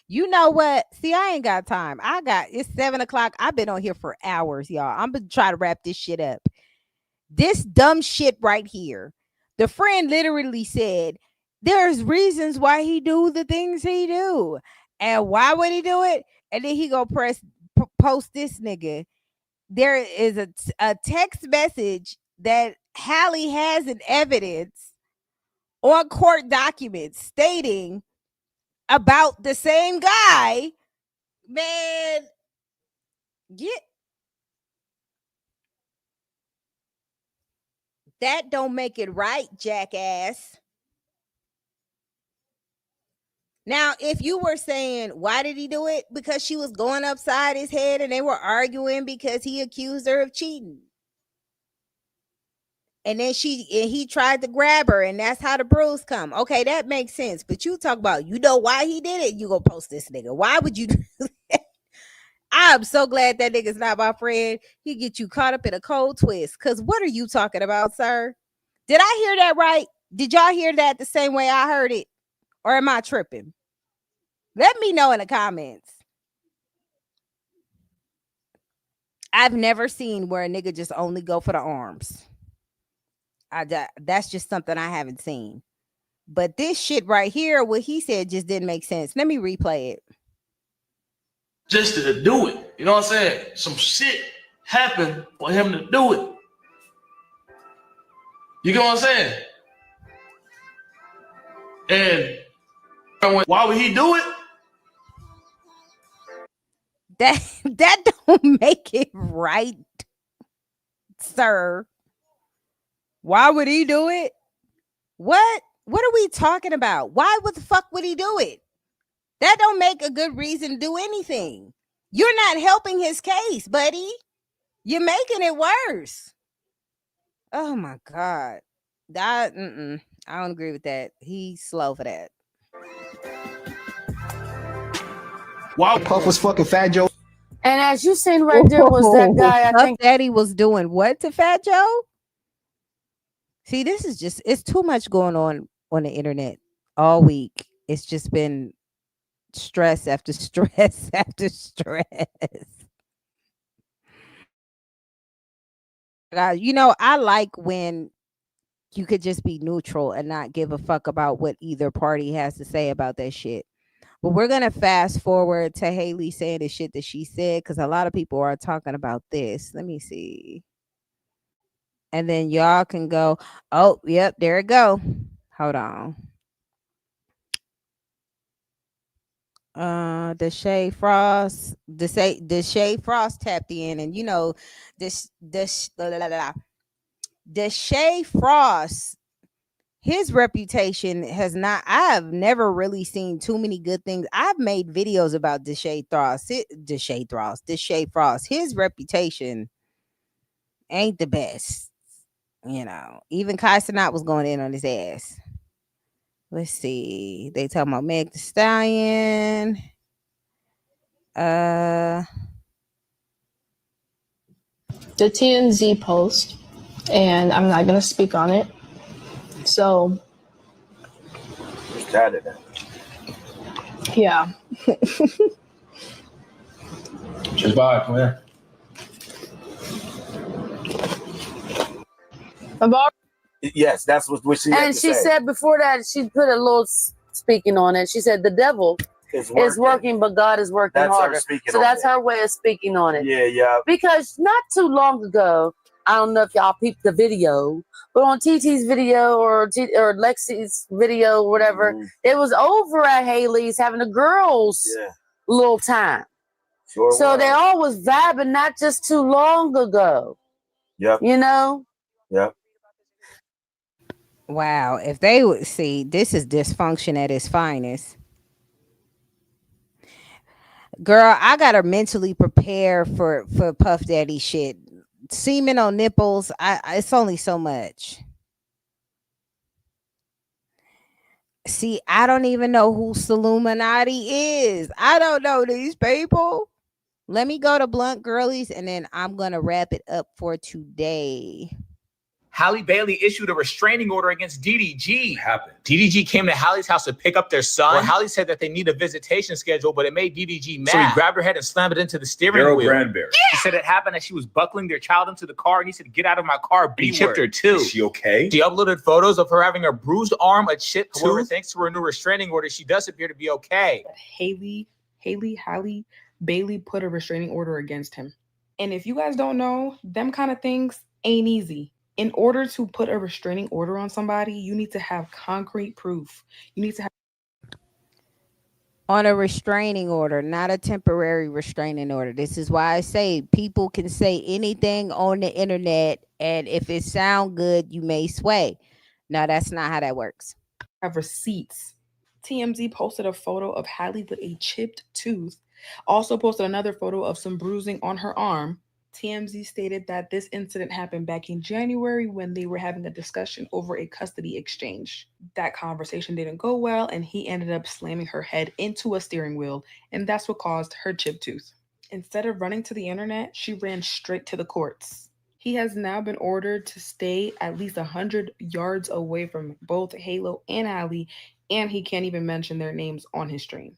You know what? See, I ain't got time. It's 7:00. I've been on here for hours, y'all. I'm gonna try to wrap this shit up. This dumb shit right here. The friend literally said, there's reasons why he do the things he do. And why would he do it? And then he go post this nigga. There is a text message that Hallie has in evidence on court documents stating about the same guy. Man, that don't make it right, jackass. Now, if you were saying, why did he do it? Because she was going upside his head and they were arguing because he accused her of cheating. And then he tried to grab her, and that's how the bruise come. Okay, that makes sense. But you talk about, you know why he did it? You go post this nigga. Why would you do that? I'm so glad that nigga's not my friend. He get you caught up in a cold twist. Because what are you talking about, sir? Did I hear that right? Did y'all hear that the same way I heard it? Or am I tripping? Let me know in the comments. I've never seen where a nigga just only go for the arms. That's just something I haven't seen. But this shit right here, what he said just didn't make sense. Let me replay it. Just to do it. You know what I'm saying? Some shit happened for him to do it. You get what I'm saying? And why would he do it? That don't make it right, sir. Why would he do it? What are we talking about? Why the fuck would he do it? That don't make a good reason to do anything. You're not helping his case, buddy. You're making it worse. Oh my God. I don't agree with that. He's slow for that. Wow, Puff was fucking Fat Joe. And as you seen right there was that guy, I think Daddy was doing what to Fat Joe? See, this is just, it's too much going on the internet all week. It's just been stress after stress after stress. You know, I like when you could just be neutral and not give a fuck about what either party has to say about that shit. But we're going to fast forward to Hallie saying the shit that she said, because a lot of people are talking about this. Let me see. and then y'all can go. Oh, yep, there it go. Hold on. Deshae Frost, Deshae Frost tapped in, and you know, Deshae Frost, his reputation has not. I've never really seen too many good things. I've made videos about Deshae Frost. His reputation ain't the best. You know, even Kai Cenat was going in on his ass. Let's see. They talking about Meg Thee Stallion. The TMZ post, and I'm not gonna speak on it. So yeah. Just vibe, come here. Yes, that's what she had And to she say. said before that, she put a little speaking on it. She said the devil is working, but God is working That's her harder. speaking So on that's it. her way of speaking on it. Yeah. Because not too long ago, I don't know if y'all peeped the video, but on TT's video or Lexi's video or whatever, it was over at Haley's having a girls' little time. Sure So was. they all was vibing not just too long ago. Yep. You know? Yep. Wow, if they would see, this is dysfunction at its finest. Girl, I gotta mentally prepare for Puff Daddy shit. Semen on nipples, it's only so much. See, I don't even know who Illuminati is. I don't know these people. Let me go to Blunt Girlies, and then I'm gonna wrap it up for today. Hallie Bailey issued a restraining order against DDG. What happened? DDG came to Hallie's house to pick up their son. Well, Hallie said that they need a visitation schedule, but it made DDG mad. So he grabbed her head and slammed it into the steering wheel. Granberry. He said it happened as she was buckling their child into the car, and he said, "Get out of my car." He chipped her too. Is she okay? She uploaded photos of her having a bruised arm, a chipped tooth. However, thanks to her new restraining order, she does appear to be okay. Hallie Bailey put a restraining order against him. And if you guys don't know, them kind of things ain't easy. In order to put a restraining order on somebody, you need to have concrete proof. You need to have on a restraining order, not a temporary restraining order. This is why I say people can say anything on the internet, and if it sounds good, you may sway. No, that's not how that works. Have receipts. TMZ posted a photo of Hallie with a chipped tooth. Also posted another photo of some bruising on her arm. TMZ stated that this incident happened back in January when they were having a discussion over a custody exchange. That conversation didn't go well, and he ended up slamming her head into a steering wheel, and that's what caused her chipped tooth. Instead of running to the internet, she ran straight to the courts. He has now been ordered to stay at least 100 yards away from both Halo and Hallie, and he can't even mention their names on his stream.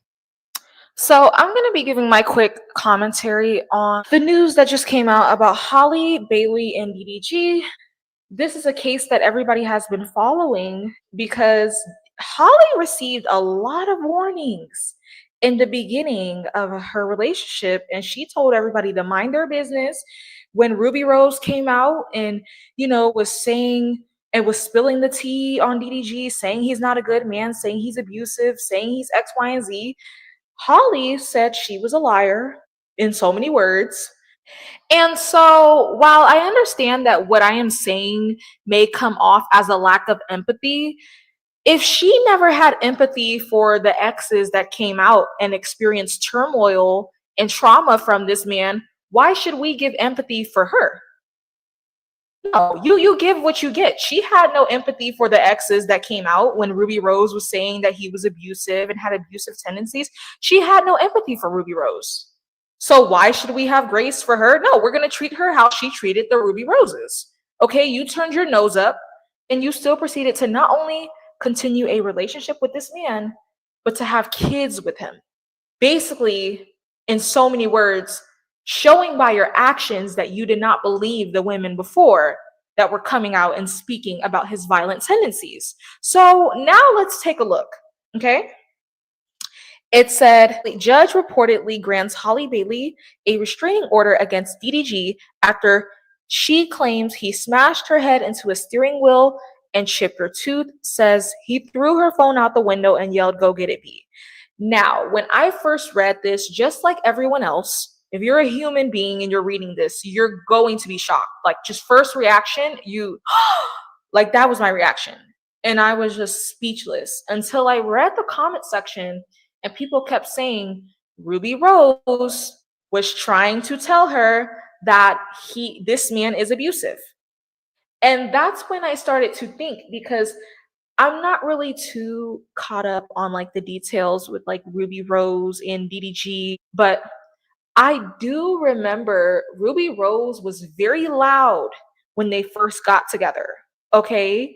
So I'm going to be giving my quick commentary on the news that just came out about Hallie Bailey and DDG. This is a case that everybody has been following because Hallie received a lot of warnings in the beginning of her relationship, and she told everybody to mind their business. When Ruby Rose came out and, was saying and was spilling the tea on DDG, saying he's not a good man, saying he's abusive, saying he's X, Y, and Z, Hallie said she was a liar in so many words. And so while I understand that what I am saying may come off as a lack of empathy, if she never had empathy for the exes that came out and experienced turmoil and trauma from this man, why should we give empathy for her? No, you give what you get. She had no empathy for the exes that came out when Ruby Rose was saying that he was abusive and had abusive tendencies. She had no empathy for Ruby Rose. So why should we have grace for her? No, we're going to treat her how she treated the Ruby Roses. Okay, you turned your nose up and you still proceeded to not only continue a relationship with this man, but to have kids with him. Basically, in so many words, showing by your actions that you did not believe the women before that were coming out and speaking about his violent tendencies. So now let's take a look, okay? It said, the judge reportedly grants Hallie Bailey a restraining order against DDG after She claims he smashed her head into a steering wheel and chipped her tooth, says he threw her phone out the window and yelled, "Go get it, B." Now, when I first read this, just like everyone else, if you're a human being and you're reading this, you're going to be shocked. Like, just first reaction, like, that was my reaction. And I was just speechless until I read the comment section and people kept saying Ruby Rose was trying to tell her that this man is abusive. And that's when I started to think, because I'm not really too caught up on like the details with like Ruby Rose and DDG, but I do remember Ruby Rose was very loud when they first got together, okay?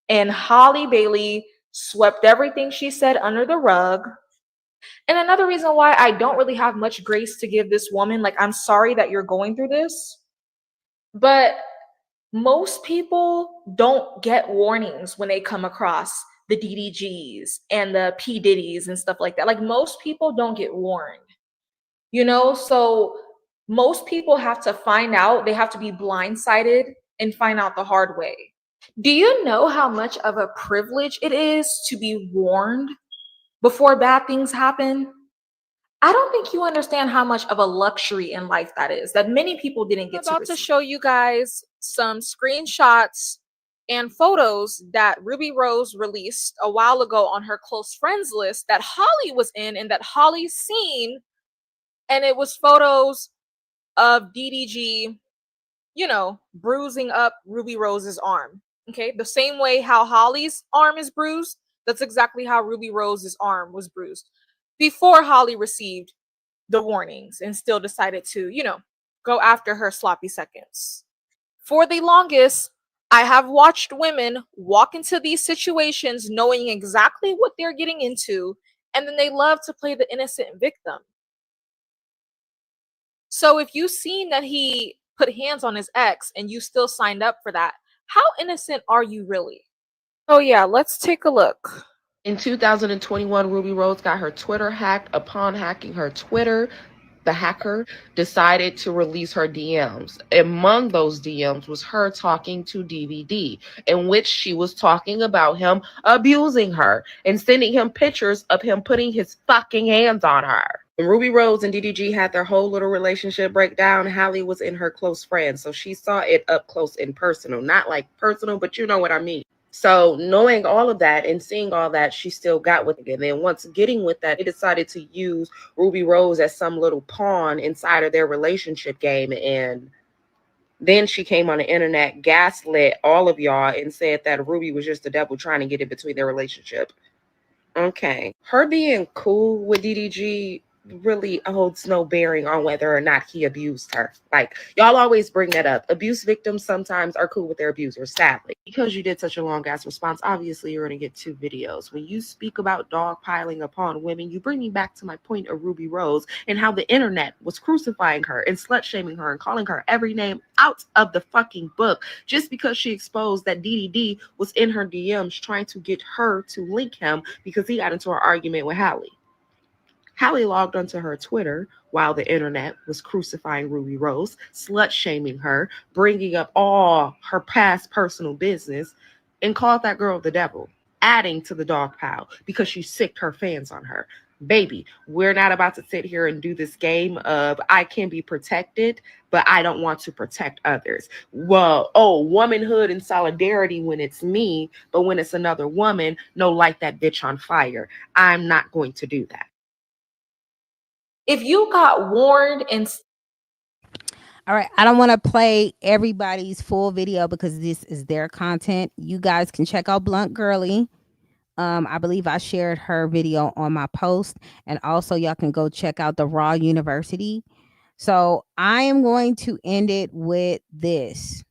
And Hallie Bailey swept everything she said under the rug. And another reason why I don't really have much grace to give this woman, like, I'm sorry that you're going through this, but most people don't get warnings when they come across the DDGs and the P. Diddy's and stuff like that. Like, most people don't get warned, you know? So most people have to find out, they have to be blindsided and find out the hard way. Do you know how much of a privilege it is to be warned before bad things happen? I don't think you understand how much of a luxury in life that is, that many people didn't get to receive. I'm about to show you guys some screenshots and photos that Ruby Rose released a while ago on her close friends list that Hallie was in and that Hallie's seen. And it was photos of DDG, you know, bruising up Ruby Rose's arm. Okay, the same way how Hallie's arm is bruised, that's exactly how Ruby Rose's arm was bruised before Hallie received the warnings and still decided to, you know, go after her sloppy seconds. For the longest, I have watched women walk into these situations knowing exactly what they're getting into, and then they love to play the innocent victim. So if you've seen that he put hands on his ex and you still signed up for that, how innocent are you really? Oh yeah, let's take a look. In 2021, Ruby Rose got her Twitter hacked. Upon hacking her Twitter, the hacker decided to release her DMs. Among those DMs was her talking to DVD, in which she was talking about him abusing her and sending him pictures of him putting his fucking hands on her. When Ruby Rose and DDG had their whole little relationship breakdown, Hallie was in her close friend, so she saw it up close and personal. Not like personal, but you know what I mean. So knowing all of that and seeing all that, she still got with it. And then once getting with that, they decided to use Ruby Rose as some little pawn inside of their relationship game. And then she came on the internet, gaslit all of y'all, and said that Ruby was just the devil trying to get in between their relationship. Okay. Her being cool with DDG really holds no bearing on whether or not he abused her. Like, y'all always bring that up. Abuse victims sometimes are cool with their abusers, sadly. Because you did such a long ass response, obviously you're going to get 2 videos. When you speak about dogpiling upon women, you bring me back to my point of Ruby Rose and how the internet was crucifying her and slut-shaming her and calling her every name out of the fucking book just because she exposed that DDD was in her DMs trying to get her to link him because he got into an argument with Hallie. Hallie logged onto her Twitter while the internet was crucifying Ruby Rose, slut-shaming her, bringing up all her past personal business, and called that girl the devil, adding to the dog pile because she sicked her fans on her. Baby, we're not about to sit here and do this game of I can be protected, but I don't want to protect others. Well, womanhood and solidarity when it's me, but when it's another woman, no, light that bitch on fire. I'm not going to do that. If you got warned and... All right, I don't want to play everybody's full video because this is their content. You guys can check out Blunt Girly. I believe I shared her video on my post, and also y'all can go check out the Raw University. So I am going to end it with this.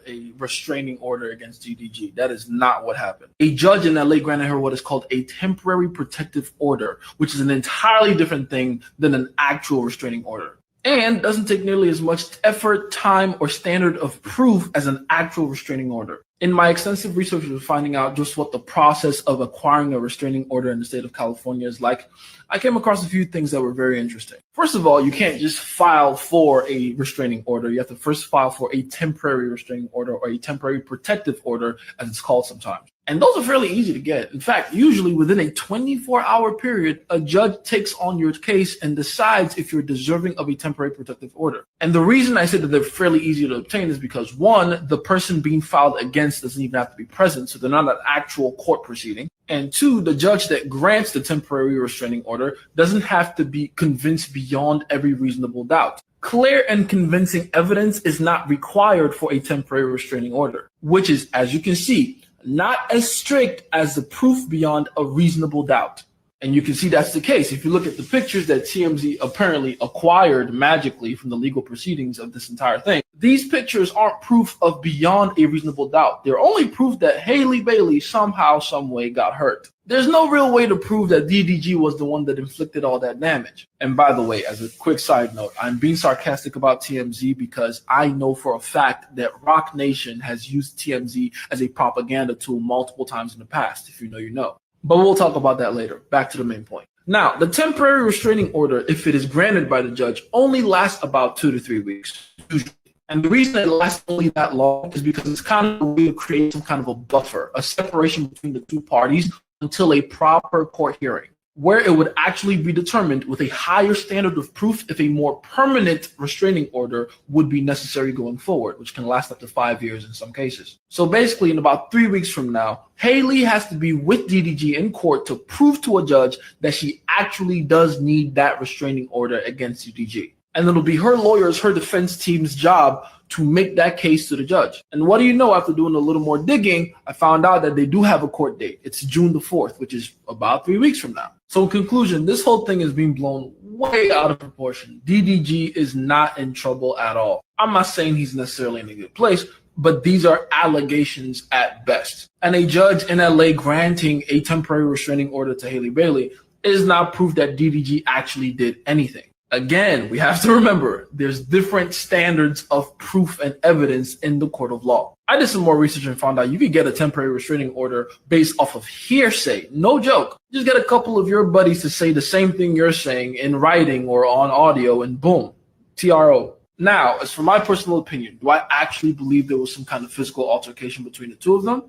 A restraining order against DDG. That is not what happened. A judge in LA granted her what is called a temporary protective order, which is an entirely different thing than an actual restraining order, and doesn't take nearly as much effort, time, or standard of proof as an actual restraining order. In my extensive research of finding out just what the process of acquiring a restraining order in the state of California is like, I came across a few things that were very interesting. First of all, you can't just file for a restraining order. You have to first file for a temporary restraining order or a temporary protective order, as it's called sometimes. And those are fairly easy to get. In fact, usually within a 24-hour period, a judge takes on your case and decides if you're deserving of a temporary protective order. And the reason I say that they're fairly easy to obtain is because, one, the person being filed against doesn't even have to be present, so they're not an actual court proceeding. And two, the judge that grants the temporary restraining order doesn't have to be convinced beyond every reasonable doubt. Clear and convincing evidence is not required for a temporary restraining order, which is, as you can see, not as strict as the proof beyond a reasonable doubt. And you can see that's the case. If you look at the pictures that TMZ apparently acquired magically from the legal proceedings of this entire thing, these pictures aren't proof of beyond a reasonable doubt. They're only proof that Hallie Bailey somehow, some way got hurt. There's no real way to prove that DDG was the one that inflicted all that damage. And by the way, as a quick side note, I'm being sarcastic about TMZ because I know for a fact that Rock Nation has used TMZ as a propaganda tool multiple times in the past. If you know, you know. But we'll talk about that later. Back to the main point. Now, the temporary restraining order, if it is granted by the judge, only lasts about 2 to 3 weeks, usually. And the reason it lasts only that long is because it's kind of a way to create some kind of a buffer, a separation between the two parties until a proper court hearing, where it would actually be determined with a higher standard of proof if a more permanent restraining order would be necessary going forward, which can last up to 5 years in some cases. So basically, in about 3 weeks from now, Hallie has to be with DDG in court to prove to a judge that she actually does need that restraining order against DDG. And it'll be her lawyers, her defense team's job to make that case to the judge. And what do you know, after doing a little more digging, I found out that they do have a court date. It's June the 4th, which is about 3 weeks from now. So in conclusion, this whole thing is being blown way out of proportion. DDG is not in trouble at all. I'm not saying he's necessarily in a good place, but these are allegations at best. And a judge in LA granting a temporary restraining order to Hallie Bailey is not proof that DDG actually did anything. Again, we have to remember there's different standards of proof and evidence in the court of law. I did some more research and found out you can get a temporary restraining order based off of hearsay. No joke. Just get a couple of your buddies to say the same thing you're saying in writing or on audio and boom, TRO. Now, as for my personal opinion, do I actually believe there was some kind of physical altercation between the two of them?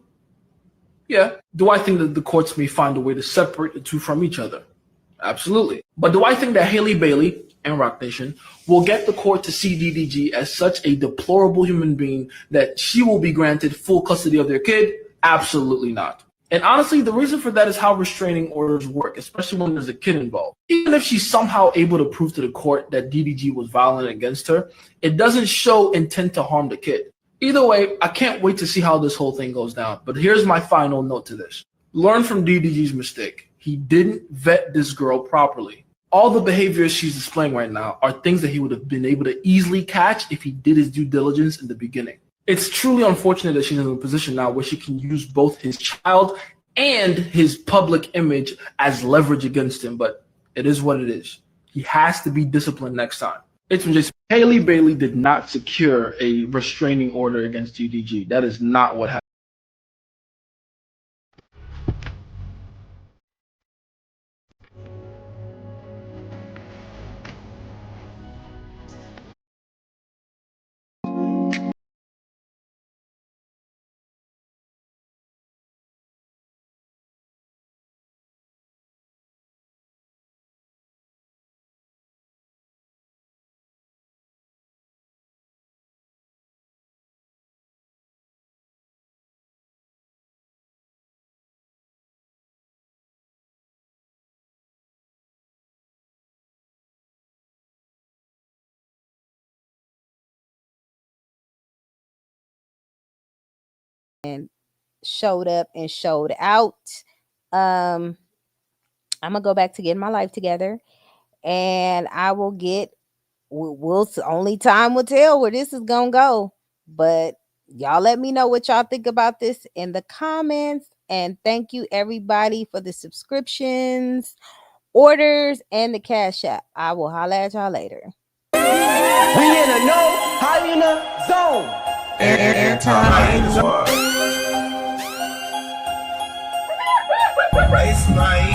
Yeah. Do I think that the courts may find a way to separate the two from each other? Absolutely. But do I think that Hallie Bailey and Rock Nation will get the court to see DDG as such a deplorable human being that she will be granted full custody of their kid? Absolutely not. And honestly, the reason for that is how restraining orders work, especially when there's a kid involved. Even if she's somehow able to prove to the court that DDG was violent against her, it doesn't show intent to harm the kid. Either way, I can't wait to see how this whole thing goes down. But here's my final note to this. Learn from DDG's mistake. He didn't vet this girl properly. All the behaviors she's displaying right now are things that he would have been able to easily catch if he did his due diligence in the beginning. It's truly unfortunate that she's in a position now where she can use both his child and his public image as leverage against him, but it is what it is. He has to be disciplined next time. It's from Jason. Hallie Bailey did not secure a restraining order against DDG. That is not what happened. And showed up and showed out. I'm gonna go back to getting my life together, and I will get. We'll only time will tell where this is gonna go. But y'all let me know what y'all think about this in the comments. And thank you everybody for the subscriptions, orders, and the Cash App. I will holler at y'all later. We in a no hyena zone. Anti-hyena zone. It's my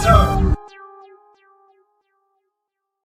zone.